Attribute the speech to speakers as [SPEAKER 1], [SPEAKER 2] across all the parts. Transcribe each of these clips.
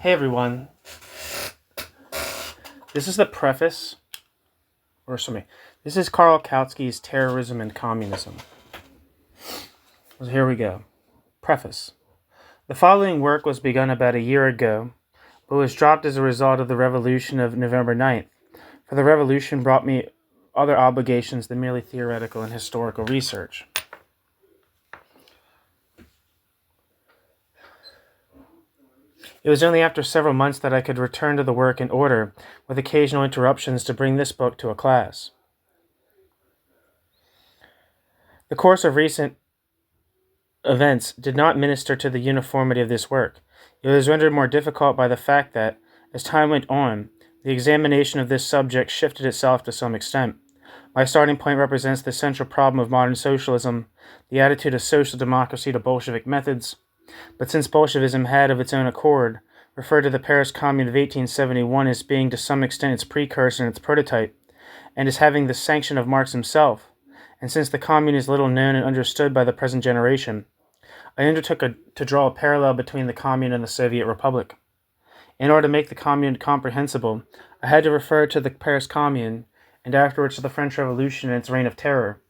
[SPEAKER 1] Hey everyone, this is the preface, this is Karl Kautsky's Terrorism and Communism. So here we go. Preface. The following work was begun about a year ago, but was dropped as a result of the revolution of November 9th, for the revolution brought me other obligations than merely theoretical and historical research. It was only after several months that I could return to the work in order, with occasional interruptions, to bring this book to a class. The course of recent events did not minister to the uniformity of this work. It was rendered more difficult by the fact that, as time went on, the examination of this subject shifted itself to some extent. My starting point represents the central problem of modern socialism, the attitude of social democracy to Bolshevik methods. But since Bolshevism had, of its own accord, referred to the Paris Commune of 1871 as being to some extent its precursor and its prototype, and as having the sanction of Marx himself, and since the Commune is little known and understood by the present generation, I undertook to draw a parallel between the Commune and the Soviet Republic. In order to make the Commune comprehensible, I had to refer to the Paris Commune, and afterwards to the French Revolution and its reign of terror.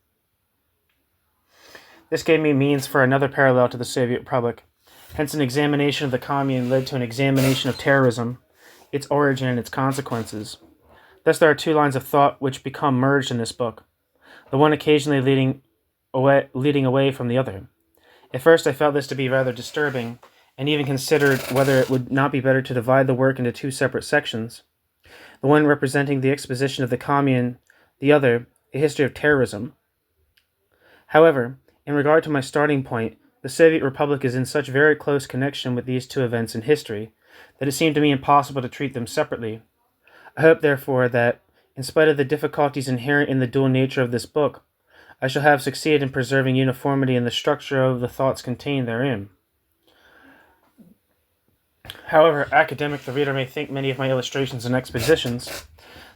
[SPEAKER 1] This gave me means for another parallel to the Soviet Republic. Hence, an examination of the Commune led to an examination of terrorism, its origin and its consequences. Thus, there are two lines of thought which become merged in this book, the one occasionally leading away from the other. At first, I felt this to be rather disturbing, and even considered whether it would not be better to divide the work into two separate sections, the one representing the exposition of the Commune, the other, a history of terrorism. However, in regard to my starting point, the Soviet Republic is in such very close connection with these two events in history that it seemed to me impossible to treat them separately. I hope, therefore, that, in spite of the difficulties inherent in the dual nature of this book, I shall have succeeded in preserving uniformity in the structure of the thoughts contained therein. However academic the reader may think many of my illustrations and expositions,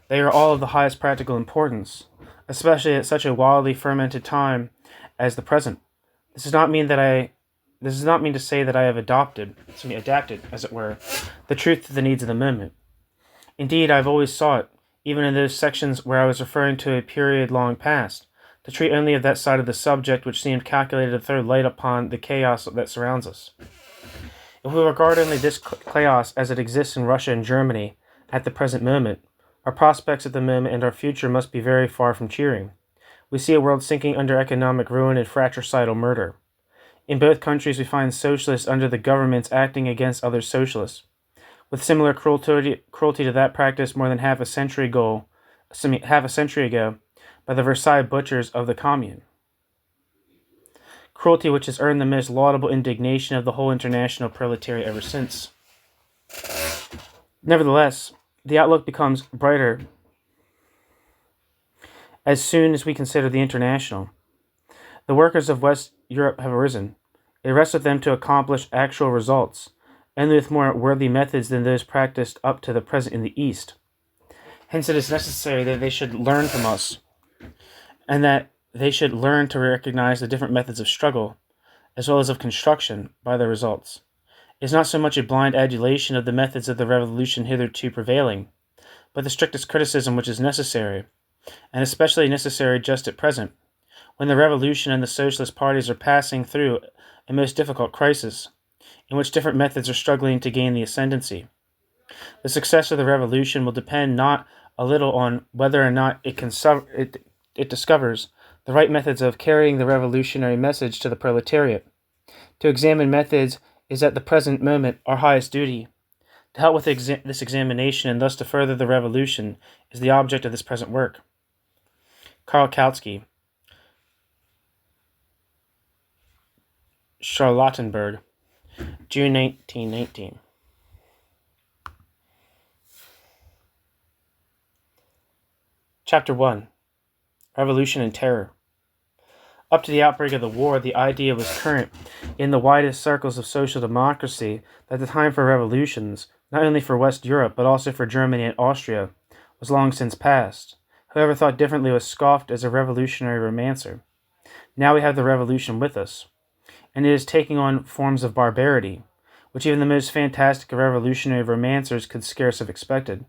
[SPEAKER 1] they are all of the highest practical importance, especially at such a wildly fermented time as the present. This does not mean to say that I have adapted, as it were, the truth to the needs of the moment. Indeed, I have always sought, even in those sections where I was referring to a period long past, to treat only of that side of the subject which seemed calculated to throw light upon the chaos that surrounds us. If we regard only this chaos as it exists in Russia and Germany at the present moment, our prospects at the moment and our future must be very far from cheering. We see a world sinking under economic ruin and fratricidal murder. In both countries, we find socialists under the governments acting against other socialists, with similar cruelty to that practiced more than half a century ago by the Versailles butchers of the Commune. Cruelty which has earned the most laudable indignation of the whole international proletariat ever since. Nevertheless, the outlook becomes brighter as soon as we consider the international. The workers of West Europe have arisen. It rests with them to accomplish actual results, and with more worthy methods than those practiced up to the present in the East. Hence it is necessary that they should learn from us, and that they should learn to recognize the different methods of struggle, as well as of construction, by their results. It is not so much a blind adulation of the methods of the revolution hitherto prevailing, but the strictest criticism which is necessary, and especially necessary just at present, when the revolution and the socialist parties are passing through a most difficult crisis, in which different methods are struggling to gain the ascendancy. The success of the revolution will depend not a little on whether or not it discovers the right methods of carrying the revolutionary message to the proletariat. To examine methods is at the present moment our highest duty. To help with this examination and thus to further the revolution is the object of this present work. Karl Kautsky, Charlottenburg, June 1919. Chapter 1. Revolution and Terror. Up to the outbreak of the war, the idea was current in the widest circles of social democracy that the time for revolutions, not only for West Europe but also for Germany and Austria, was long since past. Whoever thought differently was scoffed as a revolutionary romancer. Now we have the revolution with us, and it is taking on forms of barbarity, which even the most fantastic of revolutionary romancers could scarce have expected.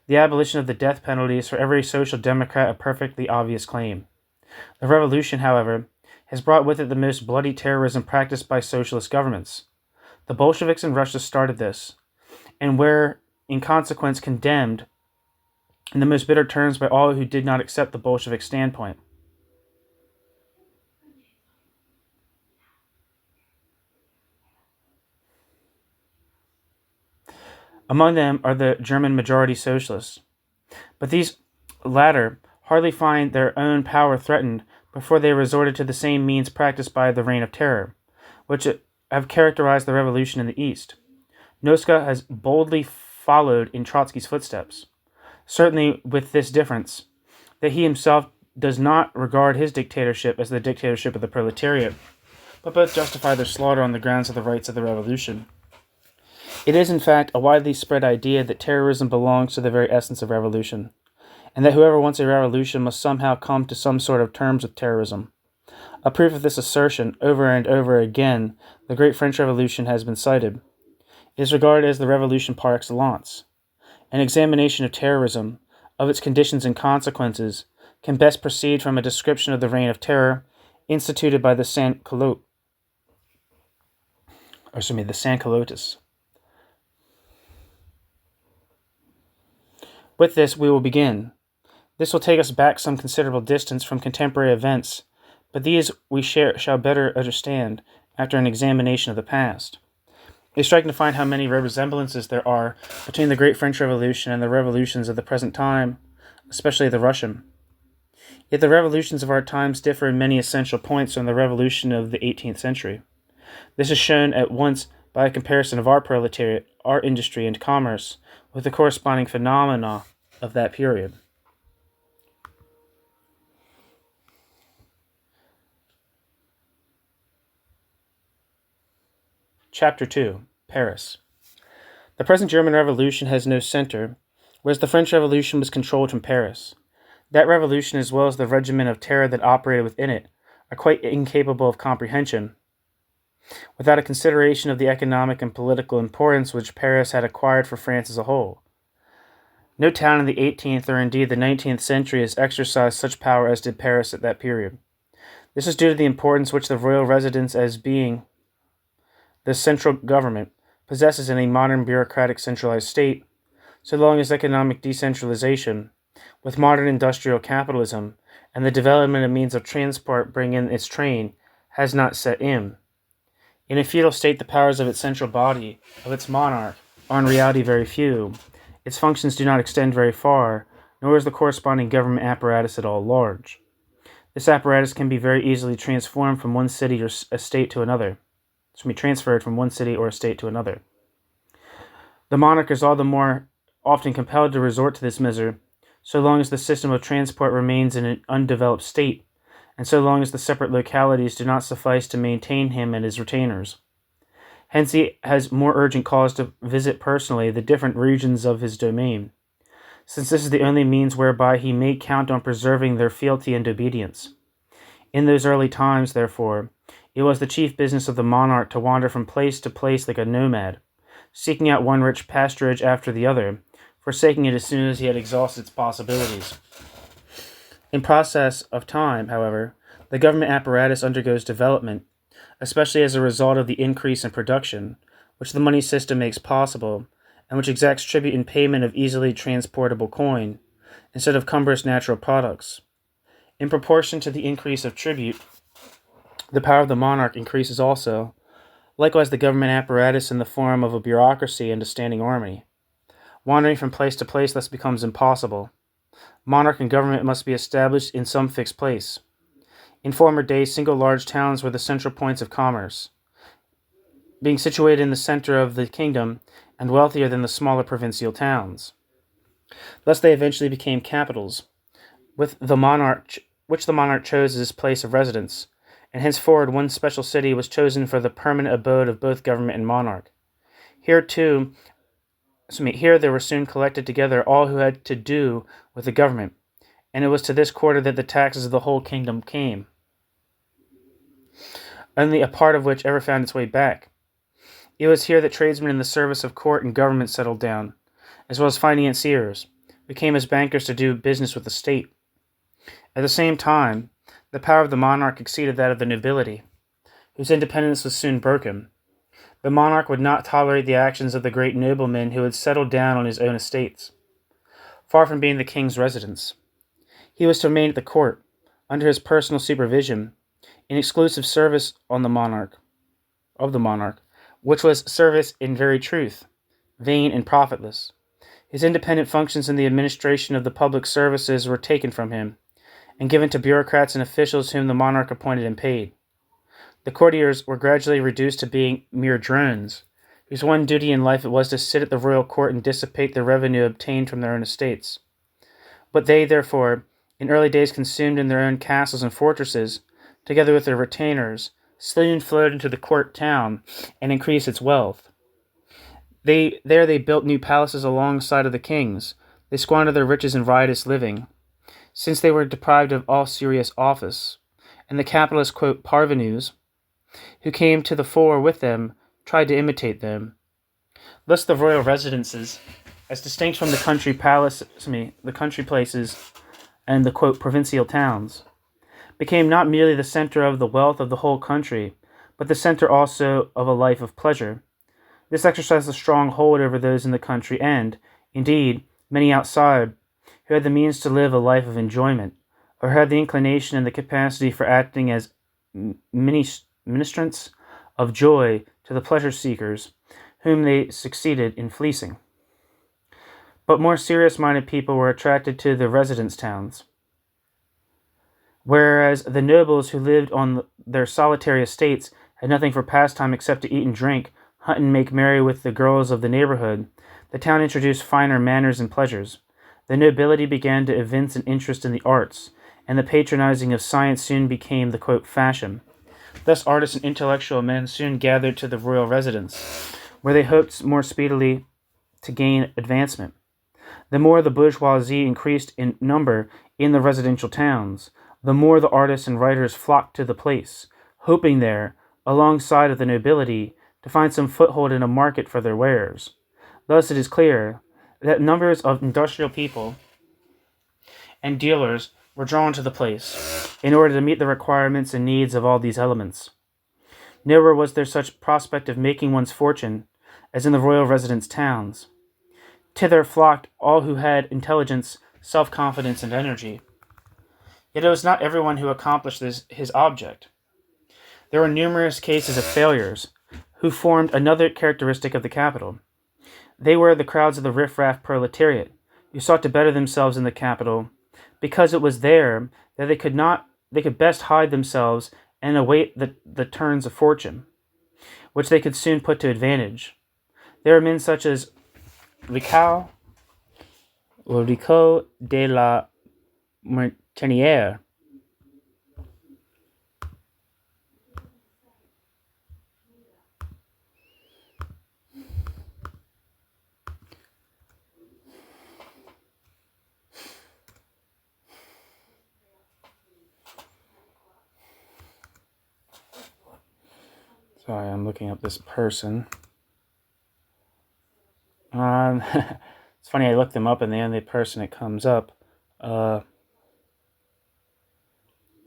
[SPEAKER 1] The abolition of the death penalty is for every social democrat a perfectly obvious claim. The revolution, however, has brought with it the most bloody terrorism practiced by socialist governments. The Bolsheviks in Russia started this, and were, in consequence, condemned in the most bitter terms by all who did not accept the Bolshevik standpoint. Among them are the German majority socialists. But these latter hardly find their own power threatened before they resorted to the same means practiced by the Reign of Terror, which have characterized the revolution in the East. Noska has boldly followed in Trotsky's footsteps, certainly with this difference, that he himself does not regard his dictatorship as the dictatorship of the proletariat, but both justify their slaughter on the grounds of the rights of the revolution. It is, in fact, a widely spread idea that terrorism belongs to the very essence of revolution, and that whoever wants a revolution must somehow come to some sort of terms with terrorism. A proof of this assertion, over and over again, the Great French Revolution has been cited. It is regarded as the revolution par excellence. An examination of terrorism, of its conditions and consequences, can best proceed from a description of the Reign of Terror instituted by the Sans-Culottes. With this, we will begin. This will take us back some considerable distance from contemporary events, but these we shall better understand after an examination of the past. It is striking to find how many resemblances there are between the Great French Revolution and the revolutions of the present time, especially the Russian. Yet the revolutions of our times differ in many essential points from the revolution of the 18th century. This is shown at once by a comparison of our proletariat, our industry and commerce, with the corresponding phenomena of that period. Chapter 2. Paris. The present German Revolution has no center, whereas the French Revolution was controlled from Paris. That revolution, as well as the regimen of terror that operated within it, are quite incapable of comprehension, without a consideration of the economic and political importance which Paris had acquired for France as a whole. No town in the 18th or indeed the 19th century has exercised such power as did Paris at that period. This is due to the importance which the royal residence, as being the central government, possesses in a modern bureaucratic centralized state, so long as economic decentralization, with modern industrial capitalism, and the development of means of transport bring in its train, has not set in. In a feudal state, the powers of its central body, of its monarch, are in reality very few. Its functions do not extend very far, nor is the corresponding government apparatus at all large. This apparatus can be very easily transformed from one city or estate to another. It can be transferred from one city or estate to another. The monarch is all the more often compelled to resort to this measure, so long as the system of transport remains in an undeveloped state, and so long as the separate localities do not suffice to maintain him and his retainers. Hence he has more urgent cause to visit personally the different regions of his domain, since this is the only means whereby he may count on preserving their fealty and obedience. In those early times, therefore, it was the chief business of the monarch to wander from place to place like a nomad, seeking out one rich pasturage after the other, forsaking it as soon as he had exhausted its possibilities. In process of time, however, the government apparatus undergoes development, especially as a result of the increase in production, which the money system makes possible, and which exacts tribute in payment of easily transportable coin, instead of cumbrous natural products. In proportion to the increase of tribute, the power of the monarch increases also, likewise the government apparatus in the form of a bureaucracy and a standing army. Wandering from place to place thus becomes impossible. Monarch and government must be established in some fixed place. In former days, single large towns were the central points of commerce, being situated in the center of the kingdom and wealthier than the smaller provincial towns. Thus they eventually became capitals, which the monarch chose as his place of residence, and henceforward one special city was chosen for the permanent abode of both government and monarch. Here there were soon collected together all who had to do with the government, and it was to this quarter that the taxes of the whole kingdom came, only a part of which ever found its way back. It was here that tradesmen in the service of court and government settled down, as well as financiers, who came as bankers to do business with the state. At the same time, the power of the monarch exceeded that of the nobility, whose independence was soon broken. The monarch would not tolerate the actions of the great nobleman who had settled down on his own estates, far from being the king's residence. He was to remain at the court, under his personal supervision, in exclusive service of the monarch, which was service in very truth, vain and profitless. His independent functions in the administration of the public services were taken from him, and given to bureaucrats and officials whom the monarch appointed and paid. The courtiers were gradually reduced to being mere drones, whose one duty in life it was to sit at the royal court and dissipate the revenue obtained from their own estates. But they, therefore, in early days consumed in their own castles and fortresses, together with their retainers, soon flowed into the court town and increased its wealth. There they built new palaces alongside of the king's. They squandered their riches in riotous living, since they were deprived of all serious office, and the capitalist, quote, parvenus, who came to the fore with them, tried to imitate them. Thus the royal residences, as distinct from the country places, and the, quote, provincial towns, became not merely the center of the wealth of the whole country, but the center also of a life of pleasure. This exercised a strong hold over those in the country and, indeed, many outside, who had the means to live a life of enjoyment, or had the inclination and the capacity for acting as ministrants of joy to the pleasure-seekers, whom they succeeded in fleecing. But more serious-minded people were attracted to the residence towns, whereas the nobles who lived on their solitary estates had nothing for pastime except to eat and drink, hunt and make merry with the girls of the neighborhood. The town introduced finer manners and pleasures. The nobility began to evince an interest in the arts, and the patronizing of science soon became the, quote, fashion. Thus artists and intellectual men soon gathered to the royal residence, where they hoped more speedily to gain advancement. The more the bourgeoisie increased in number in the residential towns, the more the artists and writers flocked to the place, hoping there, alongside of the nobility, to find some foothold in a market for their wares. Thus it is clear that numbers of industrial people and dealers were drawn to the place, in order to meet the requirements and needs of all these elements. Nowhere was there such prospect of making one's fortune as in the royal residence towns. Thither flocked all who had intelligence, self-confidence, and energy. Yet it was not everyone who accomplished his object. There were numerous cases of failures, who formed another characteristic of the capital. They were the crowds of the riff-raff proletariat, who sought to better themselves in the capital, because it was there that they could best hide themselves and await the turns of fortune, which they could soon put to advantage. There were men such as Rico de la Martiniere, sorry, I'm looking up this person. It's funny, I looked them up, and the only person that comes up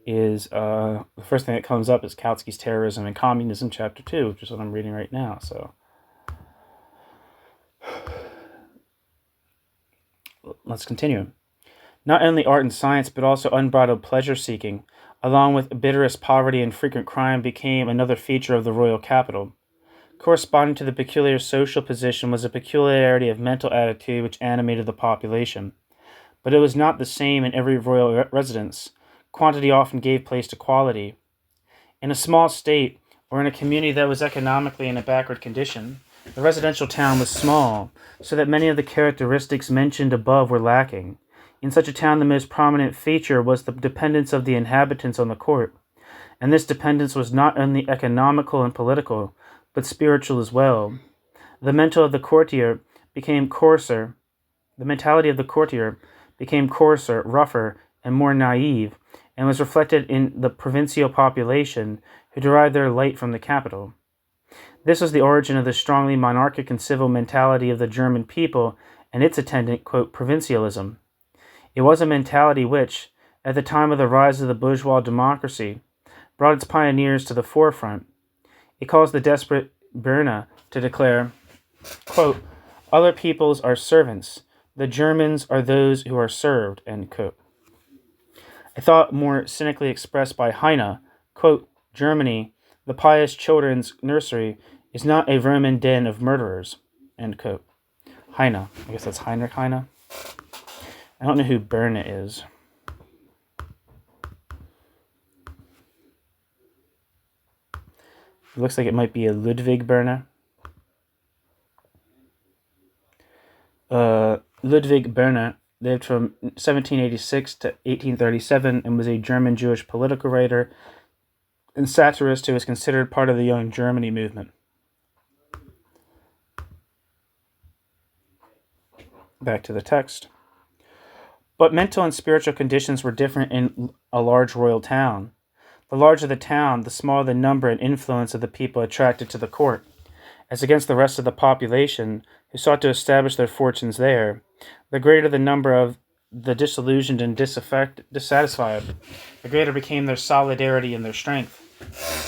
[SPEAKER 1] is the first thing that comes up is Kautsky's Terrorism and Communism, Chapter 2, which is what I'm reading right now. So let's continue. Not only art and science, but also unbridled pleasure-seeking, along with bitterest poverty and frequent crime, became another feature of the royal capital. Corresponding to the peculiar social position was a peculiarity of mental attitude which animated the population. But it was not the same in every royal residence. Quantity often gave place to quality. In a small state, or in a community that was economically in a backward condition, the residential town was small, so that many of the characteristics mentioned above were lacking. In such a town, the most prominent feature was the dependence of the inhabitants on the court, and this dependence was not only economical and political, but spiritual as well. The mentality of the courtier became coarser, rougher, and more naive, and was reflected in the provincial population, who derived their light from the capital. This was the origin of the strongly monarchic and civil mentality of the German people and its attendant, quote, provincialism. It was a mentality which, at the time of the rise of the bourgeois democracy, brought its pioneers to the forefront. It caused the desperate Berne to declare, quote, other peoples are servants. The Germans are those who are served, end quote. A thought more cynically expressed by Heine, quote, Germany, the pious children's nursery, is not a vermin den of murderers, end quote. Heine. I guess that's Heinrich Heine. I don't know who Berne is. It looks like it might be a Ludwig Berne. Ludwig Berne lived from 1786 to 1837 and was a German Jewish political writer and satirist who was considered part of the Young Germany movement. Back to the text. But mental and spiritual conditions were different in a large royal town. The larger the town, the smaller the number and influence of the people attracted to the court. As against the rest of the population, who sought to establish their fortunes there, the greater the number of the disillusioned and dissatisfied, the greater became their solidarity and their strength.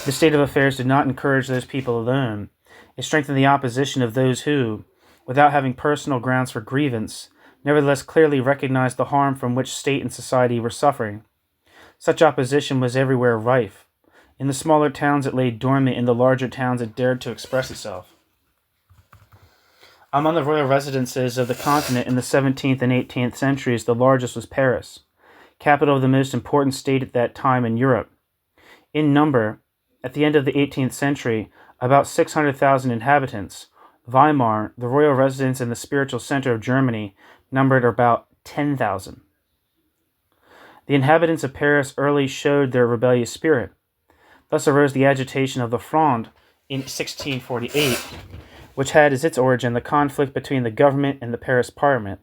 [SPEAKER 1] This state of affairs did not encourage those people alone. It strengthened the opposition of those who, without having personal grounds for grievance, nevertheless clearly recognized the harm from which state and society were suffering. Such opposition was everywhere rife. In the smaller towns it lay dormant, in the larger towns it dared to express itself. Among the royal residences of the continent in the 17th and 18th centuries, the largest was Paris, capital of the most important state at that time in Europe. In number, at the end of the 18th century, about 600,000 inhabitants, Weimar, the royal residence and the spiritual center of Germany, numbered about 10,000. The inhabitants of Paris early showed their rebellious spirit. Thus arose the agitation of the Fronde in 1648, which had as its origin the conflict between the government and the Paris Parliament,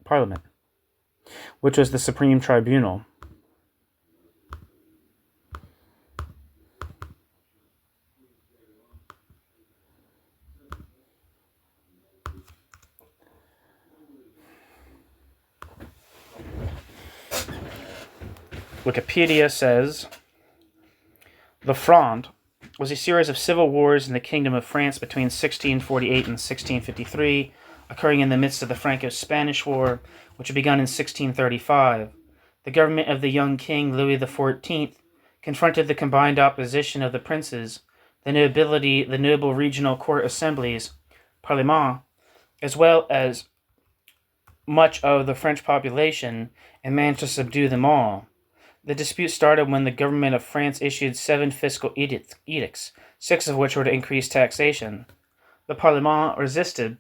[SPEAKER 1] which was the supreme tribunal. Wikipedia says, the Fronde was a series of civil wars in the Kingdom of France between 1648 and 1653, occurring in the midst of the Franco-Spanish War, which had begun in 1635. The government of the young king Louis XIV confronted the combined opposition of the princes, the nobility, the noble regional court assemblies, Parlement, as well as much of the French population, and managed to subdue them all. The dispute started when the government of France issued 7 fiscal edicts, 6 of which were to increase taxation. The Parlement resisted,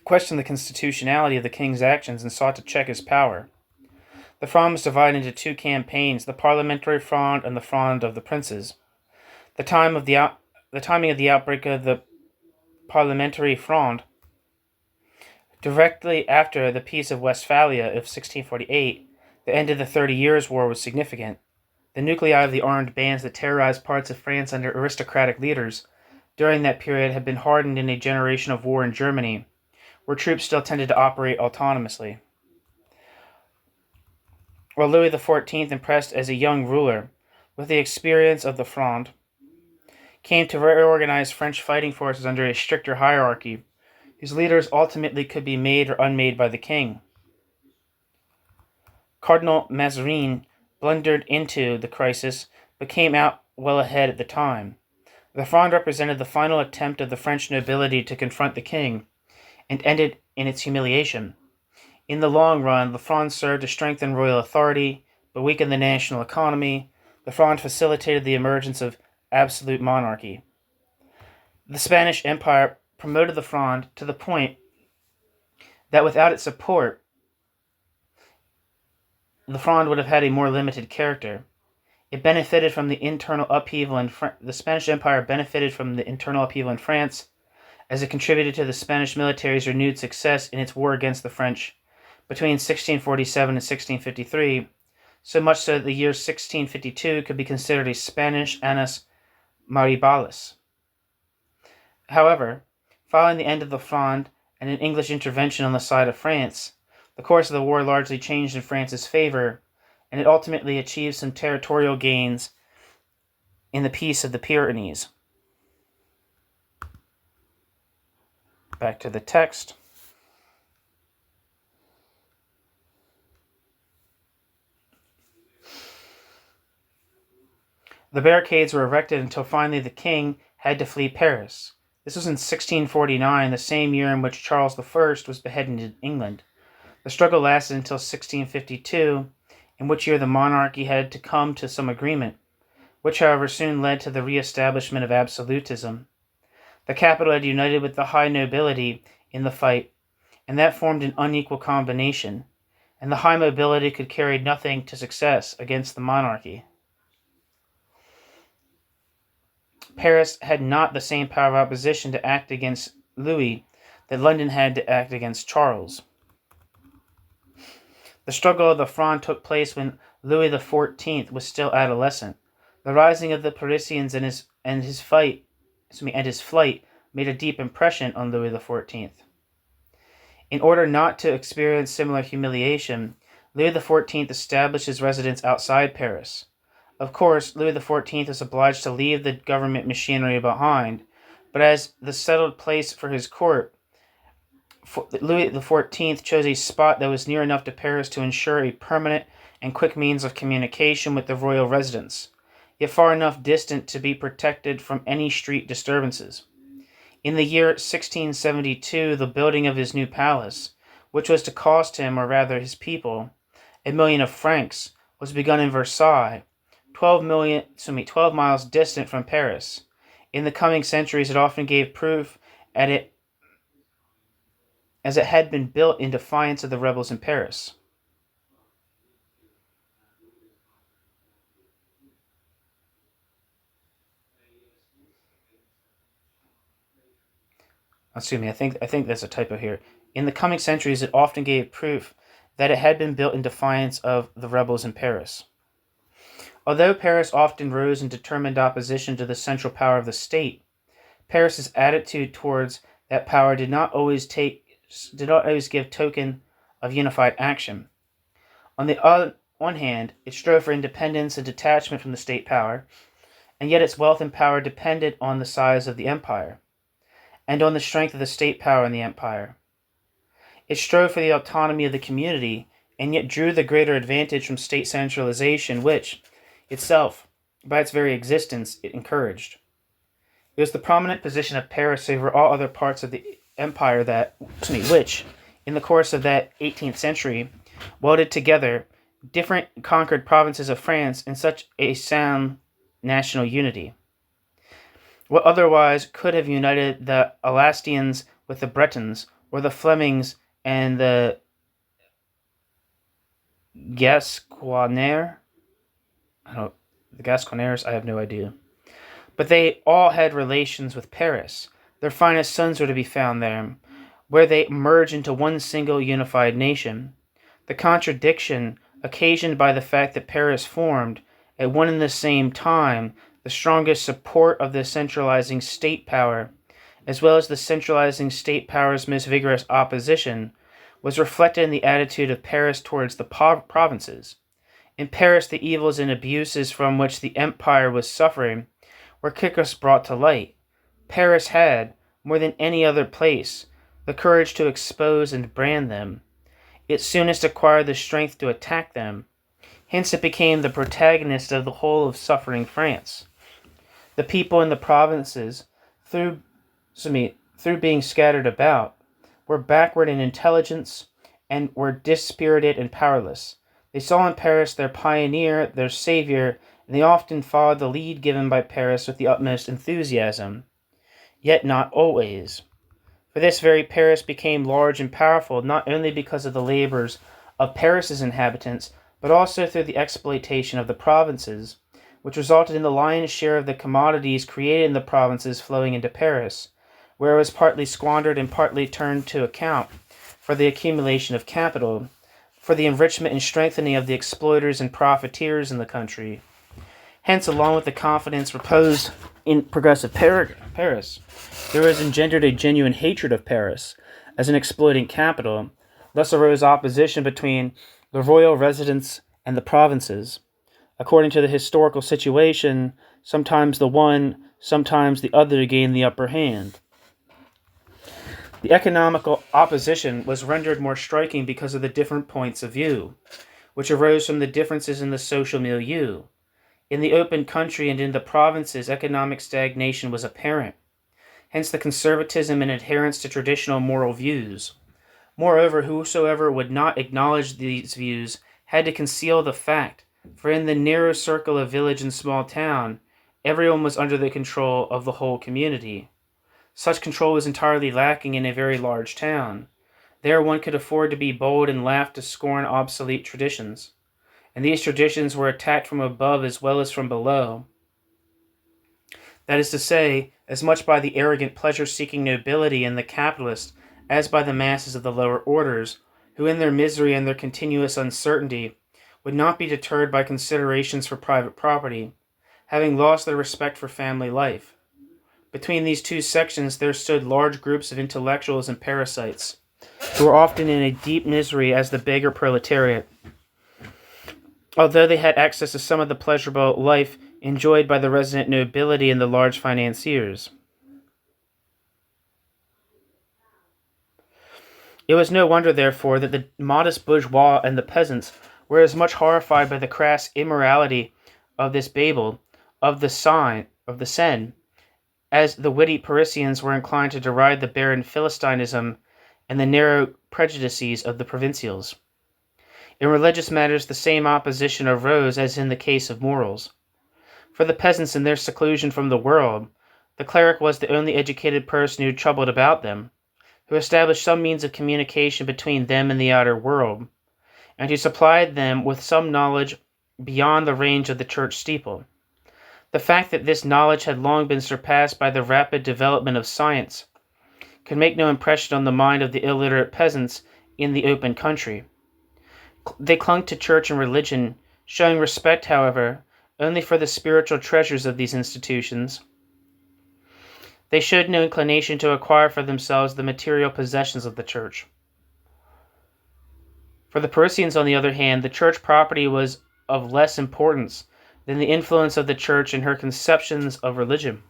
[SPEAKER 1] questioned the constitutionality of the king's actions, and sought to check his power. The Fronde was divided into 2 campaigns, the Parliamentary Fronde and the Fronde of the Princes. The timing of the outbreak of the Parliamentary Fronde, directly after the Peace of Westphalia of 1648, the end of the 30 Years' War, was significant. The nuclei of the armed bands that terrorized parts of France under aristocratic leaders during that period had been hardened in a generation of war in Germany, where troops still tended to operate autonomously. While Louis XIV, impressed as a young ruler with the experience of the Fronde, came to reorganize French fighting forces under a stricter hierarchy, whose leaders ultimately could be made or unmade by the king. Cardinal Mazarin blundered into the crisis, but came out well ahead at the time. The Fronde represented the final attempt of the French nobility to confront the king, and ended in its humiliation. In the long run, the Fronde served to strengthen royal authority, but weakened the national economy. The Fronde facilitated the emergence of absolute monarchy. The Spanish Empire promoted the Fronde to the point that without its support, the Fronde would have had a more limited character. It benefited from the internal upheaval in the Spanish Empire benefited from the internal upheaval in France, as it contributed to the Spanish military's renewed success in its war against the French between 1647 and 1653, so much so that the year 1652 could be considered a Spanish annus mirabilis. However, following the end of the Fronde and an English intervention on the side of France, the course of the war largely changed in France's favor, and it ultimately achieved some territorial gains in the Peace of the Pyrenees. Back to the text. The barricades were erected until finally the king had to flee Paris. This was in 1649, the same year in which Charles I was beheaded in England. The struggle lasted until 1652, in which year the monarchy had to come to some agreement, which however soon led to the re-establishment of absolutism. The capital had united with the high nobility in the fight, and that formed an unequal combination, and the high nobility could carry nothing to success against the monarchy. Paris had not the same power of opposition to act against Louis that London had to act against Charles. The struggle of the Fronde took place when Louis XIV was still adolescent. The rising of the Parisians and his flight made a deep impression on Louis XIV. In order not to experience similar humiliation, Louis XIV established his residence outside Paris. Of course, Louis XIV was obliged to leave the government machinery behind, but as the settled place for his court, Louis XIV chose a spot that was near enough to Paris to ensure a permanent and quick means of communication with the royal residence, yet far enough distant to be protected from any street disturbances. In the year 1672, the building of his new palace, which was to cost him, or rather his people, 1,000,000 francs, was begun in Versailles, 12 miles distant from Paris. In the coming centuries, it often gave proof as it had been built in defiance of the rebels in Paris. Excuse me, I think there's a typo here. In the coming centuries, it often gave proof that it had been built in defiance of the rebels in Paris. Although Paris often rose in determined opposition to the central power of the state, Paris's attitude towards that power did not always give token of unified action. On the one hand, it strove for independence and detachment from the state power, and yet its wealth and power depended on the size of the empire, and on the strength of the state power in the empire. It strove for the autonomy of the community, and yet drew the greater advantage from state centralization, which, itself, by its very existence, it encouraged. It was the prominent position of Paris over all other parts of the empire which, in the course of that 18th century, welded together different conquered provinces of France in such a sound national unity. What otherwise could have united the Alsacians with the Bretons, or the Flemings and the Gasconnaires? The Gasconnaires, I have no idea. But they all had relations with Paris. Their finest sons were to be found there, where they merged into one single unified nation. The contradiction occasioned by the fact that Paris formed, at one and the same time, the strongest support of the centralizing state power, as well as the centralizing state power's most vigorous opposition, was reflected in the attitude of Paris towards the provinces. In Paris, the evils and abuses from which the empire was suffering were quickly brought to light. Paris had, more than any other place, the courage to expose and brand them. It soonest acquired the strength to attack them. Hence it became the protagonist of the whole of suffering France. The people in the provinces, through being scattered about, were backward in intelligence and were dispirited and powerless. They saw in Paris their pioneer, their savior, and they often followed the lead given by Paris with the utmost enthusiasm. Yet not always. For this very Paris became large and powerful, not only because of the labors of Paris's inhabitants, but also through the exploitation of the provinces, which resulted in the lion's share of the commodities created in the provinces flowing into Paris, where it was partly squandered and partly turned to account for the accumulation of capital, for the enrichment and strengthening of the exploiters and profiteers in the country. Hence, along with the confidence reposed In progressive Paris, there was engendered a genuine hatred of Paris as an exploiting capital. Thus arose opposition between the royal residence and the provinces. According to the historical situation, sometimes the one, sometimes the other gained the upper hand. The economical opposition was rendered more striking because of the different points of view, which arose from the differences in the social milieu. In the open country and in the provinces, economic stagnation was apparent, hence the conservatism and adherence to traditional moral views. Moreover, whosoever would not acknowledge these views had to conceal the fact, for in the narrow circle of village and small town, everyone was under the control of the whole community. Such control was entirely lacking in a very large town. There one could afford to be bold and laugh to scorn obsolete traditions, and these traditions were attacked from above as well as from below. That is to say, as much by the arrogant pleasure-seeking nobility and the capitalist as by the masses of the lower orders, who in their misery and their continuous uncertainty would not be deterred by considerations for private property, having lost their respect for family life. Between these two sections there stood large groups of intellectuals and parasites, who were often in a deep misery as the beggar proletariat, although they had access to some of the pleasurable life enjoyed by the resident nobility and the large financiers. It was no wonder, therefore, that the modest bourgeois and the peasants were as much horrified by the crass immorality of this Babel of the Seine, as the witty Parisians were inclined to deride the barren Philistinism and the narrow prejudices of the provincials. In religious matters the same opposition arose as in the case of morals. For the peasants in their seclusion from the world, the cleric was the only educated person who troubled about them, who established some means of communication between them and the outer world, and who supplied them with some knowledge beyond the range of the church steeple. The fact that this knowledge had long been surpassed by the rapid development of science could make no impression on the mind of the illiterate peasants in the open country. They clung to church and religion, showing respect, however, only for the spiritual treasures of these institutions. They showed no inclination to acquire for themselves the material possessions of the church. For the Parisians, on the other hand, the church property was of less importance than the influence of the church in her conceptions of religion.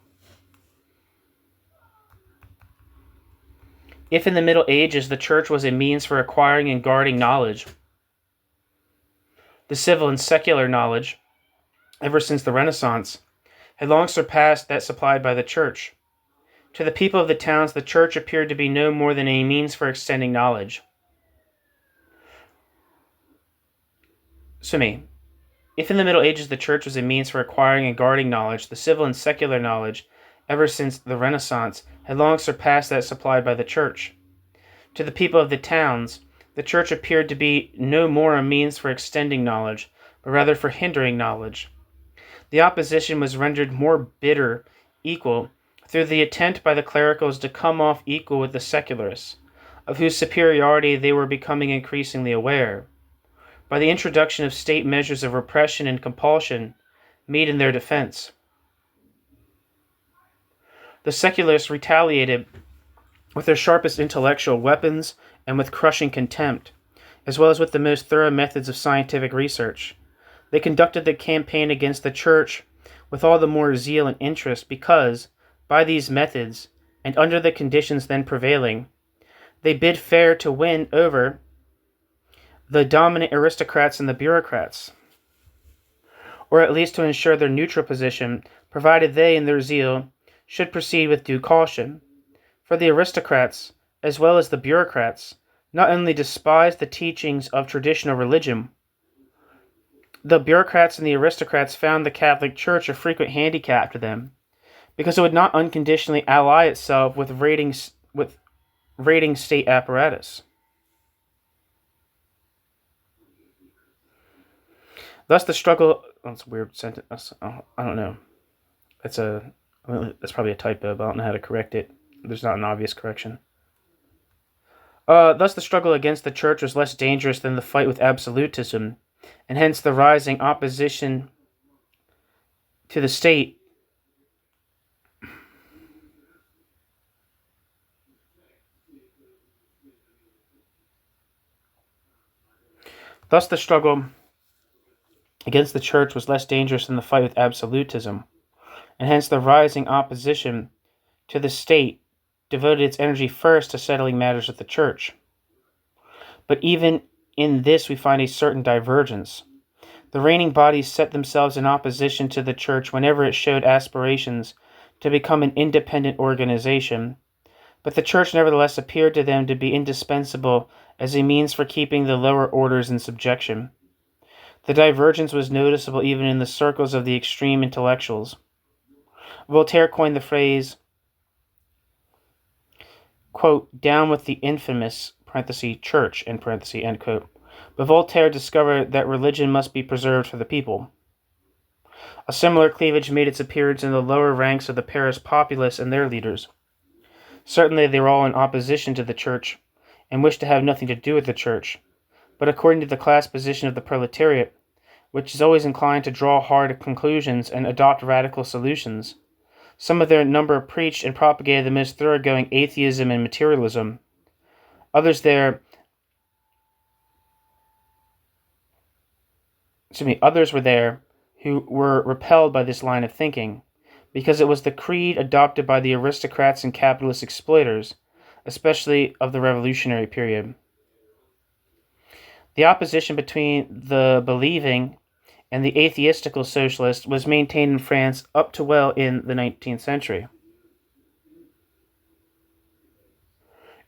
[SPEAKER 1] If in the Middle Ages the church was a means for acquiring and guarding knowledge, the civil and secular knowledge, ever since the Renaissance, had long surpassed that supplied by the church. To the people of the towns, the church appeared to be no more than a means for extending knowledge. If in the Middle Ages the church was a means for acquiring and guarding knowledge, the civil and secular knowledge, ever since the Renaissance, had long surpassed that supplied by the church. To the people of the towns, the church appeared to be no more a means for extending knowledge, but rather for hindering knowledge. The opposition was rendered more equal, through the attempt by the clericals to come off equal with the secularists, of whose superiority they were becoming increasingly aware, by the introduction of state measures of repression and compulsion made in their defense. The secularists retaliated with their sharpest intellectual weapons and with crushing contempt, as well as with the most thorough methods of scientific research. They conducted the campaign against the church with all the more zeal and interest because, by these methods, and under the conditions then prevailing, they bid fair to win over the dominant aristocrats and the bureaucrats, or at least to ensure their neutral position, provided they, in their zeal, should proceed with due caution. For the aristocrats, as well as the bureaucrats, not only despised the teachings of traditional religion, the bureaucrats and the aristocrats found the Catholic Church a frequent handicap to them, because it would not unconditionally ally itself with raiding state apparatus. Thus the struggle... that's a weird sentence. I don't know. That's probably a typo, but I don't know how to correct it. There's not an obvious correction. Thus the struggle against the church was less dangerous than the fight with absolutism, and hence the rising opposition to the state Thus the struggle against the church was less dangerous than the fight with absolutism, and hence the rising opposition to the state devoted its energy first to settling matters with the church. But even in this we find a certain divergence. The reigning bodies set themselves in opposition to the church whenever it showed aspirations to become an independent organization, but the church nevertheless appeared to them to be indispensable as a means for keeping the lower orders in subjection. The divergence was noticeable even in the circles of the extreme intellectuals. Voltaire coined the phrase, quote, "down with the infamous," church, end quote. But Voltaire discovered that religion must be preserved for the people. A similar cleavage made its appearance in the lower ranks of the Paris populace and their leaders. Certainly they were all in opposition to the church and wished to have nothing to do with the church, but according to the class position of the proletariat, which is always inclined to draw hard conclusions and adopt radical solutions, some of their number preached and propagated the most thoroughgoing atheism and materialism. Others were there who were repelled by this line of thinking, because it was the creed adopted by the aristocrats and capitalist exploiters, especially of the revolutionary period. The opposition between the believing and the atheistical socialists was maintained in France up to well in the 19th century.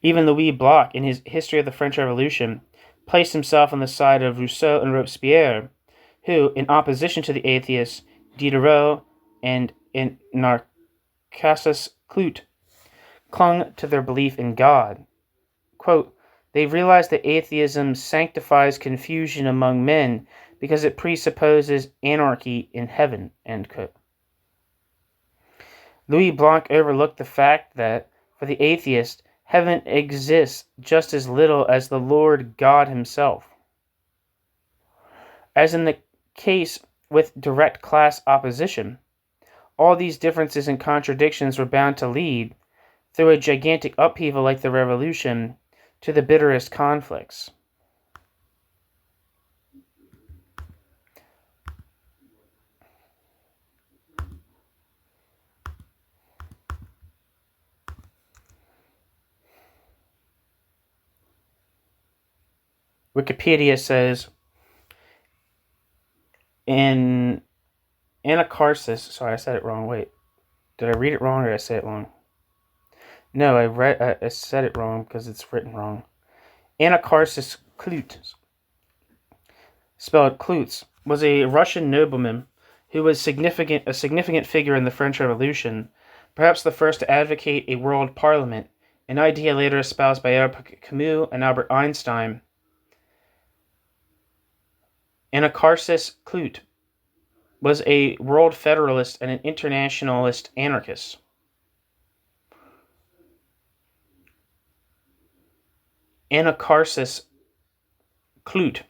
[SPEAKER 1] Even Louis Bloch, in his History of the French Revolution, placed himself on the side of Rousseau and Robespierre, who, in opposition to the atheists Diderot and Narcissus Clout, clung to their belief in God. Quote, "They realized that atheism sanctifies confusion among men because it presupposes anarchy in heaven," end quote. Louis Blanc overlooked the fact that, for the atheist, heaven exists just as little as the Lord God himself. As in the case with direct class opposition, all these differences and contradictions were bound to lead, through a gigantic upheaval like the Revolution, to the bitterest conflicts. Wikipedia says, in anacarsis, sorry, I said it wrong. Wait, did I read it wrong or did I say it wrong? No, I said it wrong because it's written wrong. Anacarsis Clout, spelled Cloutz, was a Russian nobleman who was a significant figure in the French Revolution, perhaps the first to advocate a world parliament, an idea later espoused by Albert Camus and Albert Einstein. Anacarsis Clout was a world federalist and an internationalist anarchist. Anacarsis Clout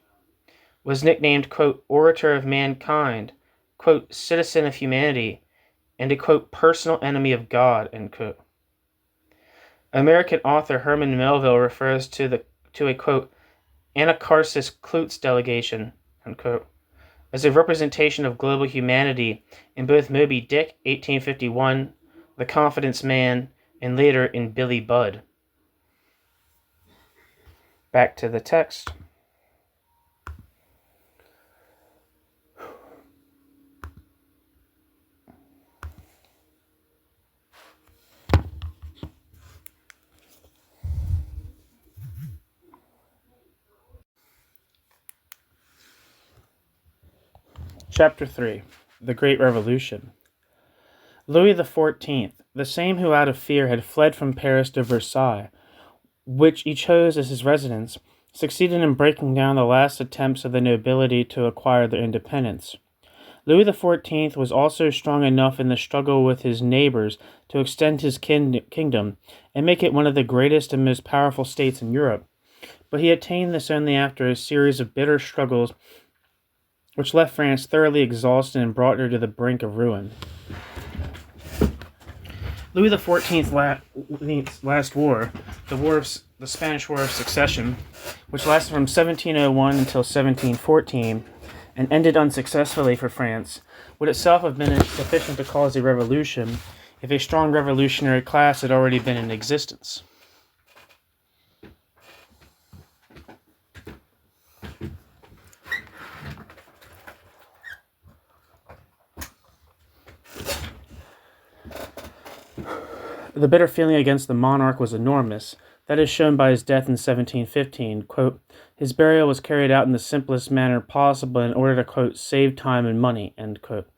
[SPEAKER 1] was nicknamed, quote, "orator of mankind," quote, "citizen of humanity," and a, quote, "personal enemy of God," end quote. American author Herman Melville refers to a, quote, "Anacarsis Clout's delegation," unquote, as a representation of global humanity in both Moby Dick, 1851, The Confidence Man, and later in Billy Budd. Back to the text. Chapter 3. The Great Revolution. Louis XIV, the same who out of fear had fled from Paris to Versailles, which he chose as his residence, succeeded in breaking down the last attempts of the nobility to acquire their independence. Louis XIV was also strong enough in the struggle with his neighbors to extend his kingdom and make it one of the greatest and most powerful states in Europe, but he attained this only after a series of bitter struggles which left France thoroughly exhausted and brought her to the brink of ruin. Louis XIV's last war, the the Spanish War of Succession, which lasted from 1701 until 1714, and ended unsuccessfully for France, would itself have been sufficient to cause a revolution if a strong revolutionary class had already been in existence. The bitter feeling against the monarch was enormous. That is shown by his death in 1715. Quote, his burial was carried out in the simplest manner possible in order to, quote, save time and money, end quote.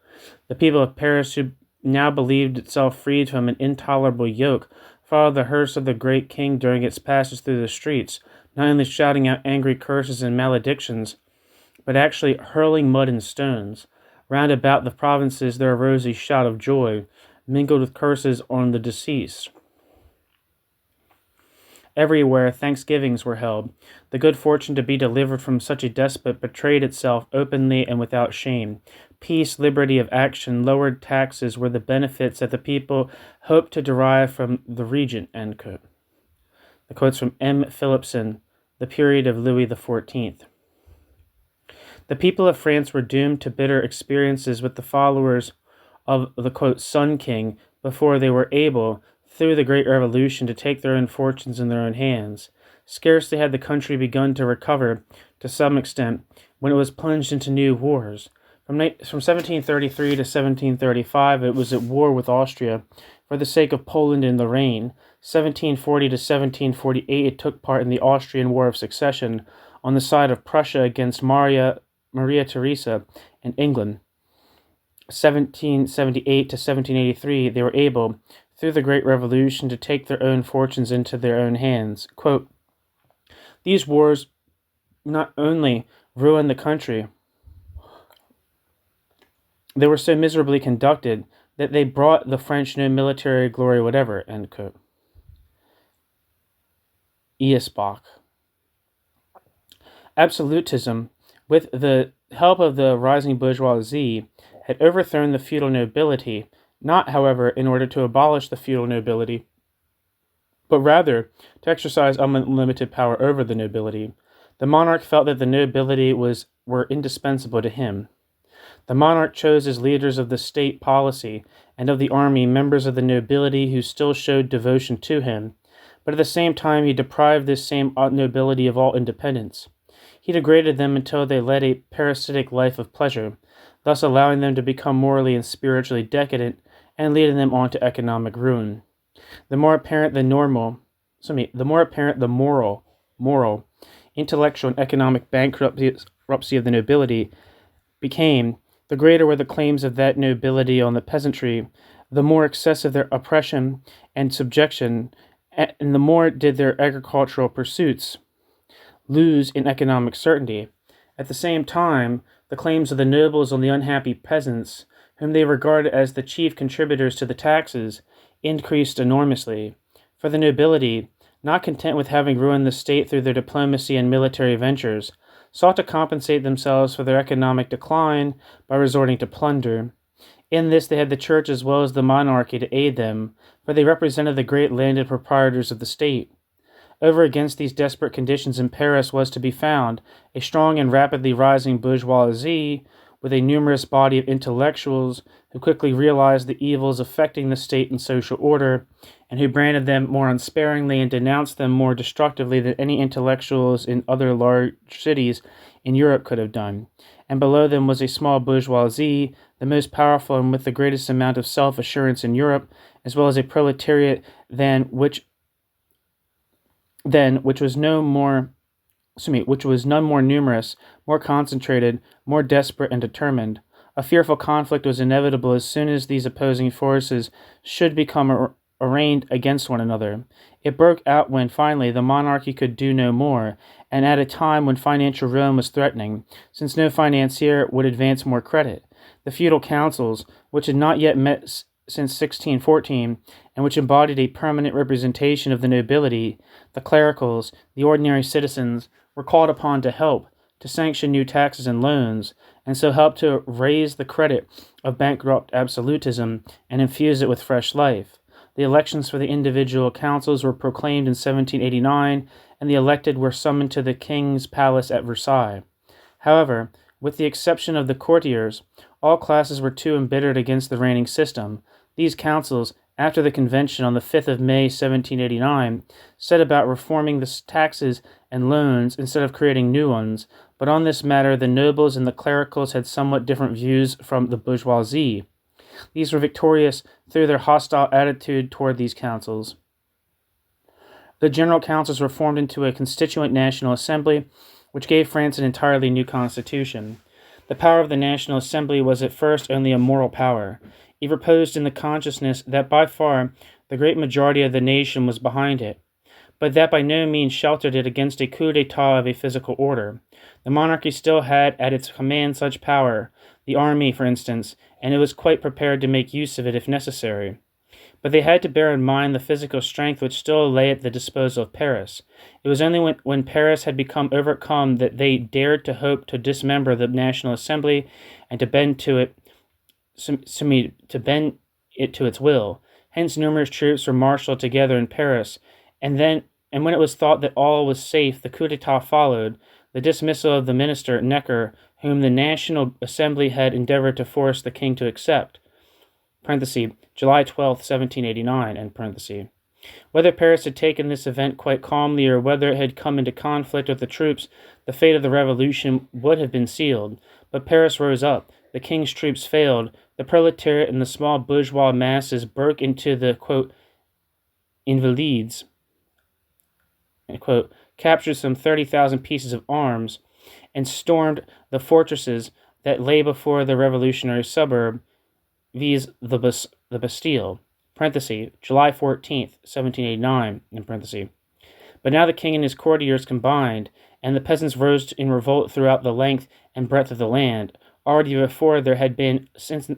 [SPEAKER 1] The people of Paris, who now believed itself freed from an intolerable yoke, followed the hearse of the great king during its passage through the streets, not only shouting out angry curses and maledictions, but actually hurling mud and stones. Round about the provinces there arose a shout of joy, mingled with curses on the deceased. Everywhere thanksgivings were held. The good fortune to be delivered from such a despot betrayed itself openly and without shame. Peace, liberty of action, lowered taxes were the benefits that the people hoped to derive from the regent, end quote. The quote's from M. Philipson, The Period of Louis XIV. The people of France were doomed to bitter experiences with the followers of the, quote, Sun King before they were able, through the Great Revolution, to take their own fortunes in their own hands. Scarcely had the country begun to recover, to some extent, when it was plunged into new wars. From 1733 to 1735, it was at war with Austria for the sake of Poland and Lorraine. 1740 to 1748, it took part in the Austrian War of Succession on the side of Prussia against Maria Theresa and England. 1778 to 1783, they were able, through the Great Revolution, to take their own fortunes into their own hands. Quote, these wars not only ruined the country, they were so miserably conducted that they brought the French no military glory whatever, end quote. Easbach. Absolutism, with the help of the rising bourgeoisie, had overthrown the feudal nobility, not, however, in order to abolish the feudal nobility, but rather to exercise unlimited power over the nobility. The monarch felt that the nobility were indispensable to him. The monarch chose as leaders of the state policy and of the army members of the nobility who still showed devotion to him, but at the same time he deprived this same nobility of all independence. He degraded them until they led a parasitic life of pleasure, thus allowing them to become morally and spiritually decadent and leading them on to economic ruin. The more apparent the moral, intellectual, and economic bankruptcy of the nobility became, the greater were the claims of that nobility on the peasantry, the more excessive their oppression and subjection, and the more did their agricultural pursuits lose in economic certainty. At the same time, the claims of the nobles on the unhappy peasants, whom they regarded as the chief contributors to the taxes, increased enormously. For the nobility, not content with having ruined the state through their diplomacy and military ventures, sought to compensate themselves for their economic decline by resorting to plunder. In this they had the church as well as the monarchy to aid them, for they represented the great landed proprietors of the state. Over against these desperate conditions in Paris was to be found a strong and rapidly rising bourgeoisie, with a numerous body of intellectuals who quickly realized the evils affecting the state and social order, and who branded them more unsparingly and denounced them more destructively than any intellectuals in other large cities in Europe could have done. And below them was a small bourgeoisie, the most powerful and with the greatest amount of self-assurance in Europe, as well as a proletariat which was none more numerous, more concentrated, more desperate and determined. A fearful conflict was inevitable as soon as these opposing forces should become arraigned against one another. It broke out when, finally, the monarchy could do no more, and at a time when financial ruin was threatening, since no financier would advance more credit. The feudal councils, which had not yet met since 1614, and which embodied a permanent representation of the nobility, the clericals, the ordinary citizens, were called upon to help, to sanction new taxes and loans, and so help to raise the credit of bankrupt absolutism and infuse it with fresh life. The elections for the individual councils were proclaimed in 1789, and the elected were summoned to the king's palace at Versailles. However, with the exception of the courtiers, all classes were too embittered against the reigning system. These councils, after the convention on the 5th of May 1789, set about reforming the taxes and loans instead of creating new ones, but on this matter the nobles and the clericals had somewhat different views from the bourgeoisie. These were victorious through their hostile attitude toward these councils. The general councils were formed into a constituent National Assembly, which gave France an entirely new constitution. The power of the National Assembly was at first only a moral power. It reposed in the consciousness that by far the great majority of the nation was behind it, but that by no means sheltered it against a coup d'etat of a physical order. The monarchy still had at its command such power, the army, for instance, and it was quite prepared to make use of it if necessary. But they had to bear in mind the physical strength which still lay at the disposal of Paris. It was only when Paris had become overcome that they dared to hope to dismember the National Assembly and to bend it to its will. Hence numerous troops were marshaled together in Paris, and when it was thought that all was safe, the coup d'etat followed, the dismissal of the minister, Necker, whom the National Assembly had endeavored to force the king to accept. July 12, 1789. Whether Paris had taken this event quite calmly or whether it had come into conflict with the troops, the fate of the revolution would have been sealed. But Paris rose up, the king's troops failed, the proletariat and the small bourgeois masses broke into the, quote, Invalides, quote, captured some 30,000 pieces of arms, and stormed the fortresses that lay before the revolutionary suburb, viz. the Bastille, July 14th, 1789, But now the king and his courtiers combined, and the peasants rose in revolt throughout the length and breadth of the land. Already before there had been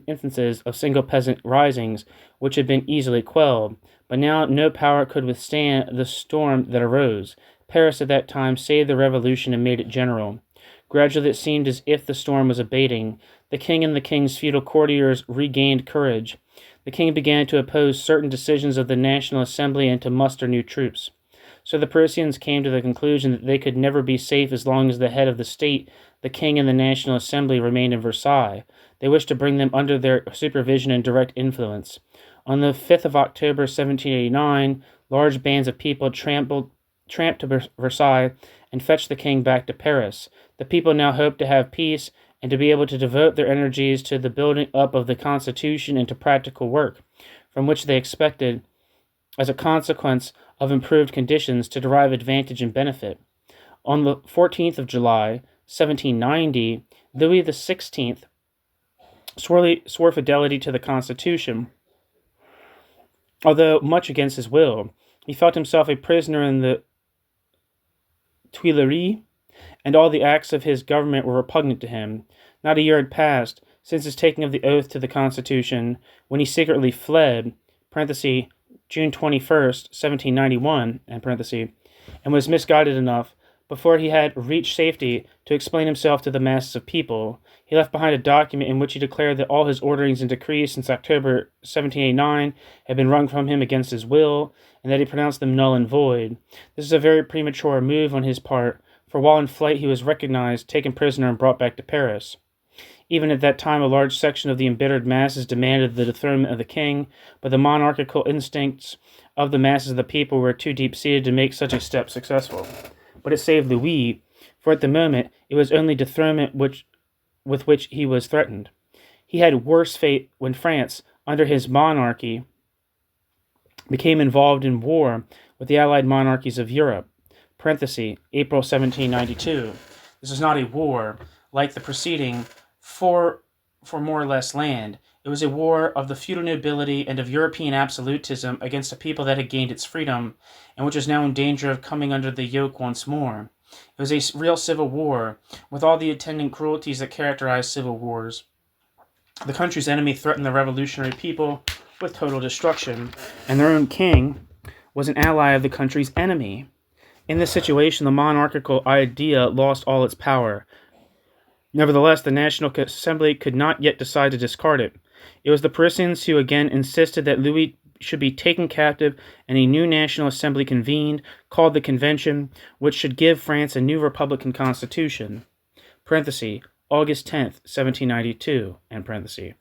[SPEAKER 1] instances of single peasant risings, which had been easily quelled, but now no power could withstand the storm that arose. Paris at that time saved the revolution and made it general. Gradually it seemed as if the storm was abating. The king and the king's feudal courtiers regained courage. The king began to oppose certain decisions of the National Assembly and to muster new troops. So the Parisians came to the conclusion that they could never be safe as long as the head of the state, the king, and the National Assembly remained in Versailles. They wished to bring them under their supervision and direct influence. On the 5th of October, 1789, large bands of people tramped to Versailles and fetched the king back to Paris. The people now hoped to have peace and to be able to devote their energies to the building up of the Constitution and to practical work, from which they expected, as a consequence of improved conditions, to derive advantage and benefit. On the 14th of July, 1790, Louis XVI swore fidelity to the Constitution. Although much against his will, he felt himself a prisoner in the Tuileries, and all the acts of his government were repugnant to him. Not a year had passed since his taking of the oath to the Constitution, when he secretly fled, June 21st, 1791, and was misguided enough, before he had reached safety, to explain himself to the masses of people. He left behind a document in which he declared that all his orderings and decrees since October 1789 had been wrung from him against his will, and that he pronounced them null and void. This is a very premature move on his part, for while in flight he was recognized, taken prisoner, and brought back to Paris. Even at that time, a large section of the embittered masses demanded the dethronement of the king, but the monarchical instincts of the masses of the people were too deep-seated to make such a step successful. But it saved Louis, for at the moment it was only dethronement with which he was threatened. He had worse fate when France, under his monarchy, became involved in war with the allied monarchies of Europe. April 1792. This is not a war like the preceding for more or less land. It was a war of the feudal nobility and of European absolutism against a people that had gained its freedom and which was now in danger of coming under the yoke once more. It was a real civil war, with all the attendant cruelties that characterize civil wars. The country's enemy threatened the revolutionary people with total destruction, and their own king was an ally of the country's enemy. In this situation, the monarchical idea lost all its power. Nevertheless, the National Assembly could not yet decide to discard it. It was the Parisians who again insisted that Louis should be taken captive and a new National Assembly convened, called the Convention, which should give France a new Republican constitution. Parenthesis, August 10th, 1792. End parenthesis.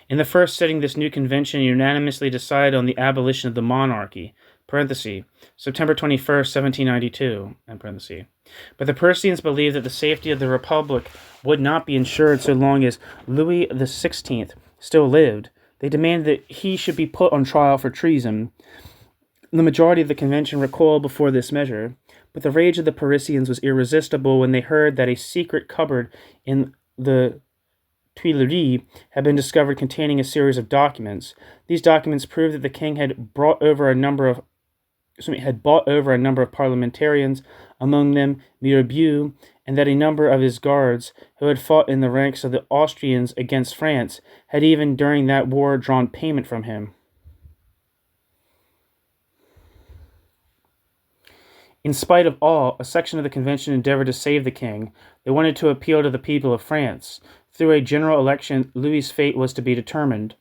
[SPEAKER 1] In the first sitting, this new convention unanimously decided on the abolition of the monarchy. Parenthesis, September 21st, 1792. End parenthesis. But the Parisians believed that the safety of the Republic would not be ensured so long as Louis XVI still lived. They demanded that he should be put on trial for treason. The majority of the convention recoiled before this measure, but the rage of the Parisians was irresistible when they heard that a secret cupboard in the Tuileries had been discovered containing a series of documents. These documents proved that the king had bought over a number of parliamentarians, among them Mirabeau, and that a number of his guards, who had fought in the ranks of the Austrians against France, had even during that war drawn payment from him. In spite of all, a section of the convention endeavored to save the king. They wanted to appeal to the people of France. Through a general election, Louis's fate was to be determined.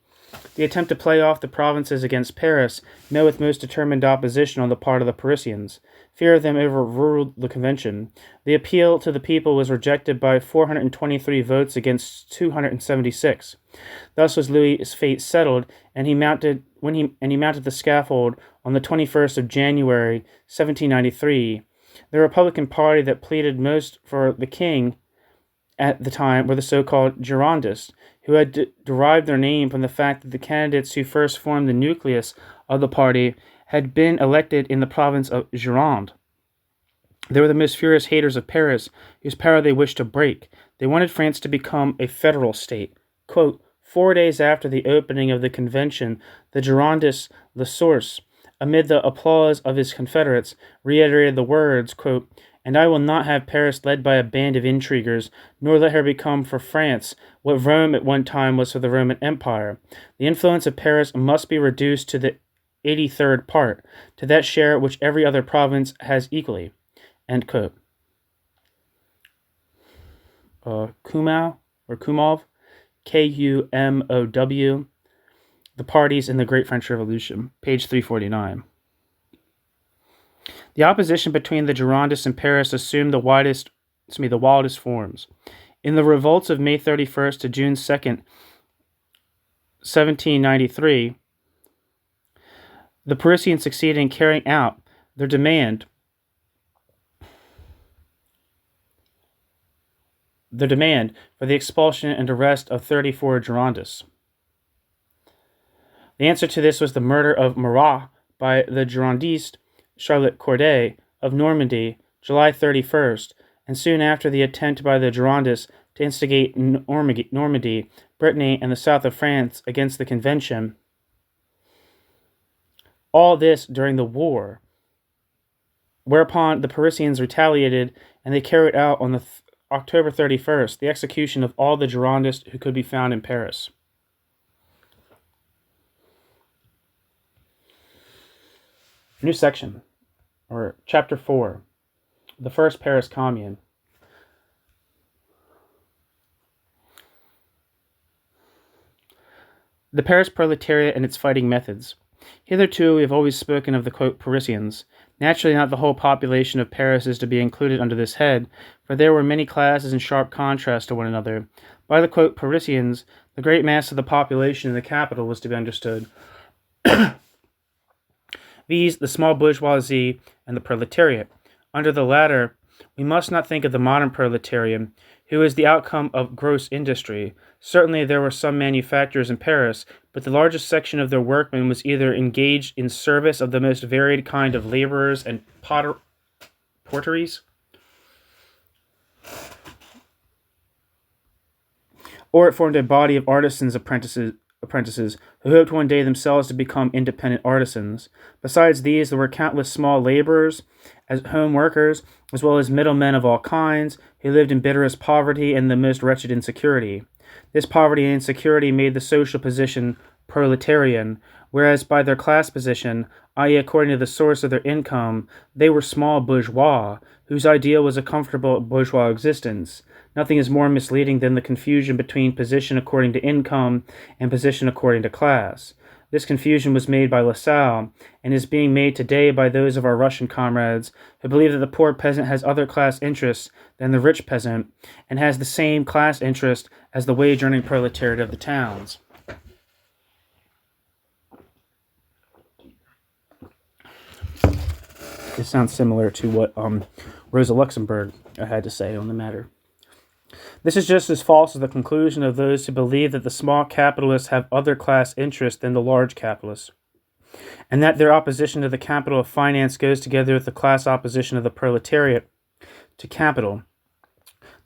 [SPEAKER 1] The attempt to play off the provinces against Paris met with most determined opposition on the part of the Parisians. Fear of them overruled the convention. The appeal to the people was rejected by 423 votes against 276. Thus was Louis's fate settled, and he mounted the scaffold on the 21st of January, 1793. The Republican party that pleaded most for the king at the time were the so-called Girondists, who had derived their name from the fact that the candidates who first formed the nucleus of the party had been elected in the province of Gironde. They were the most furious haters of Paris, whose power they wished to break. They wanted France to become a federal state. Quote, 4 days after the opening of the convention, the Girondist Le Source, amid the applause of his confederates, reiterated the words, quote, "And I will not have Paris led by a band of intriguers, nor let her become for France what Rome at one time was for the Roman Empire. The influence of Paris must be reduced to the 83rd part, to that share which every other province has equally." End quote. Kumov, Kumow, The Parties in the Great French Revolution, page 349. The opposition between the Girondists and Paris assumed the wildest forms. In the revolts of May 31st to June 2nd, 1793, the Parisians succeeded in carrying out their demand for the expulsion and arrest of 34 Girondists. The answer to this was the murder of Marat by the Girondist Charlotte Corday of Normandy, July 31st, and soon after the attempt by the Girondists to instigate Normandy, Brittany, and the south of France against the Convention. All this during the war, whereupon the Parisians retaliated, and they carried out on October 31st the execution of all the Girondists who could be found in Paris. New section, or Chapter 4, the First Paris Commune. The Paris proletariat and its fighting methods. Hitherto we have always spoken of the, quote, Parisians. Naturally not the whole population of Paris is to be included under this head, for there were many classes in sharp contrast to one another. By the, quote, Parisians, the great mass of the population in the capital was to be understood. These, the small bourgeoisie and the proletariat. Under the latter, we must not think of the modern proletarian, who is the outcome of gross industry. Certainly there were some manufacturers in Paris, but the largest section of their workmen was either engaged in service of the most varied kind of laborers and porteries, or it formed a body of artisans' apprentices who hoped one day themselves to become independent artisans. Besides these, there were countless small laborers, as home workers, as well as middlemen of all kinds, who lived in bitterest poverty and the most wretched insecurity. This poverty and insecurity made the social position proletarian, whereas by their class position, i.e. according to the source of their income, they were small bourgeois, whose ideal was a comfortable bourgeois existence. Nothing is more misleading than the confusion between position according to income and position according to class. This confusion was made by Lassalle, and is being made today by those of our Russian comrades who believe that the poor peasant has other class interests than the rich peasant, and has the same class interest as the wage-earning proletariat of the towns. This sounds similar to what Rosa Luxemburg had to say on the matter. This is just as false as the conclusion of those who believe that the small capitalists have other class interests than the large capitalists, and that their opposition to the capital of finance goes together with the class opposition of the proletariat to capital.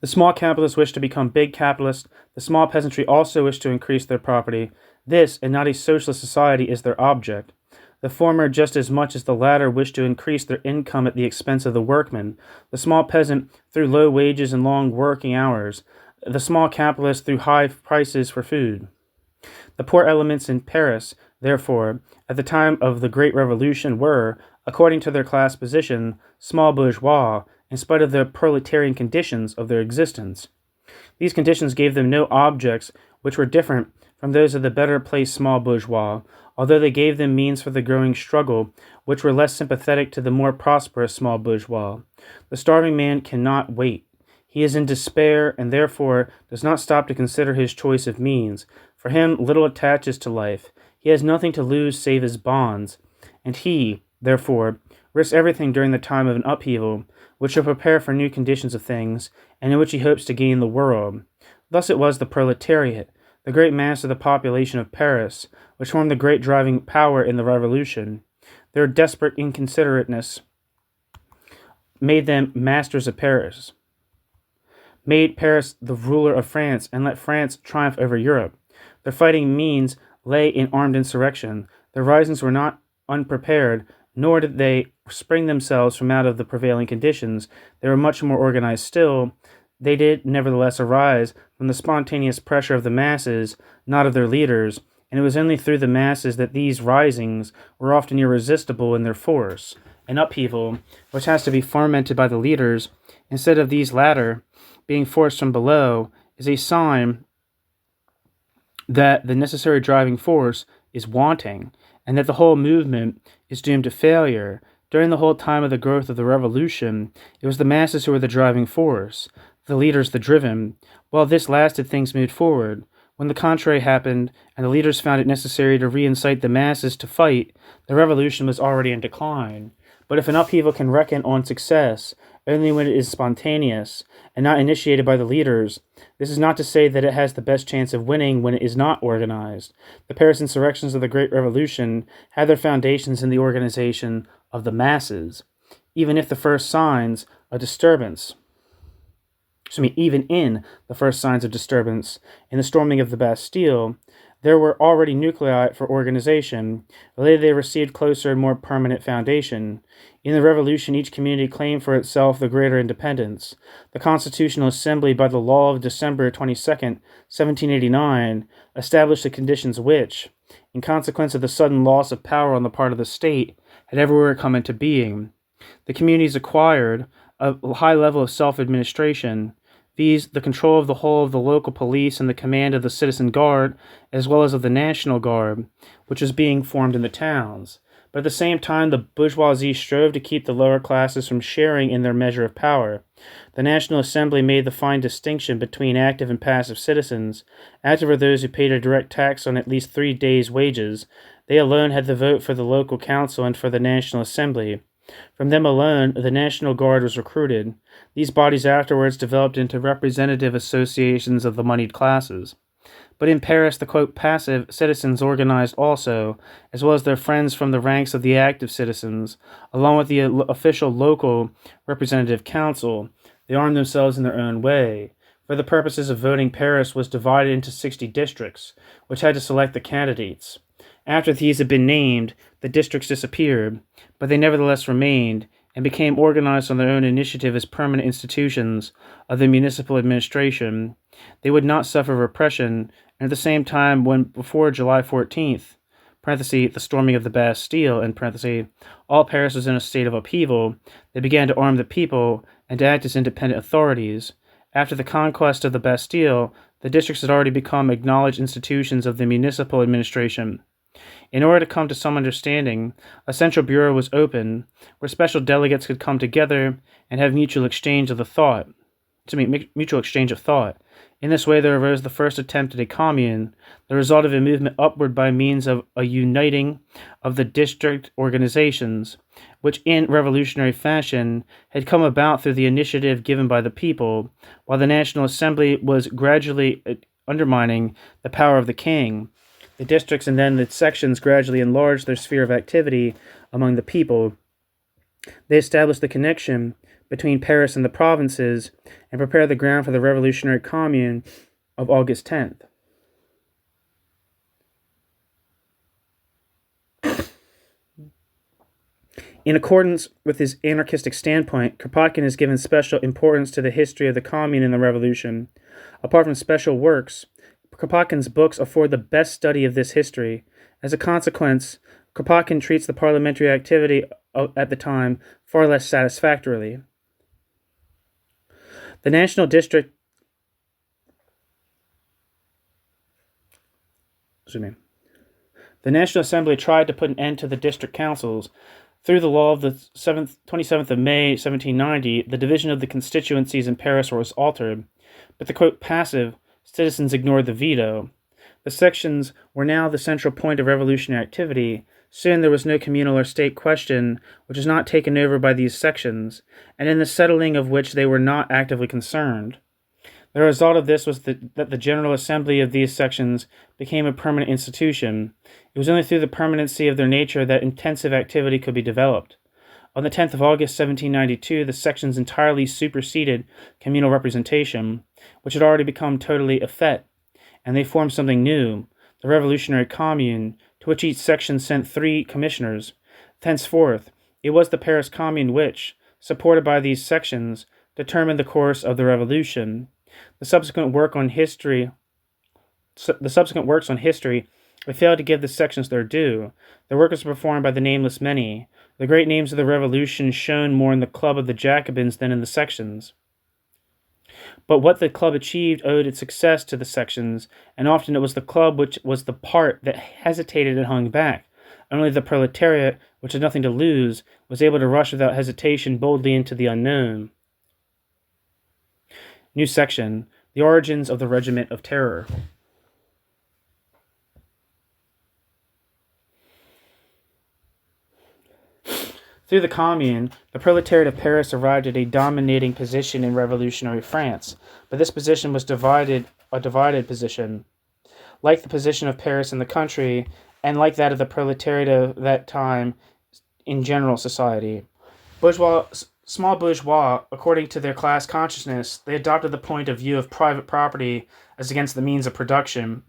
[SPEAKER 1] The small capitalists wish to become big capitalists. The small peasantry also wish to increase their property. This, and not a socialist society, is their object. The former, just as much as the latter, wish to increase their income at the expense of the workman. The small peasant through low wages and long working hours. The small capitalist through high prices for food. The poor elements in Paris, therefore, at the time of the Great Revolution were, according to their class position, small bourgeois, in spite of the proletarian conditions of their existence. These conditions gave them no objects which were different from those of the better placed small bourgeois, although they gave them means for the growing struggle, which were less sympathetic to the more prosperous small bourgeois. The starving man cannot wait. He is in despair, and therefore does not stop to consider his choice of means. For him, little attaches to life. He has nothing to lose save his bonds, and he, therefore, risks everything during the time of an upheaval, which shall prepare for new conditions of things, and in which he hopes to gain the world. Thus it was the proletariat, the great mass of the population of Paris, which formed the great driving power in the Revolution. Their desperate inconsiderateness made them masters of Paris, made Paris the ruler of France, and let France triumph over Europe. Their fighting means lay in armed insurrection. Their risings were not unprepared, nor did they spring themselves from out of the prevailing conditions. They were much more organized still. They did nevertheless arise from the spontaneous pressure of the masses, not of their leaders, and it was only through the masses that these risings were often irresistible in their force. An upheaval, which has to be fomented by the leaders, instead of these latter being forced from below, is a sign that the necessary driving force is wanting, and that the whole movement is doomed to failure. During the whole time of the growth of the revolution, it was the masses who were the driving force, the leaders the driven. While this lasted, things moved forward. When the contrary happened, and the leaders found it necessary to reincite the masses to fight, the revolution was already in decline. But if an upheaval can reckon on success only when it is spontaneous, and not initiated by the leaders, this is not to say that it has the best chance of winning when it is not organized. The Paris insurrections of the Great Revolution had their foundations in the organization of the masses. Even in the first signs of disturbance, in the storming of the Bastille, there were already nuclei for organization. Later they received closer and more permanent foundation. In the Revolution, each community claimed for itself the greater independence. The Constitutional Assembly, by the law of December 22nd, 1789, established the conditions which, in consequence of the sudden loss of power on the part of the state, had everywhere come into being. The communities acquired a high level of self-administration, viz., the control of the whole of the local police and the command of the citizen guard, as well as of the National Guard, which was being formed in the towns. But at the same time, the bourgeoisie strove to keep the lower classes from sharing in their measure of power. The National Assembly made the fine distinction between active and passive citizens. Active are those who paid a direct tax on at least 3 days' wages. They alone had the vote for the local council and for the National Assembly. From them alone, the National Guard was recruited. These bodies afterwards developed into representative associations of the moneyed classes. But in Paris, the quote, passive citizens organized also, as well as their friends from the ranks of the active citizens, along with the official local representative council. They armed themselves in their own way. For the purposes of voting, Paris was divided into 60 districts, which had to select the candidates. After these had been named, the districts disappeared, but they nevertheless remained and became organized on their own initiative as permanent institutions of the municipal administration. They would not suffer repression, and at the same time, when before July 14th, the storming of the Bastille, all Paris was in a state of upheaval, they began to arm the people and to act as independent authorities. After the conquest of the Bastille, the districts had already become acknowledged institutions of the municipal administration. In order to come to some understanding, a central bureau was opened where special delegates could come together and have mutual exchange of thought. In this way, there arose the first attempt at a commune, the result of a movement upward by means of a uniting of the district organizations, which in revolutionary fashion had come about through the initiative given by the people, while the National Assembly was gradually undermining the power of the king. The districts and then the sections gradually enlarged their sphere of activity among the people. They established the connection between Paris and the provinces and prepared the ground for the revolutionary commune of August 10th. In accordance with his anarchistic standpoint, Kropotkin has given special importance to the history of the commune and the revolution. Apart from special works, Kropotkin's books afford the best study of this history. As a consequence, Kropotkin treats the parliamentary activity at the time far less satisfactorily. The National Assembly tried to put an end to the district councils. Through the law of the 27th of May, 1790, the division of the constituencies in Paris was altered, but the, quote, passive citizens ignored the veto. The sections were now the central point of revolutionary activity. Soon there was no communal or state question which was not taken over by these sections, and in the settling of which they were not actively concerned. The result of this was that the General Assembly of these sections became a permanent institution. It was only through the permanency of their nature that intensive activity could be developed. On the 10th of August, 1792, the sections entirely superseded communal representation, which had already become totally effete, and they formed something new, the revolutionary commune, to which each section sent 3 commissioners. Thenceforth, it was the Paris Commune which, supported by these sections, determined the course of the revolution. The subsequent works on history would fail to give the sections their due. The work was performed by the nameless many. The great names of the revolution shone more in the club of the Jacobins than in the sections. But what the club achieved owed its success to the sections, and often it was the club which was the part that hesitated and hung back. Only the proletariat, which had nothing to lose, was able to rush without hesitation boldly into the unknown. New section: The Origins of the Regiment of Terror. Through the Commune, the proletariat of Paris arrived at a dominating position in revolutionary France, but this position was a divided position. Like the position of Paris in the country, and like that of the proletariat of that time in general society. Small bourgeois, according to their class consciousness, they adopted the point of view of private property as against the means of production.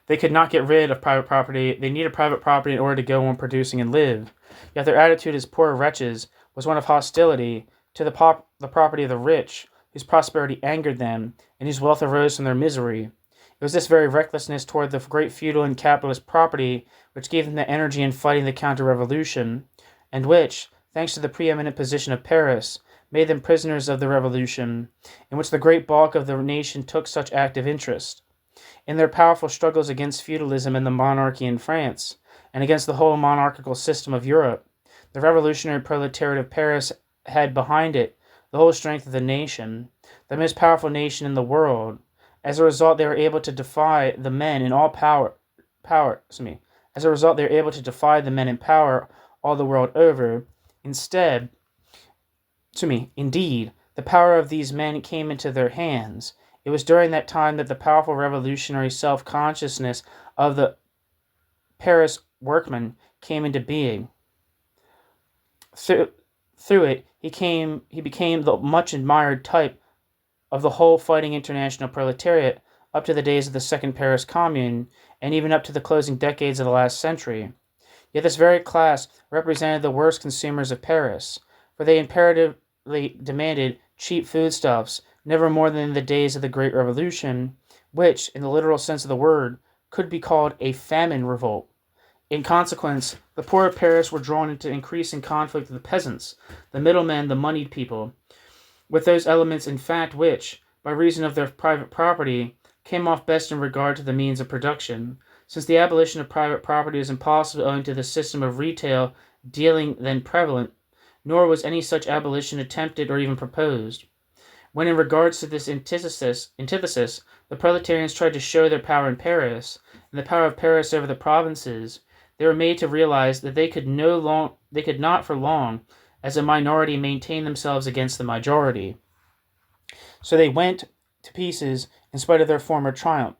[SPEAKER 1] They could not get rid of private property. They needed private property in order to go on producing and live. Yet their attitude as poor wretches was one of hostility to the property of the rich, whose prosperity angered them, and whose wealth arose from their misery. It was this very recklessness toward the great feudal and capitalist property which gave them the energy in fighting the counter-revolution, and which, thanks to the preeminent position of Paris, made them prisoners of the revolution, in which the great bulk of the nation took such active interest. In their powerful struggles against feudalism and the monarchy in France, and against the whole monarchical system of Europe, the revolutionary proletariat of Paris had behind it the whole strength of the nation, the most powerful nation in the world. As a result, they were able to defy the men in all all the world over. Indeed, the power of these men came into their hands. It was during that time that the powerful revolutionary self-consciousness of the Paris workman came into being. Through it, he became the much admired type of the whole fighting international proletariat up to the days of the Second Paris Commune, and even up to the closing decades of the last century. Yet this very class represented the worst consumers of Paris, for they imperatively demanded cheap foodstuffs, never more than in the days of the Great Revolution, which, in the literal sense of the word, could be called a famine revolt. In consequence, the poor of Paris were drawn into increasing conflict with the peasants, the middlemen, the moneyed people, with those elements, in fact, which, by reason of their private property, came off best in regard to the means of production. Since the abolition of private property was impossible owing to the system of retail dealing then prevalent, nor was any such abolition attempted or even proposed. When in regards to this antithesis, the proletarians tried to show their power in Paris, and the power of Paris over the provinces, they were made to realize that they could not for long, as a minority, maintain themselves against the majority. So they went to pieces in spite of their former triumphs.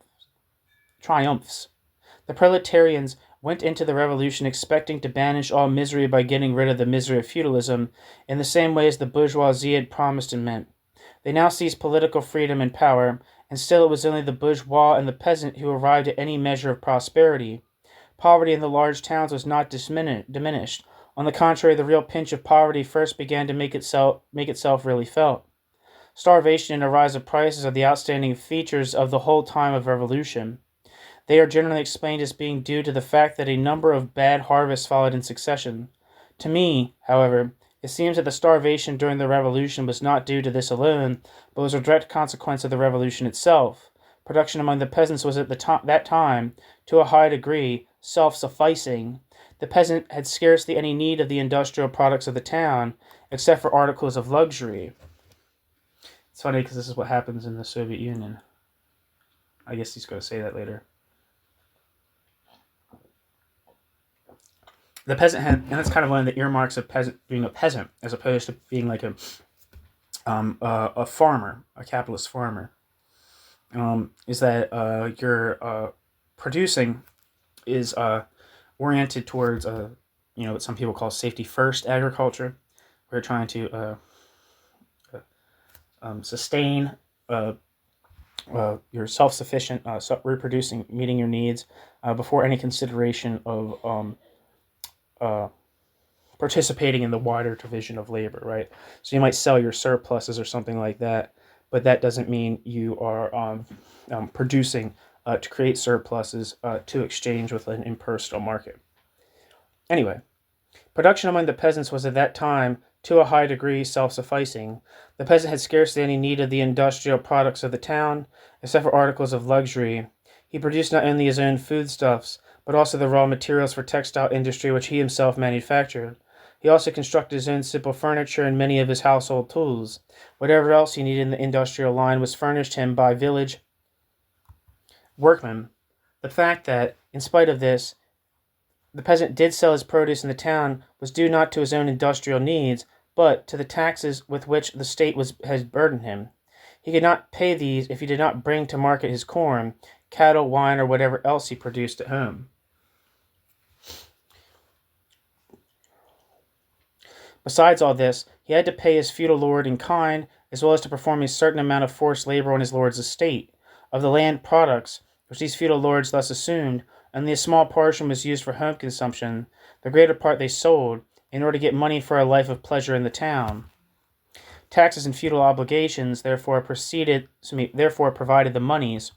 [SPEAKER 1] The proletarians went into the revolution expecting to banish all misery by getting rid of the misery of feudalism, in the same way as the bourgeoisie had promised and meant. They now seized political freedom and power, and still it was only the bourgeois and the peasant who arrived at any measure of prosperity. Poverty in the large towns was not diminished. On the contrary, the real pinch of poverty first began to make itself really felt. Starvation and a rise of prices are the outstanding features of the whole time of revolution. They are generally explained as being due to the fact that a number of bad harvests followed in succession. To me, however, it seems that the starvation during the revolution was not due to this alone, but was a direct consequence of the revolution itself. Production among the peasants was at that time, to a high degree, self-sufficing. The peasant had scarcely any need of the industrial products of the town, except for articles of luxury. It's funny because this is what happens in the Soviet Union. I guess he's going to say that later. The peasant had, and that's kind of one of the earmarks of being a peasant, as opposed to being like a farmer, a capitalist farmer, is that your producing is oriented towards what some people call safety first agriculture. We're trying to sustain your self-sufficient, reproducing, meeting your needs before any consideration of participating in the wider division of labor, right? So you might sell your surpluses or something like that, but that doesn't mean you are producing to create surpluses to exchange with an impersonal market. Anyway, production among the peasants was at that time to a high degree self-sufficing. The peasant had scarcely any need of the industrial products of the town, except for articles of luxury. He produced not only his own foodstuffs, but also the raw materials for textile industry which he himself manufactured. He also constructed his own simple furniture and many of his household tools. Whatever else he needed in the industrial line was furnished him by village workmen. The fact that, in spite of this, the peasant did sell his produce in the town was due not to his own industrial needs, but to the taxes with which the state has burdened him. He could not pay these if he did not bring to market his corn, cattle, wine, or whatever else he produced at home. Besides all this, he had to pay his feudal lord in kind, as well as to perform a certain amount of forced labor on his lord's estate. Of the land products, which these feudal lords thus assumed, only a small portion was used for home consumption. The greater part they sold, in order to get money for a life of pleasure in the town. Taxes and feudal obligations therefore provided the monies,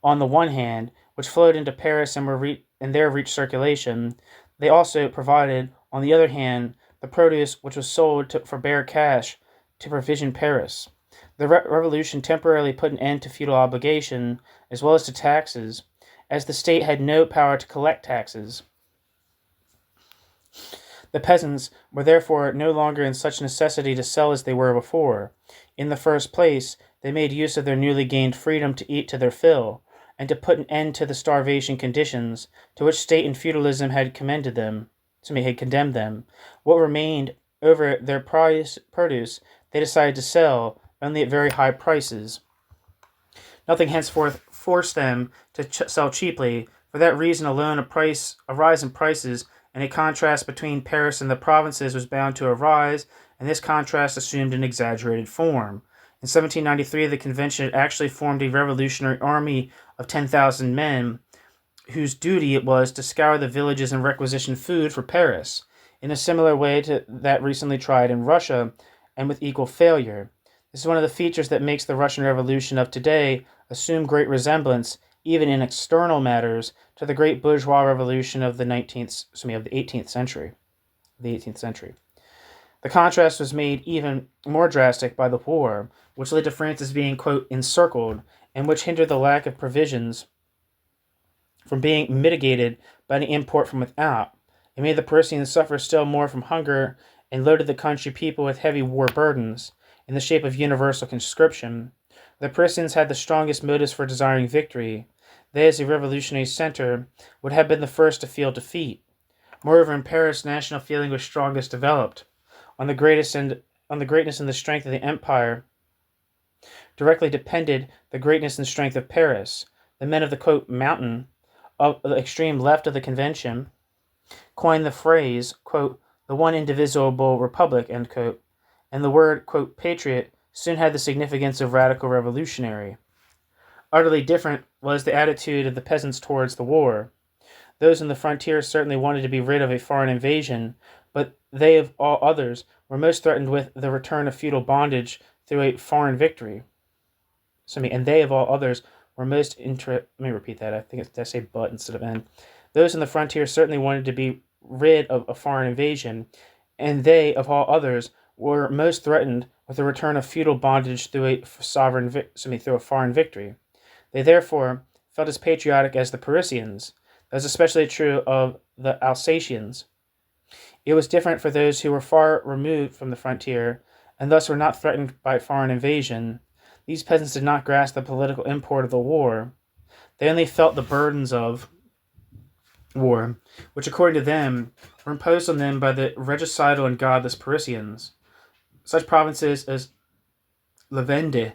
[SPEAKER 1] on the one hand, which flowed into Paris and there reached circulation. They also provided, on the other hand, the produce which was sold for bare cash to provision Paris. The revolution temporarily put an end to feudal obligation, as well as to taxes, as the state had no power to collect taxes. The peasants were therefore no longer in such necessity to sell as they were before. In the first place, they made use of their newly gained freedom to eat to their fill, and to put an end to the starvation conditions to which state and feudalism had condemned them. What remained over their produce they decided to sell, only at very high prices. Nothing henceforth forced them to sell cheaply. For that reason alone, a rise in prices and a contrast between Paris and the provinces was bound to arise, and this contrast assumed an exaggerated form. In 1793, the convention had actually formed a revolutionary army of 10,000 men, whose duty it was to scour the villages and requisition food for Paris, in a similar way to that recently tried in Russia, and with equal failure. This is one of the features that makes the Russian Revolution of today assume great resemblance, even in external matters, to the great bourgeois revolution of the 18th century. The contrast was made even more drastic by the war, which led to France's being, quote, encircled, and which hindered the lack of provisions from being mitigated by any import from without. It made the Parisians suffer still more from hunger and loaded the country people with heavy war burdens in the shape of universal conscription. The Parisians had the strongest motives for desiring victory. They, as a revolutionary center, would have been the first to feel defeat. Moreover, in Paris, national feeling was strongest developed. On the greatness and the strength of the empire directly depended the greatness and strength of Paris. The men of the quote mountain of the extreme left of the convention coined the phrase quote the one indivisible republic end quote, and the word quote patriot soon had the significance of radical revolutionary. Utterly different was the attitude of the peasants towards the war. Those in the frontier certainly wanted to be rid of a foreign invasion, but they of all others were most threatened with the return of feudal bondage through a foreign victory. And they of all others were most let me repeat that. I think it's, did I say but instead of and? Those in the frontier certainly wanted to be rid of a foreign invasion, and they of all others were most threatened with the return of feudal bondage through a foreign victory. They therefore felt as patriotic as the Parisians. That was especially true of the Alsatians. It was different for those who were far removed from the frontier, and thus were not threatened by foreign invasion. These peasants did not grasp the political import of the war. They only felt the burdens of war, which according to them were imposed on them by the regicidal and godless Parisians. Such provinces as Vendée,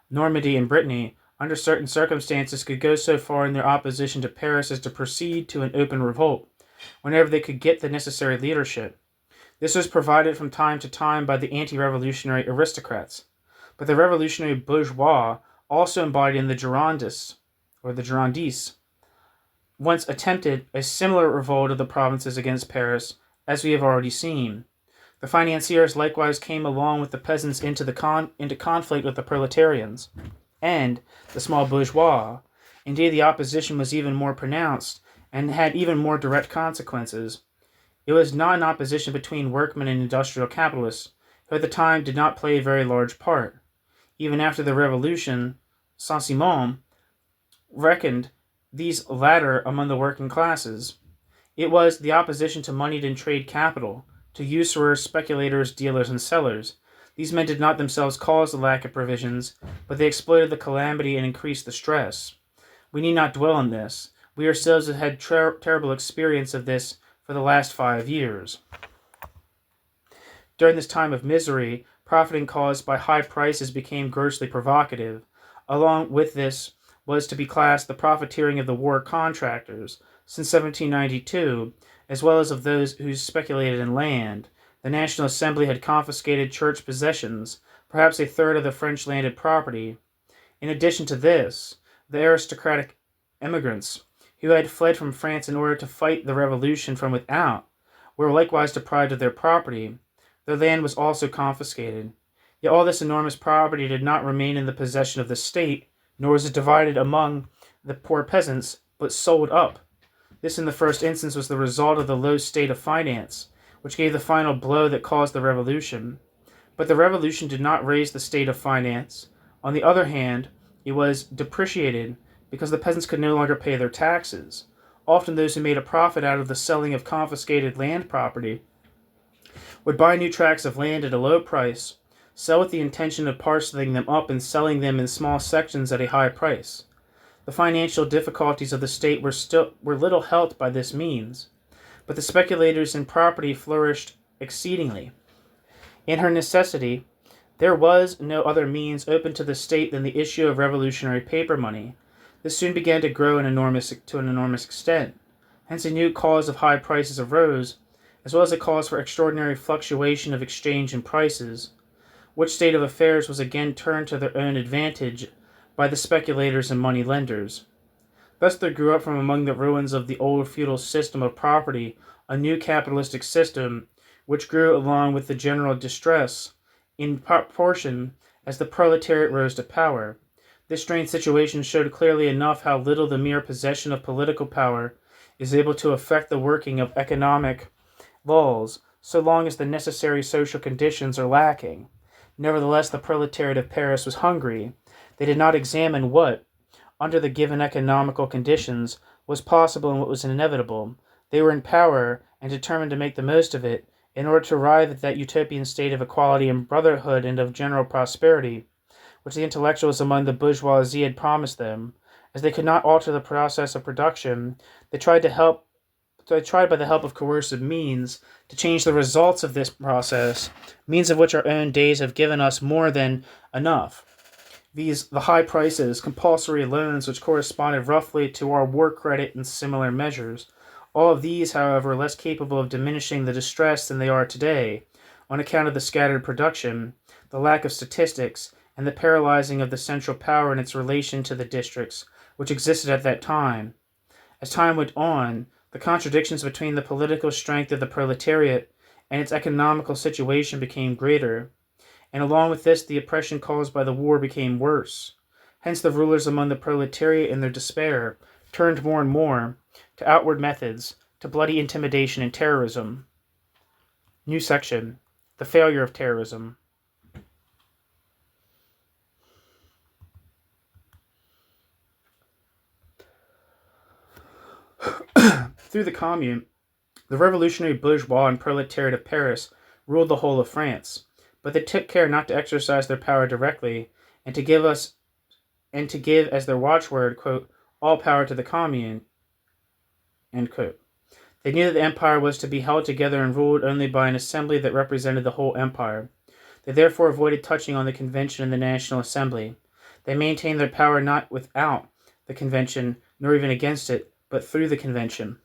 [SPEAKER 1] Normandy, and Brittany, under certain circumstances, could go so far in their opposition to Paris as to proceed to an open revolt, whenever they could get the necessary leadership. This was provided from time to time by the anti-revolutionary aristocrats, but the revolutionary bourgeois, also embodied in the Girondists, once attempted a similar revolt of the provinces against Paris, as we have already seen. The financiers likewise came along with the peasants into conflict with the proletarians and the small bourgeois. Indeed, the opposition was even more pronounced and had even more direct consequences. It was not an opposition between workmen and industrial capitalists, who at the time did not play a very large part. Even after the Revolution, Saint-Simon reckoned these latter among the working classes. It was the opposition to moneyed and trade capital, to usurers, speculators, dealers, and sellers. These men did not themselves cause the lack of provisions, but they exploited the calamity and increased the stress. We need not dwell on this. We ourselves have had terrible experience of this for the last 5 years. During this time of misery, profiting caused by high prices became grossly provocative. Along with this was to be classed the profiteering of the war contractors. Since 1792, as well as of those who speculated in land, the National Assembly had confiscated church possessions, perhaps a third of the French landed property. In addition to this, the aristocratic emigrants, who had fled from France in order to fight the revolution from without, were likewise deprived of their property. Their land was also confiscated. Yet all this enormous property did not remain in the possession of the state, nor was it divided among the poor peasants, but sold up. This in the first instance was the result of the low state of finance, which gave the final blow that caused the revolution. But the revolution did not raise the state of finance. On the other hand, it was depreciated because the peasants could no longer pay their taxes. Often those who made a profit out of the selling of confiscated land property would buy new tracts of land at a low price, sell with the intention of parceling them up and selling them in small sections at a high price. The financial difficulties of the state were little helped by this means, but the speculators in property flourished exceedingly. In her necessity, there was no other means open to the state than the issue of revolutionary paper money. This soon began to grow to an enormous extent. Hence a new cause of high prices arose, as well as a cause for extraordinary fluctuation of exchange and prices, which state of affairs was again turned to their own advantage by the speculators and money lenders. Thus there grew up from among the ruins of the old feudal system of property a new capitalistic system, which grew along with the general distress in proportion as the proletariat rose to power. This strange situation showed clearly enough how little the mere possession of political power is able to affect the working of economic laws, so long as the necessary social conditions are lacking. Nevertheless, the proletariat of Paris was hungry. They did not examine what, under the given economical conditions was possible and what was inevitable. They were in power and determined to make the most of it in order to arrive at that utopian state of equality and brotherhood and of general prosperity, which the intellectuals among the bourgeoisie had promised them. As they could not alter the process of production, they tried by the help of coercive means to change the results of this process, means of which our own days have given us more than enough. The high prices, compulsory loans which corresponded roughly to our war credit and similar measures. All of these, however, are less capable of diminishing the distress than they are today, on account of the scattered production, the lack of statistics, and the paralyzing of the central power in its relation to the districts, which existed at that time. As time went on, the contradictions between the political strength of the proletariat and its economical situation became greater, and along with this the oppression caused by the war became worse. Hence the rulers among the proletariat in their despair turned more and more to outward methods, to bloody intimidation and terrorism. New section: the failure of terrorism. Through the Commune, the revolutionary bourgeois and proletariat of Paris ruled the whole of France, but they took care not to exercise their power directly, and to give as their watchword, quote, all power to the Commune, end quote. They knew that the empire was to be held together and ruled only by an assembly that represented the whole empire. They therefore avoided touching on the convention and the National Assembly. They maintained their power not without the convention, nor even against it, but through the convention.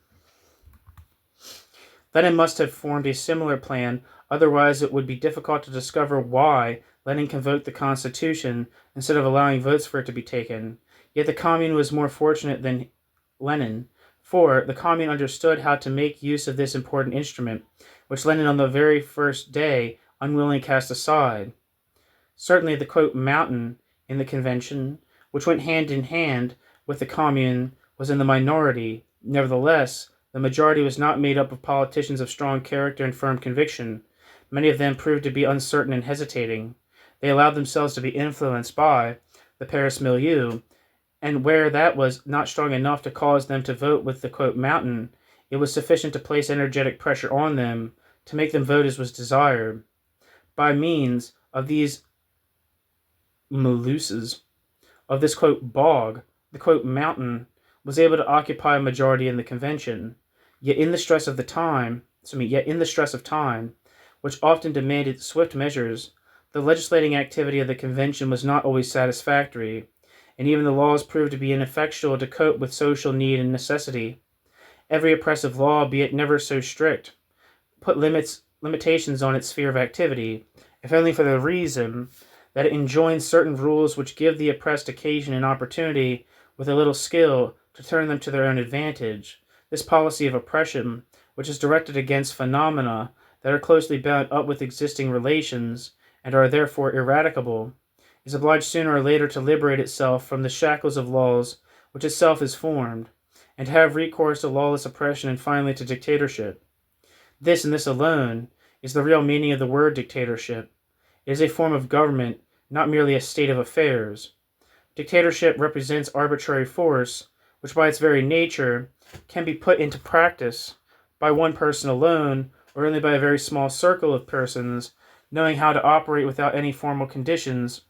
[SPEAKER 1] Lenin must have formed a similar plan, otherwise it would be difficult to discover why Lenin convoked the Constitution instead of allowing votes for it to be taken. Yet the Commune was more fortunate than Lenin, for the Commune understood how to make use of this important instrument, which Lenin on the very first day unwillingly cast aside. Certainly the, quote, mountain in the convention, which went hand in hand with the Commune, was in the minority. Nevertheless, the majority was not made up of politicians of strong character and firm conviction. Many of them proved to be uncertain and hesitating. They allowed themselves to be influenced by the Paris milieu, and where that was not strong enough to cause them to vote with the, quote, mountain, it was sufficient to place energetic pressure on them to make them vote as was desired. By means of these moluses, of this, quote, bog, the, quote, mountain was able to occupy a majority in the convention. Yet in the stress of time, which often demanded swift measures, the legislating activity of the convention was not always satisfactory, and even the laws proved to be ineffectual to cope with social need and necessity. Every oppressive law, be it never so strict, put limitations on its sphere of activity, if only for the reason that it enjoins certain rules which give the oppressed occasion and opportunity, with a little skill, to turn them to their own advantage. This policy of oppression, which is directed against phenomena that are closely bound up with existing relations, and are therefore ineradicable, is obliged sooner or later to liberate itself from the shackles of laws which itself has formed, and to have recourse to lawless oppression and finally to dictatorship. This, and this alone, is the real meaning of the word dictatorship. It is a form of government, not merely a state of affairs. Dictatorship represents arbitrary force, which by its very nature can be put into practice by one person alone, or only by a very small circle of persons, knowing how to operate without any formal conditions,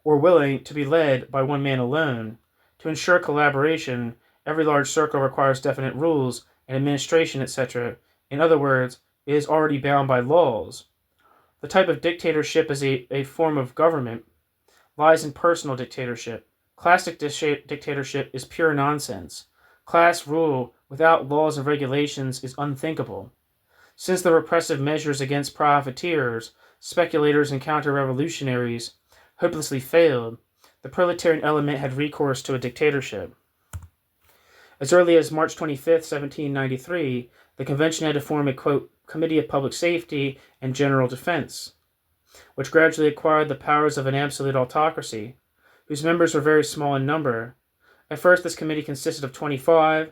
[SPEAKER 1] or willing to be led by one man alone. To ensure collaboration, every large circle requires definite rules and administration, etc. In other words, it is already bound by laws. The type of dictatorship as a form of government lies in personal dictatorship. Classic dictatorship is pure nonsense. Class rule without laws and regulations is unthinkable. Since the repressive measures against profiteers, speculators, and counter-revolutionaries hopelessly failed, the proletarian element had recourse to a dictatorship. As early as March 25, 1793, the convention had to form a, quote, Committee of Public Safety and General Defense, which gradually acquired the powers of an absolute autocracy, whose members were very small in number. At first, this committee consisted of 25,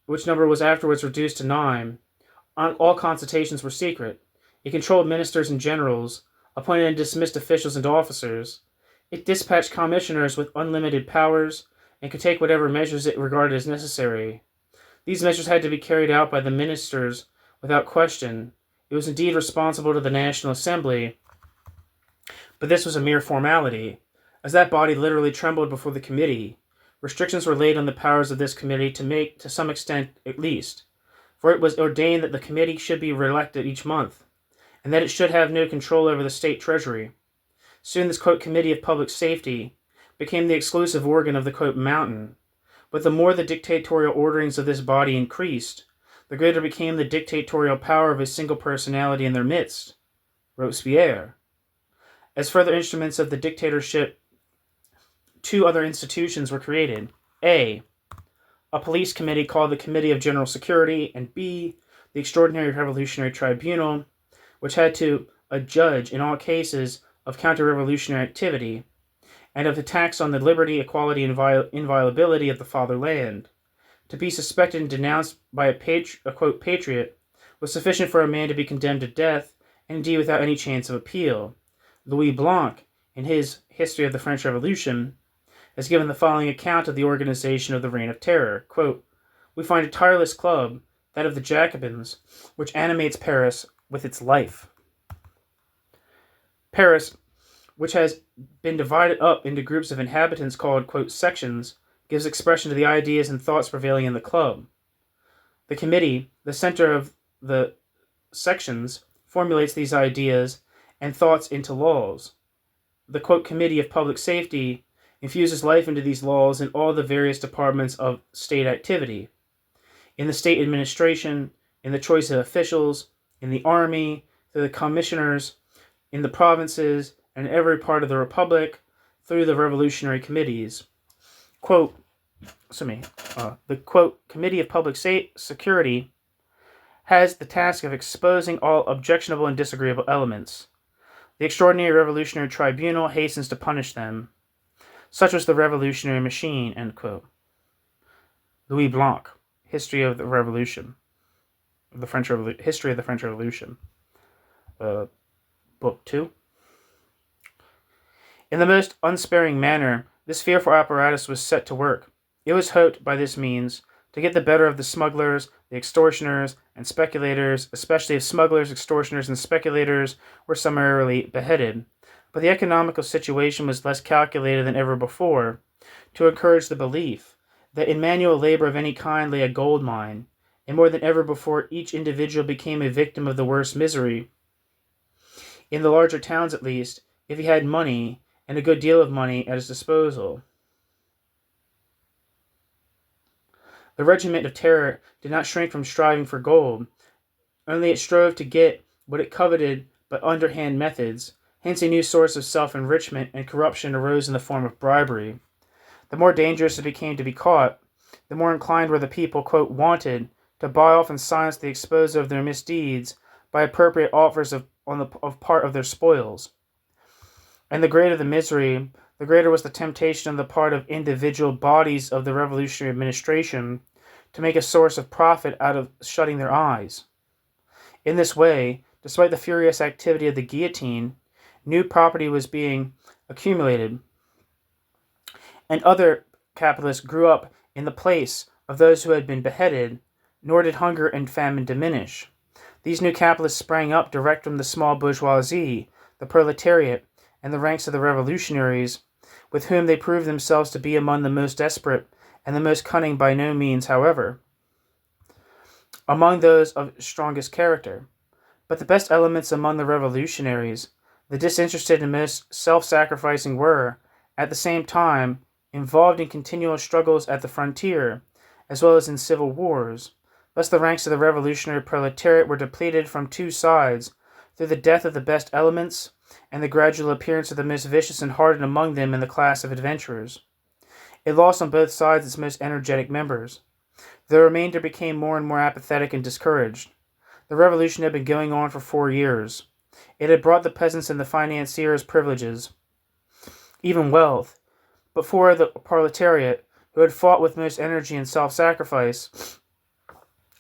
[SPEAKER 1] which number was afterwards reduced to 9. All consultations were secret. It controlled ministers and generals, appointed and dismissed officials and officers. It dispatched commissioners with unlimited powers and could take whatever measures it regarded as necessary. These measures had to be carried out by the ministers without question. It was indeed responsible to the National Assembly, but this was a mere formality, as that body literally trembled before the committee. Restrictions were laid on the powers of this committee to some extent at least, for it was ordained that the committee should be re-elected each month, and that it should have no control over the state treasury. Soon this, quote, Committee of Public Safety became the exclusive organ of the, quote, Mountain. But the more the dictatorial orderings of this body increased, the greater became the dictatorial power of a single personality in their midst, Robespierre. As further instruments of the dictatorship, two other institutions were created. A police committee called the Committee of General Security, and B, the Extraordinary Revolutionary Tribunal, which had to adjudge in all cases of counter-revolutionary activity, and of attacks on the liberty, equality, and inviolability of the fatherland. To be suspected and denounced by a quote, patriot was sufficient for a man to be condemned to death, and indeed without any chance of appeal. Louis Blanc, in his History of the French Revolution, has given the following account of the organization of the Reign of Terror. Quote, we find a tireless club, that of the Jacobins, which animates Paris with its life. Paris, which has been divided up into groups of inhabitants called, quote, sections, gives expression to the ideas and thoughts prevailing in the club. The committee, the center of the sections, formulates these ideas and thoughts into laws. The, quote, Committee of Public Safety infuses life into these laws in all the various departments of state activity. In the state administration, in the choice of officials, in the army, through the commissioners, in the provinces, and in every part of the republic, through the revolutionary committees. Quote, the, quote, Committee of Public Security has the task of exposing all objectionable and disagreeable elements. The Extraordinary Revolutionary Tribunal hastens to punish them. Such was the revolutionary machine, end quote. Louis Blanc, History of the Revolution, History of the French Revolution, Book 2. In the most unsparing manner, this fearful apparatus was set to work. It was hoped, by this means, to get the better of the smugglers, the extortioners, and speculators, especially if smugglers, extortioners, and speculators were summarily beheaded. But the economical situation was less calculated than ever before to encourage the belief that in manual labor of any kind lay a gold mine, and more than ever before each individual became a victim of the worst misery. In the larger towns, at least, if he had money, and a good deal of money, at his disposal. The regiment of terror did not shrink from striving for gold, only it strove to get what it coveted by underhand methods. Hence a new source of self-enrichment and corruption arose in the form of bribery. The more dangerous it became to be caught, the more inclined were the people, quote, wanted to buy off and silence the exposer of their misdeeds by appropriate offers of part of their spoils. And the greater the misery, the greater was the temptation on the part of individual bodies of the revolutionary administration to make a source of profit out of shutting their eyes. In this way, despite the furious activity of the guillotine, new property was being accumulated, and other capitalists grew up in the place of those who had been beheaded, nor did hunger and famine diminish. These new capitalists sprang up direct from the small bourgeoisie, the proletariat, and the ranks of the revolutionaries, with whom they proved themselves to be among the most desperate and the most cunning by no means, however, among those of strongest character. But the best elements among the revolutionaries, the disinterested and most self-sacrificing, were, at the same time, involved in continual struggles at the frontier, as well as in civil wars. Thus the ranks of the revolutionary proletariat were depleted from two sides, through the death of the best elements, and the gradual appearance of the most vicious and hardened among them in the class of adventurers. It lost on both sides its most energetic members. The remainder became more and more apathetic and discouraged. The revolution had been going on for 4 years. It had brought the peasants and the financiers privileges, even wealth, but for the proletariat, who had fought with most energy and self-sacrifice,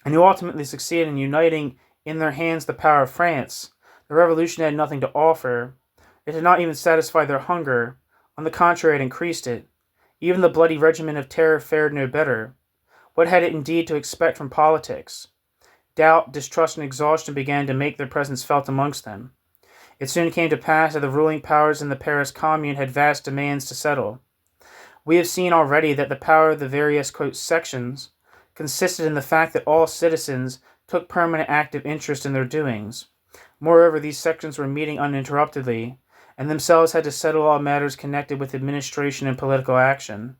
[SPEAKER 1] and who ultimately succeeded in uniting in their hands the power of France, the revolution had nothing to offer. It did not even satisfy their hunger. On the contrary, it increased it. Even the bloody regimen of terror fared no better. What had it indeed to expect from politics? Doubt, distrust, and exhaustion began to make their presence felt amongst them. It soon came to pass that the ruling powers in the Paris Commune had vast demands to settle. We have seen already that the power of the various sections consisted in the fact that all citizens took permanent active interest in their doings. Moreover, these sections were meeting uninterruptedly, and themselves had to settle all matters connected with administration and political action.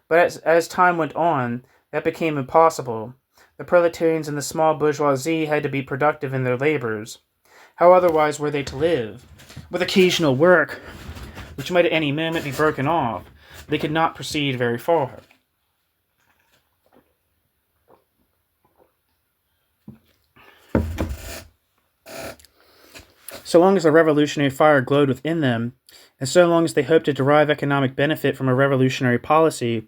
[SPEAKER 1] But as time went on, that became impossible. The proletarians and the small bourgeoisie had to be productive in their labors. How otherwise were they to live? With occasional work, which might at any moment be broken off, they could not proceed very far. So long as a revolutionary fire glowed within them, and so long as they hoped to derive economic benefit from a revolutionary policy,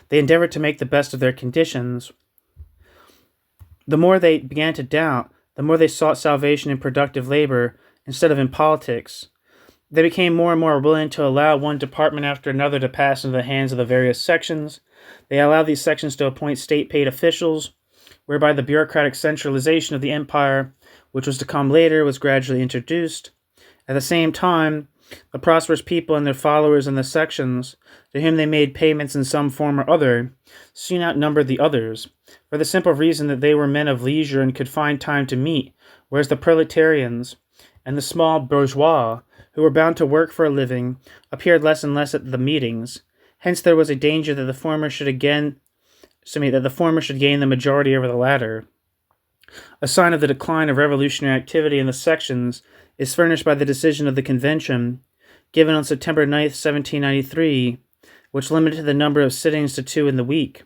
[SPEAKER 1] they endeavored to make the best of their conditions. The more they began to doubt, the more they sought salvation in productive labor instead of in politics. They became more and more willing to allow one department after another to pass into the hands of the various sections. They allowed these sections to appoint state-paid officials, whereby the bureaucratic centralization of the empire, which was to come later, was gradually introduced. At the same time, the prosperous people and their followers in the sections, to whom they made payments in some form or other, soon outnumbered the others, for the simple reason that they were men of leisure and could find time to meet, whereas the proletarians and the small bourgeois, who were bound to work for a living, appeared less and less at the meetings. Hence there was a danger that the former should gain the majority over the latter. A sign of the decline of revolutionary activity in the sections is furnished by the decision of the convention, given on September 9th, 1793, which limited the number of sittings to 2 in the week,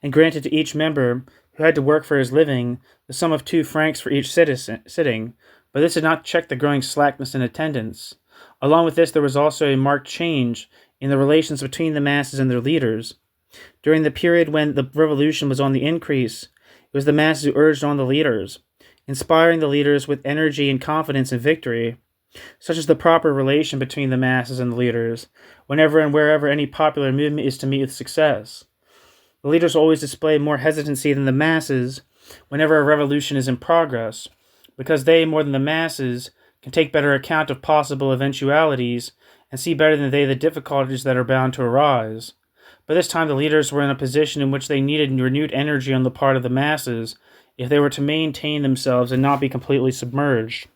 [SPEAKER 1] and granted to each member, who had to work for his living, the sum of 2 francs for each sitting, but this did not check the growing slackness in attendance. Along with this, there was also a marked change in the relations between the masses and their leaders. During the period when the revolution was on the increase, it was the masses who urged on the leaders, inspiring the leaders with energy and confidence in victory. Such is the proper relation between the masses and the leaders, whenever and wherever any popular movement is to meet with success. The leaders always display more hesitancy than the masses whenever a revolution is in progress, because they, more than the masses, can take better account of possible eventualities and see better than they the difficulties that are bound to arise. By this time the leaders were in a position in which they needed renewed energy on the part of the masses if they were to maintain themselves and not be completely submerged.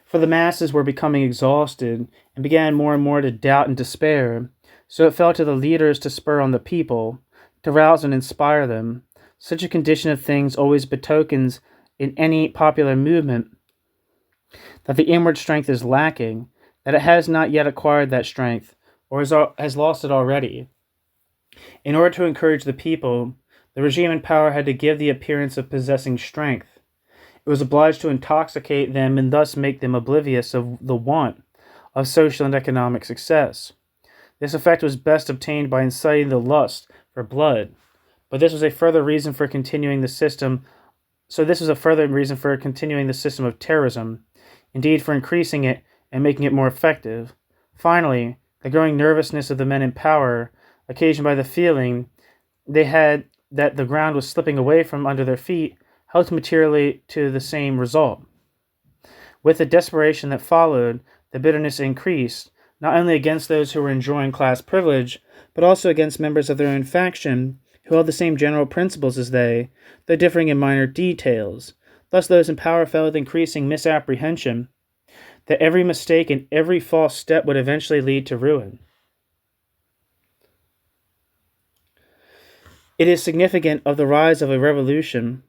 [SPEAKER 1] For the masses were becoming exhausted and began more and more to doubt and despair, so it fell to the leaders to spur on the people, to rouse and inspire them. Such a condition of things always betokens in any popular movement that the inward strength is lacking, that it has not yet acquired that strength, or has lost it already. In order to encourage the people, the regime in power had to give the appearance of possessing strength. It was obliged to intoxicate them and thus make them oblivious of the want of social and economic success. This effect was best obtained by inciting the lust for blood, but this was a further reason for continuing the system. This was a further reason for continuing the system of terrorism, indeed for increasing it and making it more effective. Finally, the growing nervousness of the men in power, occasioned by the feeling they had that the ground was slipping away from under their feet, helped materially to the same result. With the desperation that followed, the bitterness increased, not only against those who were enjoying class privilege, but also against members of their own faction who held the same general principles as they, though differing in minor details. Thus those in power felt with increasing misapprehension that every mistake and every false step would eventually lead to ruin. It is significant of the rise of a revolution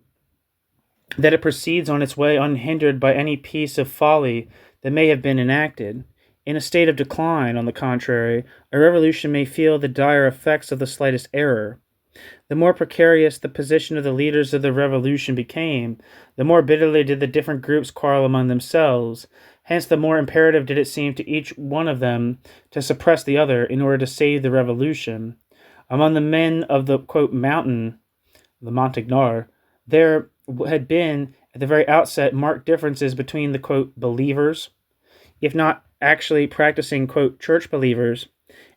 [SPEAKER 1] that it proceeds on its way unhindered by any piece of folly that may have been enacted. In a state of decline, on the contrary, a revolution may feel the dire effects of the slightest error. The more precarious the position of the leaders of the revolution became, the more bitterly did the different groups quarrel among themselves. Hence, the more imperative did it seem to each one of them to suppress the other in order to save the revolution. Among the men of the, quote, mountain, the Montagnard, there had been, at the very outset, marked differences between the, quote, believers, if not actually practicing, quote, church believers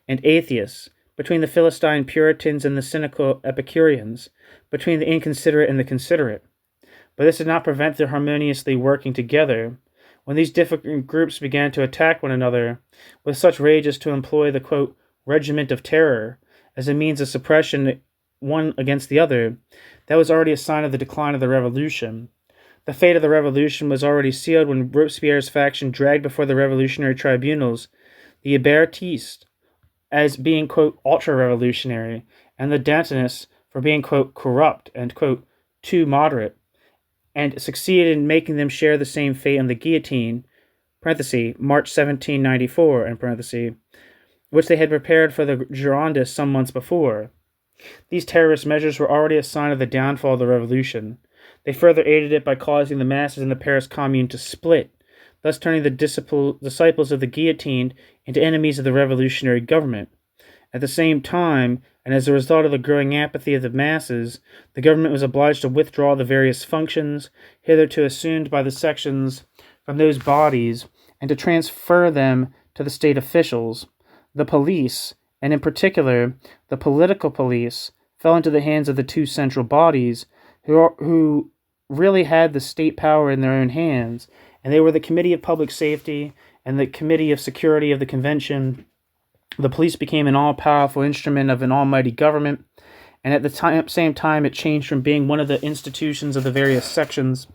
[SPEAKER 1] and atheists, between the Philistine Puritans and the cynical Epicureans, between the inconsiderate and the considerate. But this did not prevent their harmoniously working together. When these different groups began to attack one another with such rage as to employ the, quote, regiment of terror as a means of suppression one against the other, that was already a sign of the decline of the revolution. The fate of the revolution was already sealed when Robespierre's faction dragged before the revolutionary tribunals the Hébertists as being, quote, ultra-revolutionary, and the Dantonists for being, quote, corrupt and, quote, too moderate, and succeeded in making them share the same fate on the guillotine, March 1794, which they had prepared for the Girondists some months before. These terrorist measures were already a sign of the downfall of the revolution. They further aided it by causing the masses in the Paris Commune to split, thus turning the disciples of the guillotine into enemies of the revolutionary government. At the same time, and as a result of the growing apathy of the masses, the government was obliged to withdraw the various functions hitherto assumed by the sections from those bodies and to transfer them to the state officials. The police, and in particular the political police, fell into the hands of the two central bodies who really had the state power in their own hands, and they were the Committee of Public Safety and the Committee of Security of the Convention. The police became an all-powerful instrument of an almighty government, and at the same time it changed from being one of the institutions of the various sections,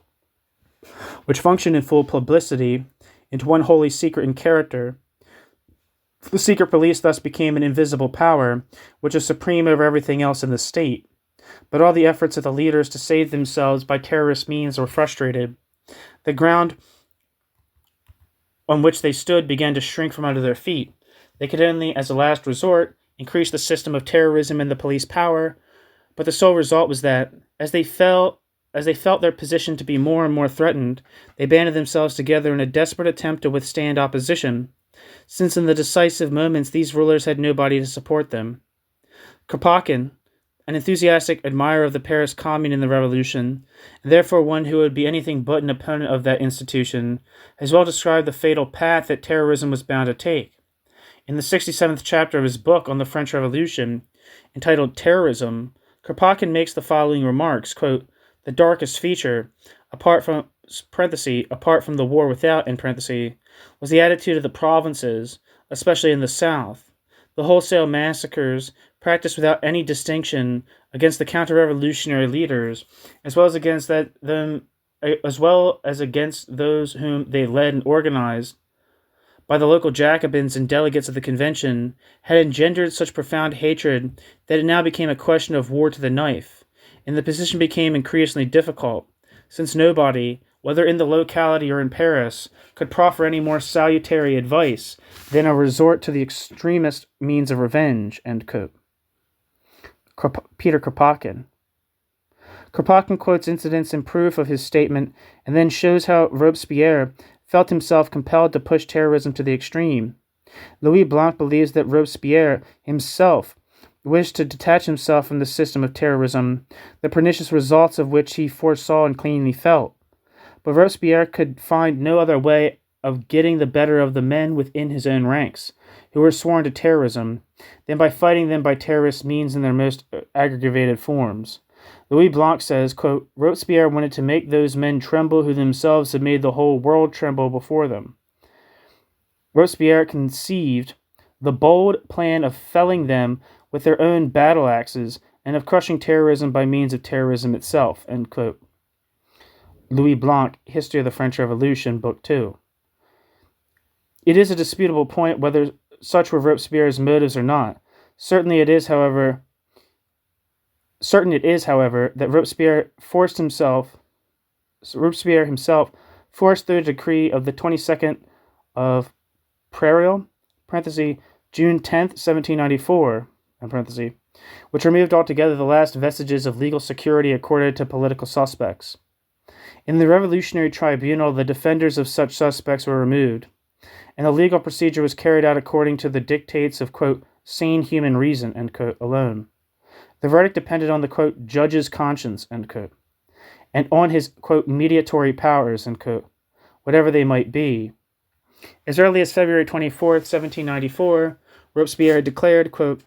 [SPEAKER 1] which functioned in full publicity, into one wholly secret in character. The secret police thus became an invisible power, which is supreme over everything else in the state. But all the efforts of the leaders to save themselves by terrorist means were frustrated. The ground on which they stood began to shrink from under their feet. They could only, as a last resort, increase the system of terrorism and the police power, but the sole result was that, as they felt their position to be more and more threatened, they banded themselves together in a desperate attempt to withstand opposition, since in the decisive moments these rulers had nobody to support them. Kropotkin, an enthusiastic admirer of the Paris Commune in the Revolution, and therefore one who would be anything but an opponent of that institution, has well described the fatal path that terrorism was bound to take. In the 67th chapter of his book on the French Revolution, entitled Terrorism, Kropotkin makes the following remarks, quote, the darkest feature, apart from the war without, was the attitude of the provinces, especially in the south. The wholesale massacres practiced without any distinction against the counter-revolutionary leaders, as well as against those whom they led and organized, by the local Jacobins and delegates of the convention, had engendered such profound hatred that it now became a question of war to the knife, and the position became increasingly difficult, since nobody, whether in the locality or in Paris, could proffer any more salutary advice than a resort to the extremest means of revenge, end quote. Peter Kropotkin. Kropotkin quotes incidents in proof of his statement and then shows how Robespierre felt himself compelled to push terrorism to the extreme. Louis Blanc believes that Robespierre himself wished to detach himself from the system of terrorism, the pernicious results of which he foresaw and keenly felt. But Robespierre could find no other way of getting the better of the men within his own ranks, who were sworn to terrorism, than by fighting them by terrorist means in their most aggravated forms. Louis Blanc says, quote, Robespierre wanted to make those men tremble who themselves had made the whole world tremble before them. Robespierre conceived the bold plan of felling them with their own battle axes and of crushing terrorism by means of terrorism itself, end quote. Louis Blanc, History of the French Revolution, Book 2. It is a disputable point whether such were Robespierre's motives or not. Certain it is, however, that Robespierre himself forced through the decree of the 22nd of Prairial, June 10th, 1794, which removed altogether the last vestiges of legal security accorded to political suspects. In the Revolutionary Tribunal, the defenders of such suspects were removed, and the legal procedure was carried out according to the dictates of, quote, sane human reason, end quote, alone. The verdict depended on the, quote, judge's conscience, end quote, and on his, quote, mediatory powers, end quote, whatever they might be. As early as February 24th, 1794, Robespierre declared, quote,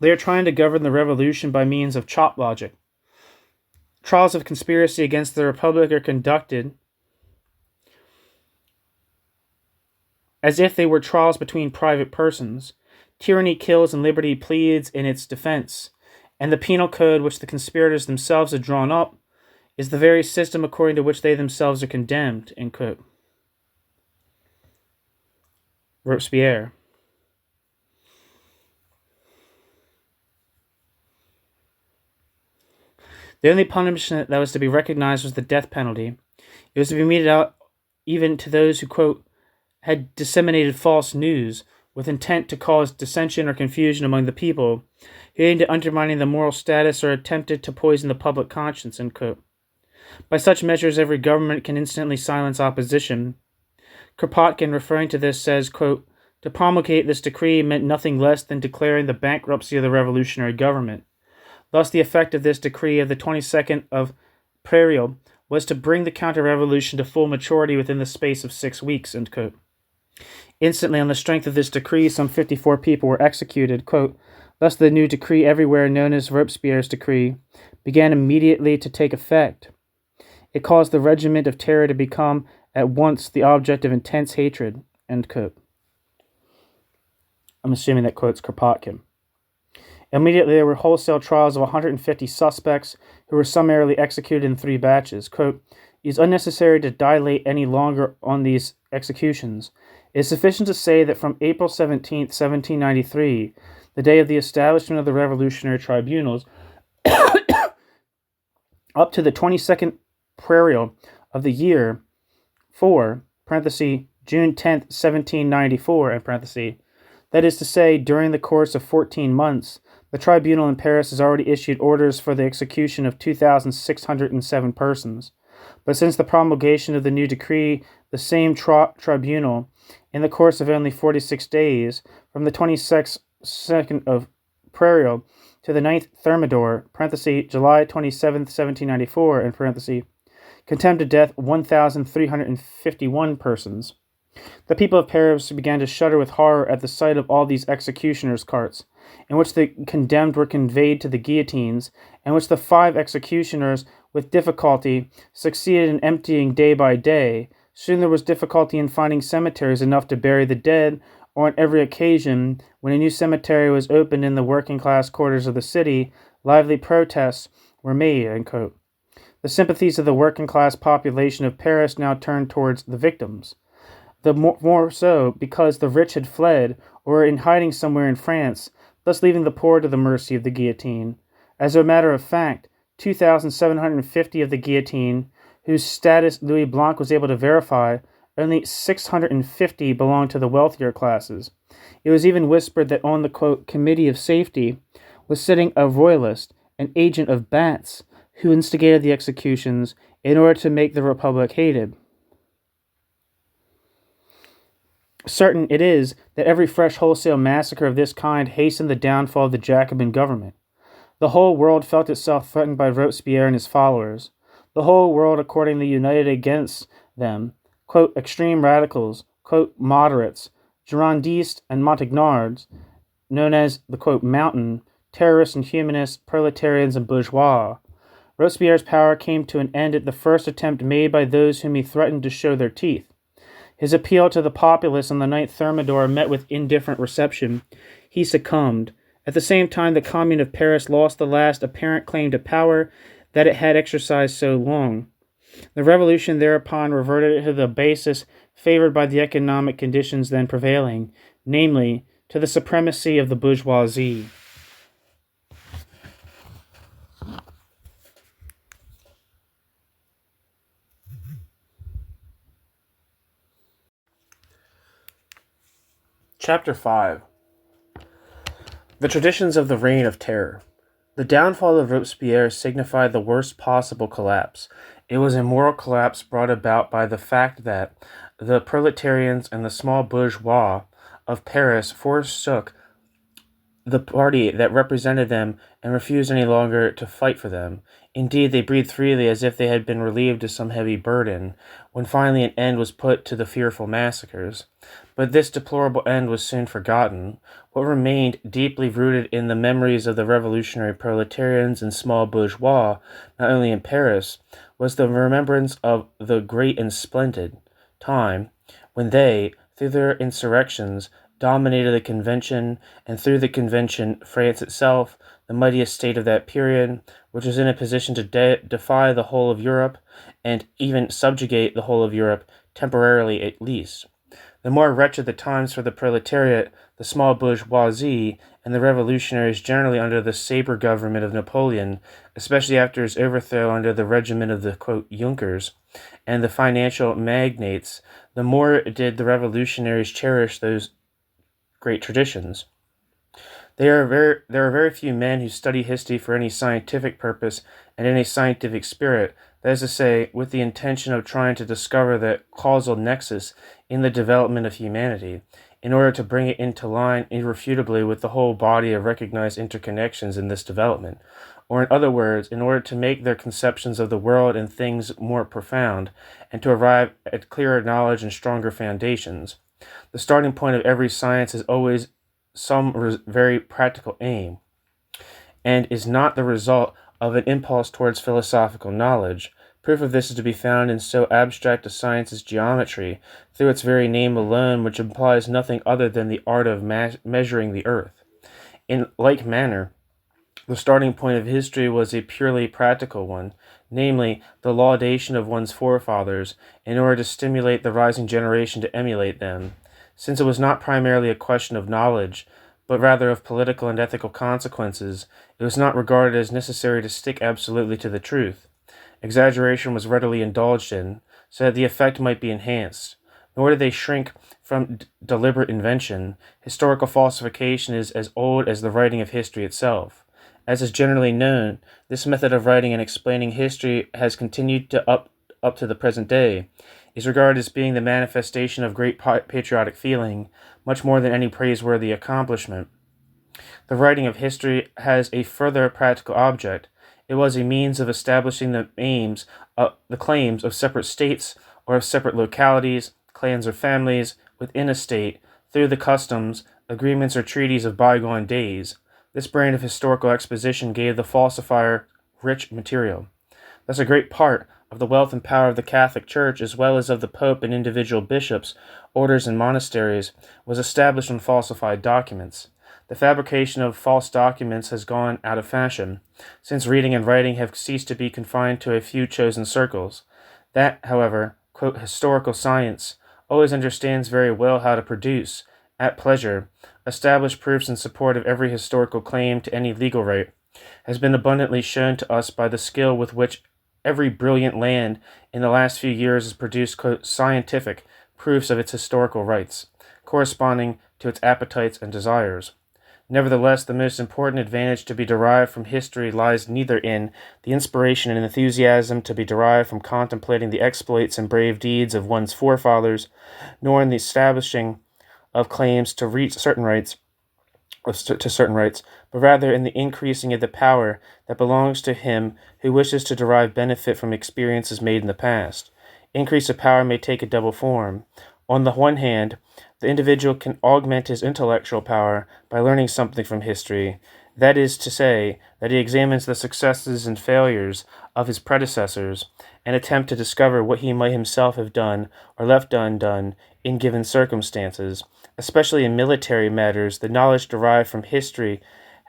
[SPEAKER 1] "They are trying to govern the revolution by means of chop logic. Trials of conspiracy against the Republic are conducted as if they were trials between private persons. Tyranny kills and liberty pleads in its defense, and the penal code which the conspirators themselves have drawn up is the very system according to which they themselves are condemned," end quote. Robespierre. The only punishment that was to be recognized was the death penalty. It was to be meted out even to those who, quote, "had disseminated false news with intent to cause dissension or confusion among the people, who aimed at undermining the moral status or attempted to poison the public conscience," end quote. By such measures, every government can instantly silence opposition. Kropotkin, referring to this, says, quote, "To promulgate this decree meant nothing less than declaring the bankruptcy of the revolutionary government. Thus, the effect of this decree of the 22nd of Prairial was to bring the counter-revolution to full maturity within the space of 6 weeks," end quote. Instantly, on the strength of this decree, some 54 people were executed, quote, "Thus the new decree everywhere known as Robespierre's decree began immediately to take effect. It caused the regiment of terror to become at once the object of intense hatred," end quote. I'm assuming that quotes Kropotkin. Immediately, there were wholesale trials of 150 suspects who were summarily executed in 3 batches. Quote, "It is unnecessary to dilate any longer on these executions. It is sufficient to say that from April 17th, 1793, the day of the establishment of the revolutionary tribunals, up to the 22nd Prairial of the year 4, June 10th, 1794, that is to say, during the course of 14 months, the tribunal in Paris has already issued orders for the execution of 2,607 persons. But since the promulgation of the new decree, the same tribunal, in the course of only 46 days, from the 22nd of Prairial to the 9th Thermidor, July 27th, 1794, condemned to death 1,351 persons. The people of Paris began to shudder with horror at the sight of all these executioners' carts, in which the condemned were conveyed to the guillotines, and which the 5 executioners, with difficulty, succeeded in emptying day by day. Soon there was difficulty in finding cemeteries enough to bury the dead, or on every occasion, when a new cemetery was opened in the working-class quarters of the city, lively protests were made," end quote. The sympathies of the working-class population of Paris now turned towards the victims. The more so because the rich had fled or were in hiding somewhere in France, thus leaving the poor to the mercy of the guillotine. As a matter of fact, 2,750 of the guillotine, whose status Louis Blanc was able to verify, only 650 belonged to the wealthier classes. It was even whispered that on the, quote, "committee of safety" was sitting a royalist, an agent of Bat's, who instigated the executions in order to make the Republic hated. Certain it is that every fresh wholesale massacre of this kind hastened the downfall of the Jacobin government. The whole world felt itself threatened by Robespierre and his followers. The whole world accordingly united against them, quote, "extreme radicals," quote, "moderates," Girondists and Montagnards, known as the, quote, "mountain," terrorists and humanists, proletarians and bourgeois. Robespierre's power came to an end at the first attempt made by those whom he threatened to show their teeth. His appeal to the populace on the 9th Thermidor met with indifferent reception. He succumbed. At the same time, the Commune of Paris lost the last apparent claim to power that it had exercised so long. The revolution thereupon reverted to the basis favored by the economic conditions then prevailing, namely, to the supremacy of the bourgeoisie. Chapter 5. The traditions of the Reign of Terror. The downfall of Robespierre signified the worst possible collapse. It was a moral collapse brought about by the fact that the proletarians and the small bourgeois of Paris forsook the party that represented them and refused any longer to fight for them. Indeed, they breathed freely as if they had been relieved of some heavy burden, when finally an end was put to the fearful massacres. But this deplorable end was soon forgotten. What remained deeply rooted in the memories of the revolutionary proletarians and small bourgeois, not only in Paris, was the remembrance of the great and splendid time when they, through their insurrections, dominated the Convention, and through the Convention, France itself, the mightiest state of that period, which was in a position to defy the whole of Europe, and even subjugate the whole of Europe, temporarily at least. The more wretched the times for the proletariat, the small bourgeoisie, and the revolutionaries generally under the saber government of Napoleon, especially after his overthrow under the regimen of the quote, Junkers, and the financial magnates, the more did the revolutionaries cherish those great traditions. There are very few men who study history for any scientific purpose and in a scientific spirit, that is to say, with the intention of trying to discover the causal nexus in the development of humanity, in order to bring it into line irrefutably with the whole body of recognized interconnections in this development, or in other words, in order to make their conceptions of the world and things more profound, and to arrive at clearer knowledge and stronger foundations. The starting point of every science is always some very practical aim, and is not the result of an impulse towards philosophical knowledge. Proof of this is to be found in so abstract a science as geometry, through its very name alone, which implies nothing other than the art of measuring the earth. In like manner, the starting point of history was a purely practical one, namely, the laudation of one's forefathers, in order to stimulate the rising generation to emulate them. Since it was not primarily a question of knowledge, but rather of political and ethical consequences, it was not regarded as necessary to stick absolutely to the truth. Exaggeration was readily indulged in, so that the effect might be enhanced. Nor did they shrink from deliberate invention. Historical falsification is as old as the writing of history itself. As is generally known, this method of writing and explaining history has continued to up to the present day, is regarded as being the manifestation of great patriotic feeling, much more than any praiseworthy accomplishment. The writing of history has a further practical object. It was a means of establishing the claims of separate states or of separate localities, clans or families within a state through the customs, agreements or treaties of bygone days. This brand of historical exposition gave the falsifier rich material. Thus a great part of the wealth and power of the Catholic Church, as well as of the Pope and individual bishops, orders and monasteries, was established on falsified documents. The fabrication of false documents has gone out of fashion, since reading and writing have ceased to be confined to a few chosen circles. That, however, quote, historical science always understands very well how to produce, at pleasure, established proofs in support of every historical claim to any legal right, has been abundantly shown to us by the skill with which every brilliant land in the last few years has produced quote, scientific proofs of its historical rights, corresponding to its appetites and desires. Nevertheless, the most important advantage to be derived from history lies neither in the inspiration and enthusiasm to be derived from contemplating the exploits and brave deeds of one's forefathers, nor in the establishing of claims to reach certain rights, but rather in the increasing of the power that belongs to him who wishes to derive benefit from experiences made in the past. Increase of power may take a double form. On the one hand, the individual can augment his intellectual power by learning something from history. That is to say, that he examines the successes and failures of his predecessors and attempt to discover what he might himself have done or left undone in given circumstances. Especially in military matters, the knowledge derived from history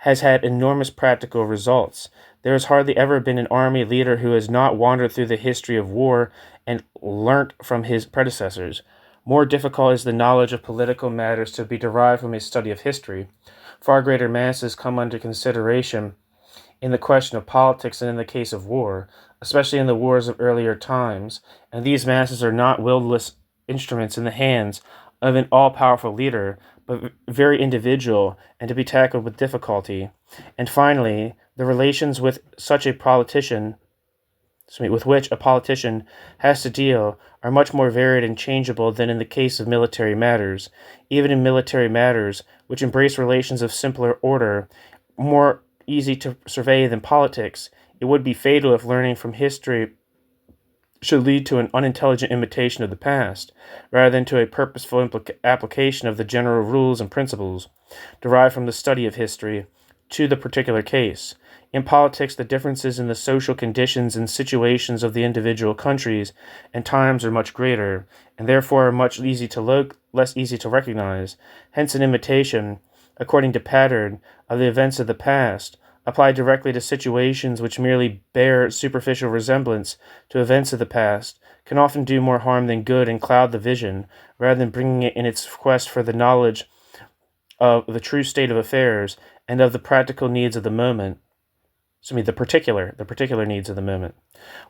[SPEAKER 1] has had enormous practical results. There has hardly ever been an army leader who has not wandered through the history of war and learnt from his predecessors. More difficult is the knowledge of political matters to be derived from a study of history. Far greater masses come under consideration in the question of politics than in the case of war, especially in the wars of earlier times, and these masses are not willless instruments in the hands of an all-powerful leader, but very individual and to be tackled with difficulty. And finally, the relations with such a politician with which a politician has to deal are much more varied and changeable than in the case of military matters. Even in military matters, which embrace relations of simpler order, more easy to survey than politics, it would be fatal if learning from history should lead to an unintelligent imitation of the past, rather than to a purposeful application of the general rules and principles derived from the study of history to the particular case. In politics, the differences in the social conditions and situations of the individual countries and times are much greater, and therefore are much less easy to recognize. Hence, an imitation, according to pattern, of the events of the past, applied directly to situations which merely bear superficial resemblance to events of the past, can often do more harm than good and cloud the vision, rather than bringing it in its quest for the knowledge of the true state of affairs and of the practical needs of the moment. The particular needs of the moment.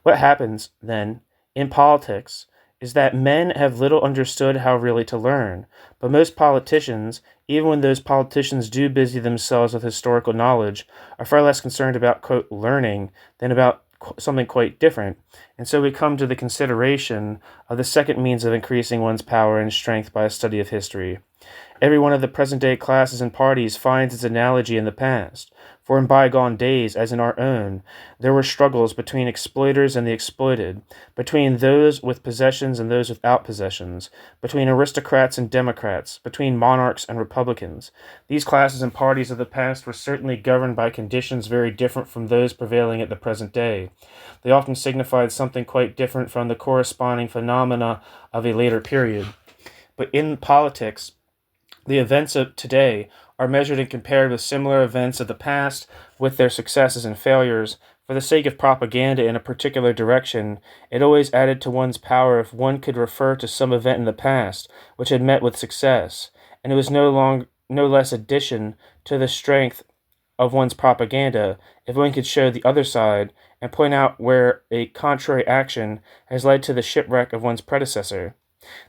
[SPEAKER 1] What happens, then, in politics is that men have little understood how really to learn, but most politicians, even when those politicians do busy themselves with historical knowledge, are far less concerned about, quote, learning than about something quite different. And so we come to the consideration of the second means of increasing one's power and strength by a study of history. Every one of the present-day classes and parties finds its analogy in the past, for in bygone days, as in our own, there were struggles between exploiters and the exploited, between those with possessions and those without possessions, between aristocrats and democrats, between monarchs and republicans. These classes and parties of the past were certainly governed by conditions very different from those prevailing at the present day. They often signified something quite different from the corresponding phenomena of a later period. But in politics, the events of today are measured and compared with similar events of the past, with their successes and failures. For the sake of propaganda in a particular direction, it always added to one's power if one could refer to some event in the past which had met with success, and it was no less addition to the strength of one's propaganda if one could show the other side and point out where a contrary action has led to the shipwreck of one's predecessor.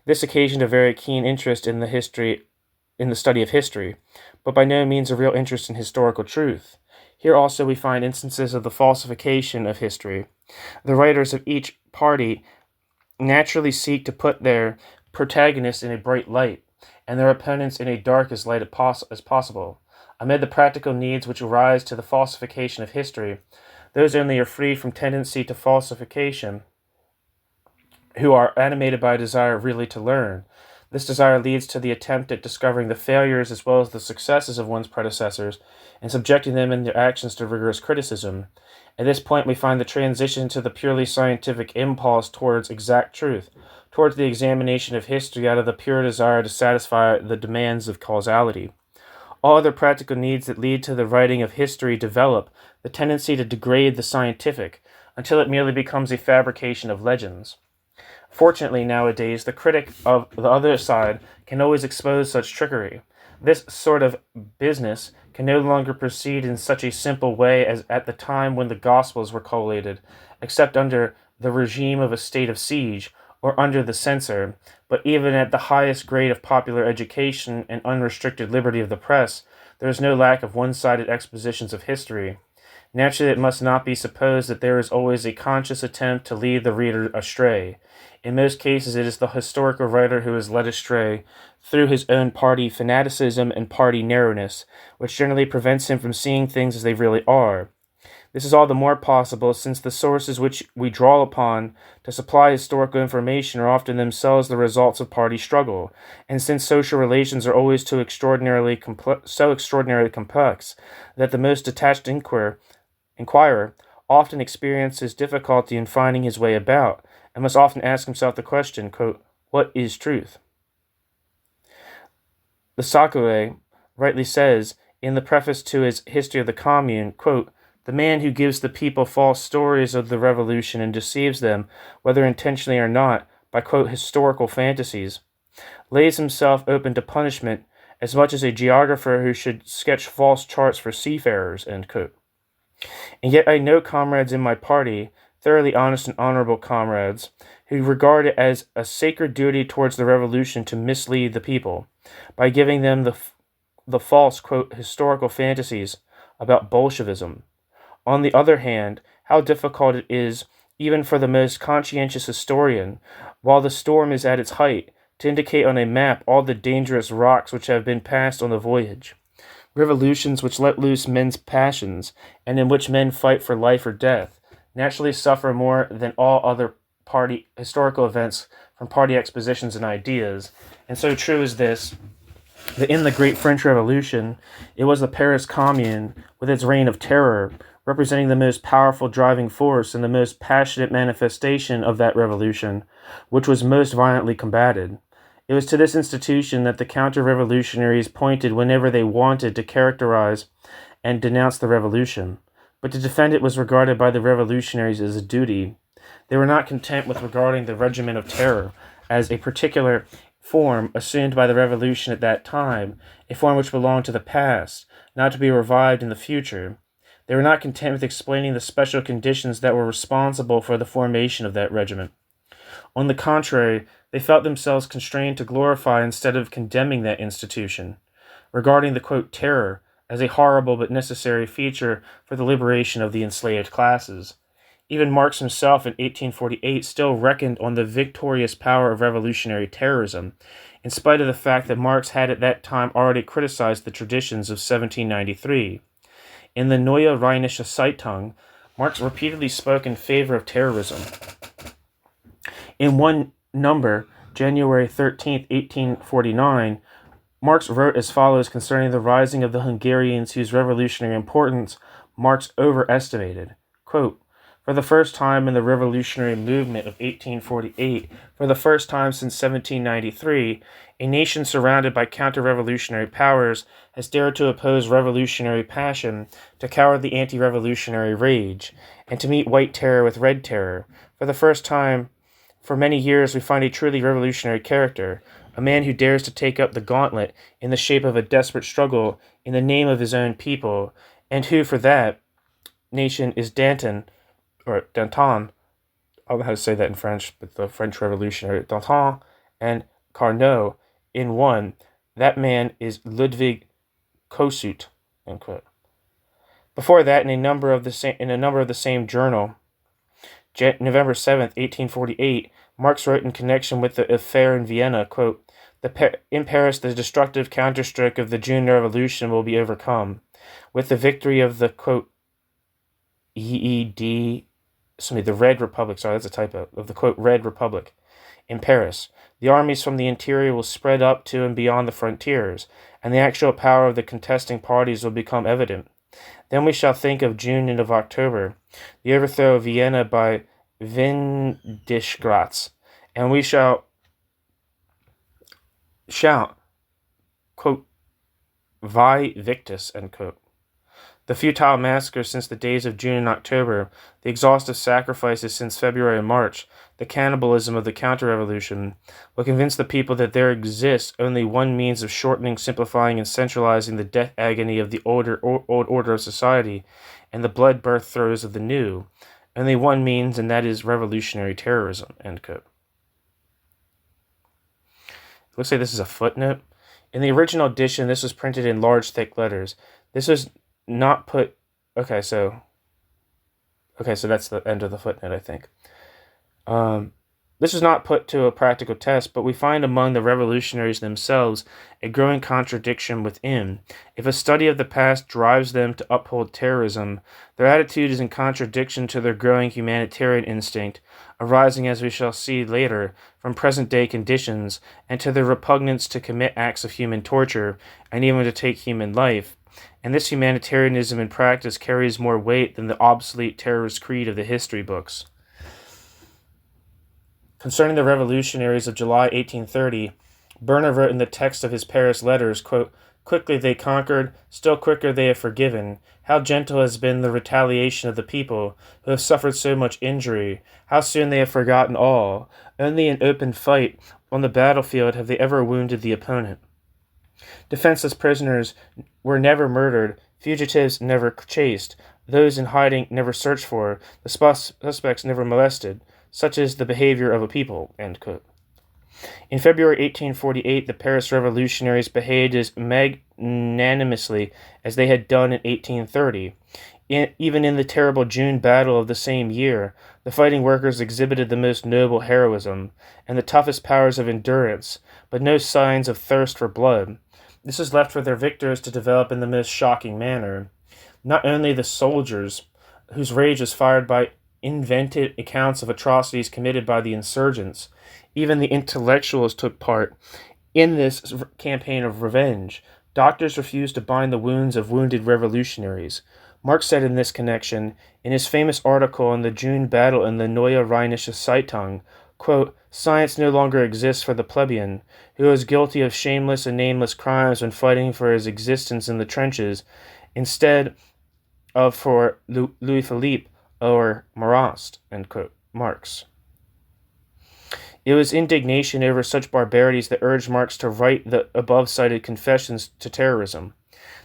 [SPEAKER 1] This occasioned a very keen interest in the study of history, but by no means a real interest in historical truth. Here also we find instances of the falsification of history. The writers of each party naturally seek to put their protagonists in a bright light, and their opponents in a dark as light as possible. Amid the practical needs which arise to the falsification of history, those only are free from tendency to falsification who are animated by a desire really to learn. This desire leads to the attempt at discovering the failures as well as the successes of one's predecessors and subjecting them in their actions to rigorous criticism. At this point, we find the transition to the purely scientific impulse towards exact truth, towards the examination of history out of the pure desire to satisfy the demands of causality. All other practical needs that lead to the writing of history develop the tendency to degrade the scientific until it merely becomes a fabrication of legends. Fortunately, nowadays, the critic of the other side can always expose such trickery. This sort of business can no longer proceed in such a simple way as at the time when the Gospels were collated, except under the regime of a state of siege, or under the censor, but even at the highest grade of popular education and unrestricted liberty of the press, there is no lack of one-sided expositions of history. Naturally, it must not be supposed that there is always a conscious attempt to lead the reader astray. In most cases, it is the historical writer who is led astray through his own party fanaticism and party narrowness, which generally prevents him from seeing things as they really are. This is all the more possible since the sources which we draw upon to supply historical information are often themselves the results of party struggle, and since social relations are always so extraordinarily complex that the most detached inquirer often experiences difficulty in finding his way about, and must often ask himself the question, quote, what is truth? The Sakure rightly says, in the preface to his History of the Commune, quote, the man who gives the people false stories of the revolution and deceives them, whether intentionally or not, by, quote, historical fantasies, lays himself open to punishment as much as a geographer who should sketch false charts for seafarers, end quote. And yet I know comrades in my party, thoroughly honest and honorable comrades, who regard it as a sacred duty towards the revolution to mislead the people, by giving them the false, quote, historical fantasies about Bolshevism. On the other hand, how difficult it is even for the most conscientious historian, while the storm is at its height, to indicate on a map all the dangerous rocks which have been passed on the voyage. Revolutions which let loose men's passions, and in which men fight for life or death, naturally suffer more than all other party historical events from party expositions and ideas. And so true is this, that in the Great French Revolution, it was the Paris Commune, with its reign of terror, representing the most powerful driving force and the most passionate manifestation of that revolution, which was most violently combated. It was to this institution that the counter-revolutionaries pointed whenever they wanted to characterize and denounce the revolution, but to defend it was regarded by the revolutionaries as a duty. They were not content with regarding the regimen of terror as a particular form assumed by the revolution at that time, a form which belonged to the past, not to be revived in the future. They were not content with explaining the special conditions that were responsible for the formation of that regiment. On the contrary, they felt themselves constrained to glorify instead of condemning that institution, regarding the, quote, terror as a horrible but necessary feature for the liberation of the enslaved classes. Even Marx himself in 1848 still reckoned on the victorious power of revolutionary terrorism, in spite of the fact that Marx had at that time already criticized the traditions of 1793. In the Neue Rheinische Zeitung, Marx repeatedly spoke in favor of terrorism. In one number, January 13, 1849, Marx wrote as follows concerning the rising of the Hungarians whose revolutionary importance Marx overestimated. Quote, for the first time in the revolutionary movement of 1848, for the first time since 1793, a nation surrounded by counter-revolutionary powers has dared to oppose revolutionary passion to cowardly anti-revolutionary rage, and to meet white terror with red terror. For the first time for many years we find a truly revolutionary character, a man who dares to take up the gauntlet in the shape of a desperate struggle in the name of his own people, and who for that nation is Danton, or Danton, I don't know how to say that in French, but the French Revolutionary, Danton and Carnot in one. That man is Ludwig Kossuth, end quote. Before that, in a number of the same journal, November 7th, 1848, Marx wrote in connection with the affair in Vienna, quote, in Paris, the destructive counterstroke of the June Revolution will be overcome. With the victory of the, quote, the Red Republic, sorry, that's a typo, of the, quote, Red Republic in Paris, the armies from the interior will spread up to and beyond the frontiers, and the actual power of the contesting parties will become evident. Then we shall think of June and of October, the overthrow of Vienna by Windischgratz, and we shall shout, quote, Vi Victus, end quote. The futile massacres since the days of June and October, the exhaustive sacrifices since February and March, the cannibalism of the counter-revolution, will convince the people that there exists only one means of shortening, simplifying, and centralizing the death agony of the old order of society and the blood-birth throes of the new. Only one means, and that is revolutionary terrorism, end quote. It looks like this is a footnote. In the original edition, this was printed in large, thick letters. This was not put... Okay, so that's the end of the footnote, I think. This was not put to a practical test, but we find among the revolutionaries themselves a growing contradiction within. If a study of the past drives them to uphold terrorism, their attitude is in contradiction to their growing humanitarian instinct, arising, as we shall see later, from present-day conditions, and to their repugnance to commit acts of human torture, and even to take human life. And this humanitarianism in practice carries more weight than the obsolete terrorist creed of the history books. Concerning the revolutionaries of July 1830, Berner wrote in the text of his Paris letters, quote, quickly they conquered, still quicker they have forgiven. How gentle has been the retaliation of the people, who have suffered so much injury. How soon they have forgotten all. Only in open fight on the battlefield have they ever wounded the opponent. Defenseless prisoners were never murdered, fugitives never chased, those in hiding never searched for, the suspects never molested. Such is the behavior of a people, end quote. In February 1848, the Paris revolutionaries behaved as magnanimously as they had done in 1830. Even in the terrible June battle of the same year, The fighting workers exhibited the most noble heroism and the toughest powers of endurance, but no signs of thirst for blood. This was left for their victors to develop in the most shocking manner. Not only the soldiers, whose rage was fired by invented accounts of atrocities committed by the insurgents, even the intellectuals took part in this campaign of revenge. Doctors refused to bind the wounds of wounded revolutionaries. Marx said in this connection, in his famous article on the June battle in the Neue Zeitung, quote, "Science no longer exists for the plebeian, who is guilty of shameless and nameless crimes when fighting for his existence in the trenches, instead of for Louis Philippe or Marrast," end quote. Marx. It was indignation over such barbarities that urged Marx to write the above-cited confessions to terrorism.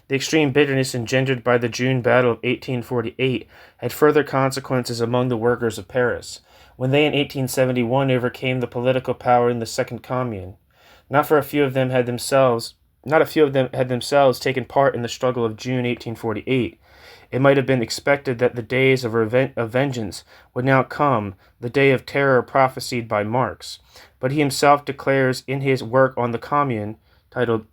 [SPEAKER 1] The extreme bitterness engendered by the June battle of 1848 had further consequences among the workers of Paris, when they in 1871 overcame the political power in the Second Commune. Not a few of them had themselves taken part in the struggle of June 1848. It might have been expected that the days of vengeance would now come, the day of terror prophesied by Marx. But he himself declares in his work on the Commune, titled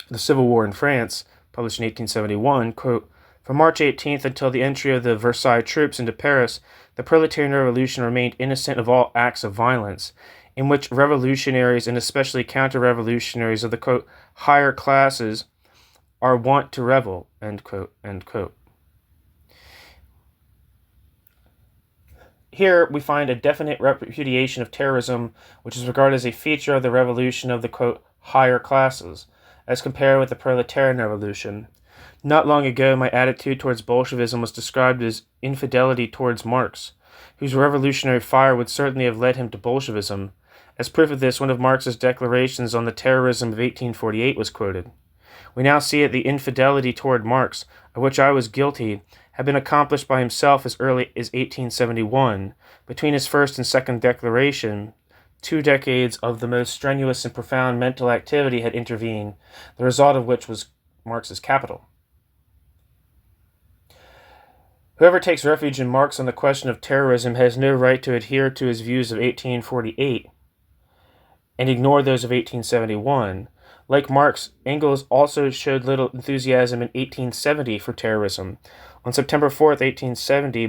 [SPEAKER 1] The Civil War in France, published in 1871, quote, "From March 18th until the entry of the Versailles troops into Paris, the proletarian revolution remained innocent of all acts of violence, in which revolutionaries and especially counter-revolutionaries of the, quote, higher classes are wont to revel," end quote, end quote. Here we find a definite repudiation of terrorism, which is regarded as a feature of the revolution of the, quote, higher classes, as compared with the proletarian revolution. Not long ago, my attitude towards Bolshevism was described as infidelity towards Marx, whose revolutionary fire would certainly have led him to Bolshevism. As proof of this, one of Marx's declarations on the terrorism of 1848 was quoted. We now see that the infidelity toward Marx, of which I was guilty, had been accomplished by himself as early as 1871. Between his first and second declaration, 2 decades of the most strenuous and profound mental activity had intervened, the result of which was Marx's capital. Whoever takes refuge in Marx on the question of terrorism has no right to adhere to his views of 1848 and ignore those of 1871. Like Marx, Engels also showed little enthusiasm in 1870 for terrorism. On September 4th, 1870,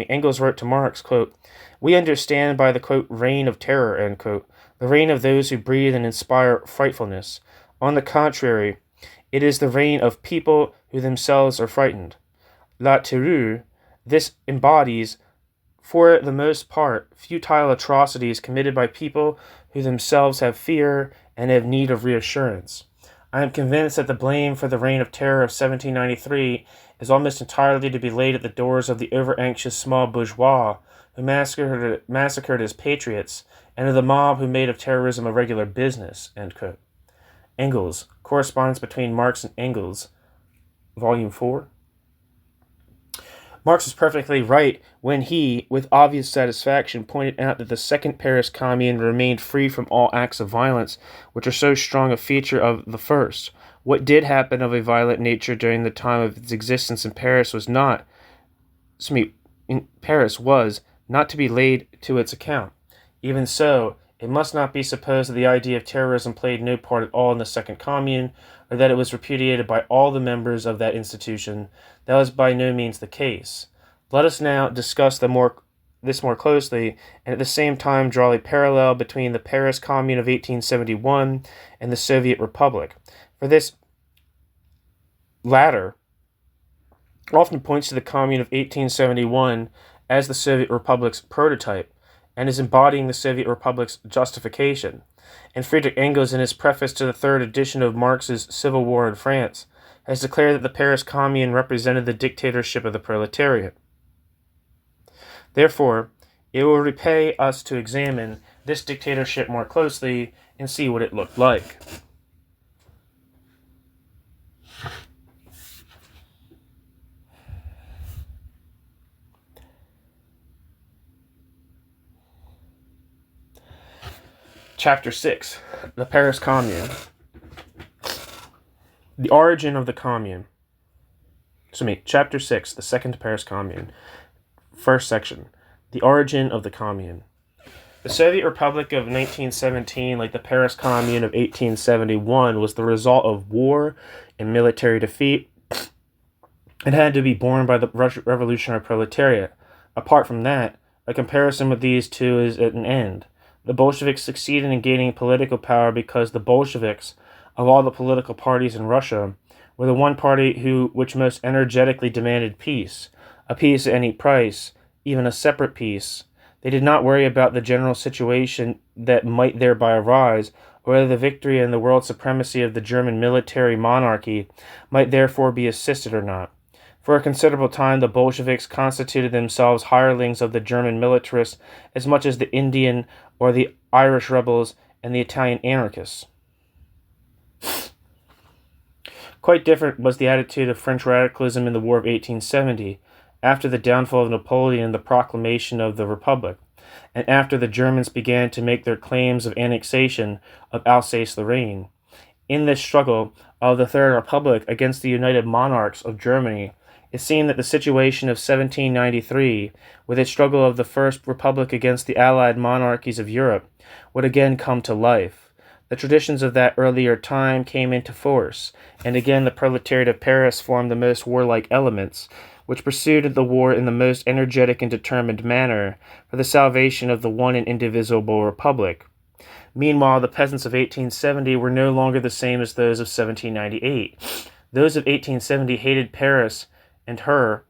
[SPEAKER 1] Engels wrote to Marx, quote, "We understand by the, quote, reign of terror," end quote, the reign of those who breathe and inspire frightfulness. On the contrary, it is the reign of people who themselves are frightened. La terreur, this embodies, for the most part, futile atrocities committed by people who themselves have fear and have need of reassurance. I am convinced that the blame for the reign of terror of 1793 is almost entirely to be laid at the doors of the over-anxious small bourgeois who massacred his patriots, and of the mob who made of terrorism a regular business," end quote. Engels, Correspondence between Marx and Engels, Volume 4. Marx was perfectly right when he, with obvious satisfaction, pointed out that the Second Paris Commune remained free from all acts of violence, which are so strong a feature of the first. What did happen of a violent nature during the time of its existence in Paris was not to be laid to its account. Even so, it must not be supposed that the idea of terrorism played no part at all in the Second Commune, or that it was repudiated by all the members of that institution. That was by no means the case. Let us now discuss this more closely, and at the same time draw a parallel between the Paris Commune of 1871 and the Soviet Republic. For this latter often points to the Commune of 1871 as the Soviet Republic's prototype, and is embodying the Soviet Republic's justification. And Friedrich Engels, in his preface to the third edition of Marx's Civil War in France, has declared that the Paris Commune represented the dictatorship of the proletariat. Therefore, it will repay us to examine this dictatorship more closely and see what it looked like. Chapter 6, the Paris Commune. The origin of the Commune. Chapter 6, the Second Paris Commune. First section, The origin of the Commune. The Soviet Republic of 1917, like the Paris Commune of 1871, was the result of war and military defeat. It had to be borne by the revolutionary proletariat. Apart from that, a comparison with these two is at an end. The Bolsheviks succeeded in gaining political power because the Bolsheviks, of all the political parties in Russia, were the one party which most energetically demanded peace, a peace at any price, even a separate peace. They did not worry about the general situation that might thereby arise, or whether the victory and the world supremacy of the German military monarchy might therefore be assisted or not. For a considerable time, the Bolsheviks constituted themselves hirelings of the German militarists as much as the Indian or the Irish rebels and the Italian anarchists. Quite different was the attitude of French radicalism in the War of 1870, after the downfall of Napoleon and the proclamation of the Republic, and after the Germans began to make their claims of annexation of Alsace-Lorraine. In this struggle of the Third Republic against the United Monarchs of Germany, it seemed that the situation of 1793, with its struggle of the First Republic against the Allied monarchies of Europe, would again come to life. The traditions of that earlier time came into force, and again the proletariat of Paris formed the most warlike elements, which pursued the war in the most energetic and determined manner for the salvation of the one and indivisible republic. Meanwhile, the peasants of 1870 were no longer the same as those of 1798. Those of 1870 hated Paris and her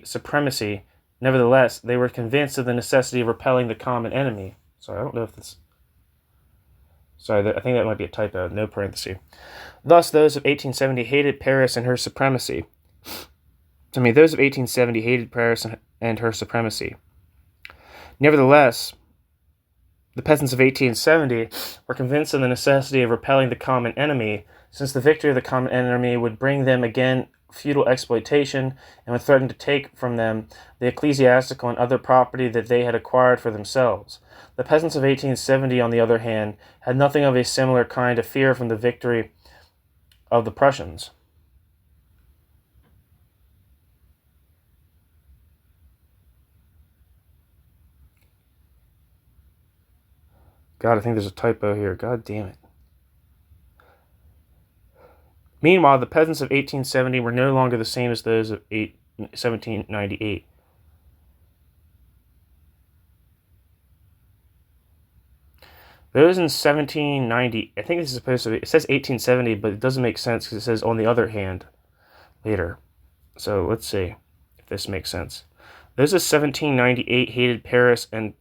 [SPEAKER 1] supremacy. Nevertheless, they were convinced of the necessity of repelling the common enemy. I don't know if this... I think that might be a typo, no parenthesis. Thus, those of 1870 hated Paris and her supremacy. Those of 1870 hated Paris and her supremacy. Nevertheless, the peasants of 1870 were convinced of the necessity of repelling the common enemy, since the victory of the common enemy would bring them again feudal exploitation and would threaten to take from them the ecclesiastical and other property that they had acquired for themselves. The peasants of 1870, on the other hand, had nothing of a similar kind of fear from the victory of the Prussians. God, I think there's a typo here. God damn it. Meanwhile, the peasants of 1870 were no longer the same as those of 1798. Those in 1790, I think this is supposed to be, it says 1870, but it doesn't make sense because it says on the other hand later. So let's see if this makes sense. Those of 1798 hated Paris and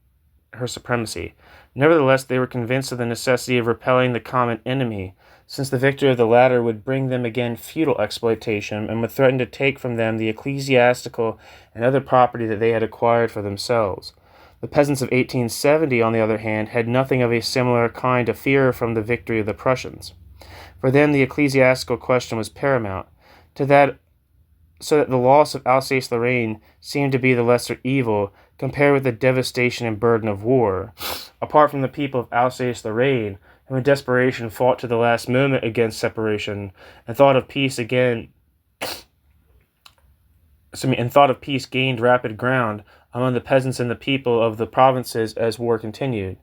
[SPEAKER 1] her supremacy. Nevertheless, they were convinced of the necessity of repelling the common enemy, since the victory of the latter would bring them again feudal exploitation and would threaten to take from them the ecclesiastical and other property that they had acquired for themselves. The peasants of 1870, on the other hand, had nothing of a similar kind of fear from the victory of the Prussians. For them, the ecclesiastical question was paramount, so that the loss of Alsace-Lorraine seemed to be the lesser evil compared with the devastation and burden of war. Apart from the people of Alsace-Lorraine, who in desperation fought to the last moment against separation, and thought of peace gained rapid ground among the peasants and the people of the provinces as war continued.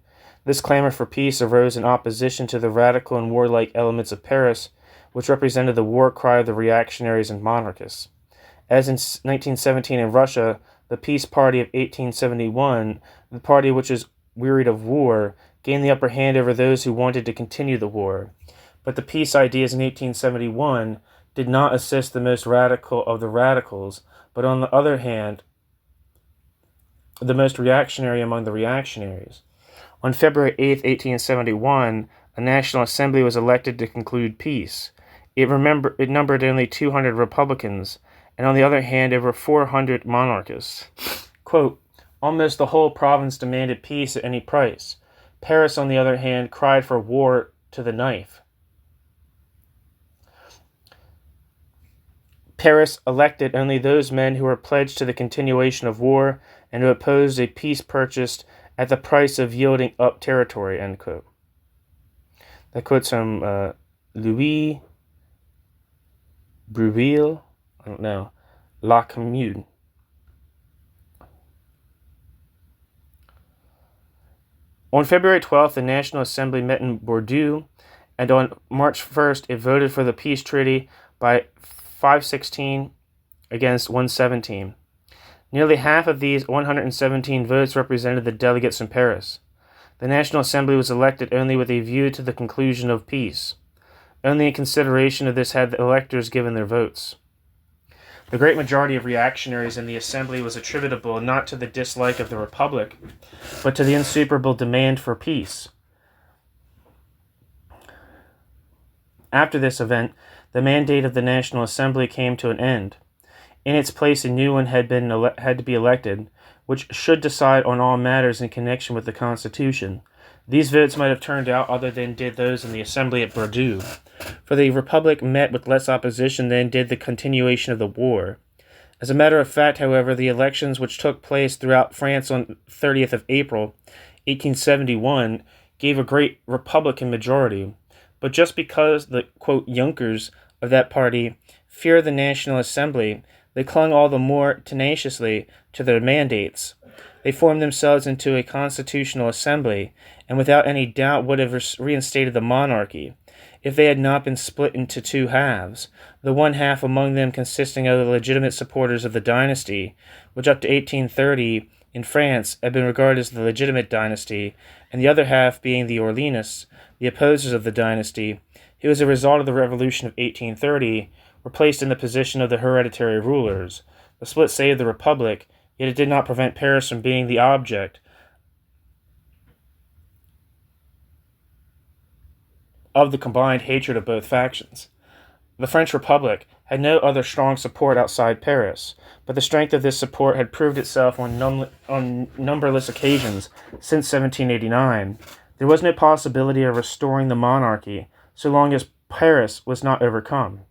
[SPEAKER 1] This clamor for peace arose in opposition to the radical and warlike elements of Paris, which represented the war cry of the reactionaries and monarchists. As in 1917 in Russia, the Peace Party of 1871, the party which is wearied of war, gained the upper hand over those who wanted to continue the war. But the peace ideas in 1871 did not assist the most radical of the radicals, but on the other hand, the most reactionary among the reactionaries. On February 8, 1871, a National Assembly was elected to conclude peace. It numbered only 200 Republicans, and on the other hand, over 400 monarchists. Quote, almost the whole province demanded peace at any price. Paris, on the other hand, cried for war to the knife. Paris elected only those men who were pledged to the continuation of war and who opposed a peace purchased at the price of yielding up territory, end quote. That quote's from Louis Brueville, La Commune. On February 12th, the National Assembly met in Bordeaux, and on March 1st, it voted for the peace treaty by 516 against 117. Nearly half of these 117 votes represented the delegates in Paris. The National Assembly was elected only with a view to the conclusion of peace. Only in consideration of this had the electors given their votes. The great majority of reactionaries in the Assembly was attributable not to the dislike of the Republic, but to the insuperable demand for peace. After this event, the mandate of the National Assembly came to an end. In its place, a new one had to be elected, which should decide on all matters in connection with the Constitution. These votes might have turned out other than did those in the Assembly at Bordeaux, for the Republic met with less opposition than did the continuation of the war. As a matter of fact, however, the elections which took place throughout France on 30th of April, 1871, gave a great Republican majority. But just because the, quote, Junkers of that party feared the National Assembly, they clung all the more tenaciously to their mandates. They formed themselves into a constitutional assembly, and without any doubt would have reinstated the monarchy, if they had not been split into two halves, the one half among them consisting of the legitimate supporters of the dynasty, which up to 1830 in France had been regarded as the legitimate dynasty, and the other half being the Orleanists, the opposers of the dynasty, who as a result of the revolution of 1830 were placed in the position of the hereditary rulers. The split saved the Republic, yet it did not prevent Paris from being the object of the combined hatred of both factions. The French Republic had no other strong support outside Paris, but the strength of this support had proved itself on numberless occasions since 1789. There was no possibility of restoring the monarchy so long as Paris was not overcome.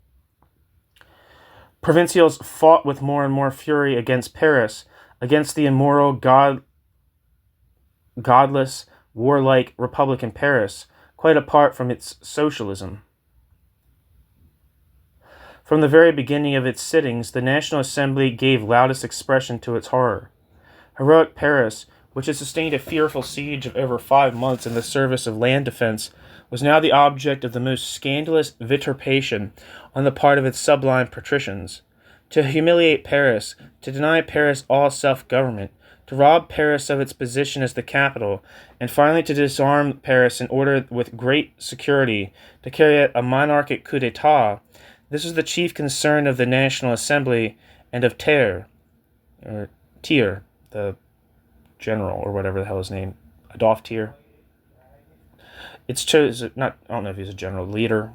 [SPEAKER 1] Provincials fought with more and more fury against Paris, against the immoral, godless, warlike Republican Paris, quite apart from its socialism. From the very beginning of its sittings, the National Assembly gave loudest expression to its horror. Heroic Paris, which had sustained a fearful siege of over 5 months in the service of land defense, was now the object of the most scandalous vituperation on the part of its sublime patricians. To humiliate Paris, to deny Paris all self-government, to rob Paris of its position as the capital, and finally to disarm Paris in order with great security to carry out a monarchic coup d'etat, this was the chief concern of the National Assembly and of Thiers, the general, or whatever the hell his name, Adolphe Thiers. It's chosen, I don't know if he's a general leader.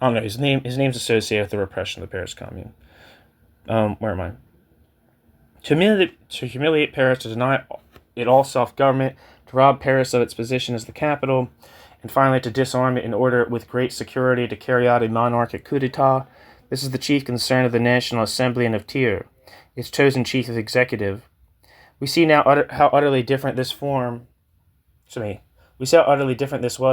[SPEAKER 1] I don't know, his name's associated with the repression of the Paris Commune. Where am I? To humiliate Paris, to deny it all self-government, to rob Paris of its position as the capital, and finally to disarm it in order with great security to carry out a monarchic coup d'etat. This is the chief concern of the National Assembly and of Thiers, its chosen chief executive. We see now how utterly different this was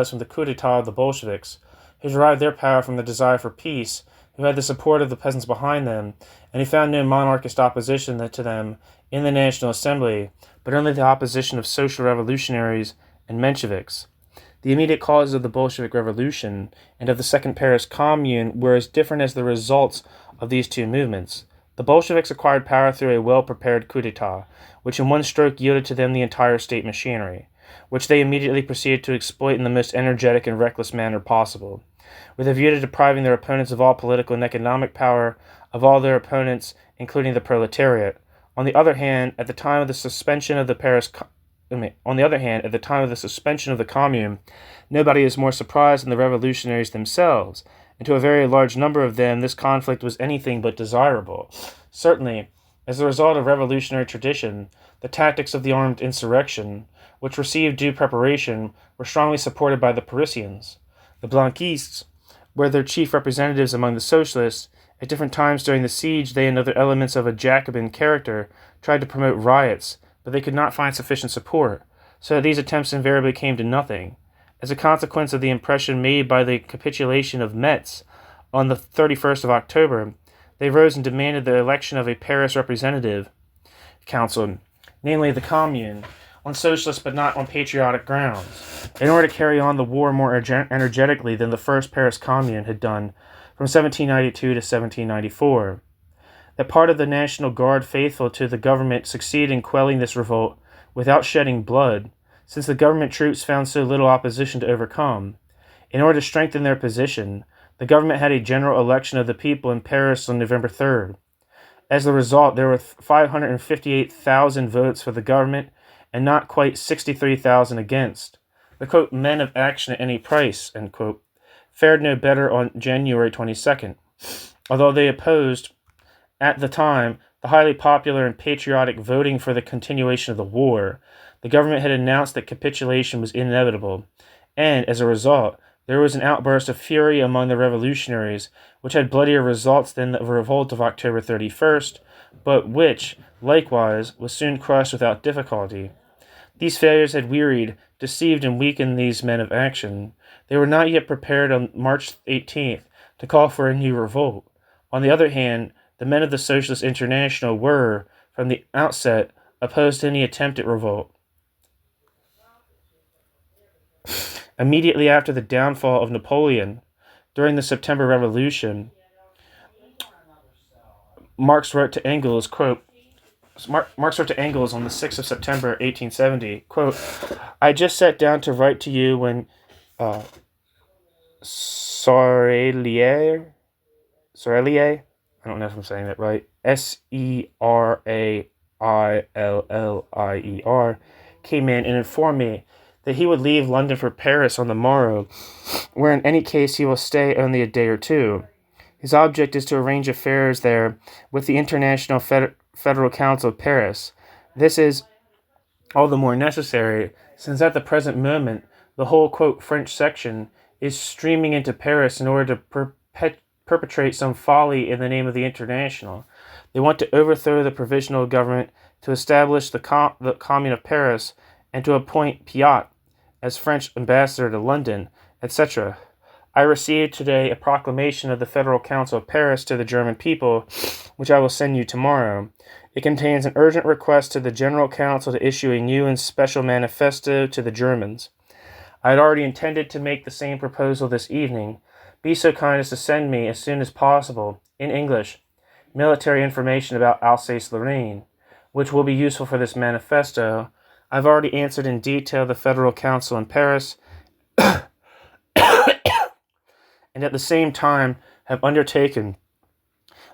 [SPEAKER 1] from the coup d'etat of the Bolsheviks, who derived their power from the desire for peace, who had the support of the peasants behind them, and who found no monarchist opposition to them in the National Assembly, but only the opposition of social revolutionaries and Mensheviks. The immediate causes of the Bolshevik Revolution and of the Second Paris Commune were as different as the results of these two movements. The Bolsheviks acquired power through a well-prepared coup d'etat, which in one stroke yielded to them the entire state machinery, which they immediately proceeded to exploit in the most energetic and reckless manner possible, with a view to depriving their opponents of all political and economic power, of all their opponents, including the proletariat. On the other hand, at the time of the suspension of the Commune, nobody is more surprised than the revolutionaries themselves, and to a very large number of them this conflict was anything but desirable. Certainly, as a result of revolutionary tradition, the tactics of the armed insurrection, which received due preparation, were strongly supported by the Parisians. The Blanquists were their chief representatives among the socialists. At different times during the siege, they and other elements of a Jacobin character tried to promote riots, but they could not find sufficient support, so that these attempts invariably came to nothing. As a consequence of the impression made by the capitulation of Metz on the 31st of October, they rose and demanded the election of a Paris representative council, namely the Commune, on socialist but not on patriotic grounds, in order to carry on the war more energetically than the First Paris Commune had done from 1792 to 1794. That part of the National Guard faithful to the government succeeded in quelling this revolt without shedding blood, since the government troops found so little opposition to overcome. In order to strengthen their position, the government had a general election of the people in Paris on November 3rd. As a result, there were 558,000 votes for the government and not quite 63,000 against. The, quote, men of action at any price, end quote, fared no better on January 22nd, although they opposed, at the time, the highly popular and patriotic voting for the continuation of the war. The government had announced that capitulation was inevitable, and, as a result, there was an outburst of fury among the revolutionaries, which had bloodier results than the revolt of October 31st, but which, likewise, was soon crushed without difficulty. These failures had wearied, deceived, and weakened these men of action. They were not yet prepared on March 18th to call for a new revolt. On the other hand, the men of the Socialist International were, from the outset, opposed to any attempt at revolt. Immediately after the downfall of Napoleon, during the September Revolution, Marx wrote to Engels, quote, Marx wrote to Engels on the 6th of September, 1870, quote, I just sat down to write to you when Serralier, I don't know if I'm saying that right, Serraillier, came in and informed me that he would leave London for Paris on the morrow, where in any case he will stay only a day or two. His object is to arrange affairs there with the International Federal Council of Paris. This is all the more necessary, since at the present moment the whole, quote, French section is streaming into Paris in order to perpetrate some folly in the name of the International. They want to overthrow the provisional government, to establish the Commune of Paris, and to appoint Piat as French ambassador to London, etc. I received today a proclamation of the Federal Council of Paris to the German people, which I will send you tomorrow. It contains an urgent request to the General Council to issue a new and special manifesto to the Germans. I had already intended to make the same proposal this evening. Be so kind as to send me, as soon as possible, in English, military information about Alsace-Lorraine, which will be useful for this manifesto. I've already answered in detail the Federal Council in Paris, and at the same time have undertaken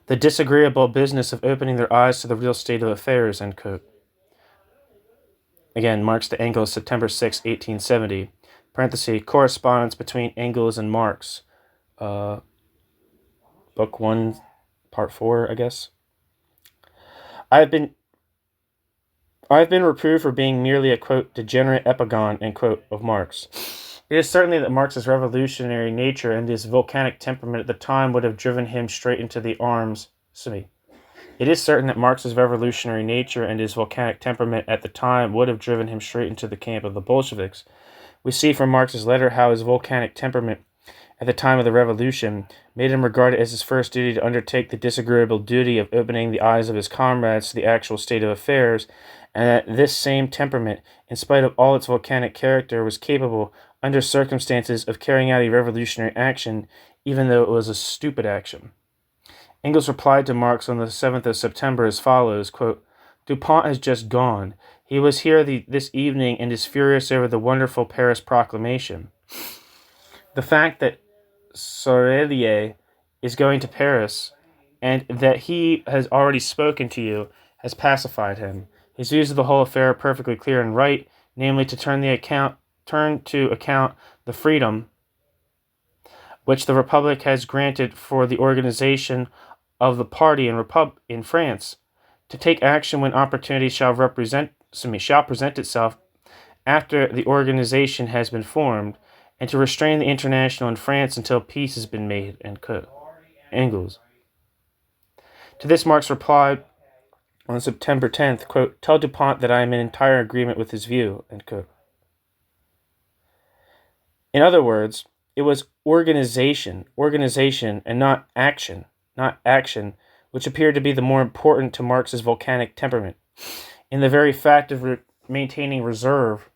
[SPEAKER 1] the disagreeable business of opening their eyes to the real state of affairs, end quote. Again, Marx to Engels, September 6, 1870. Parenthesis, correspondence between Engels and Marx. Book 1, Part 4, I guess. I have been reproved for being merely a, quote, degenerate epigon, end quote, of Marx. It is certainly that Marx's revolutionary nature and his volcanic temperament at the time would have driven him straight into the arms. It is certain that Marx's revolutionary nature and his volcanic temperament at the time would have driven him straight into the camp of the Bolsheviks. We see from Marx's letter how his volcanic temperament at the time of the revolution made him regard it as his first duty to undertake the disagreeable duty of opening the eyes of his comrades to the actual state of affairs, and that this same temperament, in spite of all its volcanic character, was capable, under circumstances, of carrying out a revolutionary action, even though it was a stupid action. Engels replied to Marx on the 7th of September as follows, quote, Dupont has just gone. He was here this evening and is furious over the wonderful Paris proclamation. The fact that Serralier is going to Paris and that he has already spoken to you has pacified him. His views of the whole affair are perfectly clear and right, namely to turn to account the freedom which the Republic has granted for the organization of the party in France, to take action when opportunity shall present itself after the organization has been formed, and to restrain the International in France until peace has been made, end quote. Engels. To this Marx replied on September 10th, quote, Tell Dupont that I am in entire agreement with his view, end quote. In other words, it was organization, and not action, which appeared to be the more important to Marx's volcanic temperament. In the very fact of maintaining reserve,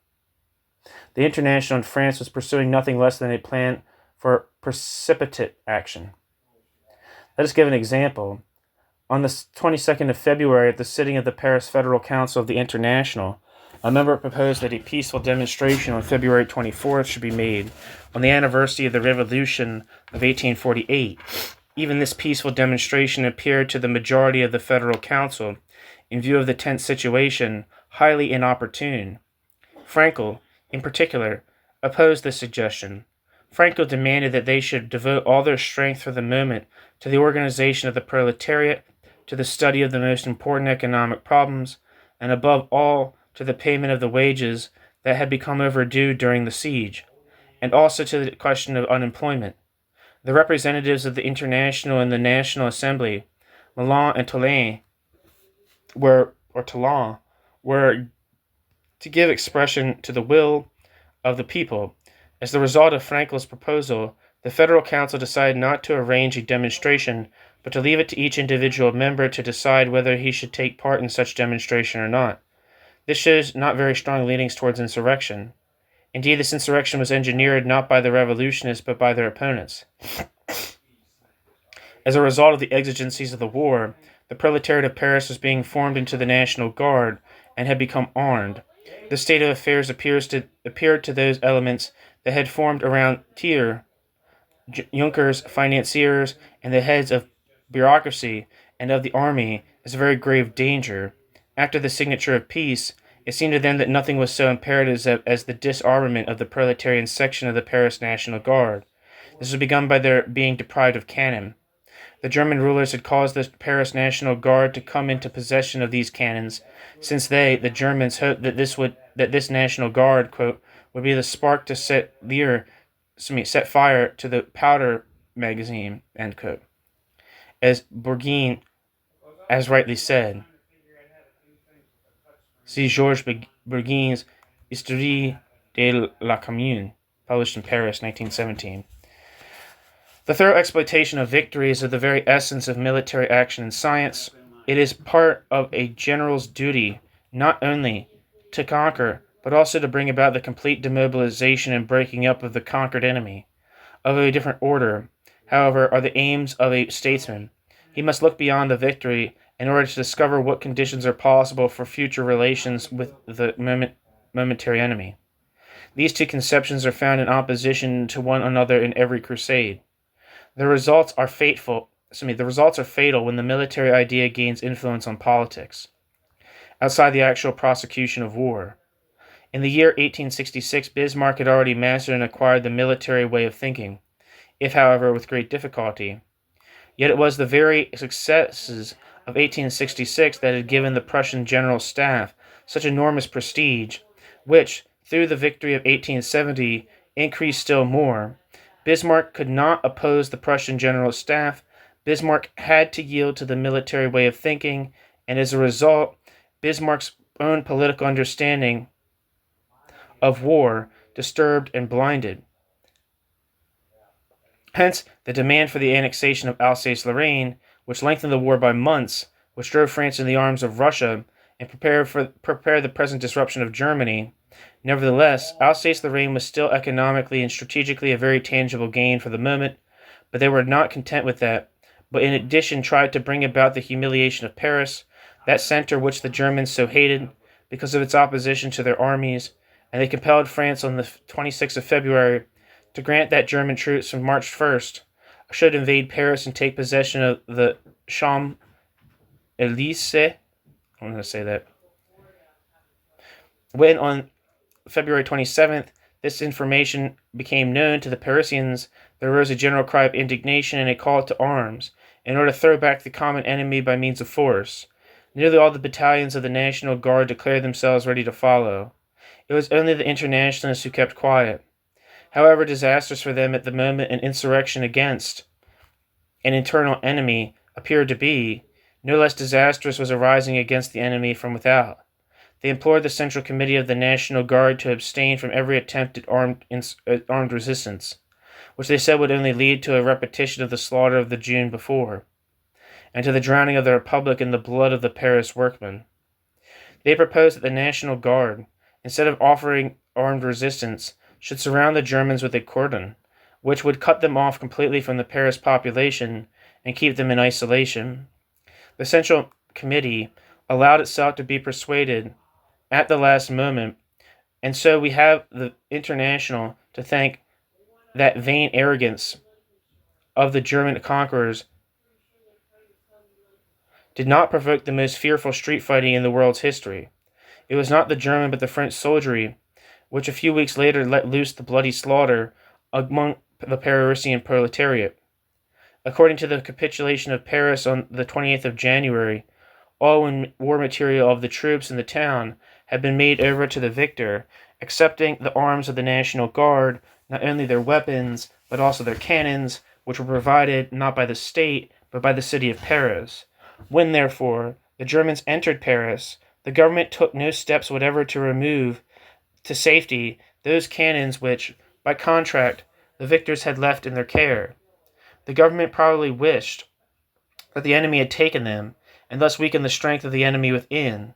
[SPEAKER 1] the International in France was pursuing nothing less than a plan for precipitate action. Let us give an example. On the 22nd of February, at the sitting of the Paris Federal Council of the International, a member proposed that a peaceful demonstration on February 24th should be made on the anniversary of the Revolution of 1848. Even this peaceful demonstration appeared to the majority of the Federal Council, in view of the tense situation, highly inopportune. Frankel, in particular, opposed this suggestion. Frankel demanded that they should devote all their strength for the moment to the organization of the proletariat, to the study of the most important economic problems, and above all, to the payment of the wages that had become overdue during the siege, and also to the question of unemployment. The representatives of the International and the National Assembly, Milan and Toulon, were to give expression to the will of the people. As the result of Frankel's proposal, the Federal Council decided not to arrange a demonstration, but to leave it to each individual member to decide whether he should take part in such demonstration or not. This shows not very strong leanings towards insurrection. Indeed, this insurrection was engineered not by the revolutionists, but by their opponents. As a result of the exigencies of the war, the proletariat of Paris was being formed into the National Guard and had become armed. This state of affairs appeared to those elements that had formed around Thiers, Junkers, financiers, and the heads of bureaucracy and of the army as a very grave danger. After the signature of peace, it seemed to them that nothing was so imperative as the disarmament of the proletarian section of the Paris National Guard. This was begun by their being deprived of cannon. The German rulers had caused the Paris National Guard to come into possession of these cannons, since they, the Germans, hoped that this National Guard, quote, would be the spark to set fire to the powder magazine, end quote. As Bourguin as rightly said. See Georges Bourguin's Histoire de la Commune, published in Paris, 1917. The thorough exploitation of victory is of the very essence of military action in science. It is part of a general's duty not only to conquer, but also to bring about the complete demobilization and breaking up of the conquered enemy. Of a different order, however, are the aims of a statesman. He must look beyond the victory in order to discover what conditions are possible for future relations with the momentary enemy. These two conceptions are found in opposition to one another in every crusade. The results are fatal when the military idea gains influence on politics, outside the actual prosecution of war. In the year 1866, Bismarck had already mastered and acquired the military way of thinking, if, however, with great difficulty. Yet it was the very successes of 1866 that had given the Prussian General Staff such enormous prestige, which, through the victory of 1870, increased still more. Bismarck could not oppose the Prussian General Staff. Bismarck had to yield to the military way of thinking, and as a result, Bismarck's own political understanding of war disturbed and blinded. Hence, the demand for the annexation of Alsace-Lorraine, which lengthened the war by months, which drove France in the arms of Russia, and prepared the present disruption of Germany. Nevertheless, Alsace-Lorraine was still economically and strategically a very tangible gain for the moment, but they were not content with that, but in addition tried to bring about the humiliation of Paris, that center which the Germans so hated because of its opposition to their armies, and they compelled France on the 26th of February to grant that German troops from March 1st should invade Paris and take possession of the Champs-Élysées. I'm going to say that. When on February 27th, this information became known to the Parisians, there arose a general cry of indignation and a call to arms, in order to throw back the common enemy by means of force. Nearly all the battalions of the National Guard declared themselves ready to follow. It was only the Internationalists who kept quiet. However disastrous for them at the moment an insurrection against an internal enemy appeared to be, no less disastrous was a rising against the enemy from without. They implored the Central Committee of the National Guard to abstain from every attempt at armed resistance, which they said would only lead to a repetition of the slaughter of the June before, and to the drowning of the Republic in the blood of the Paris workmen. They proposed that the National Guard, instead of offering armed resistance, should surround the Germans with a cordon, which would cut them off completely from the Paris population and keep them in isolation. The Central Committee allowed itself to be persuaded at the last moment, and so we have the International to thank that vain arrogance of the German conquerors did not provoke the most fearful street fighting in the world's history. It was not the German but the French soldiery which a few weeks later let loose the bloody slaughter among the Parisian proletariat. According to the capitulation of Paris on the 28th of January, all war material of the troops in the town had been made over to the victor, excepting the arms of the National Guard, not only their weapons, but also their cannons, which were provided not by the state, but by the city of Paris. When, therefore, the Germans entered Paris, the government took no steps whatever to remove to safety those cannons which, by contract, the victors had left in their care. The government probably wished that the enemy had taken them, and thus weakened the strength of the enemy within.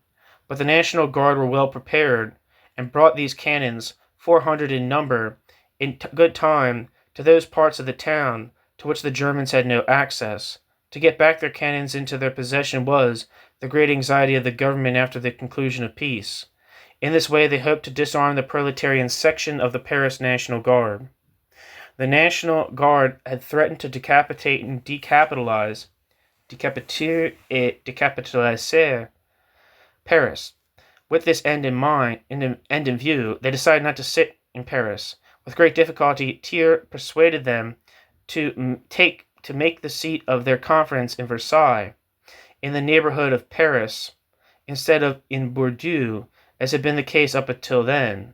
[SPEAKER 1] But the National Guard were well prepared, and brought these cannons, 400 in number, in good time to those parts of the town to which the Germans had no access. To get back their cannons into their possession was the great anxiety of the government after the conclusion of peace. In this way they hoped to disarm the proletarian section of the Paris National Guard. The National Guard had threatened to decapitate and decapitalize Paris. With this end in view, they decided not to sit in Paris. With great difficulty, Thiers persuaded them to make the seat of their conference in Versailles, in the neighborhood of Paris, instead of in Bordeaux, as had been the case up until then.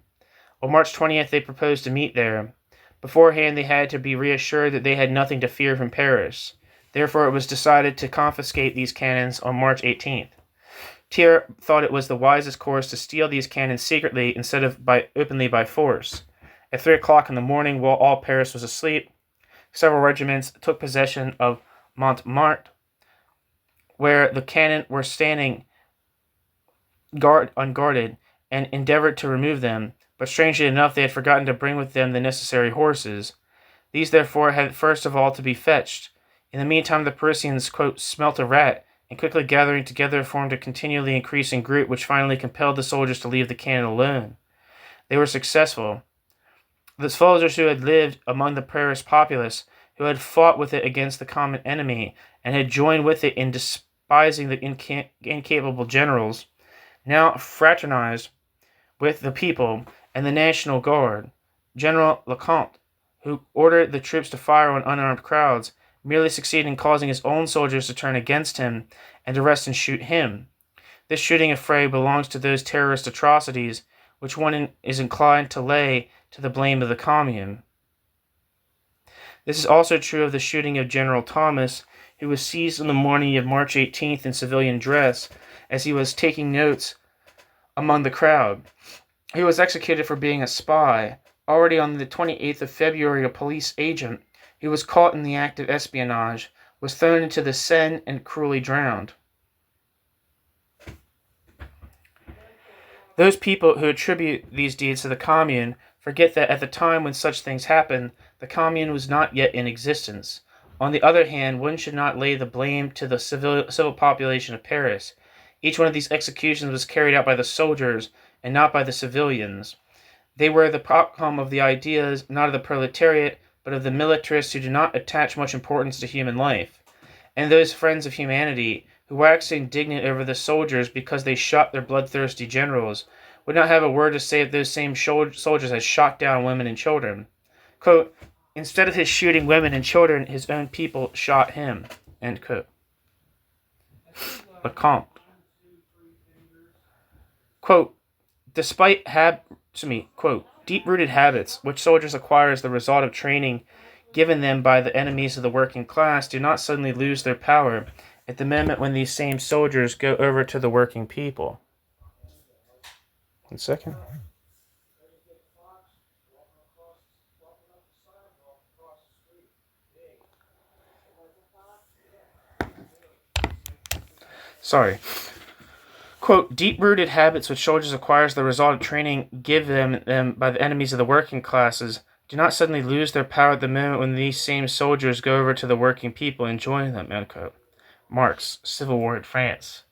[SPEAKER 1] On March 20th, they proposed to meet there. Beforehand, they had to be reassured that they had nothing to fear from Paris. Therefore, it was decided to confiscate these cannons on March 18th. Thiers thought it was the wisest course to steal these cannons secretly instead of openly by force. At 3 o'clock in the morning, while all Paris was asleep, several regiments took possession of Montmartre, where the cannon were standing unguarded, and endeavored to remove them, but strangely enough they had forgotten to bring with them the necessary horses. These therefore had first of all to be fetched. In the meantime the Parisians, smelt a rat, and quickly gathering together formed a continually increasing group which finally compelled the soldiers to leave the cannon alone. They were successful. The soldiers who had lived among the Paris populace, who had fought with it against the common enemy, and had joined with it in despising the incapable generals, now fraternized with the people and the National Guard. General Lecomte, who ordered the troops to fire on unarmed crowds, merely succeeded in causing his own soldiers to turn against him and arrest and shoot him. This shooting affray belongs to those terrorist atrocities which one is inclined to lay to the blame of the Commune. This is also true of the shooting of General Thomas, who was seized on the morning of March 18th in civilian dress as he was taking notes among the crowd. He was executed for being a spy. Already on the 28th of February, a police agent who was caught in the act of espionage was thrown into the Seine and cruelly drowned. Those people who attribute these deeds to the Commune forget that at the time when such things happened, the Commune was not yet in existence. On the other hand, one should not lay the blame to the civil population of Paris. Each one of these executions was carried out by the soldiers and not by the civilians. They were the outcome of the ideas not of the proletariat, but of the militarists who do not attach much importance to human life, and those friends of humanity who waxed indignant over the soldiers because they shot their bloodthirsty generals would not have a word to say if those same soldiers had shot down women and children. Quote, instead of his shooting women and children, his own people shot him. End quote. Lecomte. Quote, despite deep-rooted habits which soldiers acquire as the result of training given them by the enemies of the working class do not suddenly lose their power at the moment when these same soldiers go over to the working people. 1 second. Sorry. Quote, deep-rooted habits which soldiers acquire as the result of training given them by the enemies of the working classes do not suddenly lose their power at the moment when these same soldiers go over to the working people and join them, end quote. Marx, Civil War in France.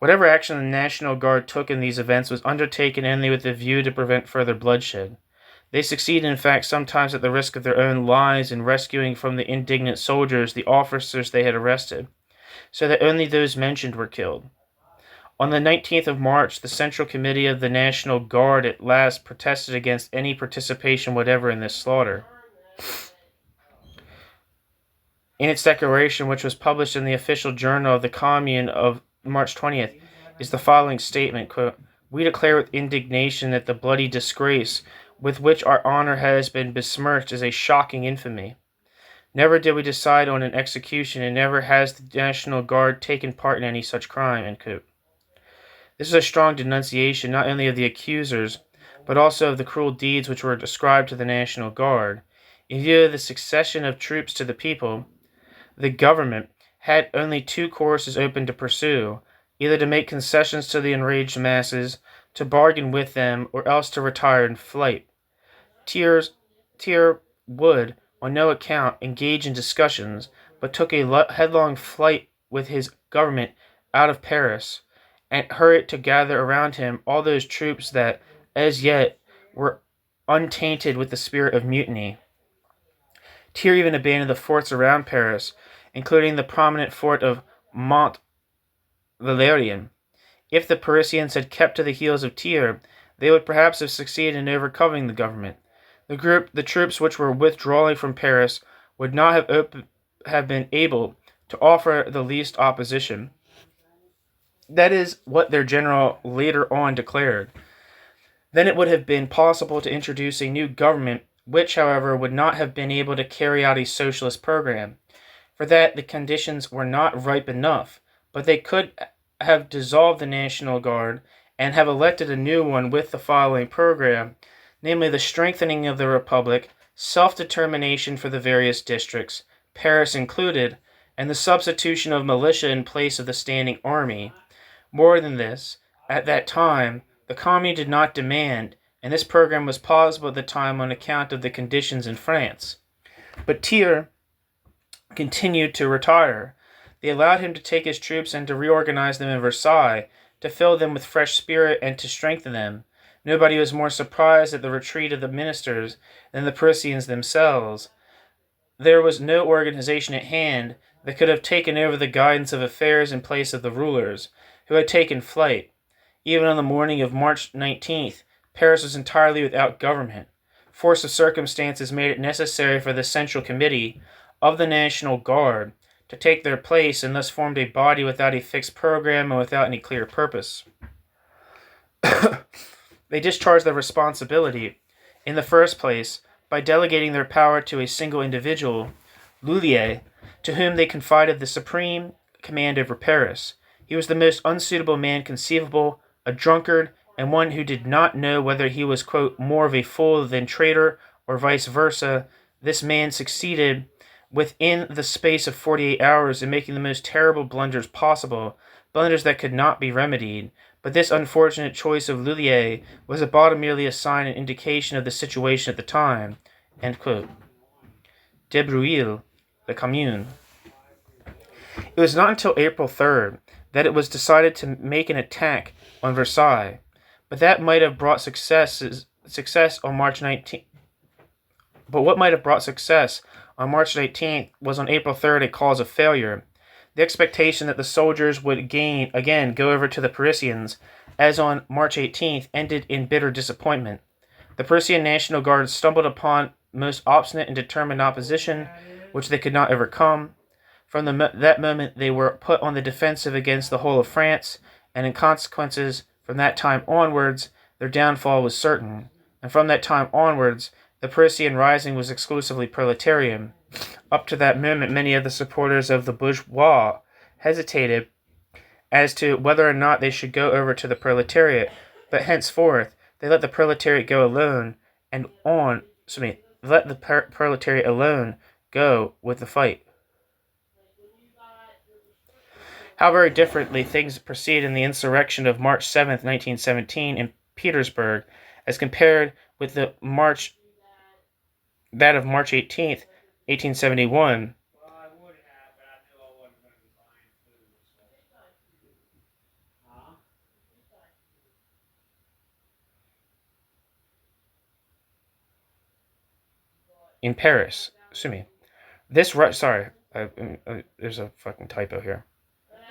[SPEAKER 1] Whatever action the National Guard took in these events was undertaken only with the view to prevent further bloodshed. They succeeded, in fact, sometimes at the risk of their own lives in rescuing from the indignant soldiers the officers they had arrested, so that only those mentioned were killed. On the 19th of March, the Central Committee of the National Guard at last protested against any participation whatever in this slaughter. In its declaration, which was published in the official journal of the Commune of March 20th, is the following statement, quote, we declare with indignation that the bloody disgrace with which our honor has been besmirched is a shocking infamy. Never did we decide on an execution, and never has the National Guard taken part in any such crime, end quote. This is a strong denunciation not only of the accusers, but also of the cruel deeds which were ascribed to the National Guard. In view of the succession of troops to the people, the government had only two courses open to pursue, either to make concessions to the enraged masses, to bargain with them, or else to retire in flight. Thiers would, on no account, engage in discussions, but took a headlong flight with his government out of Paris, and hurried to gather around him all those troops that, as yet, were untainted with the spirit of mutiny. Thiers even abandoned the forts around Paris, including the prominent fort of Mont Valérien. If the Parisians had kept to the heels of Thiers, they would perhaps have succeeded in overcoming the government. The troops which were withdrawing from Paris would not have been able to offer the least opposition. That is what their general later on declared. Then it would have been possible to introduce a new government, which, however, would not have been able to carry out a socialist program. For that, the conditions were not ripe enough, but they could have dissolved the National Guard and have elected a new one with the following program, namely the strengthening of the Republic, self-determination for the various districts, Paris included, and the substitution of militia in place of the standing army. More than this, at that time, the Commune did not demand, and this program was possible at the time on account of the conditions in France. But Thiers continued to retire. They allowed him to take his troops and to reorganize them in Versailles, to fill them with fresh spirit and to strengthen them. Nobody was more surprised at the retreat of the ministers than the Parisians themselves. There was no organization at hand that could have taken over the guidance of affairs in place of the rulers, who had taken flight. Even on the morning of March 19th, Paris was entirely without government. Force of circumstances made it necessary for the Central Committee of the National Guard to take their place, and thus formed a body without a fixed program and without any clear purpose. They discharged their responsibility, in the first place, by delegating their power to a single individual, Lullier, to whom they confided the supreme command over Paris. He was the most unsuitable man conceivable, a drunkard, and one who did not know whether he was, quote, more of a fool than traitor, or vice versa. This man succeeded within the space of 48 hours in making the most terrible blunders possible, blunders that could not be remedied. But this unfortunate choice of Lullier was at bottom merely a sign and indication of the situation at the time. End quote. De Breuil, the Commune. It was not until April 3rd that it was decided to make an attack on Versailles, but that might have brought success on March 19th. But what might have brought success on March 19th was on April 3rd a cause of failure. The expectation that the soldiers would again go over to the Parisians, as on March 18th, ended in bitter disappointment. The Parisian National Guard stumbled upon most obstinate and determined opposition, which they could not overcome. From that moment they were put on the defensive against the whole of France, and in consequences, from that time onwards, their downfall was certain. And from that time onwards, the Parisian rising was exclusively proletarian. Up to that moment, many of the supporters of the bourgeois hesitated as to whether or not they should go over to the proletariat, but henceforth they let the proletariat go alone, let the proletariat alone go with the fight. How very differently things proceed in the insurrection of March 7th, 1917 in Petersburg, as compared with that of March 18th, 1871. In Paris. Excuse me. There's a fucking typo here.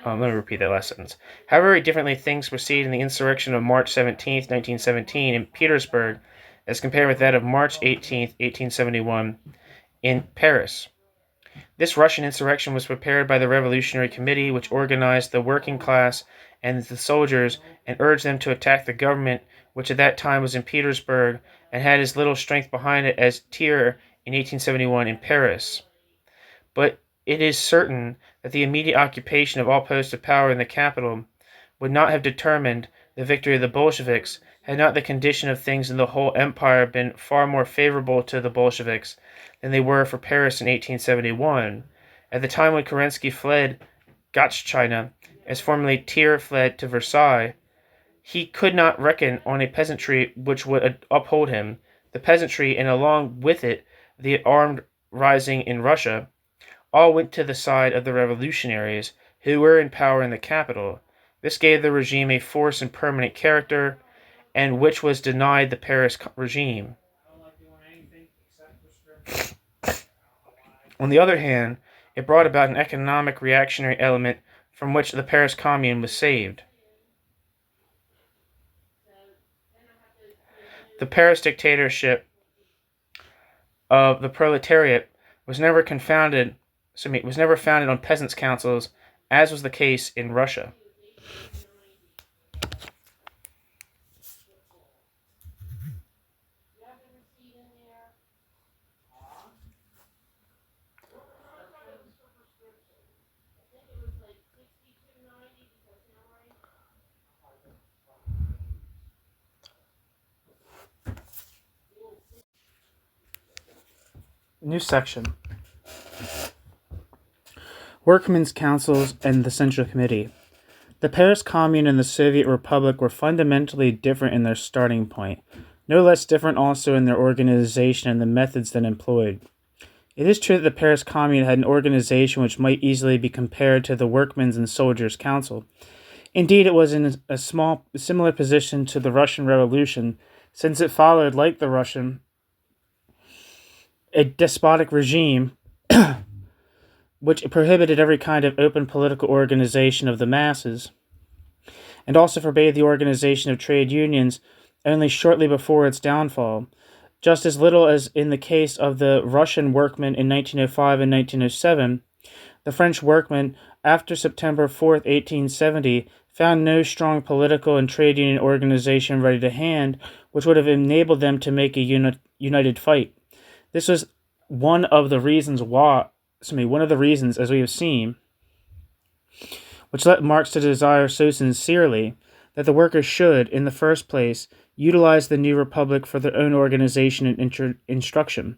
[SPEAKER 1] Let me repeat that last sentence. How very differently things proceed in the insurrection of March 17th, 1917 in Petersburg, as compared with that of March 18th, 1871 in Paris. This Russian insurrection was prepared by the Revolutionary Committee, which organized the working class and the soldiers and urged them to attack the government, which at that time was in Petersburg and had as little strength behind it as Thiers in 1871 in Paris. But it is certain that the immediate occupation of all posts of power in the capital would not have determined the victory of the Bolsheviks had not the condition of things in the whole empire been far more favorable to the Bolsheviks than they were for Paris in 1871. At the time when Kerensky fled Gáchina, as formerly Thiers fled to Versailles, he could not reckon on a peasantry which would uphold him. The peasantry, and along with it the armed rising in Russia, all went to the side of the revolutionaries, who were in power in the capital. This gave the regime a force and permanent character, and which was denied the Paris regime. On the other hand, it brought about an economic reactionary element from which the Paris Commune was saved. The Paris dictatorship of the proletariat was never founded on peasants' councils, as was the case in Russia. New section. Workmen's councils and the Central Committee. The Paris Commune and the Soviet Republic were fundamentally different in their starting point, no less different also in their organization and the methods then employed. It is true that the Paris Commune had an organization which might easily be compared to the Workmen's and Soldiers' Council. Indeed, it was in a similar position to the Russian Revolution, since it followed, like the Russian, a despotic regime which prohibited every kind of open political organization of the masses, and also forbade the organization of trade unions only shortly before its downfall, just as little as in the case of the Russian workmen in 1905 and 1907. The French workmen, after September 4th, 1870, found no strong political and trade union organization ready to hand, which would have enabled them to make a united fight. This was one of the reasons, as we have seen, which led Marx to desire so sincerely that the workers should, in the first place, utilize the new republic for their own organization and instruction,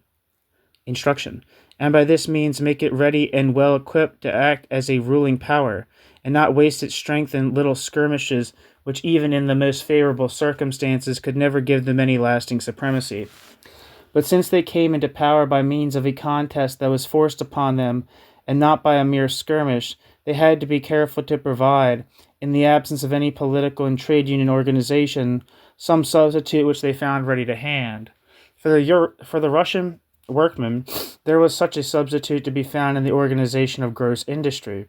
[SPEAKER 1] and by this means make it ready and well equipped to act as a ruling power, and not waste its strength in little skirmishes which even in the most favorable circumstances could never give them any lasting supremacy. But since they came into power by means of a contest that was forced upon them, and not by a mere skirmish, they had to be careful to provide, in the absence of any political and trade union organization, some substitute which they found ready to hand. For the Russian workmen, there was such a substitute to be found in the organization of gross industry.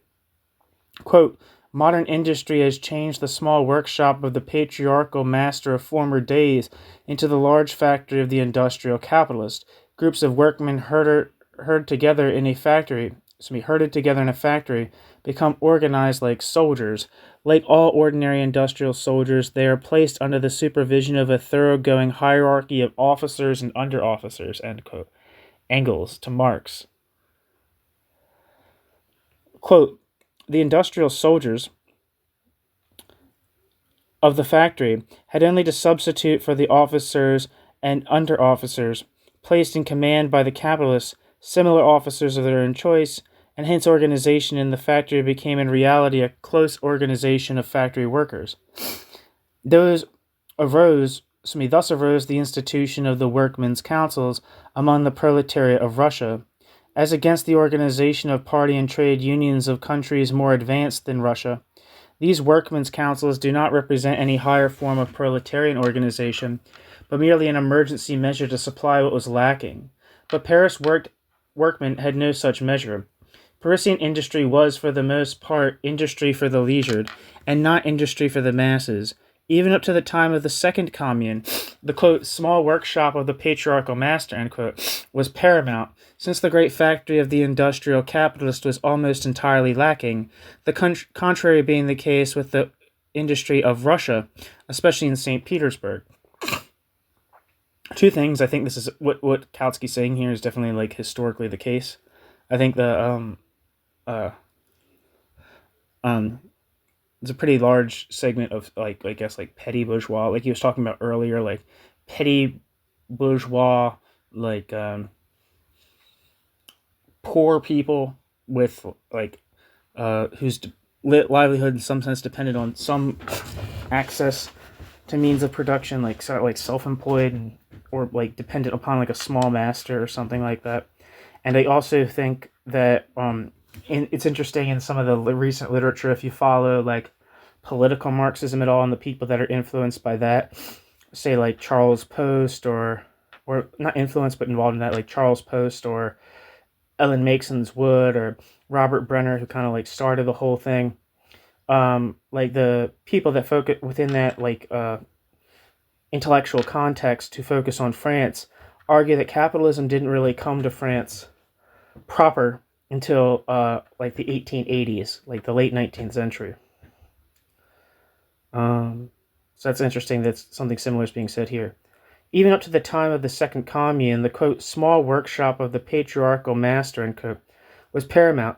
[SPEAKER 1] Quote, "Modern industry has changed the small workshop of the patriarchal master of former days into the large factory of the industrial capitalist. Groups of workmen herded together in a factory, become organized like soldiers. Like all ordinary industrial soldiers, they are placed under the supervision of a thoroughgoing hierarchy of officers and under-officers." End quote. Engels to Marx. Quote, "The industrial soldiers of the factory had only to substitute for the officers and under-officers placed in command by the capitalists, similar officers of their own choice, and hence organization in the factory became in reality a close organization of factory workers. Thus arose the institution of the workmen's councils among the proletariat of Russia, as against the organization of party and trade unions of countries more advanced than Russia. These workmen's councils do not represent any higher form of proletarian organization, but merely an emergency measure to supply what was lacking. But Paris workmen had no such measure. Parisian industry was, for the most part, industry for the leisured, and not industry for the masses. Even up to the time of the Second Commune, the, quote, small workshop of the patriarchal master, end quote, was paramount, since the great factory of the industrial capitalist was almost entirely lacking, the contrary being the case with the industry of Russia, especially in St. Petersburg. Two things. I think this is what Kautsky's saying here is definitely like historically the case. I think it's a pretty large segment of like, I guess, like petty bourgeois, like he was talking about earlier, like petty bourgeois, like poor people with like whose livelihood in some sense depended on some access to means of production, like sort of like self-employed or like dependent upon like a small master or something like that. And I also think that it's interesting in some of the recent literature, if you follow like political Marxism at all and the people that are influenced by that, say like Charles Post or not influenced but involved in that, like Charles Post or Ellen Mason's Wood or Robert Brenner, who kind of like started the whole thing. Like the people that focus within that like intellectual context to focus on France argue that capitalism didn't really come to France proper until like the 1880s, like the late 19th century. So that's interesting that something similar is being said here. Even up to the time of the Second Commune, the, quote, small workshop of the patriarchal master, end quote, was paramount,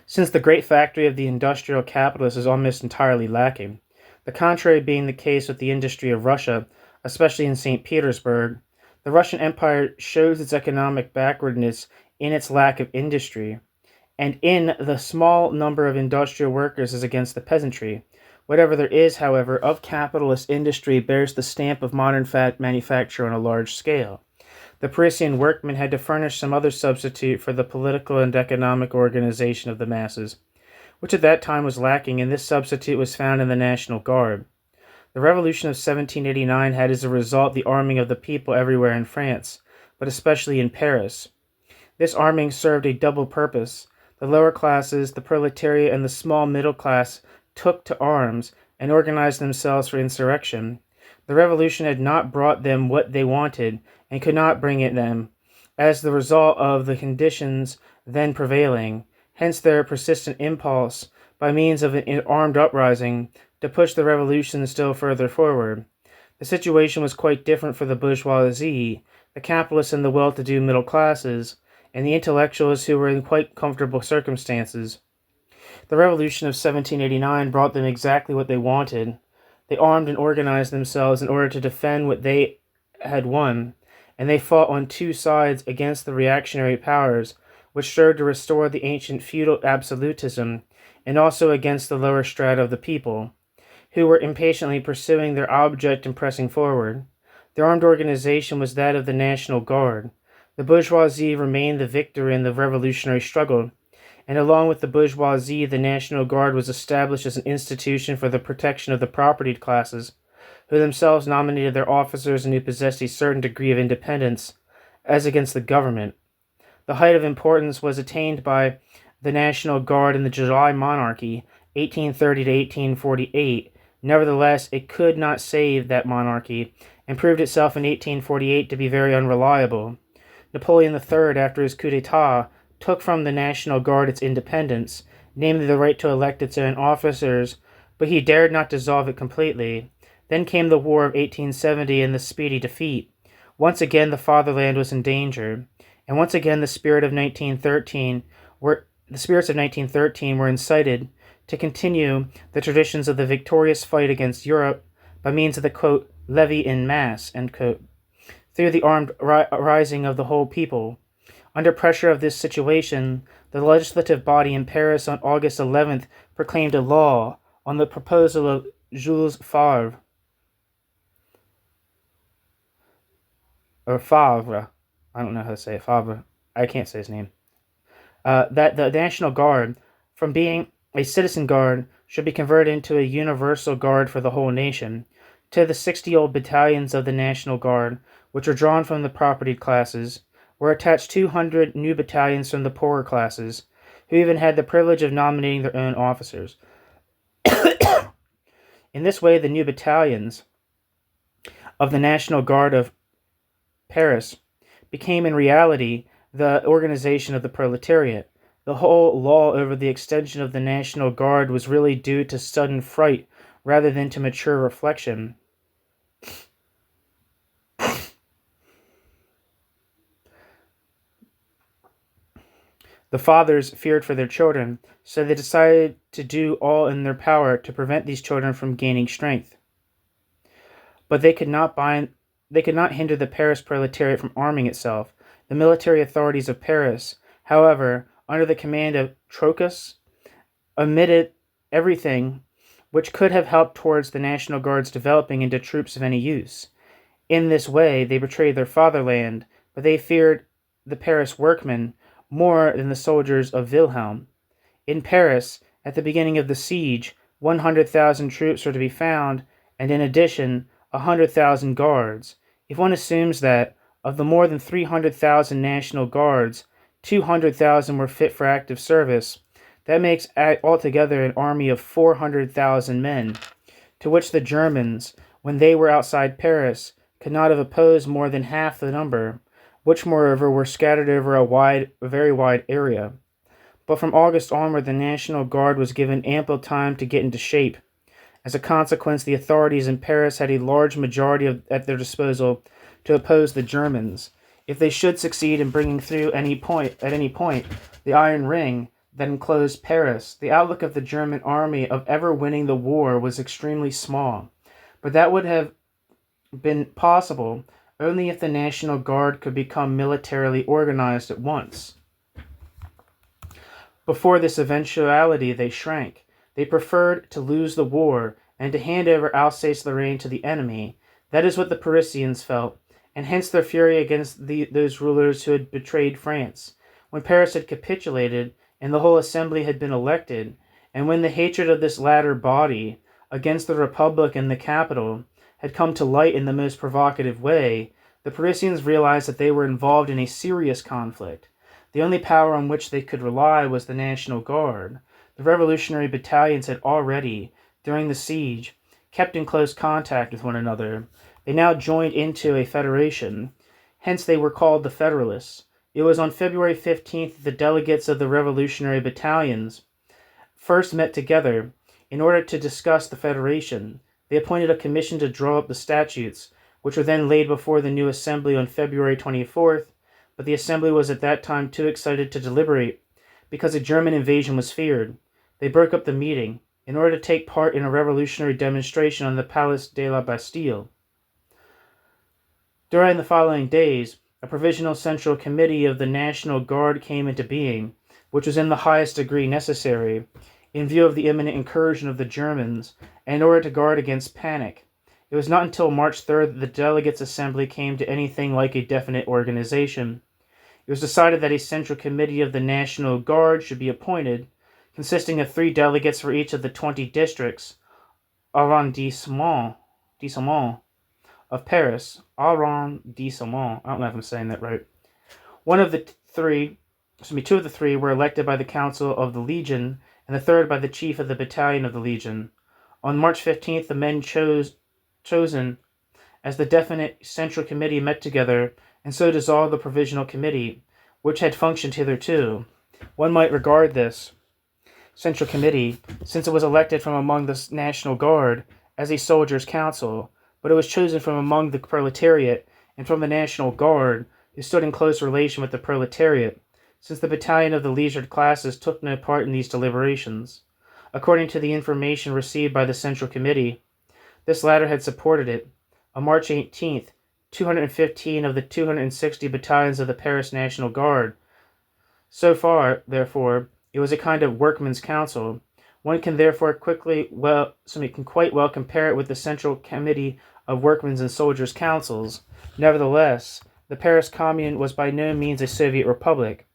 [SPEAKER 1] since the great factory of the industrial capitalist is almost entirely lacking. The contrary being the case with the industry of Russia, especially in St. Petersburg. The Russian Empire shows its economic backwardness in its lack of industry, and in the small number of industrial workers as against the peasantry. Whatever there is, however, of capitalist industry bears the stamp of modern manufacture on a large scale. The Parisian workmen had to furnish some other substitute for the political and economic organization of the masses, which at that time was lacking, and this substitute was found in the National Guard. The Revolution of 1789 had as a result the arming of the people everywhere in France, but especially in Paris. This arming served a double purpose. The lower classes, the proletariat, and the small middle class took to arms and organized themselves for insurrection. The revolution had not brought them what they wanted and could not bring it them, as the result of the conditions then prevailing. Hence their persistent impulse, by means of an armed uprising, to push the revolution still further forward. The situation was quite different for the bourgeoisie, the capitalists and the well-to-do middle classes, and the intellectuals who were in quite comfortable circumstances. The revolution of 1789 brought them exactly what they wanted. They armed and organized themselves in order to defend what they had won, and they fought on two sides against the reactionary powers, which strove to restore the ancient feudal absolutism, and also against the lower strata of the people, who were impatiently pursuing their object and pressing forward. The armed organization was that of the National Guard. The bourgeoisie remained the victor in the revolutionary struggle, and along with the bourgeoisie, the National Guard was established as an institution for the protection of the propertied classes, who themselves nominated their officers and who possessed a certain degree of independence, as against the government. The height of importance was attained by the National Guard in the July Monarchy, 1830 to 1848. Nevertheless, it could not save that monarchy, and proved itself in 1848 to be very unreliable. Napoleon III, after his coup d'etat, took from the National Guard its independence, namely the right to elect its own officers, but he dared not dissolve it completely. Then came the War of 1870 and the speedy defeat. Once again the fatherland was in danger, and once again the spirits of 1913 were incited to continue the traditions of the victorious fight against Europe by means of the, quote, levy in mass, end quote, through the armed rising of the whole people. Under pressure of this situation, the legislative body in Paris on August 11th proclaimed a law on the proposal of Jules Favre, I don't know how to say it, Favre, I can't say his name, that the National Guard, from being a citizen guard, should be converted into a universal guard for the whole nation. To the 60 old battalions of the National Guard, which were drawn from the propertied classes, were attached 200 new battalions from the poorer classes, who even had the privilege of nominating their own officers. In this way, the new battalions of the National Guard of Paris became in reality the organization of the proletariat. The whole law over the extension of the National Guard was really due to sudden fright rather than to mature reflection. The fathers feared for their children, so they decided to do all in their power to prevent these children from gaining strength. But they could not hinder the Paris proletariat from arming itself. The military authorities of Paris, however, under the command of Trocas, omitted everything which could have helped towards the National Guard's developing into troops of any use. In this way, they betrayed their fatherland, but they feared the Paris workmen more than the soldiers of Wilhelm. In Paris, at the beginning of the siege, 100,000 troops were to be found, and in addition, 100,000 guards. If one assumes that, of the more than 300,000 National Guards, 200,000 were fit for active service, that makes altogether an army of 400,000 men, to which the Germans, when they were outside Paris, could not have opposed more than half the number, which moreover were scattered over a very wide area. But from August onward, the National Guard was given ample time to get into shape. As a consequence, the authorities in Paris had a large majority at their disposal to oppose the Germans. If they should succeed in bringing through at any point, the iron ring that enclosed Paris, the outlook of the German army of ever winning the war was extremely small. But that would have been possible only if the National Guard could become militarily organized at once. Before this eventuality, they shrank. They preferred to lose the war and to hand over Alsace-Lorraine to the enemy. That is what the Parisians felt, and hence their fury against those rulers who had betrayed France. When Paris had capitulated, and the whole assembly had been elected, and when the hatred of this latter body against the Republic and the capital had come to light in the most provocative way, the Parisians realized that they were involved in a serious conflict. The only power on which they could rely was the National Guard. The revolutionary battalions had already, during the siege, kept in close contact with one another. They now joined into a federation. Hence they were called the Federalists. It was on February 15th that the delegates of the revolutionary battalions first met together in order to discuss the federation. They appointed a commission to draw up the statutes, which were then laid before the new assembly on February 24th, but the assembly was at that time too excited to deliberate, because a German invasion was feared. They broke up the meeting in order to take part in a revolutionary demonstration on the Place de la Bastille. During the following days, a provisional central committee of the National Guard came into being, which was in the highest degree necessary, in view of the imminent incursion of the Germans, and in order to guard against panic. It was not until March 3rd that the delegates' assembly came to anything like a definite organization. It was decided that a central committee of the National Guard should be appointed, consisting of 3 delegates for each of the 20 districts, arrondissements of Paris. Arrondissement. I don't know if I'm saying that right. Two of the 3 were elected by the Council of the Legion, and the third by the chief of the battalion of the Legion. On March 15th, the men chosen as the definite central committee met together, and so dissolved the provisional committee, which had functioned hitherto. One might regard this central committee, since it was elected from among the National Guard, as a soldiers' council, but it was chosen from among the proletariat and from the National Guard, who stood in close relation with the proletariat, since the battalion of the leisured classes took no part in these deliberations. According to the information received by the Central Committee, this latter had supported it. On March 18th, 215 of the 260 battalions of the Paris National Guard So far, therefore, it was a kind of workmen's council. One can therefore quite well compare it with the Central Committee of Workmen's and Soldiers' Councils. Nevertheless, the Paris Commune was by no means a Soviet republic.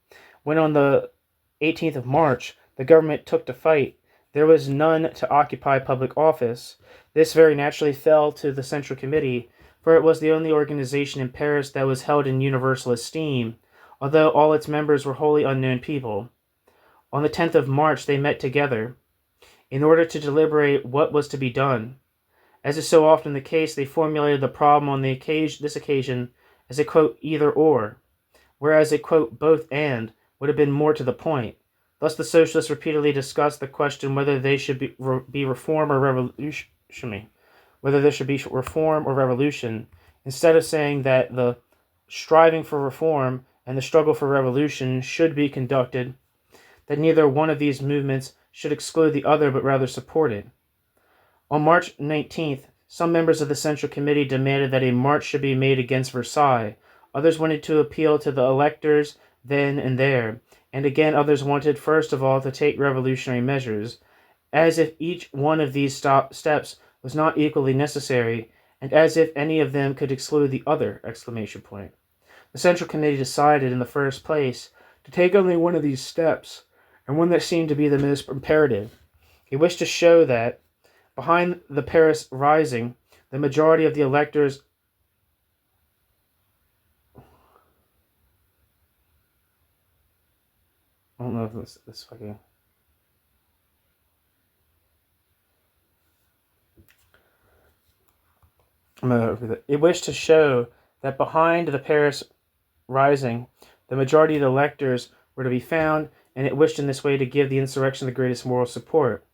[SPEAKER 1] When on the 18th of March the government took to fight, there was none to occupy public office. This very naturally fell to the Central Committee, for it was the only organization in Paris that was held in universal esteem, although all its members were wholly unknown people. On the 10th of March they met together, in order to deliberate what was to be done. As is so often the case, they formulated the problem on this occasion as a, quote, either or, whereas a, quote, both and would have been more to the point. Thus the socialists repeatedly discussed the question whether they should be reform or revolution, whether there should be reform or revolution, instead of saying that the striving for reform and the struggle for revolution should be conducted, that neither one of these movements should exclude the other but rather support it. On March 19th, some members of the Central Committee demanded that a march should be made against Versailles. Others wanted to appeal to the electors then and there, and again others wanted first of all to take revolutionary measures, as if each one of these steps was not equally necessary, and as if any of them could exclude the other! The Central Committee decided, in the first place, to take only one of these steps, and one that seemed to be the most imperative. It wished to show that, behind the Paris Rising, the majority of the electors I don't know if this fucking... It wished to show that behind the Paris Rising, the majority of the electors were to be found, and it wished in this way to give the insurrection the greatest moral support.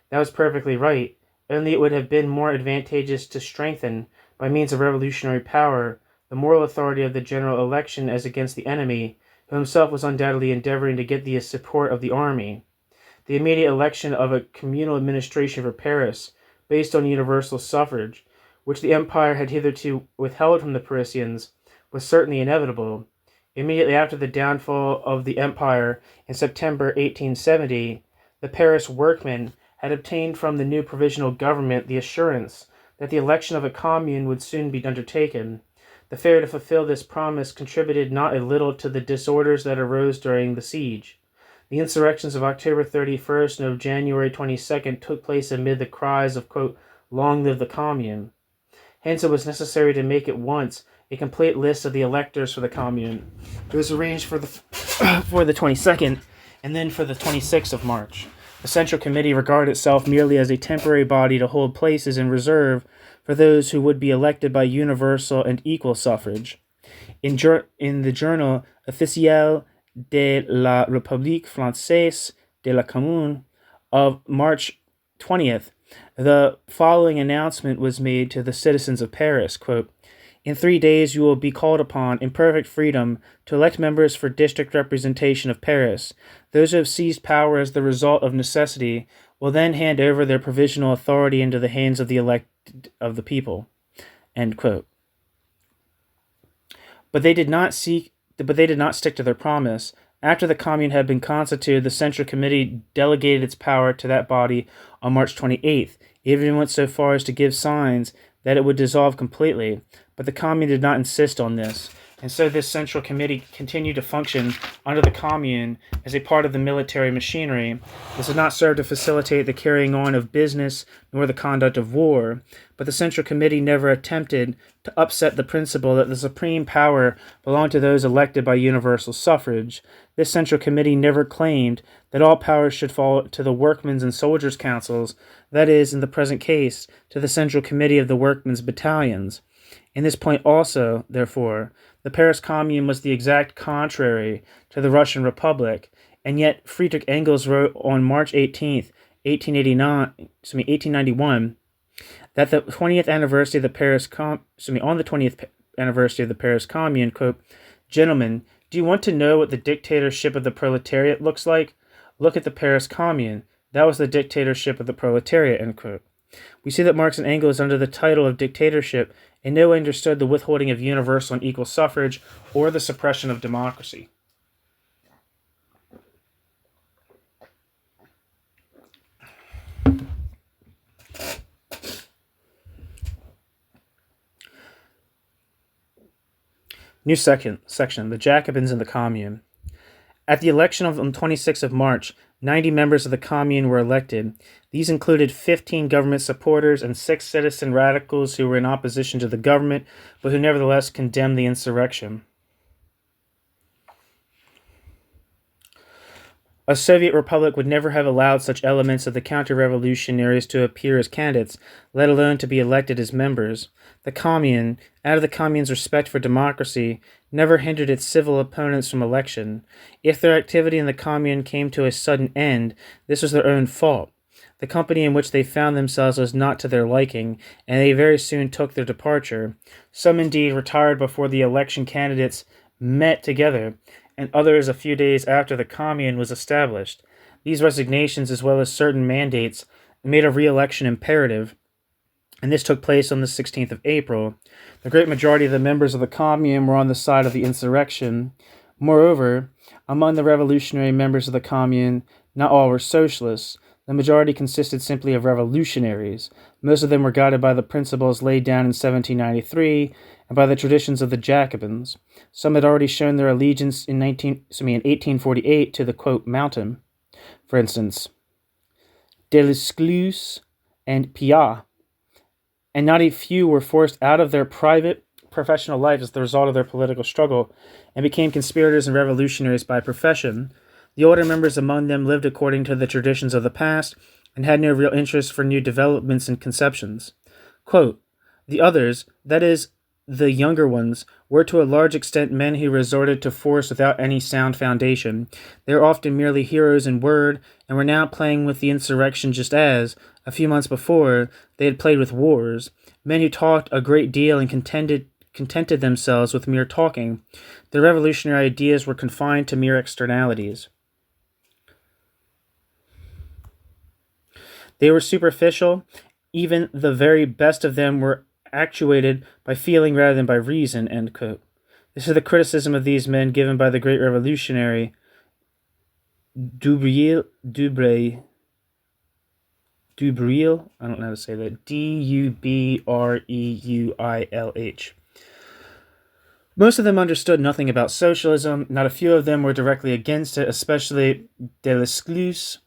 [SPEAKER 1] That was perfectly right, only it would have been more advantageous to strengthen, by means of revolutionary power, the moral authority of the general election as against the enemy, who himself was undoubtedly endeavoring to get the support of the army. The immediate election of a communal administration for Paris, based on universal suffrage, which the Empire had hitherto withheld from the Parisians, was certainly inevitable. Immediately after the downfall of the Empire in September 1870, the Paris workmen had obtained from the new provisional government the assurance that the election of a commune would soon be undertaken. The failure to fulfill this promise contributed not a little to the disorders that arose during the siege. The insurrections of October 31st and of January 22nd took place amid the cries of, quote, "Long live the commune." Hence it was necessary to make at once a complete list of the electors for the commune. It was arranged for the 22nd and then for the 26th of March. The Central Committee regarded itself merely as a temporary body to hold places in reserve for those who would be elected by universal and equal suffrage. In the journal Officiel de la République Française de la Commune of March 20th, the following announcement was made to the citizens of Paris, quote, "In 3 days you will be called upon, in perfect freedom, to elect members for district representation of Paris. Those who have seized power as the result of necessity will then hand over their provisional authority into the hands of the elected of the people." End quote. But they did not stick to their promise. After the Commune had been constituted, the Central Committee delegated its power to that body on March 28th. It even went so far as to give signs that it would dissolve completely, but the Commune did not insist on this, and so this Central Committee continued to function under the Commune as a part of the military machinery. This did not serve to facilitate the carrying on of business nor the conduct of war, but the Central Committee never attempted to upset the principle that the supreme power belonged to those elected by universal suffrage. This Central Committee never claimed that all powers should fall to the Workmen's and Soldiers' Councils, that is, in the present case, to the Central Committee of the Workmen's Battalions. In this point also, therefore, the Paris Commune was the exact contrary to the Russian Republic, and yet Friedrich Engels wrote on March 18th, 1891, that the 20th anniversary of the Paris on the 20th anniversary of the Paris Commune, quote, "Gentlemen, do you want to know what the dictatorship of the proletariat looks like? Look at the Paris Commune. That was the dictatorship of the proletariat," end quote. We see that Marx and Engels, under the title of dictatorship, in no way understood the withholding of universal and equal suffrage or the suppression of democracy. New section, the Jacobins and the Commune. At the election on 26th of March, 90 members of the Commune were elected. These included 15 government supporters and 6 citizen radicals who were in opposition to the government, but who nevertheless condemned the insurrection. A Soviet republic would never have allowed such elements of the counter-revolutionaries to appear as candidates, let alone to be elected as members. The Commune, out of the Commune's respect for democracy, never hindered its civil opponents from election. If their activity in the Commune came to a sudden end, this was their own fault. The company in which they found themselves was not to their liking, and they very soon took their departure. Some indeed retired before the election candidates met together, and others a few days after the Commune was established. These resignations, as well as certain mandates, made a re-election imperative, and this took place on the 16th of April. The great majority of the members of the Commune were on the side of the insurrection. Moreover, among the revolutionary members of the Commune, not all were socialists. The majority consisted simply of revolutionaries. Most of them were guided by the principles laid down in 1793 and by the traditions of the Jacobins. Some had already shown their allegiance in 1848 to the, quote, mountain. For instance, Delescluze and Piat, and not a few were forced out of their private professional life as the result of their political struggle and became conspirators and revolutionaries by profession. The older members among them lived according to the traditions of the past and had no real interest for new developments and conceptions. Quote, the others, that is, the younger ones, were to a large extent men who resorted to force without any sound foundation. They were often merely heroes in word, and were now playing with the insurrection just as, a few months before, they had played with wars. Men who talked a great deal and contented themselves with mere talking. Their revolutionary ideas were confined to mere externalities. They were superficial. Even the very best of them were actuated by feeling rather than by reason, end quote. This is the criticism of these men given by the great revolutionary Dubreuil, I don't know how to say that, Dubreuilh. Most of them understood nothing about socialism. Not a few of them were directly against it, especially Delescluze.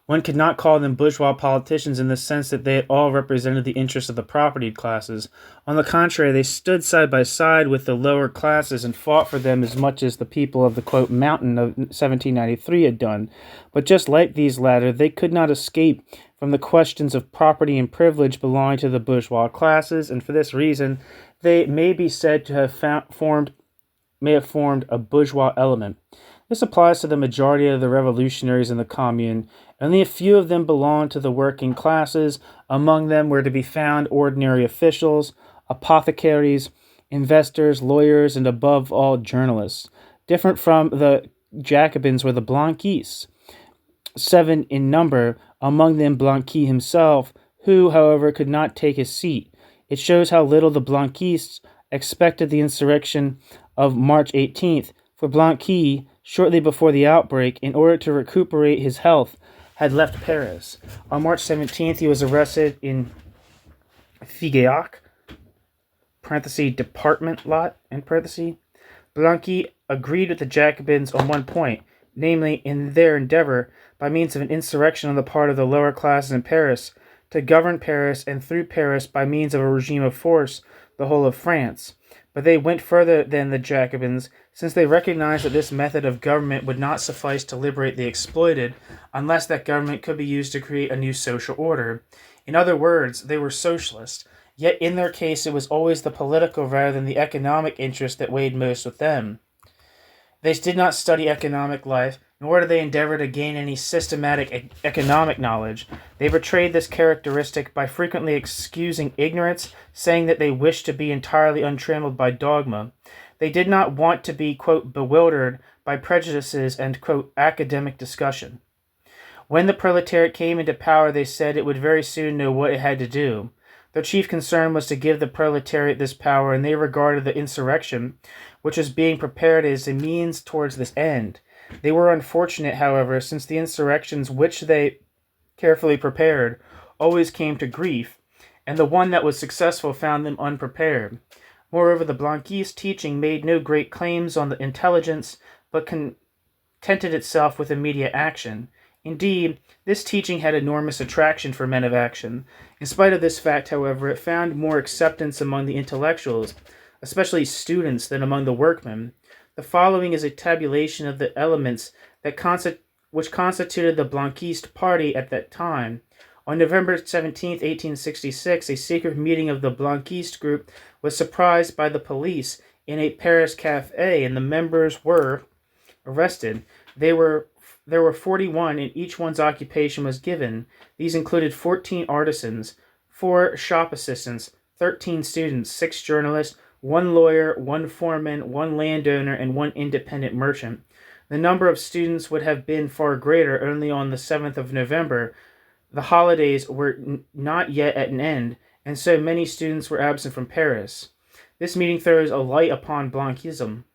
[SPEAKER 1] One could not call them bourgeois politicians in the sense that they at all represented the interests of the propertied classes. On the contrary, they stood side by side with the lower classes and fought for them as much as the people of the, quote, mountain of 1793 had done. But just like these latter, they could not escape from the questions of property and privilege belonging to the bourgeois classes, and for this reason, they may be said to have formed a bourgeois element. This applies to the majority of the revolutionaries in the Commune. Only a few of them belonged to the working classes. Among them were to be found ordinary officials, apothecaries, investors, lawyers, and above all, journalists. Different from the Jacobins were the Blanquistes, 7 in number, among them Blanqui himself, who, however, could not take his seat. It shows how little the Blanquistes expected the insurrection of March 18th, for Blanqui, shortly before the outbreak, in order to recuperate his health, had left Paris. On March 17th, he was arrested in Figeac, department lot, Blanqui agreed with the Jacobins on one point, namely in their endeavor, by means of an insurrection on the part of the lower classes in Paris, to govern Paris and through Paris by means of a regime of force, the whole of France. But they went further than the Jacobins, since they recognized that this method of government would not suffice to liberate the exploited, unless that government could be used to create a new social order. In other words, they were socialists, yet in their case it was always the political rather than the economic interest that weighed most with them. They did not study economic life, nor did they endeavor to gain any systematic economic knowledge. They betrayed this characteristic by frequently excusing ignorance, saying that they wished to be entirely untrammeled by dogma. They did not want to be, quote, bewildered by prejudices and, quote, academic discussion. When the proletariat came into power, they said it would very soon know what it had to do. Their chief concern was to give the proletariat this power, and they regarded the insurrection, which was being prepared, as a means towards this end. They were unfortunate, however, since the insurrections which they carefully prepared always came to grief, and the one that was successful found them unprepared. Moreover, the Blanquist teaching made no great claims on the intelligence, but contented itself with immediate action. Indeed, this teaching had enormous attraction for men of action. In spite of this fact, however, it found more acceptance among the intellectuals, especially students, than among the workmen. The following is a tabulation of the elements which constituted the Blanquist party at that time. On November 17, 1866, a secret meeting of the Blanquist group was surprised by the police in a Paris cafe, and the members were arrested. There were 41, and each one's occupation was given. These included 14 artisans, 4 shop assistants, 13 students, 6 journalists, 1 lawyer, 1 foreman, 1 landowner, and 1 independent merchant. The number of students would have been far greater only on the 7th of November. The holidays were not yet at an end, and so many students were absent from Paris. This meeting throws a light upon Blanquism,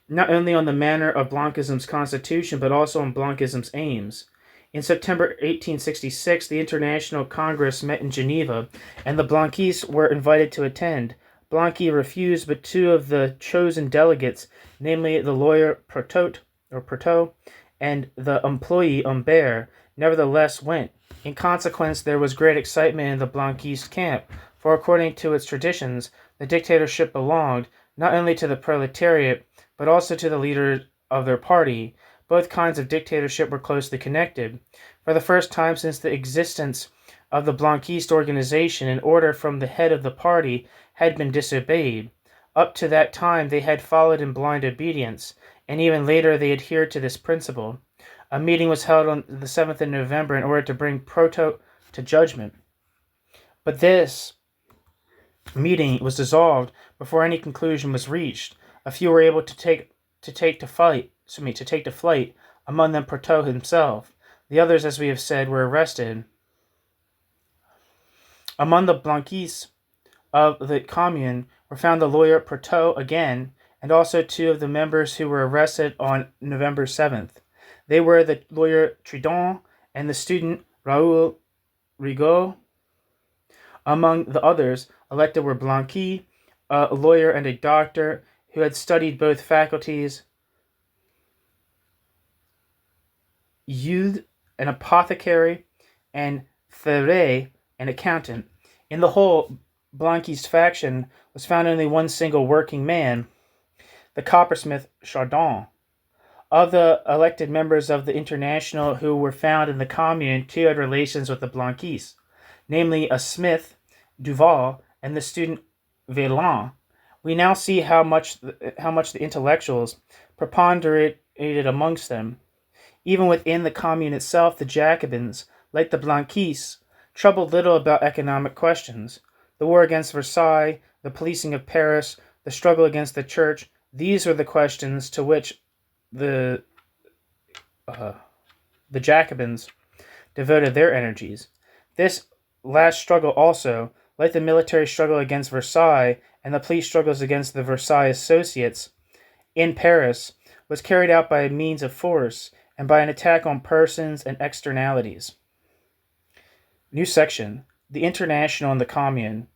[SPEAKER 1] not only on the manner of Blanquism's constitution, but also on Blanquism's aims. In September 1866, the International Congress met in Geneva, and the Blanquists were invited to attend. Blanqui refused, but 2 of the chosen delegates, namely the lawyer Protot and the employee Humbert, nevertheless went. In consequence, there was great excitement in the Blanquist camp, for according to its traditions, the dictatorship belonged not only to the proletariat, but also to the leader of their party. Both kinds of dictatorship were closely connected. For the first time since the existence of the Blanquist organization, an order from the head of the party had been disobeyed. Up to that time they had followed in blind obedience, and even later they adhered to this principle. A meeting was held on the 7th of November in order to bring Protot to judgment. But this meeting was dissolved before any conclusion was reached. A few were able to take to flight, among them Protot himself. The others, as we have said, were arrested. Among the Blanquists of the Commune were found the lawyer Protot again, and also 2 of the members who were arrested on November 7th. They were the lawyer Tridon and the student Raoul Rigaud. Among the others elected were Blanqui, a lawyer and a doctor who had studied both faculties, Eudes, an apothecary, and Ferret, an accountant. In the whole Blanquist faction was found only one single working man, the coppersmith Chardon. Of the elected members of the International who were found in the Commune, 2 had relations with the Blanquists, namely a smith, Duval, and the student Vaillant. We now see how much the intellectuals preponderated amongst them. Even within the Commune itself, the Jacobins, like the Blanquists, troubled little about economic questions. The war against Versailles, the policing of Paris, the struggle against the church, these were the questions to which the Jacobins devoted their energies. This last struggle also, like the military struggle against Versailles and the police struggles against the Versailles associates in Paris, was carried out by means of force and by an attack on persons and externalities. New section: the International and the Commune.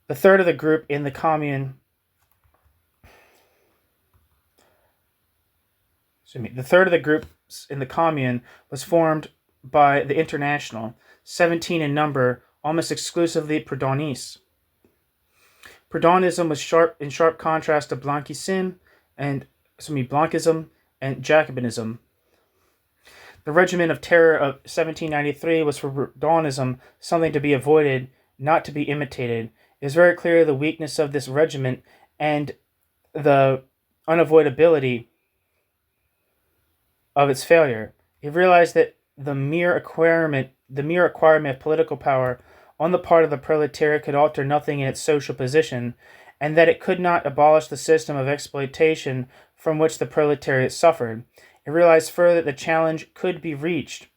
[SPEAKER 1] The third of the group in the Commune The third of the groups in the Commune was formed by the International, 17 in number, almost exclusively Proudhonists. Proudhonism was in sharp contrast to Blanquism and Jacobinism. The Regiment of Terror of 1793 was for Proudhonism something to be avoided, not to be imitated. It is very clear the weakness of this regiment and the unavoidability of its failure. He realized that the mere acquirement of political power on the part of the proletariat could alter nothing in its social position, and that it could not abolish the system of exploitation from which the proletariat suffered. It realized further that the change could be reached,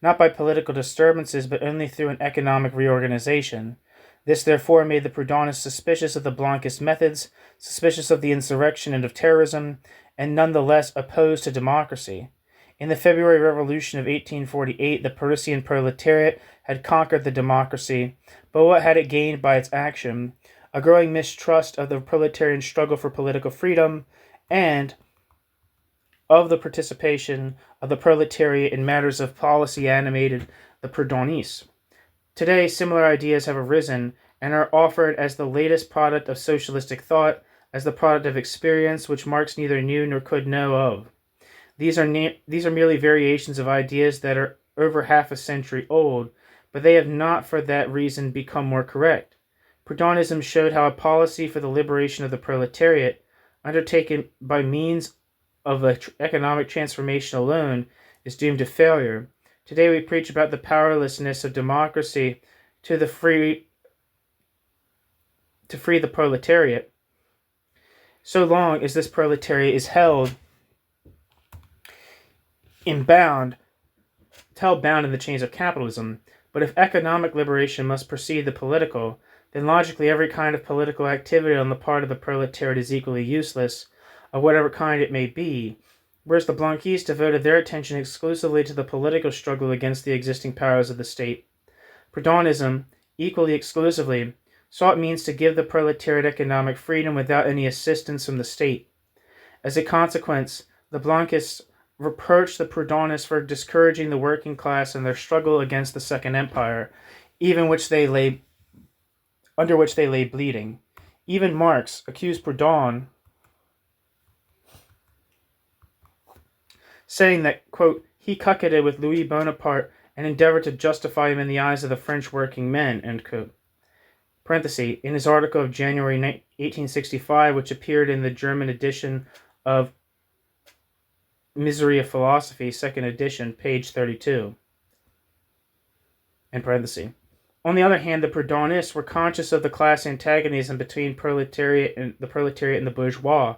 [SPEAKER 1] not by political disturbances, but only through an economic reorganization. This, therefore, made the Proudhonists suspicious of the Blanquist methods, suspicious of the insurrection and of terrorism, and none the less opposed to democracy. In the February Revolution of 1848, the Parisian proletariat had conquered the democracy, but what had it gained by its action? a growing mistrust of the proletarian struggle for political freedom, and of the participation of the proletariat in matters of policy animated the Proudhonists. Today, similar ideas have arisen and are offered as the latest product of socialistic thought, as the product of experience which Marx neither knew nor could know of. These are merely variations of ideas that are over half a century old, but they have not for that reason become more correct. Proudhonism showed how a policy for the liberation of the proletariat, undertaken by means of economic transformation alone, is doomed to failure. Today we preach about the powerlessness of democracy to free the proletariat, so long as this proletariat is held bound in the chains of capitalism. But if economic liberation must precede the political, then logically every kind of political activity on the part of the proletariat is equally useless, of whatever kind it may be, whereas the Blanquistes devoted their attention exclusively to the political struggle against the existing powers of the state. Proudhonism, equally exclusively, sought means to give the proletariat economic freedom without any assistance from the state. As a consequence, the Blanquists reproached the Proudhonists for discouraging the working class in their struggle against the Second Empire, under which they lay bleeding. Even Marx accused Proudhon, saying that, quote, he coquetted with Louis Bonaparte and endeavored to justify him in the eyes of the French working men, end quote. Parenthesis, in his article of January 1865, which appeared in the German edition of Misery of Philosophy, second edition, page 32. End parenthesis. On the other hand, the Proudhonists were conscious of the class antagonism between the proletariat and the bourgeois,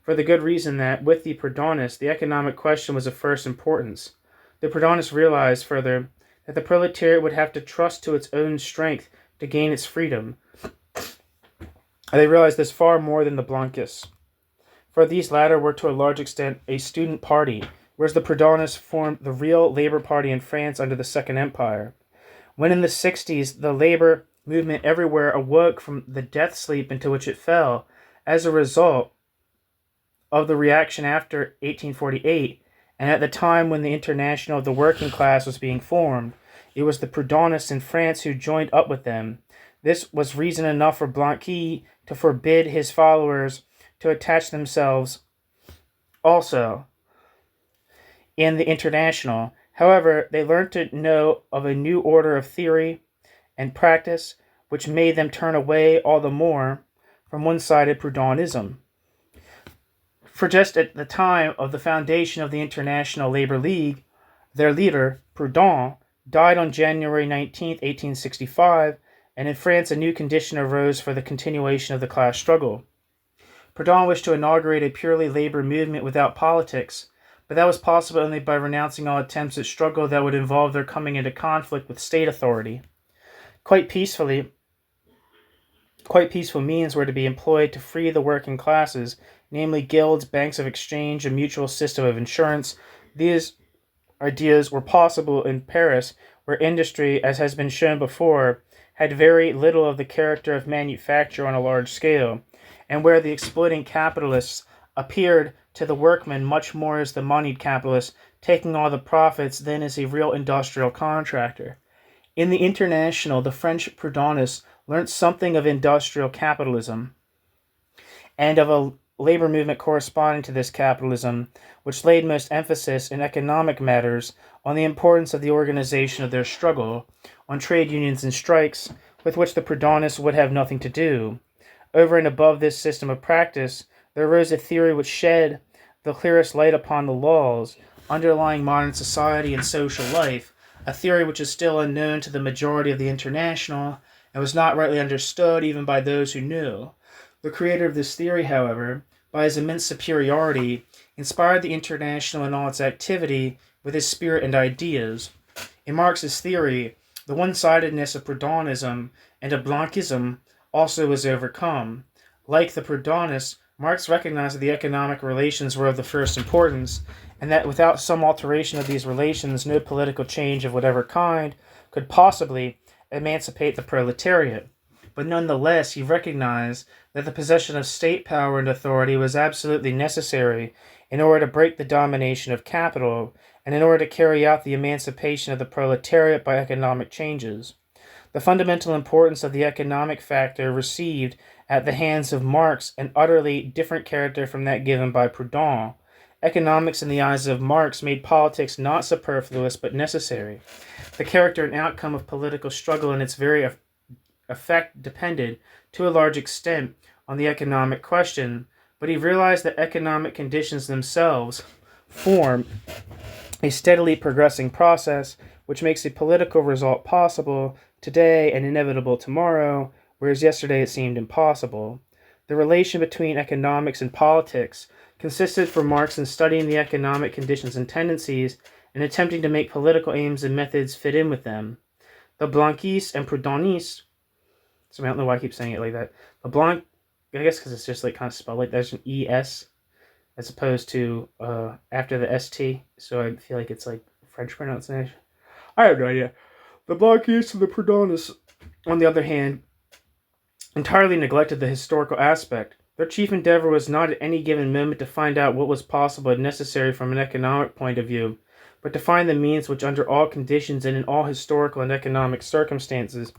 [SPEAKER 1] for the good reason that, with the Proudhonists, the economic question was of first importance. The Proudhonists realized, further, that the proletariat would have to trust to its own strength to gain its freedom. They realized this far more than the Blanquists, for these latter were to a large extent a student party, whereas the Proudhonists formed the real labor party in France under the Second Empire. When in the 60s the labor movement everywhere awoke from the death sleep into which it fell, as a result of the reaction after 1848, and at the time when the International of the Working Class was being formed, it was the Proudhonists in France who joined up with them. This was reason enough for Blanqui to forbid his followers to attach themselves also in the International. However, they learned to know of a new order of theory and practice which made them turn away all the more from one-sided Proudhonism. For just at the time of the foundation of the International Labor League, their leader, Proudhon, died on January 19, 1865, and in France a new condition arose for the continuation of the class struggle. Proudhon wished to inaugurate a purely labor movement without politics, but that was possible only by renouncing all attempts at struggle that would involve their coming into conflict with state authority. Quite peaceful means were to be employed to free the working classes, namely guilds, banks of exchange, a mutual system of insurance. These ideas were possible in Paris, where industry, as has been shown before, had very little of the character of manufacture on a large scale, and where the exploiting capitalists appeared to the workmen much more as the moneyed capitalist, taking all the profits than as a real industrial contractor. In the International, the French Proudhonists learnt something of industrial capitalism, and of a labor movement corresponding to this capitalism, which laid most emphasis in economic matters on the importance of the organization of their struggle, on trade unions and strikes, with which the Proudhonists would have nothing to do. Over and above this system of practice, there arose a theory which shed the clearest light upon the laws underlying modern society and social life, a theory which is still unknown to the majority of the International and was not rightly understood even by those who knew. The creator of this theory, however, by his immense superiority, inspired the International in all its activity with his spirit and ideas. In Marx's theory, the one-sidedness of Proudhonism and of Blanquism also was overcome. Like the Proudhonists, Marx recognized that the economic relations were of the first importance, and that without some alteration of these relations, no political change of whatever kind could possibly emancipate the proletariat. but nonetheless he recognized that the possession of state power and authority was absolutely necessary in order to break the domination of capital and in order to carry out the emancipation of the proletariat by economic changes. The fundamental importance of the economic factor received at the hands of Marx an utterly different character from that given by Proudhon. Economics in the eyes of Marx made politics not superfluous but necessary. The character and outcome of political struggle and its very effect depended, to a large extent, on the economic question, but he realized that economic conditions themselves form a steadily progressing process which makes a political result possible today and inevitable tomorrow, whereas yesterday it seemed impossible. The relation between economics and politics consisted for Marx in studying the economic conditions and tendencies and attempting to make political aims and methods fit in with them. The Blanquistes and Proudhonists, so I don't know why I keep saying it like that. I guess because it's just like kind of spelled like there's an ES as opposed to after the ST, so I feel like it's like French pronunciation. I have no idea. The Blanquistes and the Proudhonists, on the other hand, entirely neglected the historical aspect. Their chief endeavor was not at any given moment to find out what was possible and necessary from an economic point of view, but to find the means which under all conditions and in all historical and economic circumstances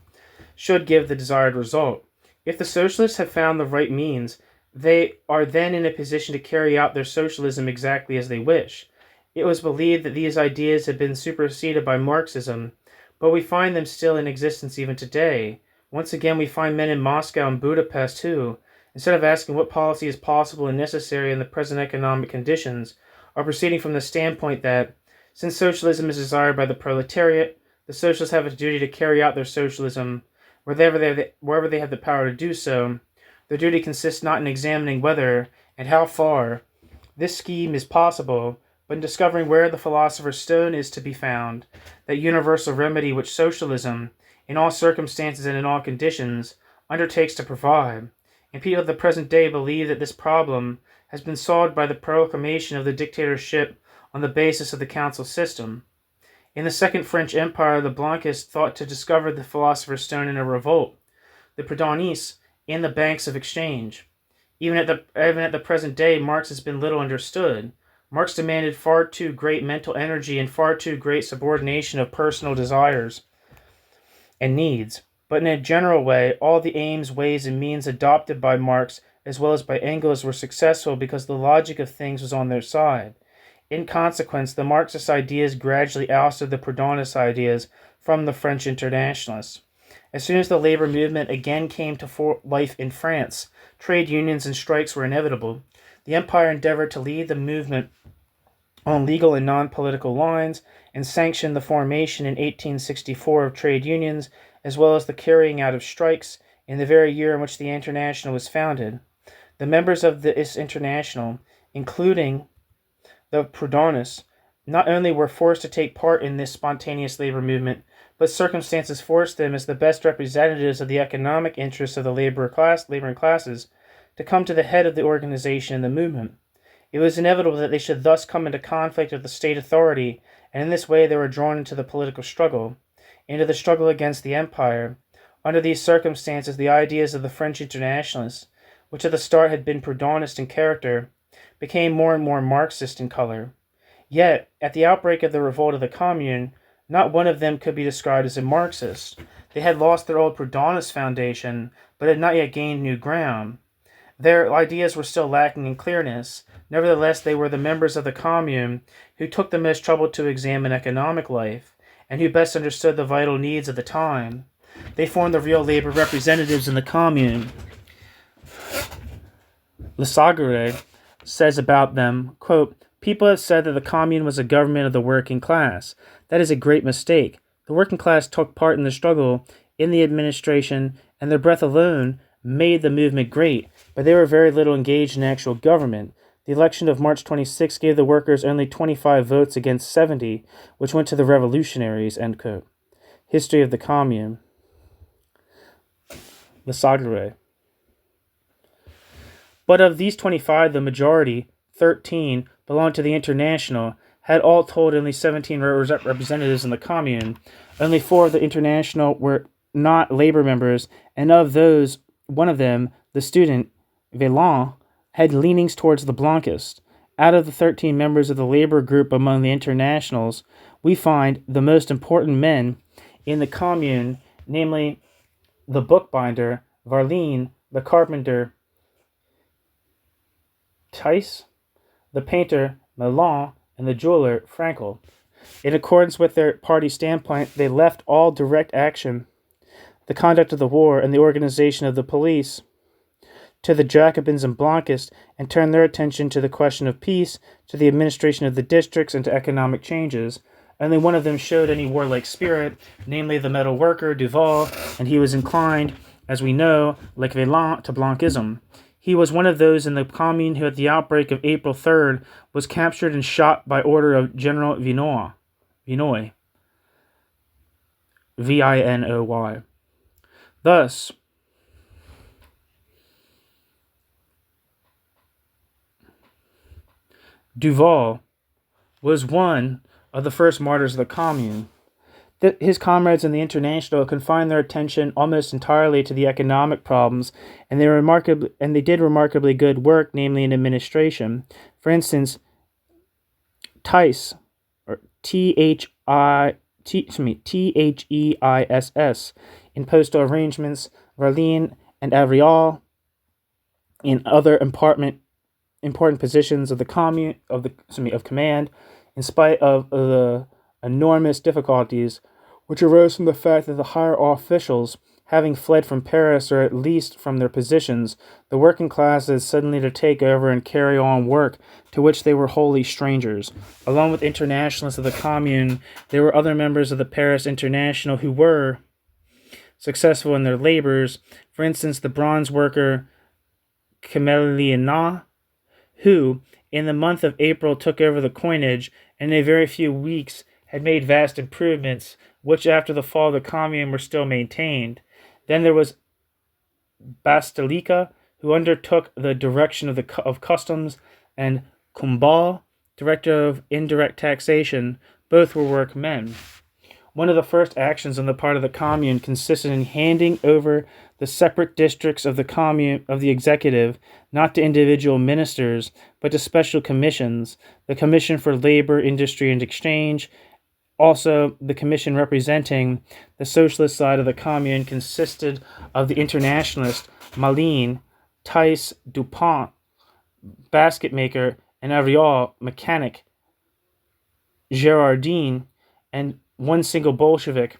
[SPEAKER 1] should give the desired result. If the socialists have found the right means, they are then in a position to carry out their socialism exactly as they wish. It was believed that these ideas had been superseded by Marxism, but we find them still in existence even today. Once again, we find men in Moscow and Budapest who, instead of asking what policy is possible and necessary in the present economic conditions, are proceeding from the standpoint that, since socialism is desired by the proletariat, the socialists have a duty to carry out their socialism wherever they have the power to do so. Their duty consists not in examining whether and how far this scheme is possible, but in discovering where the philosopher's stone is to be found, that universal remedy which socialism, in all circumstances and in all conditions, undertakes to provide. And people of the present day believe that this problem has been solved by the proclamation of the dictatorship on the basis of the council system. In the Second French Empire, the Blanquists thought to discover the philosopher's stone in a revolt, the Proudhonists in the banks of exchange. Even at the present day, Marx has been little understood. Marx demanded far too great mental energy and far too great subordination of personal desires and needs. But in a general way, all the aims, ways, and means adopted by Marx as well as by Engels were successful because the logic of things was on their side. In consequence, the Marxist ideas gradually ousted the Proudhonist ideas from the French internationalists. As soon as the labor movement again came to life in France, trade unions and strikes were inevitable. The empire endeavored to lead the movement on legal and non-political lines and sanctioned the formation in 1864 of trade unions as well as the carrying out of strikes in the very year in which the International was founded. The members of this International, including the Proudhonists, not only were forced to take part in this spontaneous labor movement, but circumstances forced them as the best representatives of the economic interests of the laboring classes to come to the head of the organization and the movement. It was inevitable that they should thus come into conflict with the state authority, and in this way they were drawn into the political struggle, into the struggle against the empire. Under these circumstances, the ideas of the French internationalists, which at the start had been Proudhonist in character, became more and more Marxist in color. Yet, at the outbreak of the revolt of the Commune, not one of them could be described as a Marxist. They had lost their old Proudhonist foundation, but had not yet gained new ground. Their ideas were still lacking in clearness. Nevertheless, they were the members of the Commune who took the most trouble to examine economic life, and who best understood the vital needs of the time. They formed the real labor representatives in the Commune. Lasagre says about them, quote, "People have said that the Commune was a government of the working class. That is a great mistake. The working class took part in the struggle, in the administration, and their breath alone made the movement great, but they were very little engaged in actual government. The election of March 26 gave the workers only 25 votes against 70, which went to the revolutionaries," end quote. History of the Commune. Lasagre. But of these 25, the majority, 13, belonged to the International, had all told only 17 representatives in the Commune. Only 4 of the International were not labor members, and of those, one of them, the student, Vaillant, had leanings towards the Blanquist. Out of the 13 members of the labor group among the internationals, we find the most important men in the Commune, namely the bookbinder, Varlin, the carpenter, Theiss, the painter, Melon, and the jeweler, Frankel. In accordance with their party standpoint, they left all direct action, the conduct of the war, and the organization of the police to the Jacobins and Blanquists, and turned their attention to the question of peace, to the administration of the districts, and to economic changes. Only one of them showed any warlike spirit, namely the metal worker, Duval, and he was inclined, as we know, like Vaillant, to Blanquism. He was one of those in the Commune who, at the outbreak of April 3rd, was captured and shot by order of General Vinoy. Vinoy. Thus, Duval was one of the first martyrs of the Commune. His comrades in the International confined their attention almost entirely to the economic problems, and they did remarkably good work, namely in administration. For instance, Theiss, or Theiss, in postal arrangements, Varlin and Avrial in other important positions of the command, in spite of the enormous difficulties which arose from the fact that the higher officials, having fled from Paris or at least from their positions, the working classes suddenly to take over and carry on work to which they were wholly strangers. Along with internationalists of the Commune, there were other members of the Paris International who were successful in their labors. For instance, the bronze worker Cameliana, who, in the month of April, took over the coinage, and in a very few weeks had made vast improvements, which after the fall of the Commune were still maintained. Then there was Bastilica, who undertook the direction of customs, and Kumbal, director of indirect taxation. Both were workmen. One of the first actions on the part of the Commune consisted in handing over the separate districts of the Commune of the executive, not to individual ministers, but to special commissions: the Commission for Labor, Industry, and Exchange. Also, the commission representing the socialist side of the Commune consisted of the internationalist Malin, Theiss, Dupont, basket maker, and Avrial, mechanic, Girardin, and one single Bolshevik,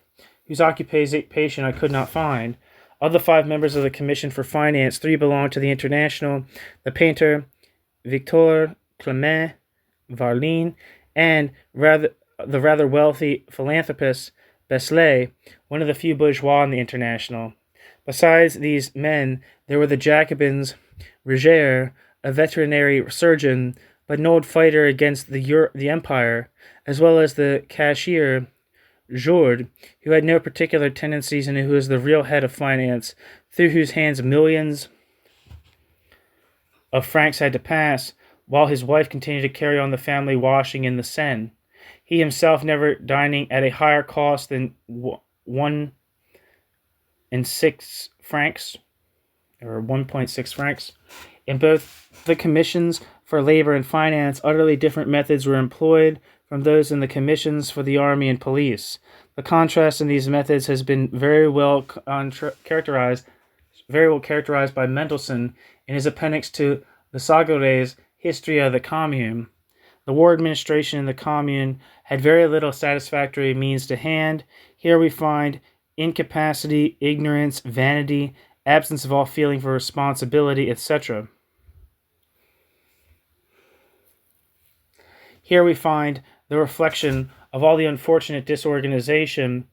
[SPEAKER 1] whose occupation I could not find. Of the 5 members of the Commission for Finance, 3 belonged to the International: the painter Victor Clement Varlin, and the rather wealthy philanthropist Beslay, one of the few bourgeois in the International. Besides these men, there were the Jacobins, Riger, a veterinary surgeon, but an old fighter against the Empire, as well as the cashier, Jourde, who had no particular tendencies and who was the real head of finance, through whose hands millions of francs had to pass, while his wife continued to carry on the family washing in the Seine. He himself never dining at a higher cost than 1.6 francs, or 1.6 francs. In both the commissions for labor and finance, utterly different methods were employed from those in the commissions for the army and police. The contrast in these methods has been very well characterized by Mendelssohn in his appendix to the Sagare's History of the Commune. The war administration in the Commune had very little satisfactory means to hand. Here we find incapacity, ignorance, vanity, absence of all feeling for responsibility, etc. Here we find the reflection of all the unfortunate disorganization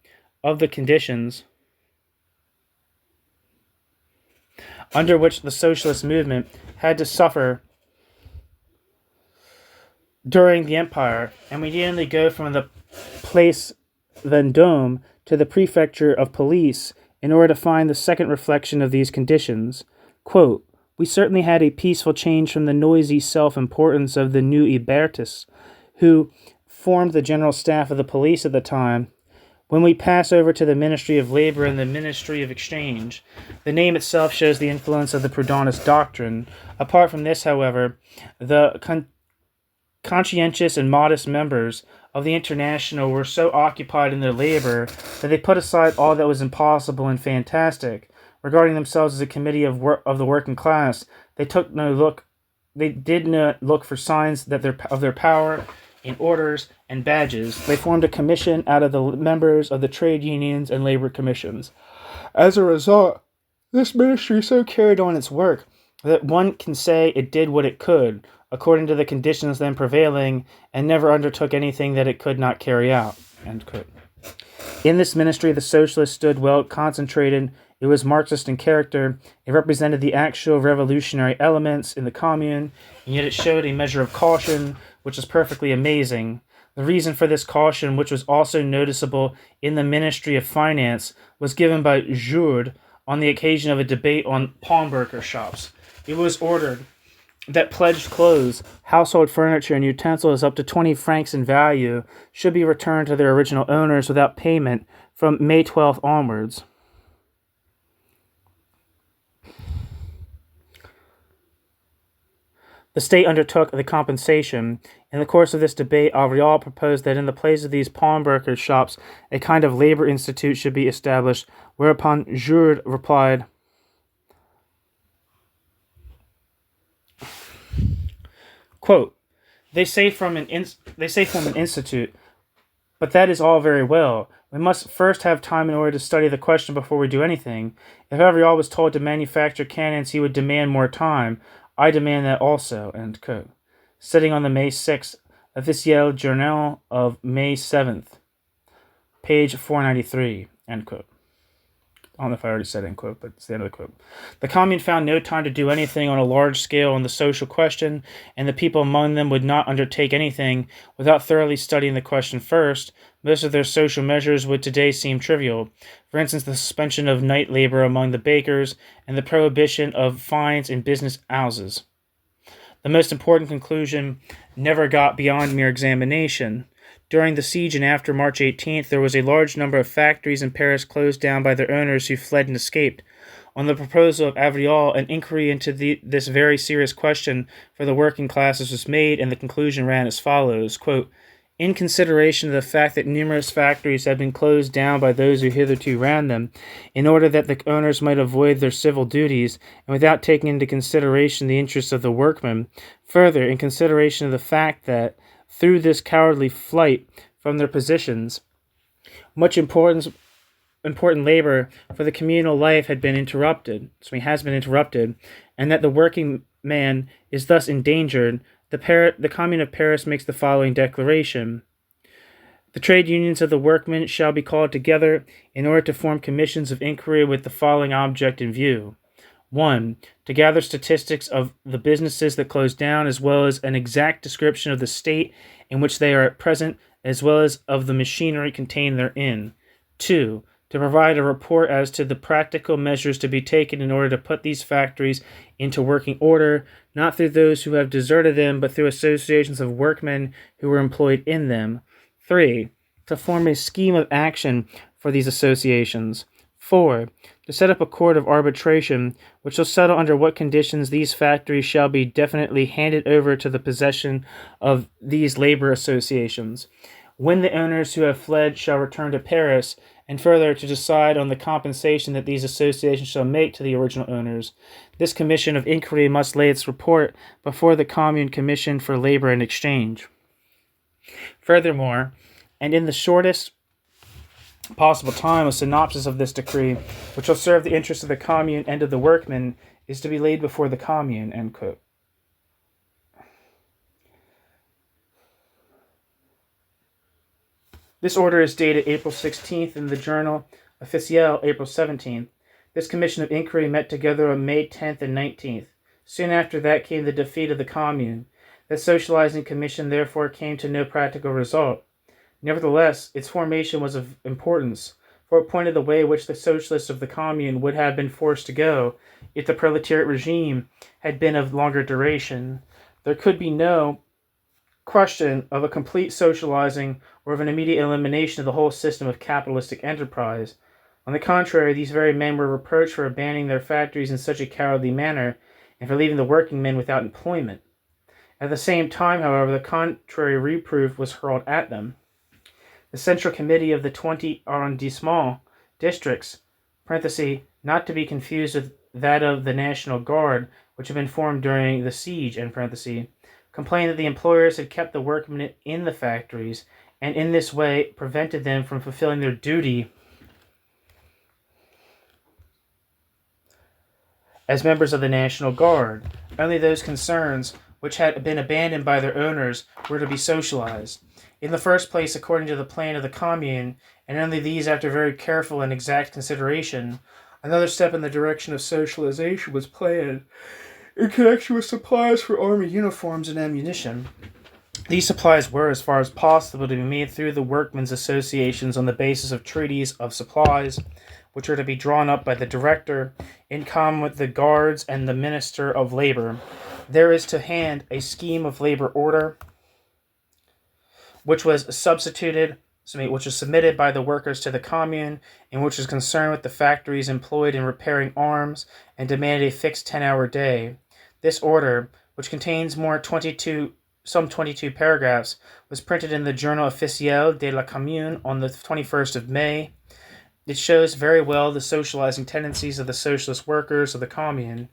[SPEAKER 1] of the conditions under which the socialist movement had to suffer during the Empire, and we need only go from the Place Vendôme to the Prefecture of Police in order to find the second reflection of these conditions. Quote, "We certainly had a peaceful change from the noisy self-importance of the new Hébertists, who formed the general staff of the police at the time, When we pass over to the Ministry of Labor and the Ministry of Exchange, the name itself shows the influence of the Proudhonist doctrine. Apart from this, however, the conscientious and modest members of the International were so occupied in their labor that they put aside all that was impossible and fantastic. Regarding themselves as a committee of the working class, they did not look for signs of their power in orders and badges. They formed a commission out of the members of the trade unions and labor commissions. As a result, this ministry so carried on its work that one can say it did what it could, according to the conditions then prevailing, and never undertook anything that it could not carry out. End quote. In this ministry, the socialists stood well concentrated. It was Marxist in character. It represented the actual revolutionary elements in the commune, and yet it showed a measure of caution, which is perfectly amazing. The reason for this caution, which was also noticeable in the Ministry of Finance, was given by Jourde on the occasion of a debate on pawnbroker shops. It was ordered that pledged clothes, household furniture, and utensils up to 20 francs in value should be returned to their original owners without payment from May 12th onwards. The state undertook the compensation. In the course of this debate, Avril proposed that in the place of these pawnbrokers' shops, a kind of labor institute should be established, whereupon Jourde replied, quote, they say from an institute, but that is all very well. We must first have time in order to study the question before we do anything. If Avril was told to manufacture cannons, he would demand more time. I demand that also, end quote. Sitting on the May 6th, Officiel Journal of May 7th, page 493, end quote. I don't know if I already said end quote, but it's the end of the quote. The commune found no time to do anything on a large scale on the social question, and the people among them would not undertake anything without thoroughly studying the question first. Most of their social measures would today seem trivial. For instance, the suspension of night labor among the bakers and the prohibition of fines in business houses. The most important conclusion never got beyond mere examination. During the siege and after March 18th, there was a large number of factories in Paris closed down by their owners who fled and escaped. On the proposal of Avril, an inquiry into this very serious question for the working classes was made, and the conclusion ran as follows, quote, in consideration of the fact that numerous factories had been closed down by those who hitherto ran them, in order that the owners might avoid their civil duties, and without taking into consideration the interests of the workmen, further, in consideration of the fact that, through this cowardly flight from their positions, much important labor for the communal life has been interrupted, and that the working man is thus endangered, the Commune of Paris makes the following declaration. The trade unions of the workmen shall be called together in order to form commissions of inquiry with the following object in view. 1. To gather statistics of the businesses that close down, as well as an exact description of the state in which they are at present, as well as of the machinery contained therein. 2. To provide a report as to the practical measures to be taken in order to put these factories into working order, not through those who have deserted them, but through associations of workmen who were employed in them. 3. To form a scheme of action for these associations. 4. To set up a court of arbitration, which shall settle under what conditions these factories shall be definitely handed over to the possession of these labor associations, when the owners who have fled shall return to Paris, and further to decide on the compensation that these associations shall make to the original owners. This commission of inquiry must lay its report before the Commune Commission for Labor and Exchange. Furthermore, and in the shortest possible time, a synopsis of this decree, which will serve the interests of the commune and of the workmen, is to be laid before the commune, end quote. This order is dated April 16th in the Journal Officiel, April 17th. This commission of inquiry met together on May 10th and 19th. Soon after that came the defeat of the commune. The socializing commission therefore came to no practical result. Nevertheless, its formation was of importance, for it pointed the way in which the socialists of the commune would have been forced to go if the proletariat regime had been of longer duration. There could be no question of a complete socializing or of an immediate elimination of the whole system of capitalistic enterprise. On the contrary, these very men were reproached for abandoning their factories in such a cowardly manner and for leaving the working men without employment. At the same time, however, the contrary reproof was hurled at them. The Central Committee of the 20 arrondissement districts, not to be confused with that of the National Guard, which had been formed during the siege, complained that the employers had kept the workmen in the factories and in this way prevented them from fulfilling their duty as members of the National Guard. Only those concerns which had been abandoned by their owners were to be socialized. In the first place, according to the plan of the Commune, and only these after very careful and exact consideration, another step in the direction of socialization was planned in connection with supplies for army uniforms and ammunition. These supplies were, as far as possible, to be made through the workmen's associations on the basis of treaties of supplies, which are to be drawn up by the director in common with the guards and the minister of labor. There is to hand a scheme of labor order, which was submitted by the workers to the Commune, and which was concerned with the factories employed in repairing arms, and demanded a fixed 10-hour day. This order, which contains some 22 paragraphs, was printed in the Journal Officiel de la Commune on the 21st of May. It shows very well the socializing tendencies of the socialist workers of the Commune.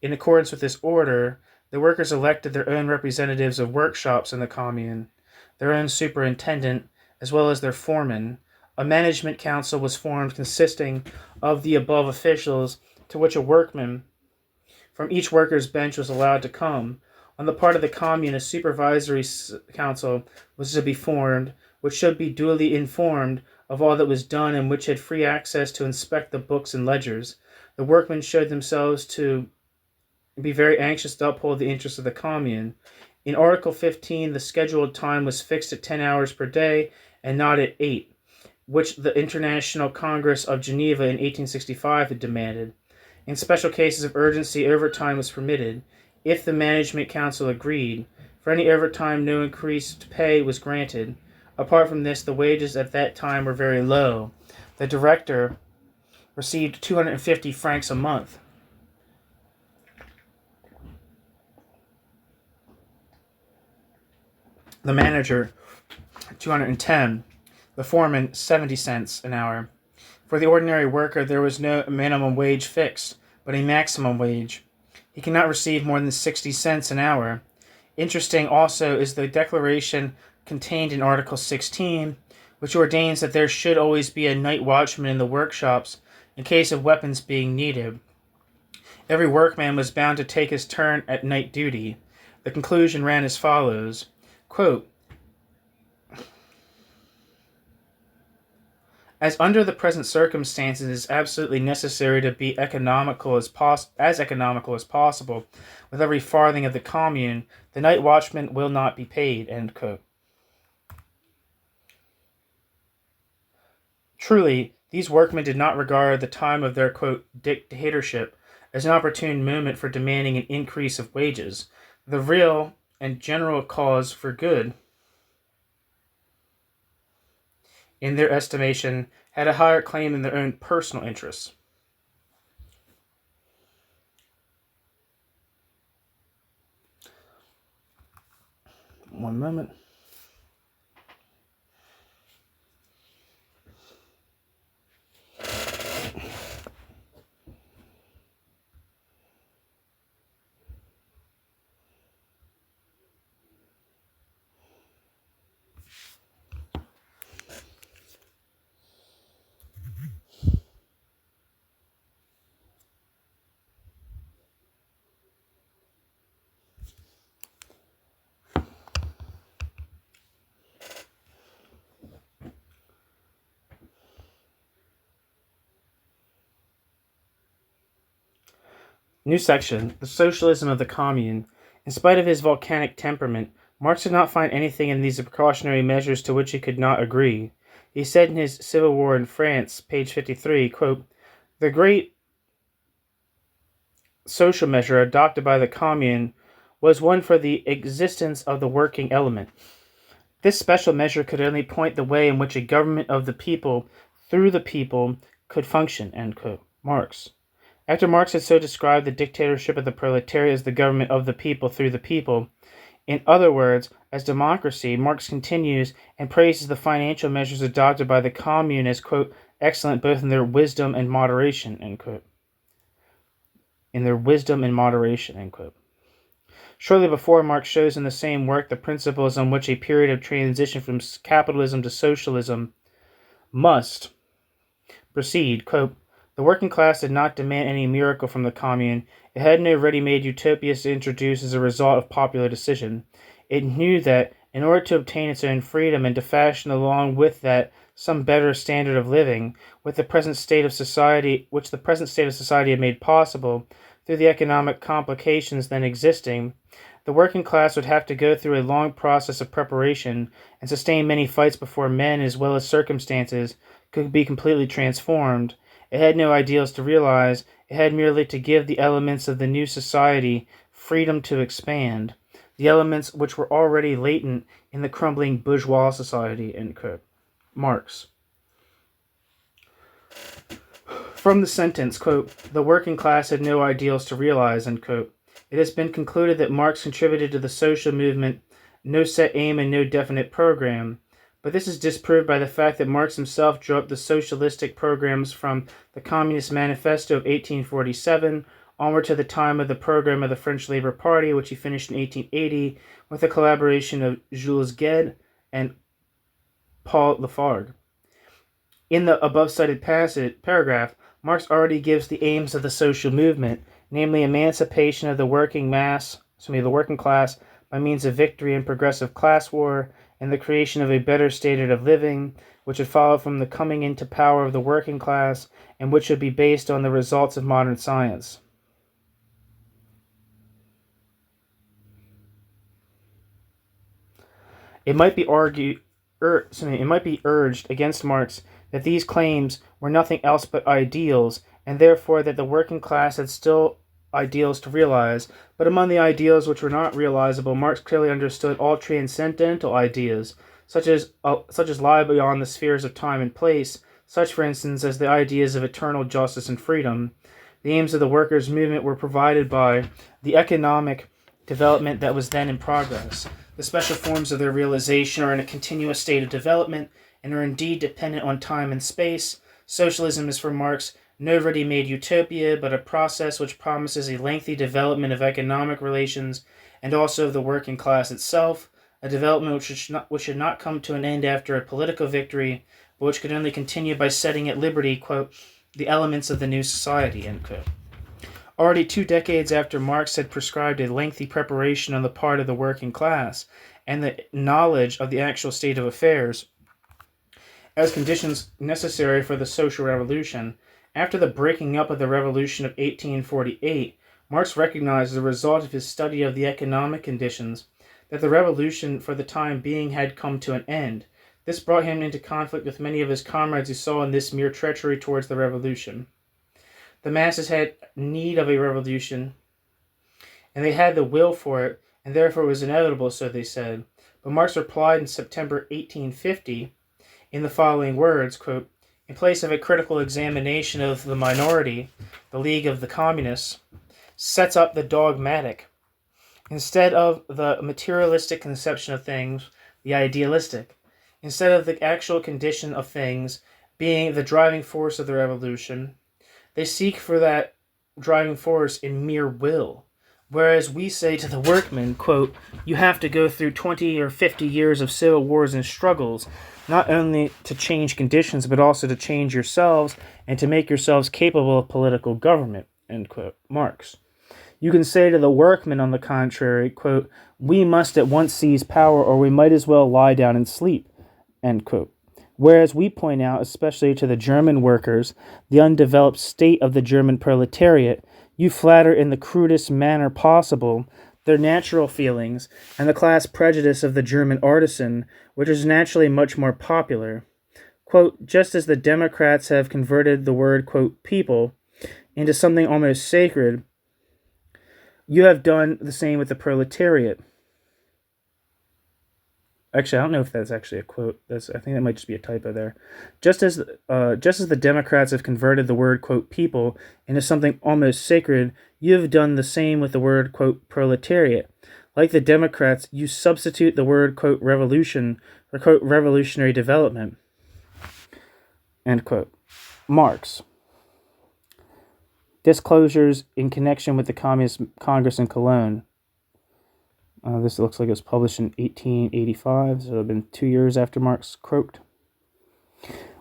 [SPEAKER 1] In accordance with this order, the workers elected their own representatives of workshops in the Commune, their own superintendent, as well as their foreman. A management council was formed consisting of the above officials, to which a workman from each workers' bench was allowed to come. On the part of the Commune, a supervisory council was to be formed, which should be duly informed of all that was done and which had free access to inspect the books and ledgers. The workmen showed themselves to be very anxious to uphold the interests of the Commune. In Article 15, the scheduled time was fixed at 10 hours per day and not at 8, which the International Congress of Geneva in 1865 had demanded. In special cases of urgency, overtime was permitted, if the Management Council agreed. For any overtime, no increased pay was granted. Apart from this, the wages at that time were very low. The director received 250 francs a month. The manager, 210. The foreman, 70 cents an hour. For the ordinary worker, there was no minimum wage fixed, but a maximum wage. He cannot receive more than 60 cents an hour. Interesting also is the declaration contained in Article 16, which ordains that there should always be a night watchman in the workshops in case of weapons being needed. Every workman was bound to take his turn at night duty. The conclusion ran as follows, quote, as under the present circumstances it is absolutely necessary to be as economical as possible with every farthing of the Commune, the night watchman will not be paid, end quote. Truly, these workmen did not regard the time of their, quote, dictatorship as an opportune moment for demanding an increase of wages. The real and general cause for good, in their estimation, had a higher claim than their own personal interests. One moment. New section, the socialism of the Commune. In spite of his volcanic temperament, Marx did not find anything in these precautionary measures to which he could not agree. He said in his Civil War in France, page 53, quote, the great social measure adopted by the Commune was one for the existence of the working element. This special measure could only point the way in which a government of the people, through the people, could function, end quote. Marx. After Marx had so described the dictatorship of the proletariat as the government of the people through the people, in other words, as democracy, Marx continues and praises the financial measures adopted by the Commune as, quote, excellent both in their wisdom and moderation, end quote. In their wisdom and moderation, end quote. Shortly before, Marx shows in the same work the principles on which a period of transition from capitalism to socialism must proceed. Quote, the working class did not demand any miracle from the Commune. It had no ready-made utopias to introduce as a result of popular decision. It knew that, in order to obtain its own freedom and to fashion along with that some better standard of living, which the present state of society had made possible through the economic complications then existing, the working class would have to go through a long process of preparation and sustain many fights before men as well as circumstances could be completely transformed. It had no ideals to realize. It had merely to give the elements of the new society freedom to expand, the elements which were already latent in the crumbling bourgeois society, end quote. Marx. From the sentence, quote, the working class had no ideals to realize, end quote, it has been concluded that Marx contributed to the social movement no set aim and no definite program. But this is disproved by the fact that Marx himself drew up the socialistic programs from the Communist Manifesto of 1847 onward to the time of the program of the French Labour Party, which he finished in 1880 with the collaboration of Jules Gued and Paul Lafargue. In the above-cited paragraph, Marx already gives the aims of the social movement, namely emancipation of the working class by means of victory in progressive class war, and the creation of a better standard of living, which would follow from the coming into power of the working class, and which would be based on the results of modern science. It might be urged against Marx that these claims were nothing else but ideals, and therefore that the working class had still ideals to realize, but among the ideals which were not realizable, Marx clearly understood all transcendental ideas, such as lie beyond the spheres of time and place, such, for instance, as the ideas of eternal justice and freedom. The aims of the workers' movement were provided by the economic development that was then in progress. The special forms of their realization are in a continuous state of development and are indeed dependent on time and space. Socialism is for Marx no ready-made utopia, but a process which promises a lengthy development of economic relations and also of the working class itself, a development which should not come to an end after a political victory, but which could only continue by setting at liberty, quote, the elements of the new society, end quote. Already 2 decades after Marx had prescribed a lengthy preparation on the part of the working class and the knowledge of the actual state of affairs as conditions necessary for the social revolution, after the breaking up of the Revolution of 1848, Marx recognized as a result of his study of the economic conditions that the revolution for the time being had come to an end. This brought him into conflict with many of his comrades who saw in this mere treachery towards the revolution. The masses had need of a revolution, and they had the will for it, and therefore it was inevitable, so they said. But Marx replied in September 1850 in the following words, quote, in place of a critical examination of the minority, the League of the Communists sets up the dogmatic. Instead of the materialistic conception of things, the idealistic. Instead of the actual condition of things being the driving force of the revolution, they seek for that driving force in mere will. Whereas we say to the workmen, quote, you have to go through 20 or 50 years of civil wars and struggles, not only to change conditions, but also to change yourselves and to make yourselves capable of political government, end quote. Marx. You can say to the workmen, on the contrary, quote, we must at once seize power or we might as well lie down and sleep, end quote. Whereas we point out, especially to the German workers, the undeveloped state of the German proletariat, you flatter in the crudest manner possible their natural feelings and the class prejudice of the German artisan, which is naturally much more popular. Quote, just as the Democrats have converted the word, quote, people into something almost sacred, You have done the same with the proletariat. Actually, I don't know if that's actually a quote. I think that might just be a typo there. Just as the Democrats have converted the word, quote, people into something almost sacred, you have done the same with the word, quote, proletariat. Like the Democrats, you substitute the word, quote, revolution for, quote, revolutionary development, end quote. Marx. Disclosures in connection with the Communist Congress in Cologne. This looks like it was published in 1885, so it would have been 2 years after Marx croaked.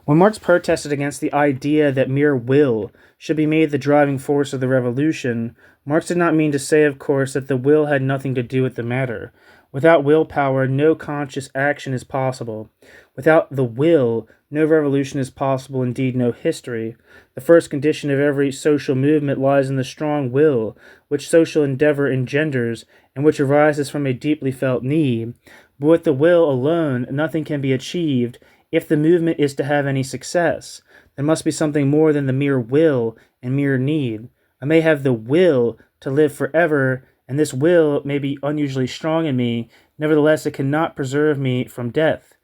[SPEAKER 1] When Marx protested against the idea that mere will should be made the driving force of the revolution, Marx did not mean to say, of course, that the will had nothing to do with the matter. Without willpower, no conscious action is possible. Without the will, no revolution is possible, indeed no history. The first condition of every social movement lies in the strong will, which social endeavor engenders, and which arises from a deeply felt need. But with the will alone, nothing can be achieved. If the movement is to have any success, there must be something more than the mere will and mere need. I may have the will to live forever, and this will may be unusually strong in me, nevertheless it cannot preserve me from death.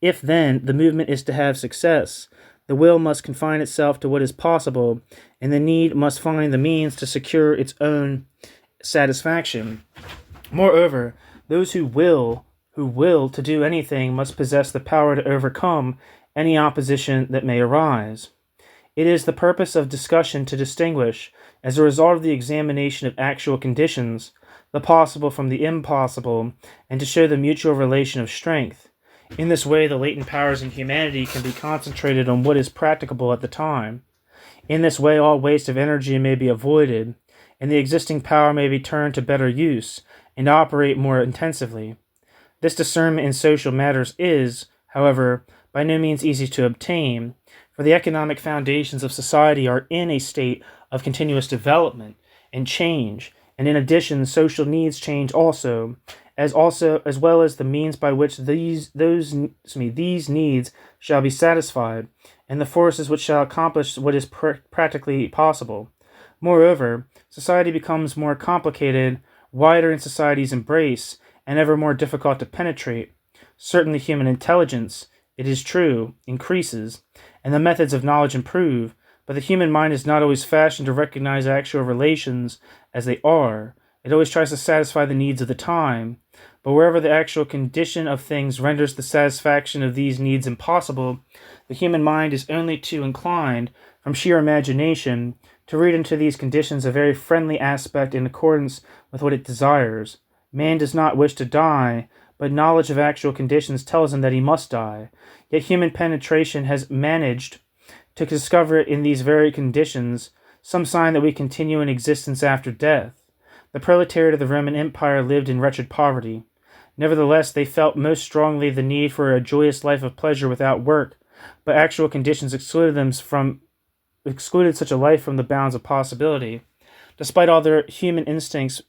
[SPEAKER 1] If, then, the movement is to have success, the will must confine itself to what is possible, and the need must find the means to secure its own satisfaction. Moreover, those who will to do anything must possess the power to overcome any opposition that may arise. It is the purpose of discussion to distinguish, as a result of the examination of actual conditions, the possible from the impossible, and to show the mutual relation of strength. In this way, the latent powers in humanity can be concentrated on what is practicable at the time. In this way, all waste of energy may be avoided, and the existing power may be turned to better use, and operate more intensively. This discernment in social matters is, however, by no means easy to obtain, for the economic foundations of society are in a state of continuous development and change, and in addition, social needs change also, as well as the means by which these needs shall be satisfied, and the forces which shall accomplish what is practically possible. Moreover, society becomes more complicated, wider in society's embrace, and ever more difficult to penetrate. Certainly human intelligence, it is true, increases, and the methods of knowledge improve, but the human mind is not always fashioned to recognize actual relations as they are. It always tries to satisfy the needs of the time, but wherever the actual condition of things renders the satisfaction of these needs impossible, the human mind is only too inclined, from sheer imagination, to read into these conditions a very friendly aspect in accordance with what it desires. Man does not wish to die, but knowledge of actual conditions tells him that he must die. Yet human penetration has managed to discover in these very conditions some sign that we continue in existence after death. The proletariat of the Roman Empire lived in wretched poverty. Nevertheless, they felt most strongly the need for a joyous life of pleasure without work, but actual conditions excluded such a life from the bounds of possibility. Despite all, their human instincts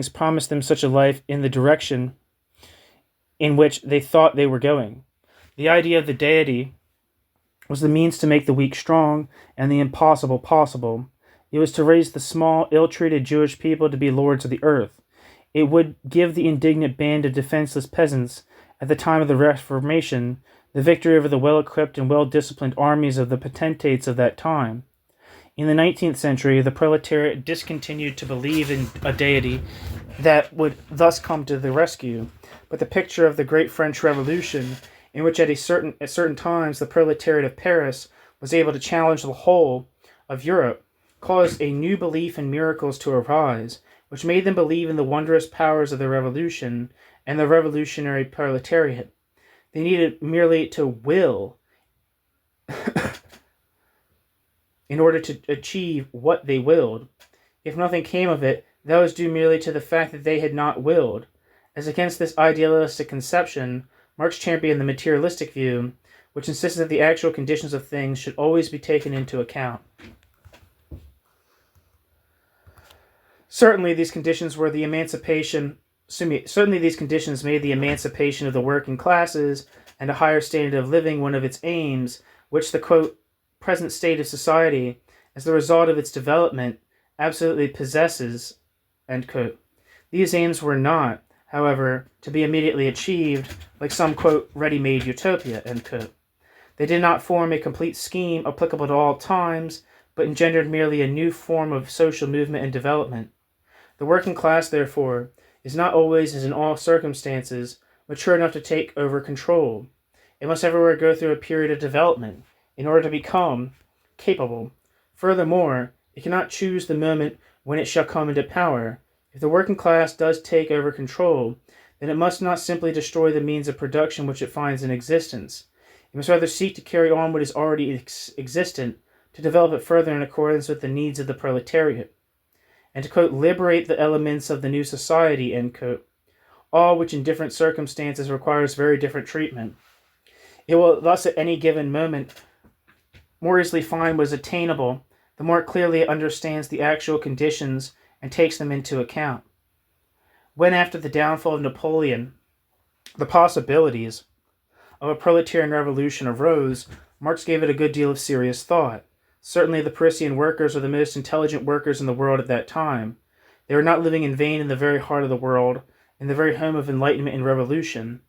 [SPEAKER 1] promised them such a life in the direction in which they thought they were going. The idea of the deity was the means to make the weak strong and the impossible possible. It was to raise the small, ill-treated Jewish people to be lords of the earth. It would give the indignant band of defenseless peasants at the time of the Reformation the victory over the well-equipped and well-disciplined armies of the potentates of that time. In the 19th century, the proletariat discontinued to believe in a deity that would thus come to the rescue, but the picture of the Great French Revolution, in which at certain times the proletariat of Paris was able to challenge the whole of Europe, caused a new belief in miracles to arise, which made them believe in the wondrous powers of the revolution and the revolutionary proletariat. They needed merely to will in order to achieve what they willed. If nothing came of it, that was due merely to the fact that they had not willed. As against this idealistic conception, Marx championed the materialistic view, which insisted that the actual conditions of things should always be taken into account. Certainly these conditions made the emancipation of the working classes and a higher standard of living one of its aims, which the, quote, present state of society, as the result of its development, absolutely possesses, end quote. These aims were not, however, to be immediately achieved like some, quote, ready-made utopia, end quote. They did not form a complete scheme applicable to all times, but engendered merely a new form of social movement and development. The working class, therefore, is not always, as in all circumstances, mature enough to take over control. It must everywhere go through a period of development in order to become capable. Furthermore, it cannot choose the moment when it shall come into power. If the working class does take over control, then it must not simply destroy the means of production which it finds in existence. It must rather seek to carry on what is already existent, to develop it further in accordance with the needs of the proletariat, and to, quote, liberate the elements of the new society, end quote, all which in different circumstances requires very different treatment. It will thus at any given moment more easily find what is attainable, the more clearly it understands the actual conditions and takes them into account. When after the downfall of Napoleon, the possibilities of a proletarian revolution arose, Marx gave it a good deal of serious thought. Certainly the Parisian workers are the most intelligent workers in the world at that time. They were not living in vain in the very heart of the world, in the very home of enlightenment and revolution.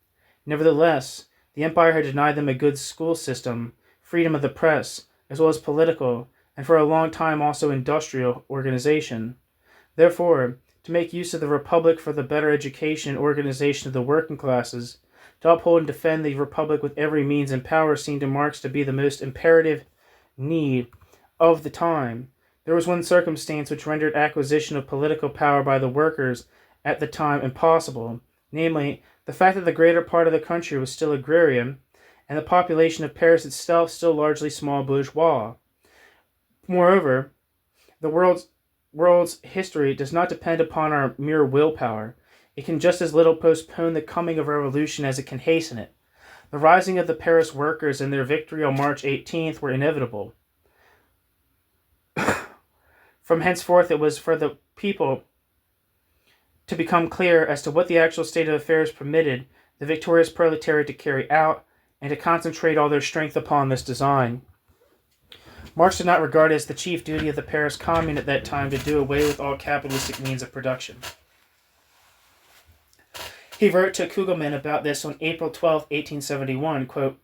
[SPEAKER 1] Nevertheless, the empire had denied them a good school system, freedom of the press, as well as political, and for a long time also industrial organization. Therefore, to make use of the Republic for the better education and organization of the working classes, to uphold and defend the Republic with every means and power seemed to Marx to be the most imperative need of the time. There was one circumstance which rendered acquisition of political power by the workers at the time impossible, namely, the fact that the greater part of the country was still agrarian, and the population of Paris itself still largely small bourgeois. Moreover, the world's history does not depend upon our mere willpower. It can just as little postpone the coming of revolution as it can hasten it. The rising of the Paris workers and their victory on March 18th were inevitable. From henceforth it was for the people to become clear as to what the actual state of affairs permitted the victorious proletariat to carry out, and to concentrate all their strength upon this design. Marx did not regard it as the chief duty of the Paris Commune at that time to do away with all capitalistic means of production. He wrote to Kugelmann about this on April 12, 1871, quote,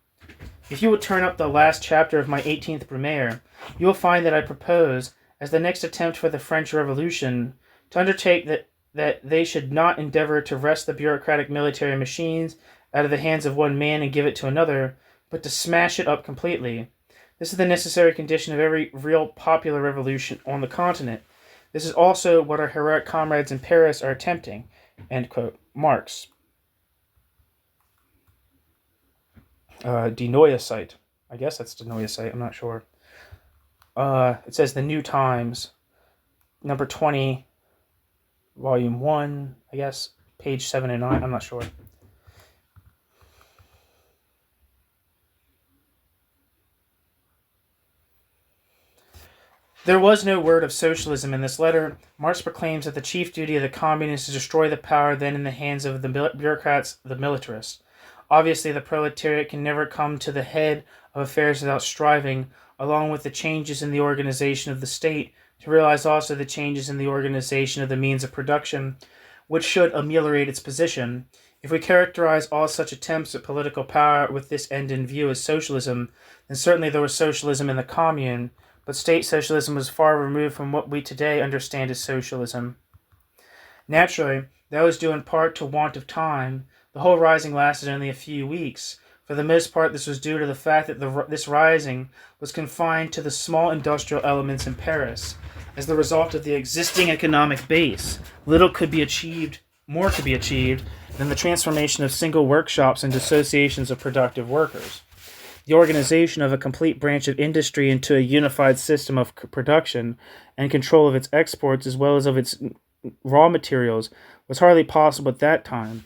[SPEAKER 1] "If you will turn up the last chapter of my 18th Brumaire, you will find that I propose, as the next attempt for the French Revolution, to undertake that they should not endeavor to wrest the bureaucratic military machines out of the hands of one man and give it to another, but to smash it up completely. This is the necessary condition of every real popular revolution on the continent. This is also what our heroic comrades in Paris are attempting." End quote. Marx. Die Neue Zeit. I guess that's Die Neue Zeit, I'm not sure. It says The New Times, number 20, volume 1, I guess, page 7 and 9, I'm not sure. There was no word of socialism in this letter. Marx proclaims that the chief duty of the communists is to destroy the power then in the hands of the bureaucrats, the militarists. Obviously, the proletariat can never come to the head of affairs without striving, along with the changes in the organization of the state, to realize also the changes in the organization of the means of production, which should ameliorate its position. If we characterize all such attempts at political power with this end in view as socialism, then certainly there was socialism in the Commune, but state socialism was far removed from what we today understand as socialism. Naturally, that was due in part to want of time. The whole rising lasted only a few weeks. For the most part, this was due to the fact that this rising was confined to the small industrial elements in Paris. As the result of the existing economic base, more could be achieved than the transformation of single workshops into associations of productive workers. The organization of a complete branch of industry into a unified system of production and control of its exports as well as of its raw materials was hardly possible at that time.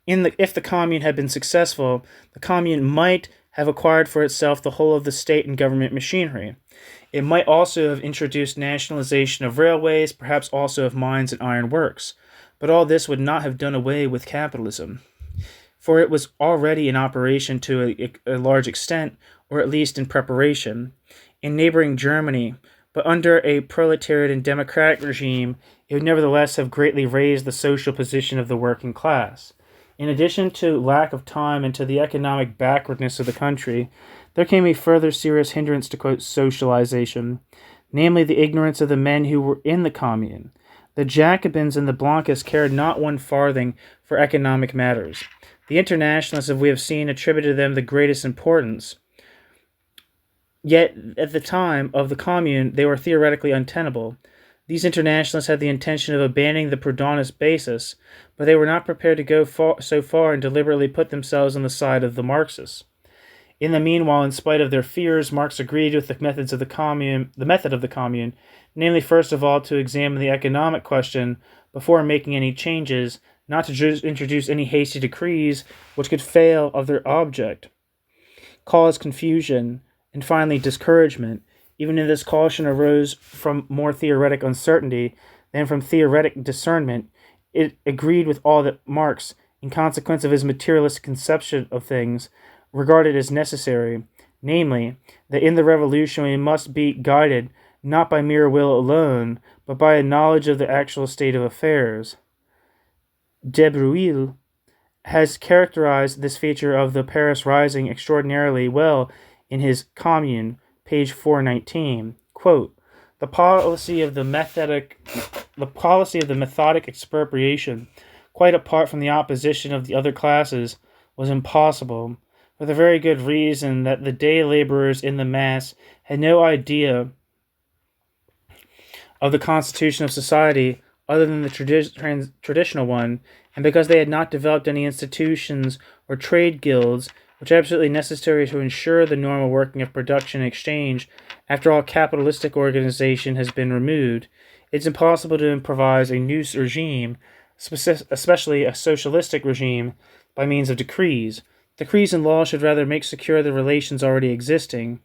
[SPEAKER 1] If the Commune had been successful, the Commune might have acquired for itself the whole of the state and government machinery. It might also have introduced nationalization of railways, perhaps also of mines and iron works. But all this would not have done away with capitalism, for it was already in operation to a large extent, or at least in preparation. In neighboring Germany, but under a proletariat and democratic regime, it would nevertheless have greatly raised the social position of the working class. In addition to lack of time and to the economic backwardness of the country, there came a further serious hindrance to quote socialization, namely the ignorance of the men who were in the Commune. The Jacobins and the Blanquists cared not one farthing for economic matters. The internationalists, as we have seen, attributed to them the greatest importance. Yet, at the time of the Commune, they were theoretically untenable. These internationalists had the intention of abandoning the Proudhonist basis, but they were not prepared to go so far and deliberately put themselves on the side of the Marxists. In the meanwhile, in spite of their fears, Marx agreed with the method of the Commune, namely, first of all, to examine the economic question before making any changes, not to introduce any hasty decrees which could fail of their object, cause confusion, and finally discouragement. Even if this caution arose from more theoretic uncertainty than from theoretic discernment, it agreed with all that Marx, in consequence of his materialist conception of things, regarded as necessary, namely, that in the revolution we must be guided not by mere will alone, but by a knowledge of the actual state of affairs. De Breuil has characterized this feature of the Paris Rising extraordinarily well in his Commune, page 419. Quote, the policy of the methodic expropriation, quite apart from the opposition of the other classes, was impossible, for the very good reason that the day laborers in the mass had no idea of the constitution of society other than the traditional one, and because they had not developed any institutions or trade guilds which are absolutely necessary to ensure the normal working of production and exchange after all capitalistic organization has been removed, it's impossible to improvise a new regime, especially a socialistic regime, by means of decrees. Decrees and laws should rather make secure the relations already existing.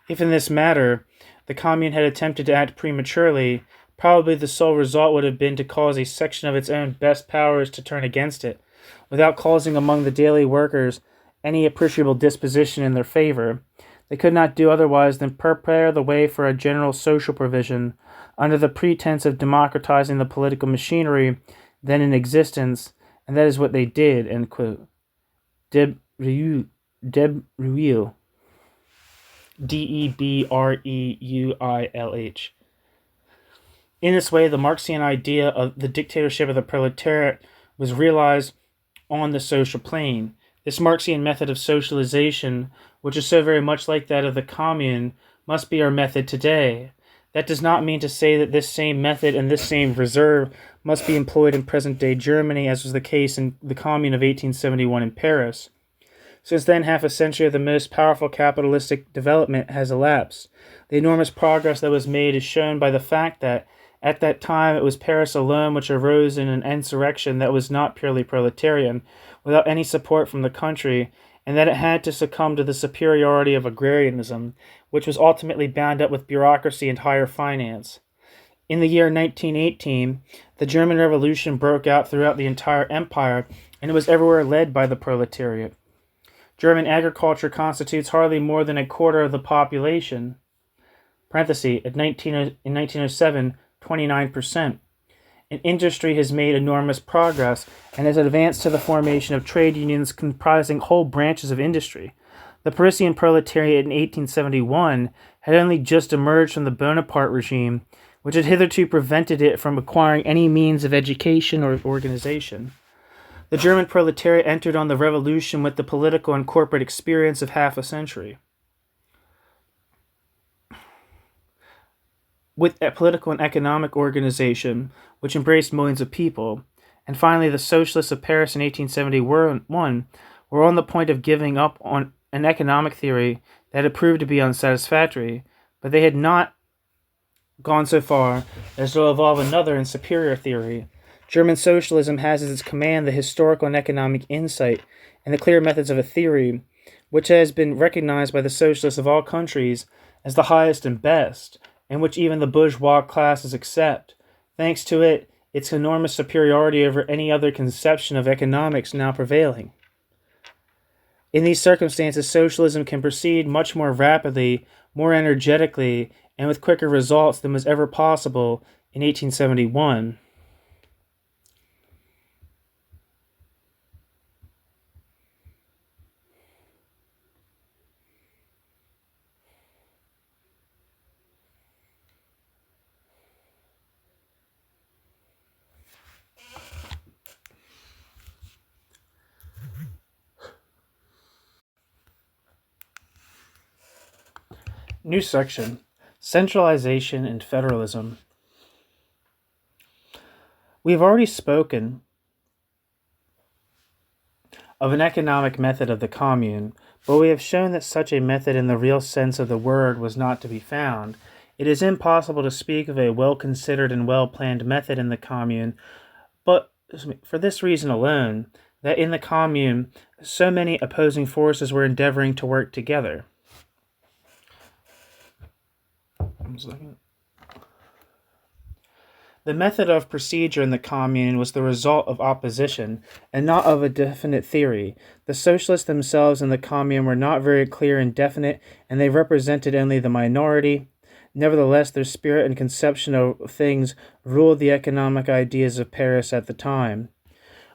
[SPEAKER 1] If in this matter the Commune had attempted to act prematurely, probably the sole result would have been to cause a section of its own best powers to turn against it, without causing among the daily workers any appreciable disposition in their favor. They could not do otherwise than prepare the way for a general social provision, under the pretense of democratizing the political machinery then in existence, and that is what they did. End quote. De Breuil. Debreuilh. In this way, the Marxian idea of the dictatorship of the proletariat was realized on the social plane. This Marxian method of socialization, which is so very much like that of the Commune, must be our method today. That does not mean to say that this same method and this same reserve must be employed in present-day Germany, as was the case in the Commune of 1871 in Paris. Since then, half a century of the most powerful capitalistic development has elapsed. The enormous progress that was made is shown by the fact that, at that time, it was Paris alone which arose in an insurrection that was not purely proletarian, without any support from the country, and that it had to succumb to the superiority of agrarianism, which was ultimately bound up with bureaucracy and higher finance. In the year 1918, the German Revolution broke out throughout the entire empire, and it was everywhere led by the proletariat. German agriculture constitutes hardly more than a quarter of the population. Parenthesis, in 1907, 29%. And industry has made enormous progress and has advanced to the formation of trade unions comprising whole branches of industry. The Parisian proletariat in 1871 had only just emerged from the Bonaparte regime, which had hitherto prevented it from acquiring any means of education or organization. The German proletariat entered on the revolution with the political and corporate experience of half a century. With a political and economic organization which embraced millions of people, and finally the socialists of Paris in 1871 were on the point of giving up on an economic theory that had proved to be unsatisfactory, but they had not gone so far as to evolve another and superior theory. German socialism has at its command the historical and economic insight and the clear methods of a theory, which has been recognized by the socialists of all countries as the highest and best, and which even the bourgeois classes accept. Thanks to it, its enormous superiority over any other conception of economics now prevailing. In these circumstances, socialism can proceed much more rapidly, more energetically, and with quicker results than was ever possible in 1871. New section: Centralization and Federalism. We have already spoken of an economic method of the Commune, but we have shown that such a method in the real sense of the word was not to be found. It is impossible to speak of a well-considered and well-planned method in the Commune, but for this reason alone, that in the Commune so many opposing forces were endeavoring to work together. The method of procedure in the Commune was the result of opposition, and not of a definite theory. The socialists themselves in the Commune were not very clear and definite, and they represented only the minority. Nevertheless, their spirit and conception of things ruled the economic ideas of Paris at the time.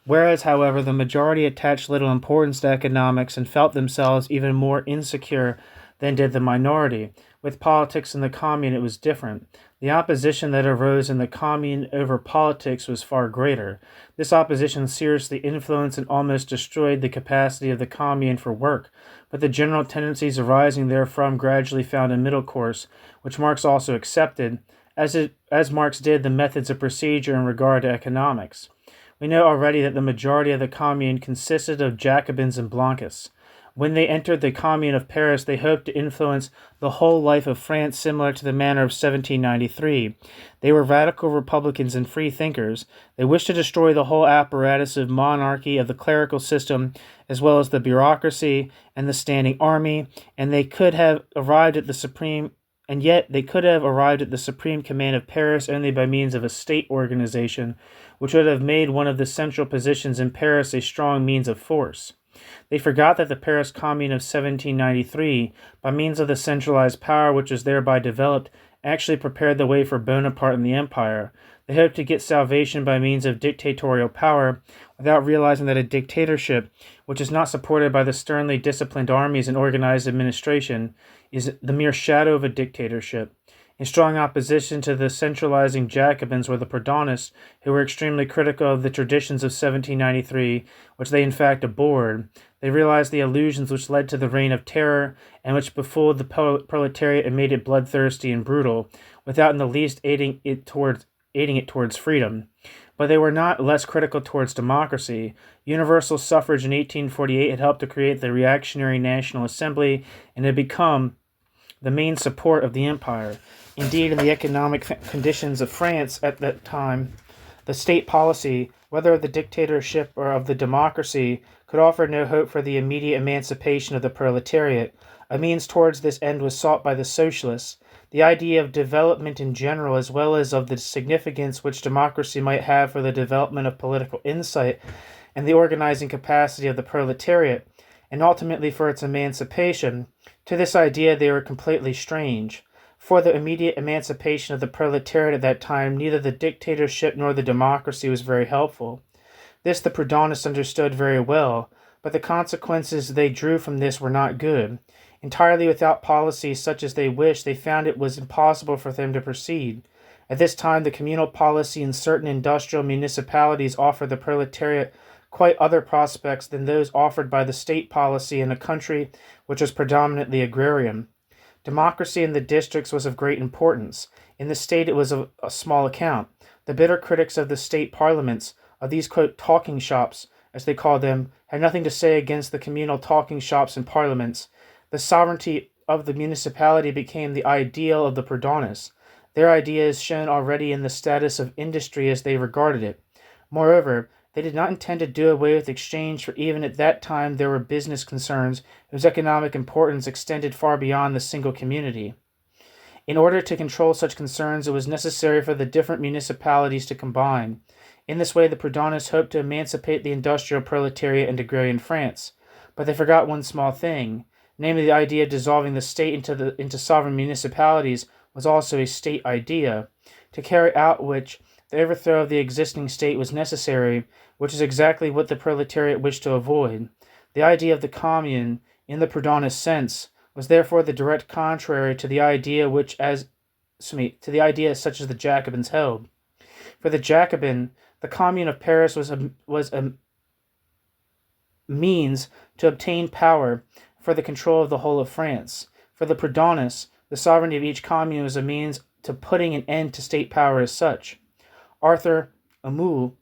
[SPEAKER 1] Whereas, however, the majority attached little importance to economics and felt themselves even more insecure than did the minority. With politics in the Commune, it was different. The opposition that arose in the Commune over politics was far greater. This opposition seriously influenced and almost destroyed the capacity of the Commune for work, but the general tendencies arising therefrom gradually found a middle course, which Marx also accepted, as Marx did the methods of procedure in regard to economics. We know already that the majority of the Commune consisted of Jacobins and Blanquists. When they entered the Commune of Paris, they hoped to influence the whole life of France similar to the manner of 1793. They were radical Republicans and free thinkers. They wished to destroy the whole apparatus of monarchy, of the clerical system, as well as the bureaucracy and the standing army, and they could have arrived at the supreme command of Paris only by means of a state organization, which would have made one of the central positions in Paris a strong means of force. They forgot that the Paris Commune of 1793, by means of the centralized power which was thereby developed, actually prepared the way for Bonaparte and the Empire. They hoped to get salvation by means of dictatorial power, without realizing that a dictatorship, which is not supported by the sternly disciplined armies and organized administration, is the mere shadow of a dictatorship. In strong opposition to the centralizing Jacobins were the Proudhonists, who were extremely critical of the traditions of 1793, which they in fact abhorred. They realized the illusions which led to the reign of terror, and which befooled the proletariat and made it bloodthirsty and brutal, without in the least aiding it towards freedom. But they were not less critical towards democracy. Universal suffrage in 1848 had helped to create the reactionary National Assembly, and had become the main support of the empire. Indeed, in the economic conditions of France at that time, the state policy, whether of the dictatorship or of the democracy, could offer no hope for the immediate emancipation of the proletariat. A means towards this end was sought by the socialists. The idea of development in general, as well as of the significance which democracy might have for the development of political insight and the organizing capacity of the proletariat, and ultimately for its emancipation, to this idea they were completely strange. For the immediate emancipation of the proletariat at that time, neither the dictatorship nor the democracy was very helpful. This the Proudhonists understood very well, but the consequences they drew from this were not good. Entirely without policy such as they wished, they found it was impossible for them to proceed. At this time, the communal policy in certain industrial municipalities offered the proletariat quite other prospects than those offered by the state policy in a country which was predominantly agrarian. Democracy in the districts was of great importance. In the state it was of a small account. The bitter critics of the state parliaments, of these, quote, talking shops, as they called them, had nothing to say against the communal talking shops and parliaments. The sovereignty of the municipality became the ideal of the Proudhonists. Their idea is shown already in the status of industry as they regarded it. Moreover, they did not intend to do away with exchange, for even at that time there were business concerns whose economic importance extended far beyond the single community. In order to control such concerns, it was necessary for the different municipalities to combine. In this way, the Proudhonists hoped to emancipate the industrial proletariat and agrarian France. But they forgot one small thing, namely the idea of dissolving the state into sovereign municipalities was also a state idea, to carry out which the overthrow of the existing state was necessary, which is exactly what the proletariat wished to avoid. The idea of the commune, in the Proudhonist sense, was therefore the direct contrary to the idea such as the Jacobins held. For the Jacobin, the Commune of Paris was a means to obtain power for the control of the whole of France. For the Proudhonists, the sovereignty of each commune was a means to putting an end to state power as such. Arthur Amul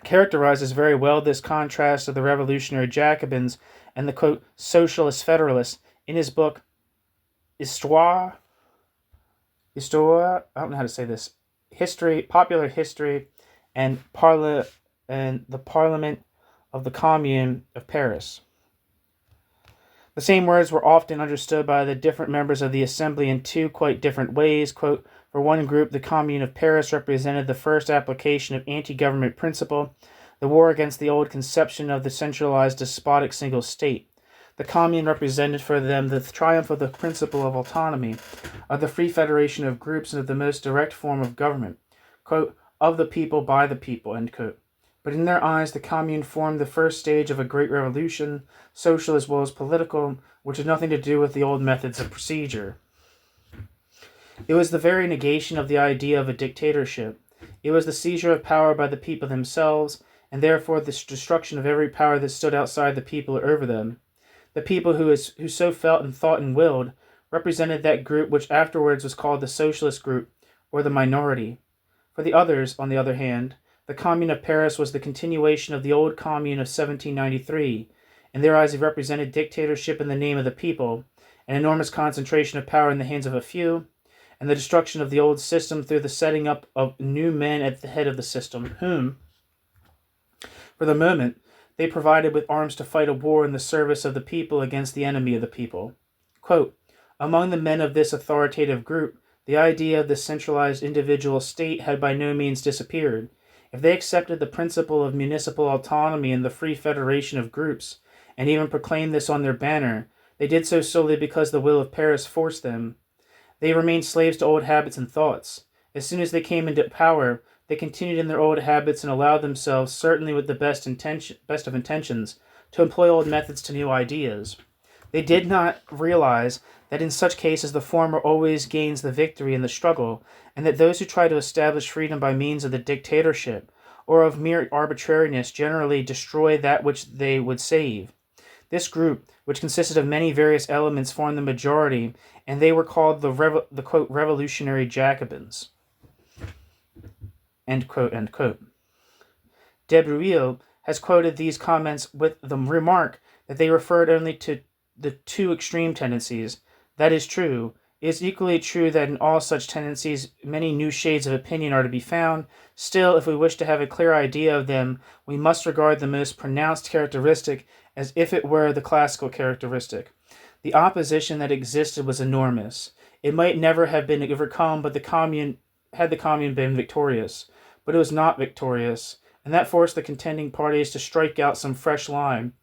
[SPEAKER 1] characterizes very well this contrast of the revolutionary Jacobins and the, quote, socialist federalists in his book Histoire, I don't know how to say this, Popular History and the Parliament of the Commune of Paris. The same words were often understood by the different members of the assembly in two quite different ways. Quote, for one group, the Commune of Paris represented the first application of anti-government principle, the war against the old conception of the centralized despotic single state. The Commune represented for them the triumph of the principle of autonomy, of the free federation of groups, and of the most direct form of government, quote, of the people by the people, end quote. But in their eyes, the Commune formed the first stage of a great revolution, social as well as political, which had nothing to do with the old methods of procedure. It was the very negation of the idea of a dictatorship. It was the seizure of power by the people themselves, and therefore the destruction of every power that stood outside the people or over them. The people who so felt and thought and willed represented that group which afterwards was called the socialist group, or the minority. For the others, on the other hand, the Commune of Paris was the continuation of the old Commune of 1793. In their eyes, it represented dictatorship in the name of the people, an enormous concentration of power in the hands of a few, and the destruction of the old system through the setting up of new men at the head of the system, whom, for the moment, they provided with arms to fight a war in the service of the people against the enemy of the people. Quote, among the men of this authoritative group, the idea of the centralized individual state had by no means disappeared. If they accepted the principle of municipal autonomy and the free federation of groups, and even proclaimed this on their banner, they did so solely because the will of Paris forced them. They remained slaves to old habits and thoughts. As soon as they came into power, they continued in their old habits and allowed themselves, certainly with the best of intentions, to employ old methods to new ideas. They did not realize that in such cases the former always gains the victory in the struggle, and that those who try to establish freedom by means of the dictatorship or of mere arbitrariness generally destroy that which they would save. This group, which consisted of many various elements, formed the majority, and they were called the quote, revolutionary Jacobins. End quote, end quote. De Breuil has quoted these comments with the remark that they referred only to the two extreme tendencies. That is true. It is equally true that in all such tendencies many new shades of opinion are to be found. Still, if we wish to have a clear idea of them, we must regard the most pronounced characteristic as if it were the classical characteristic. The opposition that existed was enormous. It might never have been overcome, but the commune been victorious. But it was not victorious, and that forced the contending parties to strike out some fresh line.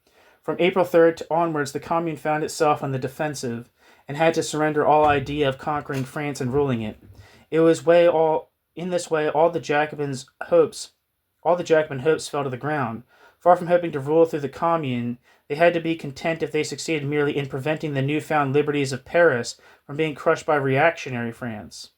[SPEAKER 1] From April 3rd onwards, the commune found itself on the defensive, and had to surrender all idea of conquering France and ruling it. In this way, all the Jacobin hopes fell to the ground. Far from hoping to rule through the commune, they had to be content if they succeeded merely in preventing the newfound liberties of Paris from being crushed by reactionary France.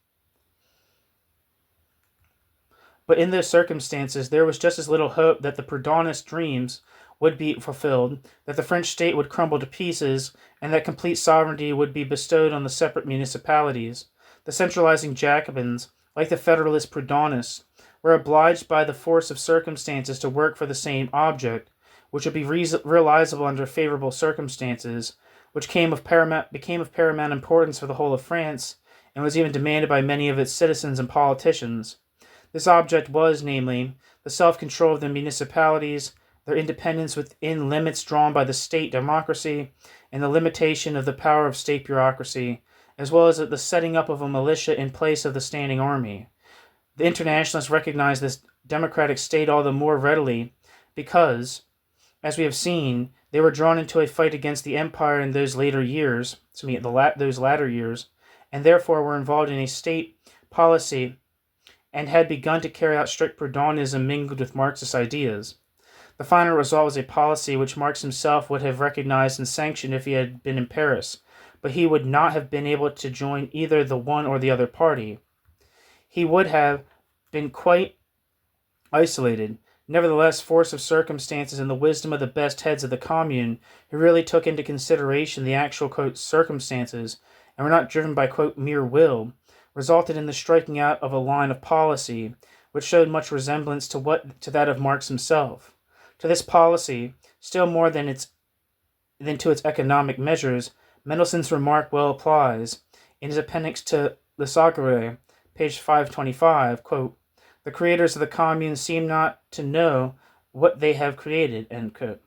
[SPEAKER 1] But in those circumstances, there was just as little hope that the Proudhonist dreams would be fulfilled, that the French state would crumble to pieces, and that complete sovereignty would be bestowed on the separate municipalities. The centralizing Jacobins, like the Federalist Proudhonists, were obliged by the force of circumstances to work for the same object, which would be realizable under favorable circumstances, which became of paramount importance for the whole of France, and was even demanded by many of its citizens and politicians. This object was, namely, the self-control of the municipalities, their independence within limits drawn by the state democracy, and the limitation of the power of state bureaucracy, as well as the setting up of a militia in place of the standing army. The internationalists recognized this democratic state all the more readily because, as we have seen, They were drawn into a fight against the empire in those later years, those latter years, and therefore were involved in a state policy and had begun to carry out strict Proudhonism mingled with Marxist ideas. The final result was a policy which Marx himself would have recognized and sanctioned if he had been in Paris, but he would not have been able to join either the one or the other party. He would have been quite isolated. Nevertheless, force of circumstances and the wisdom of the best heads of the Commune, who really took into consideration the actual, quote, circumstances, and were not driven by, quote, mere will, resulted in the striking out of a line of policy which showed much resemblance to that of Marx himself. To this policy, still more than to its economic measures, Mendelssohn's remark well applies. In his appendix to Le Sagre, page 525, quote, "The creators of the Commune seem not to know what they have created," end quote.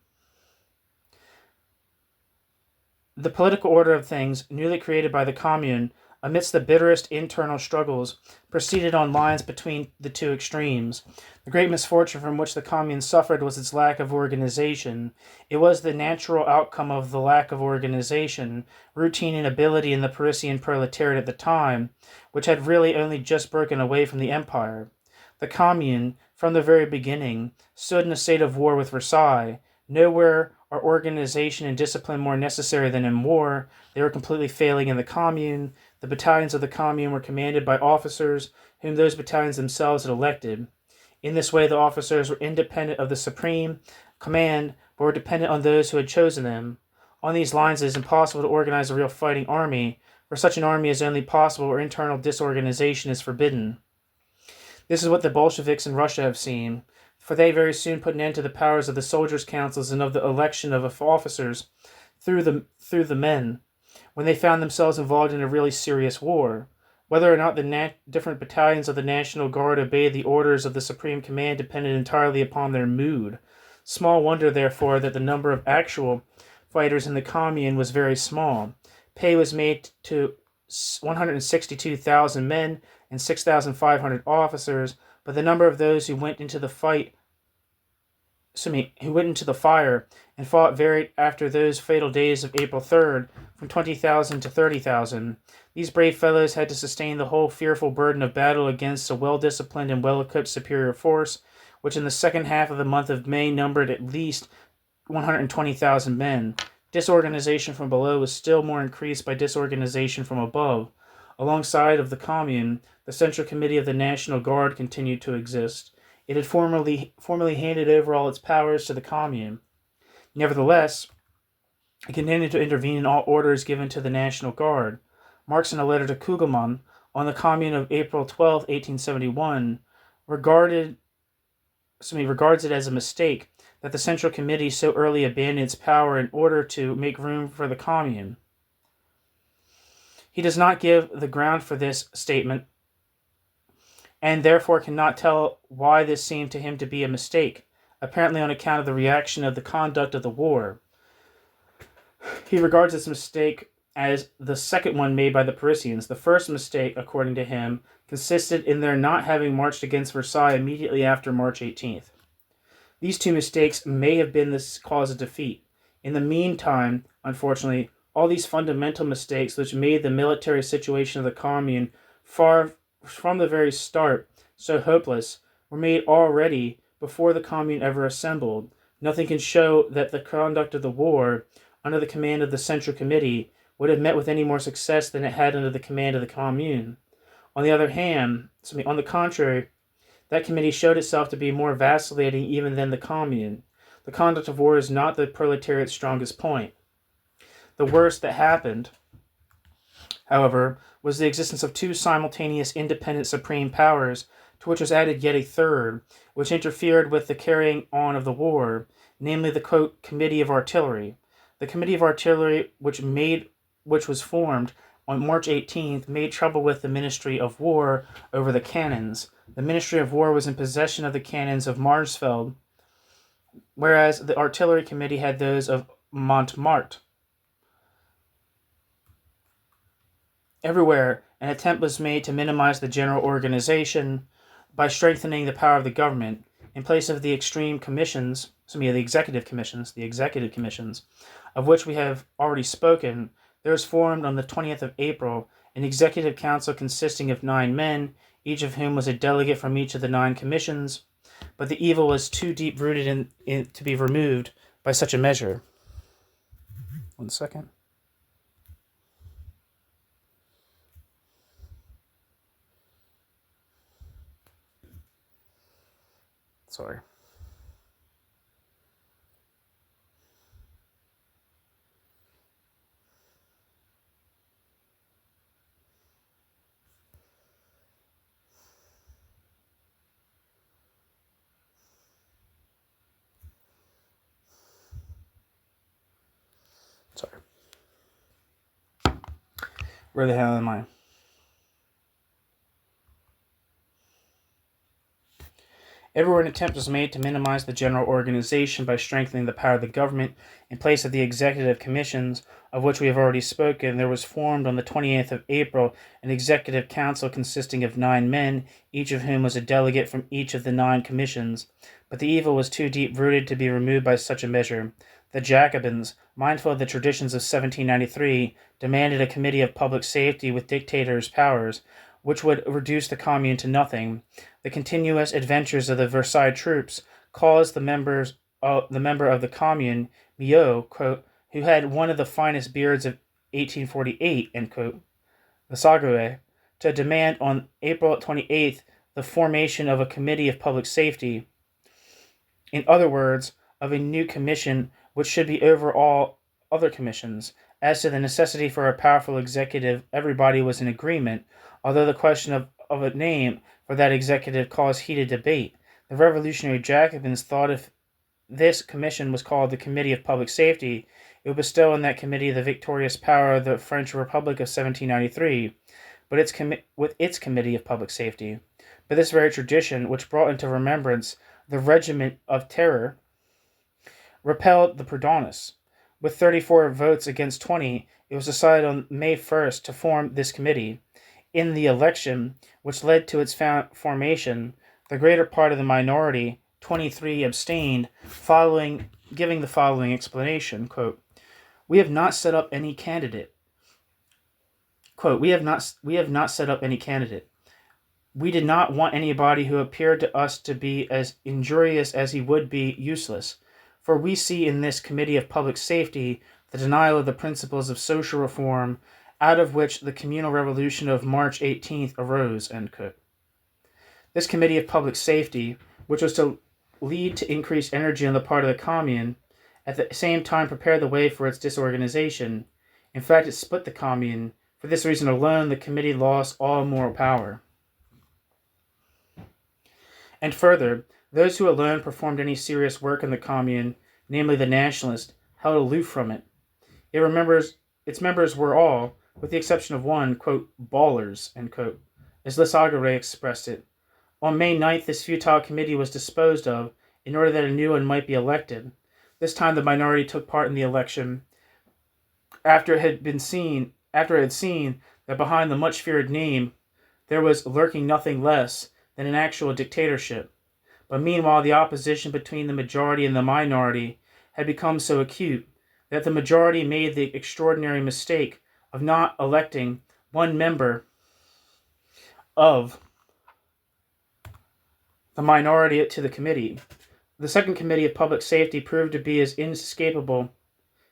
[SPEAKER 1] The political order of things, newly created by the Commune, amidst the bitterest internal struggles, proceeded on lines between the two extremes. The great misfortune from which the Commune suffered was its lack of organization. It was the natural outcome of the lack of organization, routine inability in the Parisian proletariat at the time, which had really only just broken away from the empire. The Commune, from the very beginning, stood in a state of war with Versailles. Nowhere are organization and discipline more necessary than in war. They were completely failing in the Commune. The battalions of the Commune were commanded by officers whom those battalions themselves had elected. In this way, the officers were independent of the supreme command, but were dependent on those who had chosen them. On these lines, it is impossible to organize a real fighting army, for such an army is only possible where internal disorganization is forbidden. This is what the Bolsheviks in Russia have seen, for they very soon put an end to the powers of the soldiers' councils and of the election of officers through the men, when they found themselves involved in a really serious war. Whether or not the different battalions of the National Guard obeyed the orders of the Supreme Command depended entirely upon their mood. Small wonder, therefore, that the number of actual fighters in the Commune was very small. Pay was made to 162,000 men and 6,500 officers, but the number of those who went into the fire and fought varied after those fatal days of April 3rd, from 20,000 to 30,000. These brave fellows had to sustain the whole fearful burden of battle against a well-disciplined and well-equipped superior force, which in the second half of the month of May numbered at least 120,000 men. Disorganization from below was still more increased by disorganization from above. Alongside of the Commune, the Central Committee of the National Guard continued to exist. It had formerly handed over all its powers to the Commune. Nevertheless, it continued to intervene in all orders given to the National Guard. Marx, in a letter to Kugelmann on the Commune of April 12, 1871, regards it as a mistake that the Central Committee so early abandoned its power in order to make room for the Commune. He does not give the ground for this statement, and therefore cannot tell why this seemed to him to be a mistake, apparently on account of the reaction of the conduct of the war. He regards this mistake as the second one made by the Parisians. The first mistake, according to him, consisted in their not having marched against Versailles immediately after March 18th. These two mistakes may have been the cause of defeat. In the meantime, unfortunately, all these fundamental mistakes which made the military situation of the Commune far from the very start so hopeless were made already before the Commune ever assembled. Nothing can show that the conduct of the war under the command of the Central Committee would have met with any more success than it had under the command of the Commune. On the contrary, that committee showed itself to be more vacillating even than the Commune. The conduct of war is not the proletariat's strongest point. The worst that happened, however, was the existence of two simultaneous independent supreme powers, to which was added yet a third, which interfered with the carrying on of the war, namely the, quote, Committee of Artillery. The Committee of Artillery, which was formed on March 18th, made trouble with the Ministry of War over the cannons. The Ministry of War was in possession of the cannons of Marsfeld, whereas the Artillery Committee had those of Montmartre. Everywhere, an attempt was made to minimize the general organization by strengthening the power of the government. in place of the executive commissions, of which we have already spoken, there was formed on the 20th of April an executive council consisting of 9 men, each of whom was a delegate from each of the 9 commissions, but the evil was too deep-rooted in to be removed by such a measure. 1 second. Sorry. Where the hell am I? Everywhere an attempt was made to minimize the general organization by strengthening the power of the government in place of the executive commissions, of which we have already spoken. There was formed on the 28th of April an executive council consisting of 9 men, each of whom was a delegate from each of the 9 commissions. But the evil was too deep-rooted to be removed by such a measure. The Jacobins, mindful of the traditions of 1793, demanded a committee of public safety with dictator's powers, which would reduce the commune to nothing. The continuous adventures of the Versailles troops caused the member of the commune, Millot, quote, who had one of the finest beards of 1848, end quote, the Sagoué, to demand on April 28th the formation of a committee of public safety. In other words, of a new commission which should be over all other commissions. As to the necessity for a powerful executive, everybody was in agreement, although the question of a name for that executive caused heated debate. The revolutionary Jacobins thought if this commission was called the Committee of Public Safety, it would bestow on that committee the victorious power of the French Republic of 1793, with its Committee of Public Safety. But this very tradition, which brought into remembrance the regiment of terror, repelled the Proudhonists. With 34 votes against 20, it was decided on May 1st to form this committee. In the election, which led to its formation, the greater part of the minority, 23, abstained, giving the following explanation, quote, "We have not set up any candidate." Quote, we have not set up any candidate. We did not want anybody who appeared to us to be as injurious as he would be useless. For we see in this Committee of Public Safety the denial of the principles of social reform out of which the communal revolution of March 18th arose, end quote. This Committee of Public Safety, which was to lead to increased energy on the part of the commune, at the same time prepared the way for its disorganization. In fact, it split the commune. For this reason alone, the committee lost all moral power. And further, those who alone performed any serious work in the commune, namely the nationalists, held aloof from it. Its members were all, with the exception of one, quote, ballers, end quote, as Le Sagoué expressed it. On May 9th, this futile committee was disposed of in order that a new one might be elected. This time the minority took part in the election after it had seen that behind the much feared name there was lurking nothing less than an actual dictatorship. But meanwhile the opposition between the majority and the minority had become so acute that the majority made the extraordinary mistake of not electing one member of the minority to the committee. The second Committee of Public Safety proved to be as incapable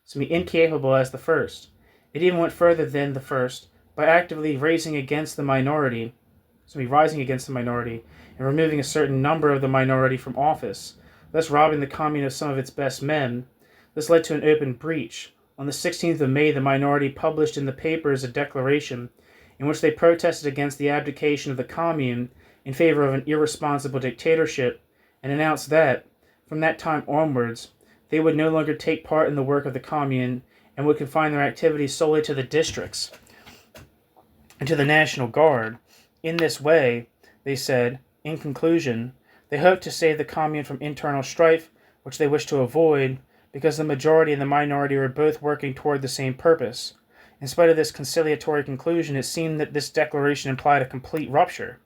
[SPEAKER 1] as the first. It even went further than the first by actively rising against the minority and removing a certain number of the minority from office, thus robbing the commune of some of its best men. This led to an open breach. On the 16th of May, the minority published in the papers a declaration in which they protested against the abdication of the commune in favor of an irresponsible dictatorship, and announced that, from that time onwards, they would no longer take part in the work of the commune and would confine their activities solely to the districts and to the National Guard. In this way, they said, in conclusion, they hoped to save the commune from internal strife, which they wished to avoid, because the majority and the minority were both working toward the same purpose. In spite of this conciliatory conclusion, it seemed that this declaration implied a complete rupture.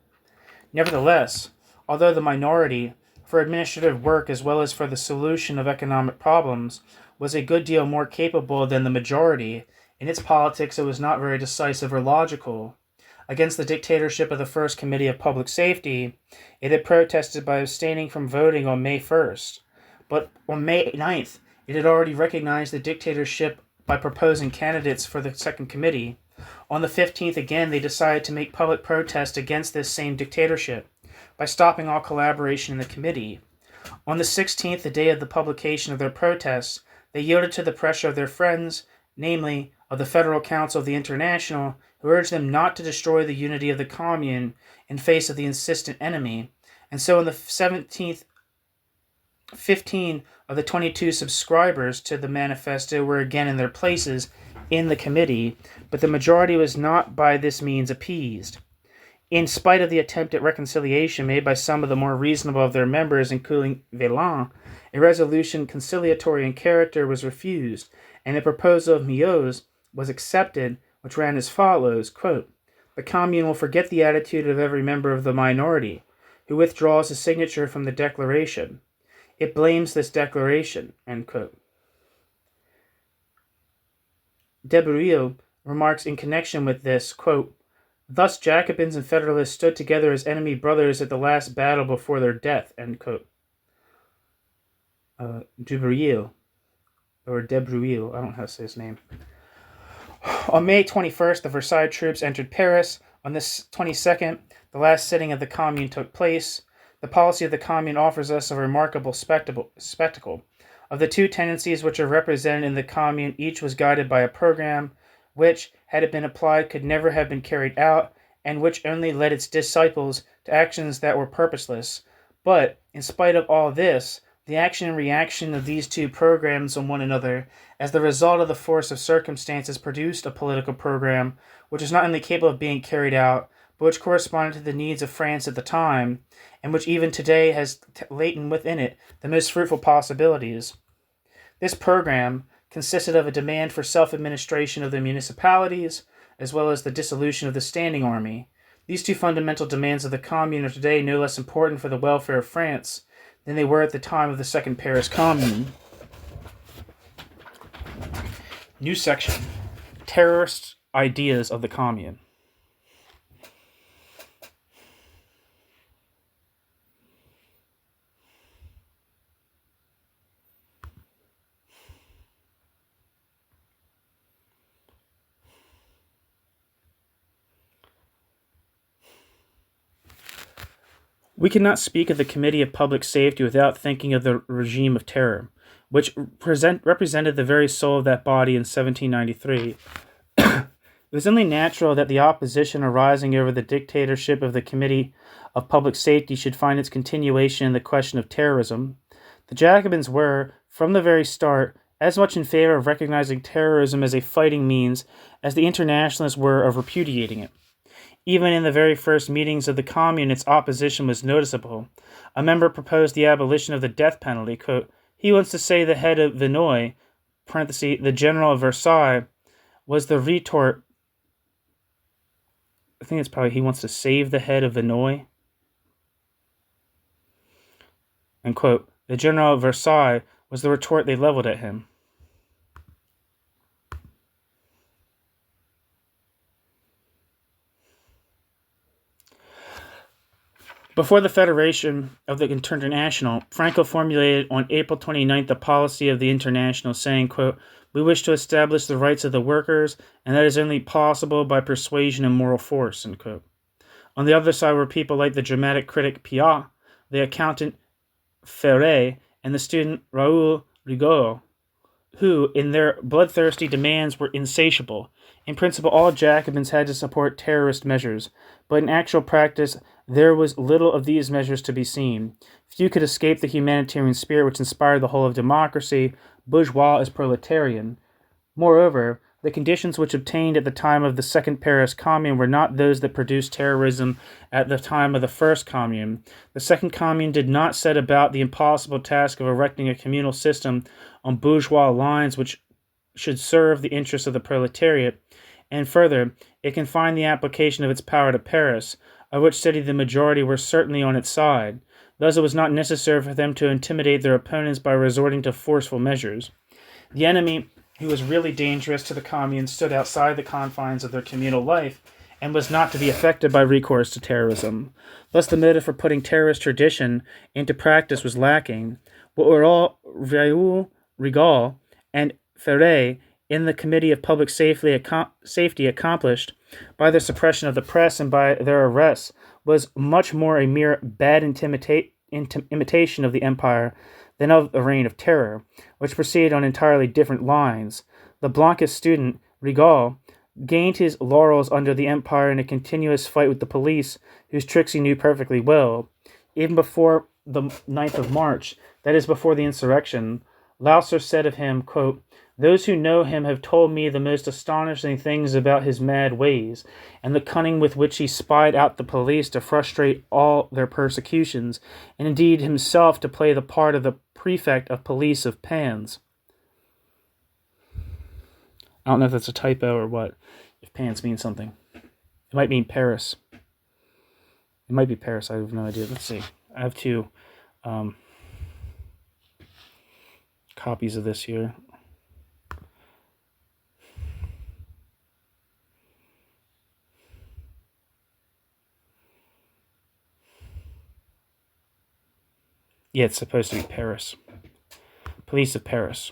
[SPEAKER 1] Nevertheless, although the minority, for administrative work as well as for the solution of economic problems, was a good deal more capable than the majority. In its politics, it was not very decisive or logical. Against the dictatorship of the First Committee of Public Safety, it had protested by abstaining from voting on May 1st. But on May 9th, it had already recognized the dictatorship by proposing candidates for the Second Committee. On the 15th, again, they decided to make public protest against this same dictatorship by stopping all collaboration in the committee. On the 16th, the day of the publication of their protests, they yielded to the pressure of their friends, namely of the Federal Council of the International, who urged them not to destroy the unity of the Commune in face of the insistent enemy. And so on the 17th, 15 of the 22 subscribers to the manifesto were again in their places in the committee, but the majority was not by this means appeased. In spite of the attempt at reconciliation made by some of the more reasonable of their members, including Vaillant, a resolution conciliatory in character was refused, and the proposal of Milhaud's was accepted, which ran as follows, quote, "The Commune will forget the attitude of every member of the minority, who withdraws his signature from the declaration. It blames this declaration," end quote. De Breuil remarks in connection with this, quote, "Thus Jacobins and Federalists stood together as enemy brothers at the last battle before their death," end quote. De Breuil, or De Breuil, I don't know how to say his name. On May 21st, the Versailles troops entered Paris. On this 22nd, the last sitting of the Commune took place. The policy of the Commune offers us a remarkable spectacle. Of the two tendencies which are represented in the Commune, each was guided by a program which, had it been applied, could never have been carried out, and which only led its disciples to actions that were purposeless. But, in spite of all this, the action and reaction of these two programs on one another, as the result of the force of circumstances, produced a political program which is not only capable of being carried out, but which corresponded to the needs of France at the time, and which even today has latent within it the most fruitful possibilities. This program consisted of a demand for self-administration of the municipalities, as well as the dissolution of the standing army. These two fundamental demands of the Commune are today no less important for the welfare of France than they were at the time of the Second Paris Commune. New section. Terrorist ideas of the Commune. We cannot speak of the Committee of Public Safety without thinking of the regime of terror, which represented the very soul of that body in 1793. It was only natural that the opposition arising over the dictatorship of the Committee of Public Safety should find its continuation in the question of terrorism. The Jacobins were, from the very start, as much in favor of recognizing terrorism as a fighting means as the internationalists were of repudiating it. Even in the very first meetings of the Commune, its opposition was noticeable. A member proposed the abolition of the death penalty. Quote, "He wants to say the head of Vinoy, parenthesis, the general of Versailles, was the retort." I think it's probably he wants to save the head of Vinoy. And quote, "The general of Versailles was the retort they leveled at him." Before the Federation of the International, Franco formulated on April 29th the policy of the International, saying, quote, "We wish to establish the rights of the workers, and that is only possible by persuasion and moral force," end quote. On the other side were people like the dramatic critic Piat, the accountant Ferret, and the student Raoul Rigaud, who, in their bloodthirsty demands, were insatiable. In principle, all Jacobins had to support terrorist measures, but in actual practice, there was little of these measures to be seen. Few could escape the humanitarian spirit which inspired the whole of democracy, bourgeois as proletarian. Moreover, the conditions which obtained at the time of the Second Paris Commune were not those that produced terrorism at the time of the First Commune. The Second Commune did not set about the impossible task of erecting a communal system on bourgeois lines which should serve the interests of the proletariat, and further, it confined the application of its power to Paris, of which city the majority were certainly on its side. Thus, it was not necessary for them to intimidate their opponents by resorting to forceful measures. The enemy, who was really dangerous to the commune, stood outside the confines of their communal life and was not to be affected by recourse to terrorism. Thus, the motive for putting terrorist tradition into practice was lacking. What were all Raoul, Rigaud, and Ferré in the Committee of Public Safety accomplished by the suppression of the press and by their arrests was much more a mere bad imitation of the empire than of a reign of terror, which proceeded on entirely different lines. The Blancist student, Rigaud, gained his laurels under the empire in a continuous fight with the police, whose tricks he knew perfectly well. Even before the 9th of March, that is, before the insurrection, Lausser said of him, quote, "Those who know him have told me the most astonishing things about his mad ways, and the cunning with which he spied out the police to frustrate all their persecutions, and indeed himself to play the part of the prefect of police of Pans." I don't know if that's a typo or what, if Pans means something. It might mean Paris. It might be Paris, I have no idea. Let's see. I have two copies of this here. Yeah, it's supposed to be Paris. Police of Paris.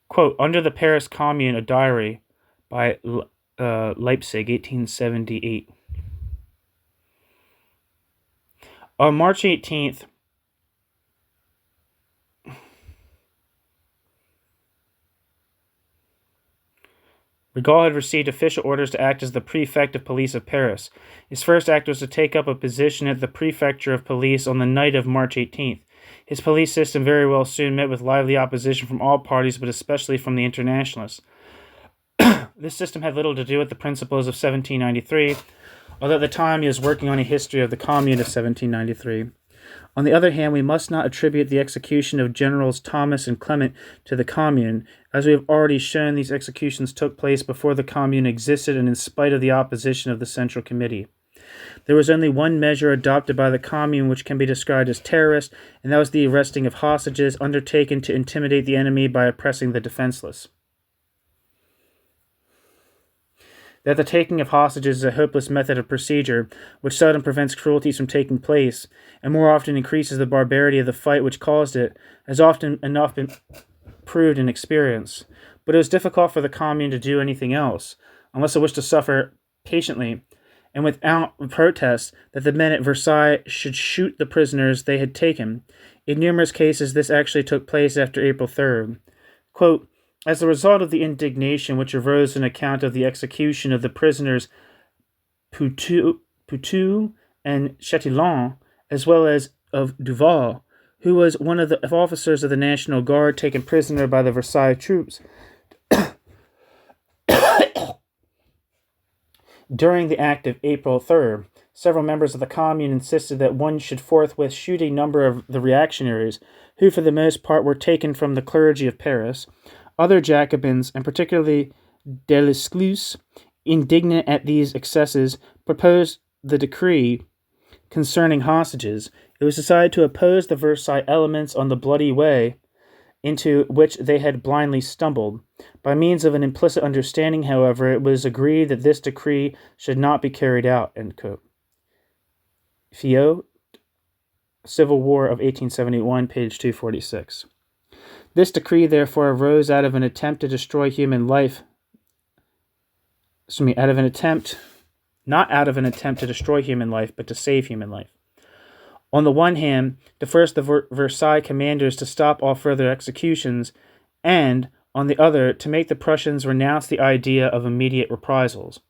[SPEAKER 1] Quote, "Under the Paris Commune, a diary by Leipzig, 1878. On March 18th, Rigaud had received official orders to act as the prefect of police of Paris. His first act was to take up a position at the prefecture of police on the night of March 18th. His police system very well soon met with lively opposition from all parties, but especially from the internationalists. This system had little to do with the principles of 1793, although at the time he was working on a history of the Commune of 1793. On the other hand, we must not attribute the execution of Generals Thomas and Clement to the Commune. As we have already shown, these executions took place before the Commune existed and in spite of the opposition of the Central Committee. There was only one measure adopted by the Commune which can be described as terrorist, and that was the arresting of hostages undertaken to intimidate the enemy by oppressing the defenseless. That the taking of hostages is a hopeless method of procedure, which seldom prevents cruelties from taking place, and more often increases the barbarity of the fight which caused it, has often enough been proved in experience. But it was difficult for the Commune to do anything else, unless it wished to suffer patiently, and without protest, that the men at Versailles should shoot the prisoners they had taken. In numerous cases, this actually took place after April 3rd. Quote, "As a result of the indignation which arose on account of the execution of the prisoners Poutou and Chatillon, as well as of Duval, who was one of the officers of the National Guard taken prisoner by the Versailles troops, during the act of April 3rd, several members of the Commune insisted that one should forthwith shoot a number of the reactionaries, who for the most part were taken from the clergy of Paris. Other Jacobins, and particularly Delescluze, indignant at these excesses, proposed the decree concerning hostages. It was decided to oppose the Versailles elements on the bloody way into which they had blindly stumbled. By means of an implicit understanding, however, it was agreed that this decree should not be carried out." End quote. Fiot, Civil War of 1871, page 246. This decree, therefore, arose out of an attempt to destroy human life. Not out of an attempt to destroy human life, but to save human life. On the one hand, to force the Versailles commanders to stop all further executions, and, on the other, to make the Prussians renounce the idea of immediate reprisals.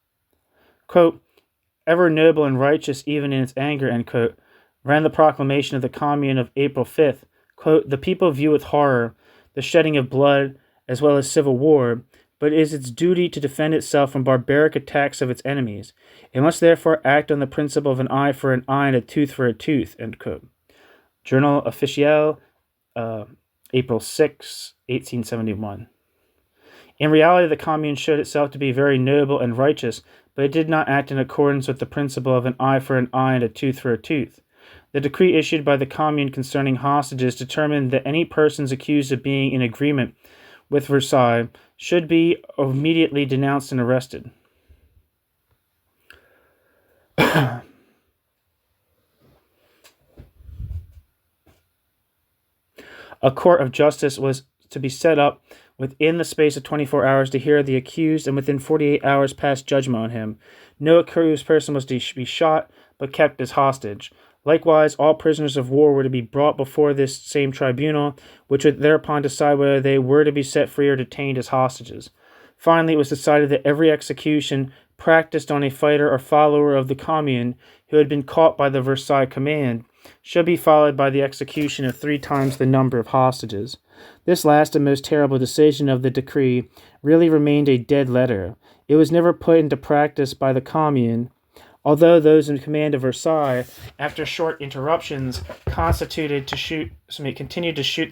[SPEAKER 1] Quote, "Ever noble and righteous even in its anger," end quote, ran the proclamation of the Commune of April 5th. Quote, "The people view with horror the shedding of blood as well as civil war, but it is its duty to defend itself from barbaric attacks of its enemies. It must therefore act on the principle of an eye for an eye and a tooth for a tooth." End quote. Journal Officiel, April 6, 1871. In reality, the Commune showed itself to be very noble and righteous, but it did not act in accordance with the principle of an eye for an eye and a tooth for a tooth. The decree issued by the Commune concerning hostages determined that any persons accused of being in agreement with Versailles should be immediately denounced and arrested. A court of justice was to be set up within the space of 24 hours to hear the accused, and within 48 hours pass judgment on him. No accused person was to be shot, but kept as hostage. Likewise, all prisoners of war were to be brought before this same tribunal, which would thereupon decide whether they were to be set free or detained as hostages. Finally, it was decided that every execution practiced on a fighter or follower of the Commune who had been caught by the Versailles command should be followed by the execution of 3 times the number of hostages. This last and most terrible decision of the decree really remained a dead letter. It was never put into practice by the Commune, although those in command of Versailles, after short interruptions, continued to shoot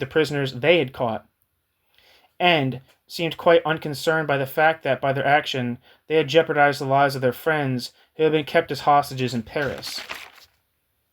[SPEAKER 1] the prisoners they had caught, and seemed quite unconcerned by the fact that, by their action, they had jeopardized the lives of their friends who had been kept as hostages in Paris.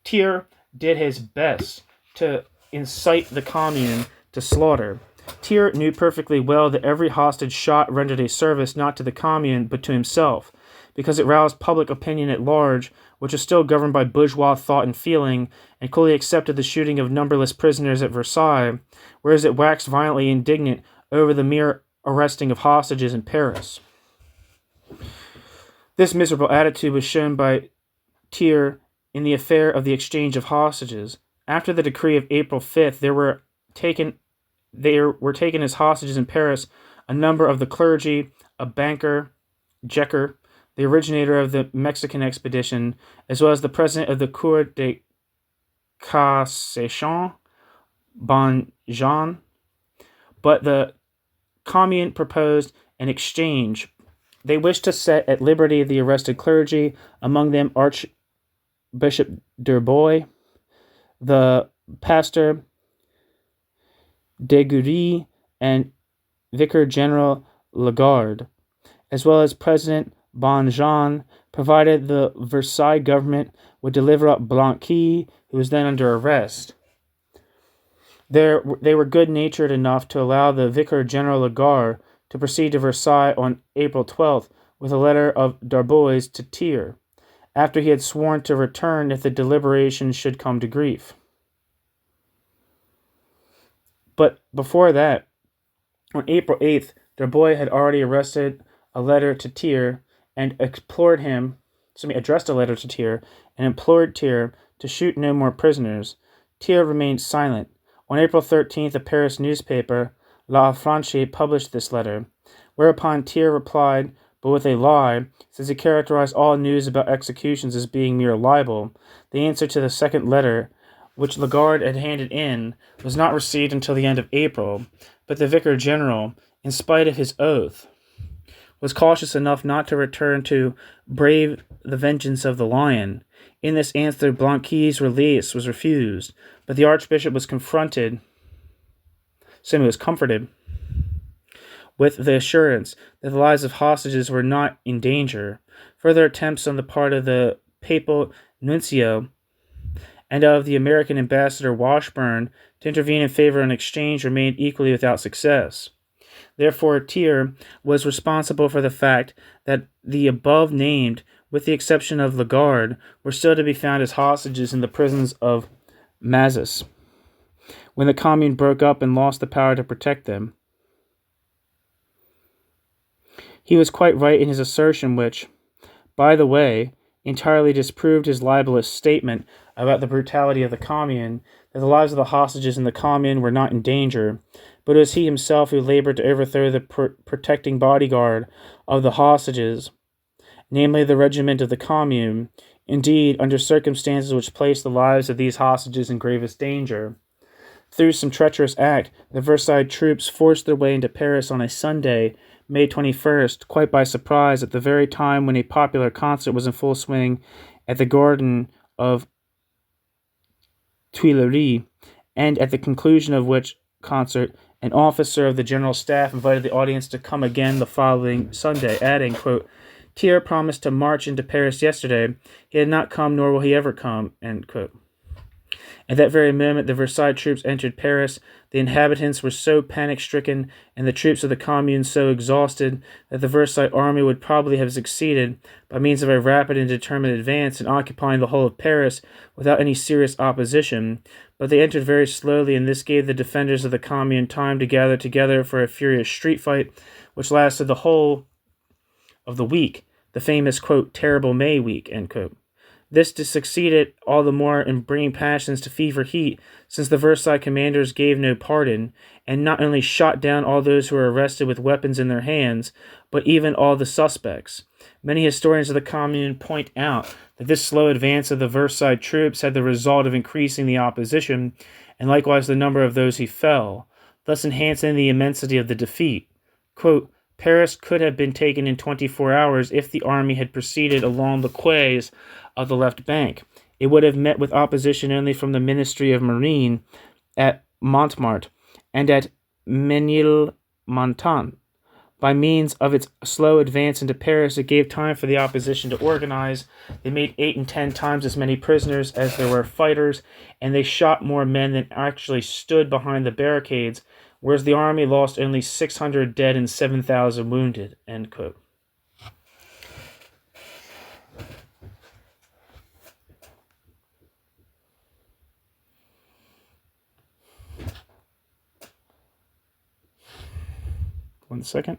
[SPEAKER 1] Thiers did his best to incite the Commune to slaughter. Thiers knew perfectly well that every hostage shot rendered a service not to the Commune but to himself, because it roused public opinion at large, which was still governed by bourgeois thought and feeling, and coolly accepted the shooting of numberless prisoners at Versailles, whereas it waxed violently indignant over the mere arresting of hostages in Paris. This miserable attitude was shown by Thiers in the affair of the exchange of hostages. After the decree of April 5th, they were taken as hostages in Paris a number of the clergy, a banker, Jecker, the originator of the Mexican expedition, as well as the president of the Cour de Cassation, Bonjean. But the Commune proposed an exchange. They wished to set at liberty the arrested clergy, among them Archbishop Derbois, the pastor Degury, and Vicar General Lagarde, as well as President Bonjean, provided the Versailles government would deliver up Blanqui, who was then under arrest. They were good-natured enough to allow the Vicar General Lagarde to proceed to Versailles on April 12th with a letter of Darbois to Thiers, after he had sworn to return if the deliberations should come to grief. But before that, on April 8th, Darbois had already arrested a letter to Thiers and addressed a letter to Thiers and implored Thiers to shoot no more prisoners. Thiers remained silent. On April 13th, a Paris newspaper, La Affranchie, published this letter, whereupon Thiers replied, but with a lie, since he characterized all news about executions as being mere libel. The answer to the second letter, which Lagarde had handed in, was not received until the end of April, but the Vicar General, in spite of his oath, was cautious enough not to return to brave the vengeance of the lion. In this answer, Blanqui's release was refused, but the Archbishop was comforted with the assurance that the lives of hostages were not in danger. Further attempts on the part of the papal nuncio and of the American ambassador Washburn to intervene in favor of an exchange remained equally without success. Therefore, Thiers was responsible for the fact that the above-named, with the exception of Lagarde, were still to be found as hostages in the prisons of Mazas, when the Commune broke up and lost the power to protect them. He was quite right in his assertion, which, by the way, entirely disproved his libelous statement about the brutality of the Commune, that the lives of the hostages in the Commune were not in danger, but it was he himself who labored to overthrow the protecting bodyguard of the hostages, namely the regiment of the Commune, indeed under circumstances which placed the lives of these hostages in gravest danger. Through some treacherous act, the Versailles troops forced their way into Paris on a Sunday, May 21st, quite by surprise, at the very time when a popular concert was in full swing at the Garden of Tuileries, and at the conclusion of which concert An officer of the general staff invited the audience to come again the following Sunday, adding, quote, Thiers promised to march into Paris yesterday. He had not come, nor will he ever come, end quote. At that very moment, the Versailles troops entered Paris. The inhabitants were so panic-stricken, and the troops of the Commune so exhausted, that the Versailles army would probably have succeeded, by means of a rapid and determined advance, in occupying the whole of Paris without any serious opposition. But they entered very slowly, and this gave the defenders of the Commune time to gather together for a furious street fight, which lasted the whole of the week, the famous, quote, terrible May week, end quote. This succeeded all the more in bringing passions to fever heat, since the Versailles commanders gave no pardon, and not only shot down all those who were arrested with weapons in their hands, but even all the suspects. Many historians of the Commune point out that this slow advance of the Versailles troops had the result of increasing the opposition, and likewise the number of those who fell, thus enhancing the immensity of the defeat. Quote, Paris could have been taken in 24 hours if the army had proceeded along the quays of the left bank. It would have met with opposition only from the Ministry of Marine at Montmartre and at Ménilmontant. By means of its slow advance into Paris, it gave time for the opposition to organize. They made 8 and 10 times as many prisoners as there were fighters, and they shot more men than actually stood behind the barricades, whereas the army lost only 600 dead and 7,000 wounded, end quote. One second.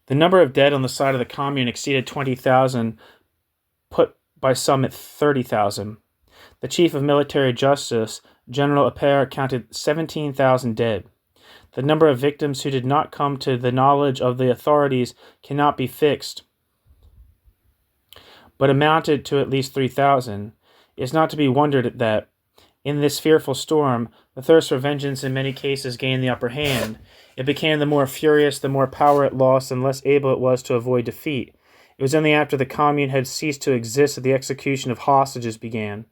[SPEAKER 1] The number of dead on the side of the Commune exceeded 20,000, put by some at 30,000. The chief of military justice, General Appert, counted 17,000 dead. The number of victims who did not come to the knowledge of the authorities cannot be fixed, but amounted to at least 3,000. It is not to be wondered at that, in this fearful storm, the thirst for vengeance in many cases gained the upper hand. It became the more furious, the more power it lost, and less able it was to avoid defeat. It was only after the Commune had ceased to exist that the execution of hostages began.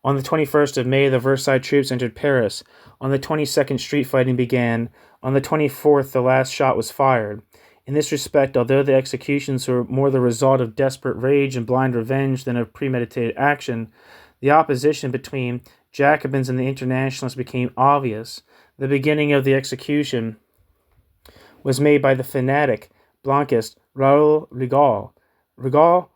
[SPEAKER 1] On the 21st of May, the Versailles troops entered Paris. On the 22nd, street fighting began. On the 24th, the last shot was fired. In this respect, although the executions were more the result of desperate rage and blind revenge than of premeditated action, the opposition between Jacobins and the Internationalists became obvious. The beginning of the execution was made by the fanatic Blancist Raoul Rigaud. Rigaud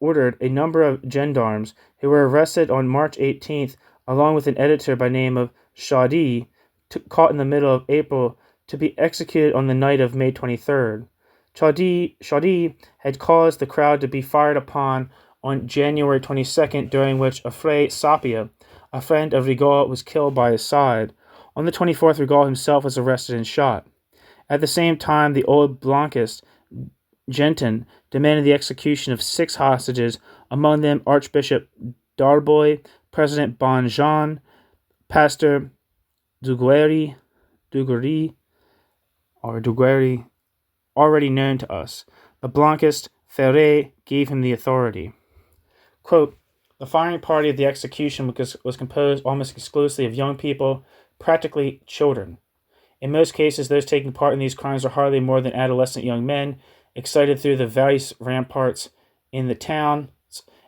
[SPEAKER 1] ordered a number of gendarmes who were arrested on March 18th, along with an editor by name of Chaudy, caught in the middle of April, to be executed on the night of May 23rd. Chaudy had caused the crowd to be fired upon on January 22nd, during which Afray Sapia, a friend of Rigaud, was killed by his side. On the 24th, Rigaud himself was arrested and shot. At the same time, the old Blancist Genton demanded the execution of 6 hostages, among them Archbishop Darboy, President Bonjean, Pastor Duguerry, already known to us. The Blancist Ferré gave him the authority. Quote, the firing party of the execution was composed almost exclusively of young people, practically children. In most cases, those taking part in these crimes are hardly more than adolescent young men, excited through the various ramparts in the town,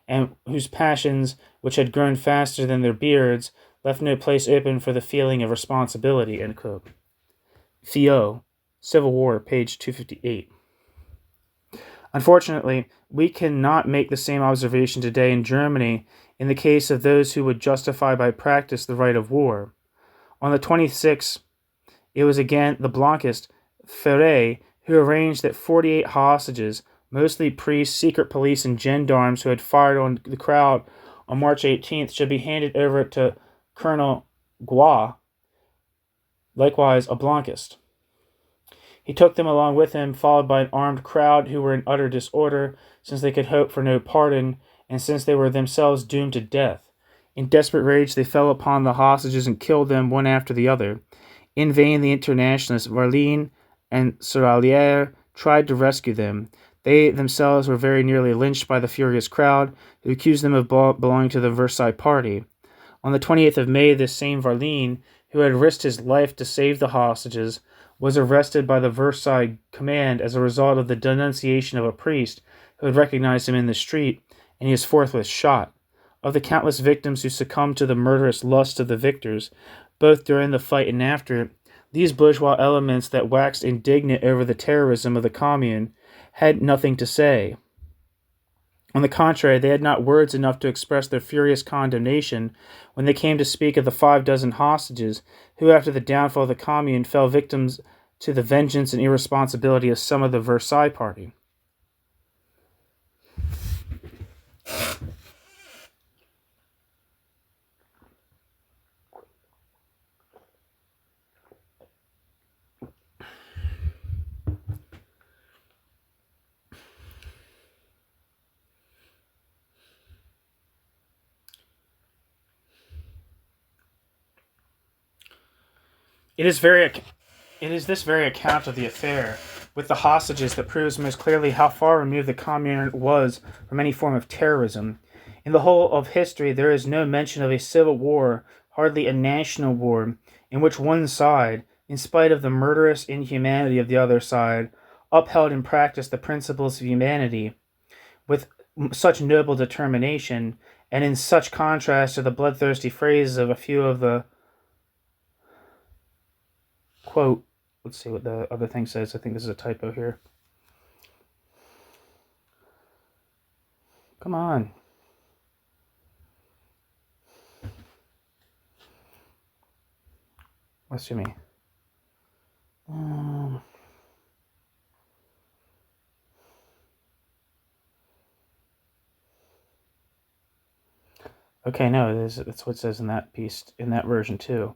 [SPEAKER 1] and whose passions, which had grown faster than their beards, left no place open for the feeling of responsibility, end quote. Theo, Civil War, page 258. Unfortunately, we cannot make the same observation today in Germany in the case of those who would justify by practice the right of war. On the 26th, it was again the Blancist Ferré who arranged that 48 hostages, mostly priests, secret police, and gendarmes who had fired on the crowd on March 18th, should be handed over to Colonel Gois, likewise a Blancist. He took them along with him, followed by an armed crowd who were in utter disorder, since they could hope for no pardon, and since they were themselves doomed to death. In desperate rage, they fell upon the hostages and killed them one after the other. In vain, the internationalists, Varlin and Serralier, tried to rescue them. They themselves were very nearly lynched by the furious crowd, who accused them of belonging to the Versailles party. On the 28th of May, this same Varlin, who had risked his life to save the hostages, was arrested by the Versailles command as a result of the denunciation of a priest who had recognized him in the street, and he was forthwith shot. Of the countless victims who succumbed to the murderous lust of the victors, both during the fight and after, these bourgeois elements that waxed indignant over the terrorism of the Commune had nothing to say. On the contrary, they had not words enough to express their furious condemnation when they came to speak of the 6 hostages who, after the downfall of the Commune, fell victims to the vengeance and irresponsibility of some of the Versailles party. It is this very account of the affair with the hostages that proves most clearly how far removed the Commune was from any form of terrorism. In the whole of history, there is no mention of a civil war, hardly a national war, in which one side, in spite of the murderous inhumanity of the other side, upheld in practice the principles of humanity with such noble determination, and in such contrast to the bloodthirsty phrases of a few of the quote, let's see what the other thing says. I think this is a typo here. Come on. Excuse me. Okay, no, that's what it says in that piece, in that version too.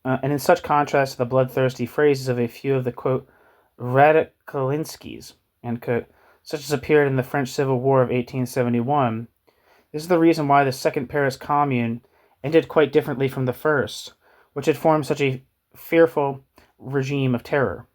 [SPEAKER 1] And in such contrast to the bloodthirsty phrases of a few of the, quote, radicalinskis, end quote, such as appeared in the French Civil War of 1871. This is the reason why the Second Paris Commune ended quite differently from the first, which had formed such a fearful regime of terror.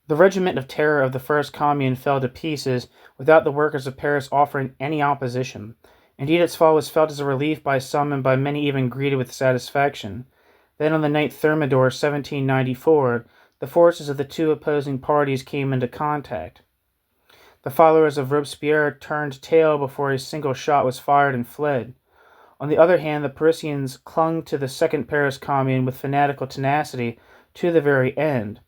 [SPEAKER 1] The regiment of terror of the First Commune fell to pieces without the workers of Paris offering any opposition. Indeed, its fall was felt as a relief by some, and by many even greeted with satisfaction. Then on the 9th Thermidor, 1794, the forces of the two opposing parties came into contact. The followers of Robespierre turned tail before a single shot was fired and fled. On the other hand, the Parisians clung to the Second Paris Commune with fanatical tenacity to the very end.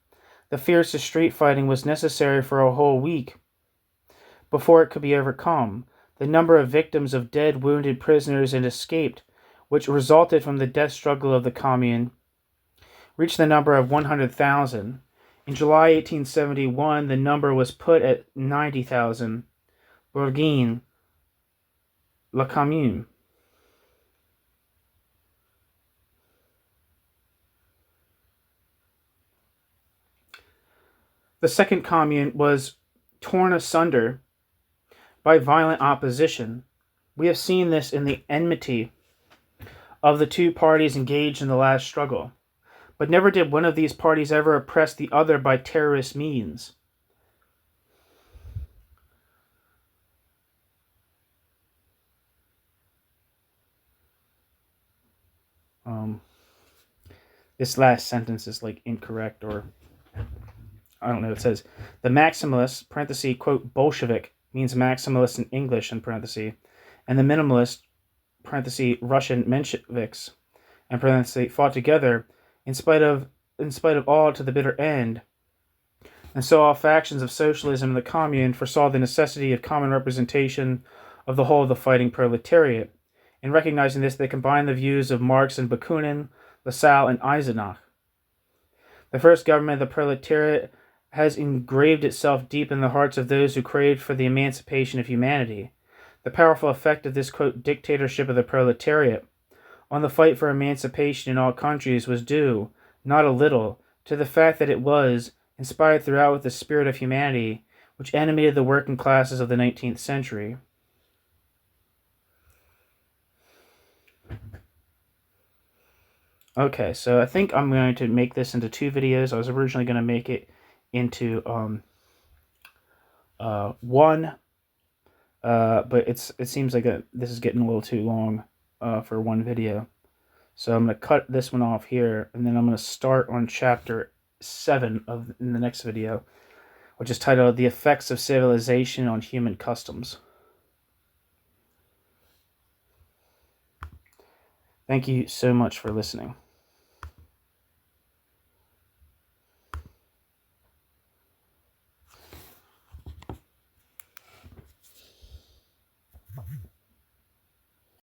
[SPEAKER 1] The fiercest street fighting was necessary for a whole week before it could be overcome. The number of victims of dead, wounded, prisoners, and escaped, which resulted from the death struggle of the Commune, reached the number of 100,000. In July 1871, the number was put at 90,000. Bourgogne, La Commune. The Second Commune was torn asunder by violent opposition. We have seen this in the enmity of the two parties engaged in the last struggle. But never did one of these parties ever oppress the other by terrorist means. This last sentence is like incorrect, or I don't know. It says the maximalists, parenthesis, quote, Bolshevik, means maximalist in English, in parenthesis, and the minimalist, parenthesis, Russian Mensheviks, and parenthesis, fought together in spite of all to the bitter end. And so all factions of socialism and the Commune foresaw the necessity of common representation of the whole of the fighting proletariat. In recognizing this, they combined the views of Marx and Bakunin, Lassalle, and Eisenach. The first government of the proletariat has engraved itself deep in the hearts of those who craved for the emancipation of humanity. The powerful effect of this, quote, dictatorship of the proletariat on the fight for emancipation in all countries was due, not a little, to the fact that it was inspired throughout with the spirit of humanity, which animated the working classes of the 19th century. Okay, so I think I'm going to make this into 2 videos. I was originally going to make it into one, but it seems like this is getting a little too long for one video. So I'm going to cut this one off here, and then I'm going to start on chapter 7 in the next video, which is titled The Effects of Civilization on Human Customs. Thank you so much for listening.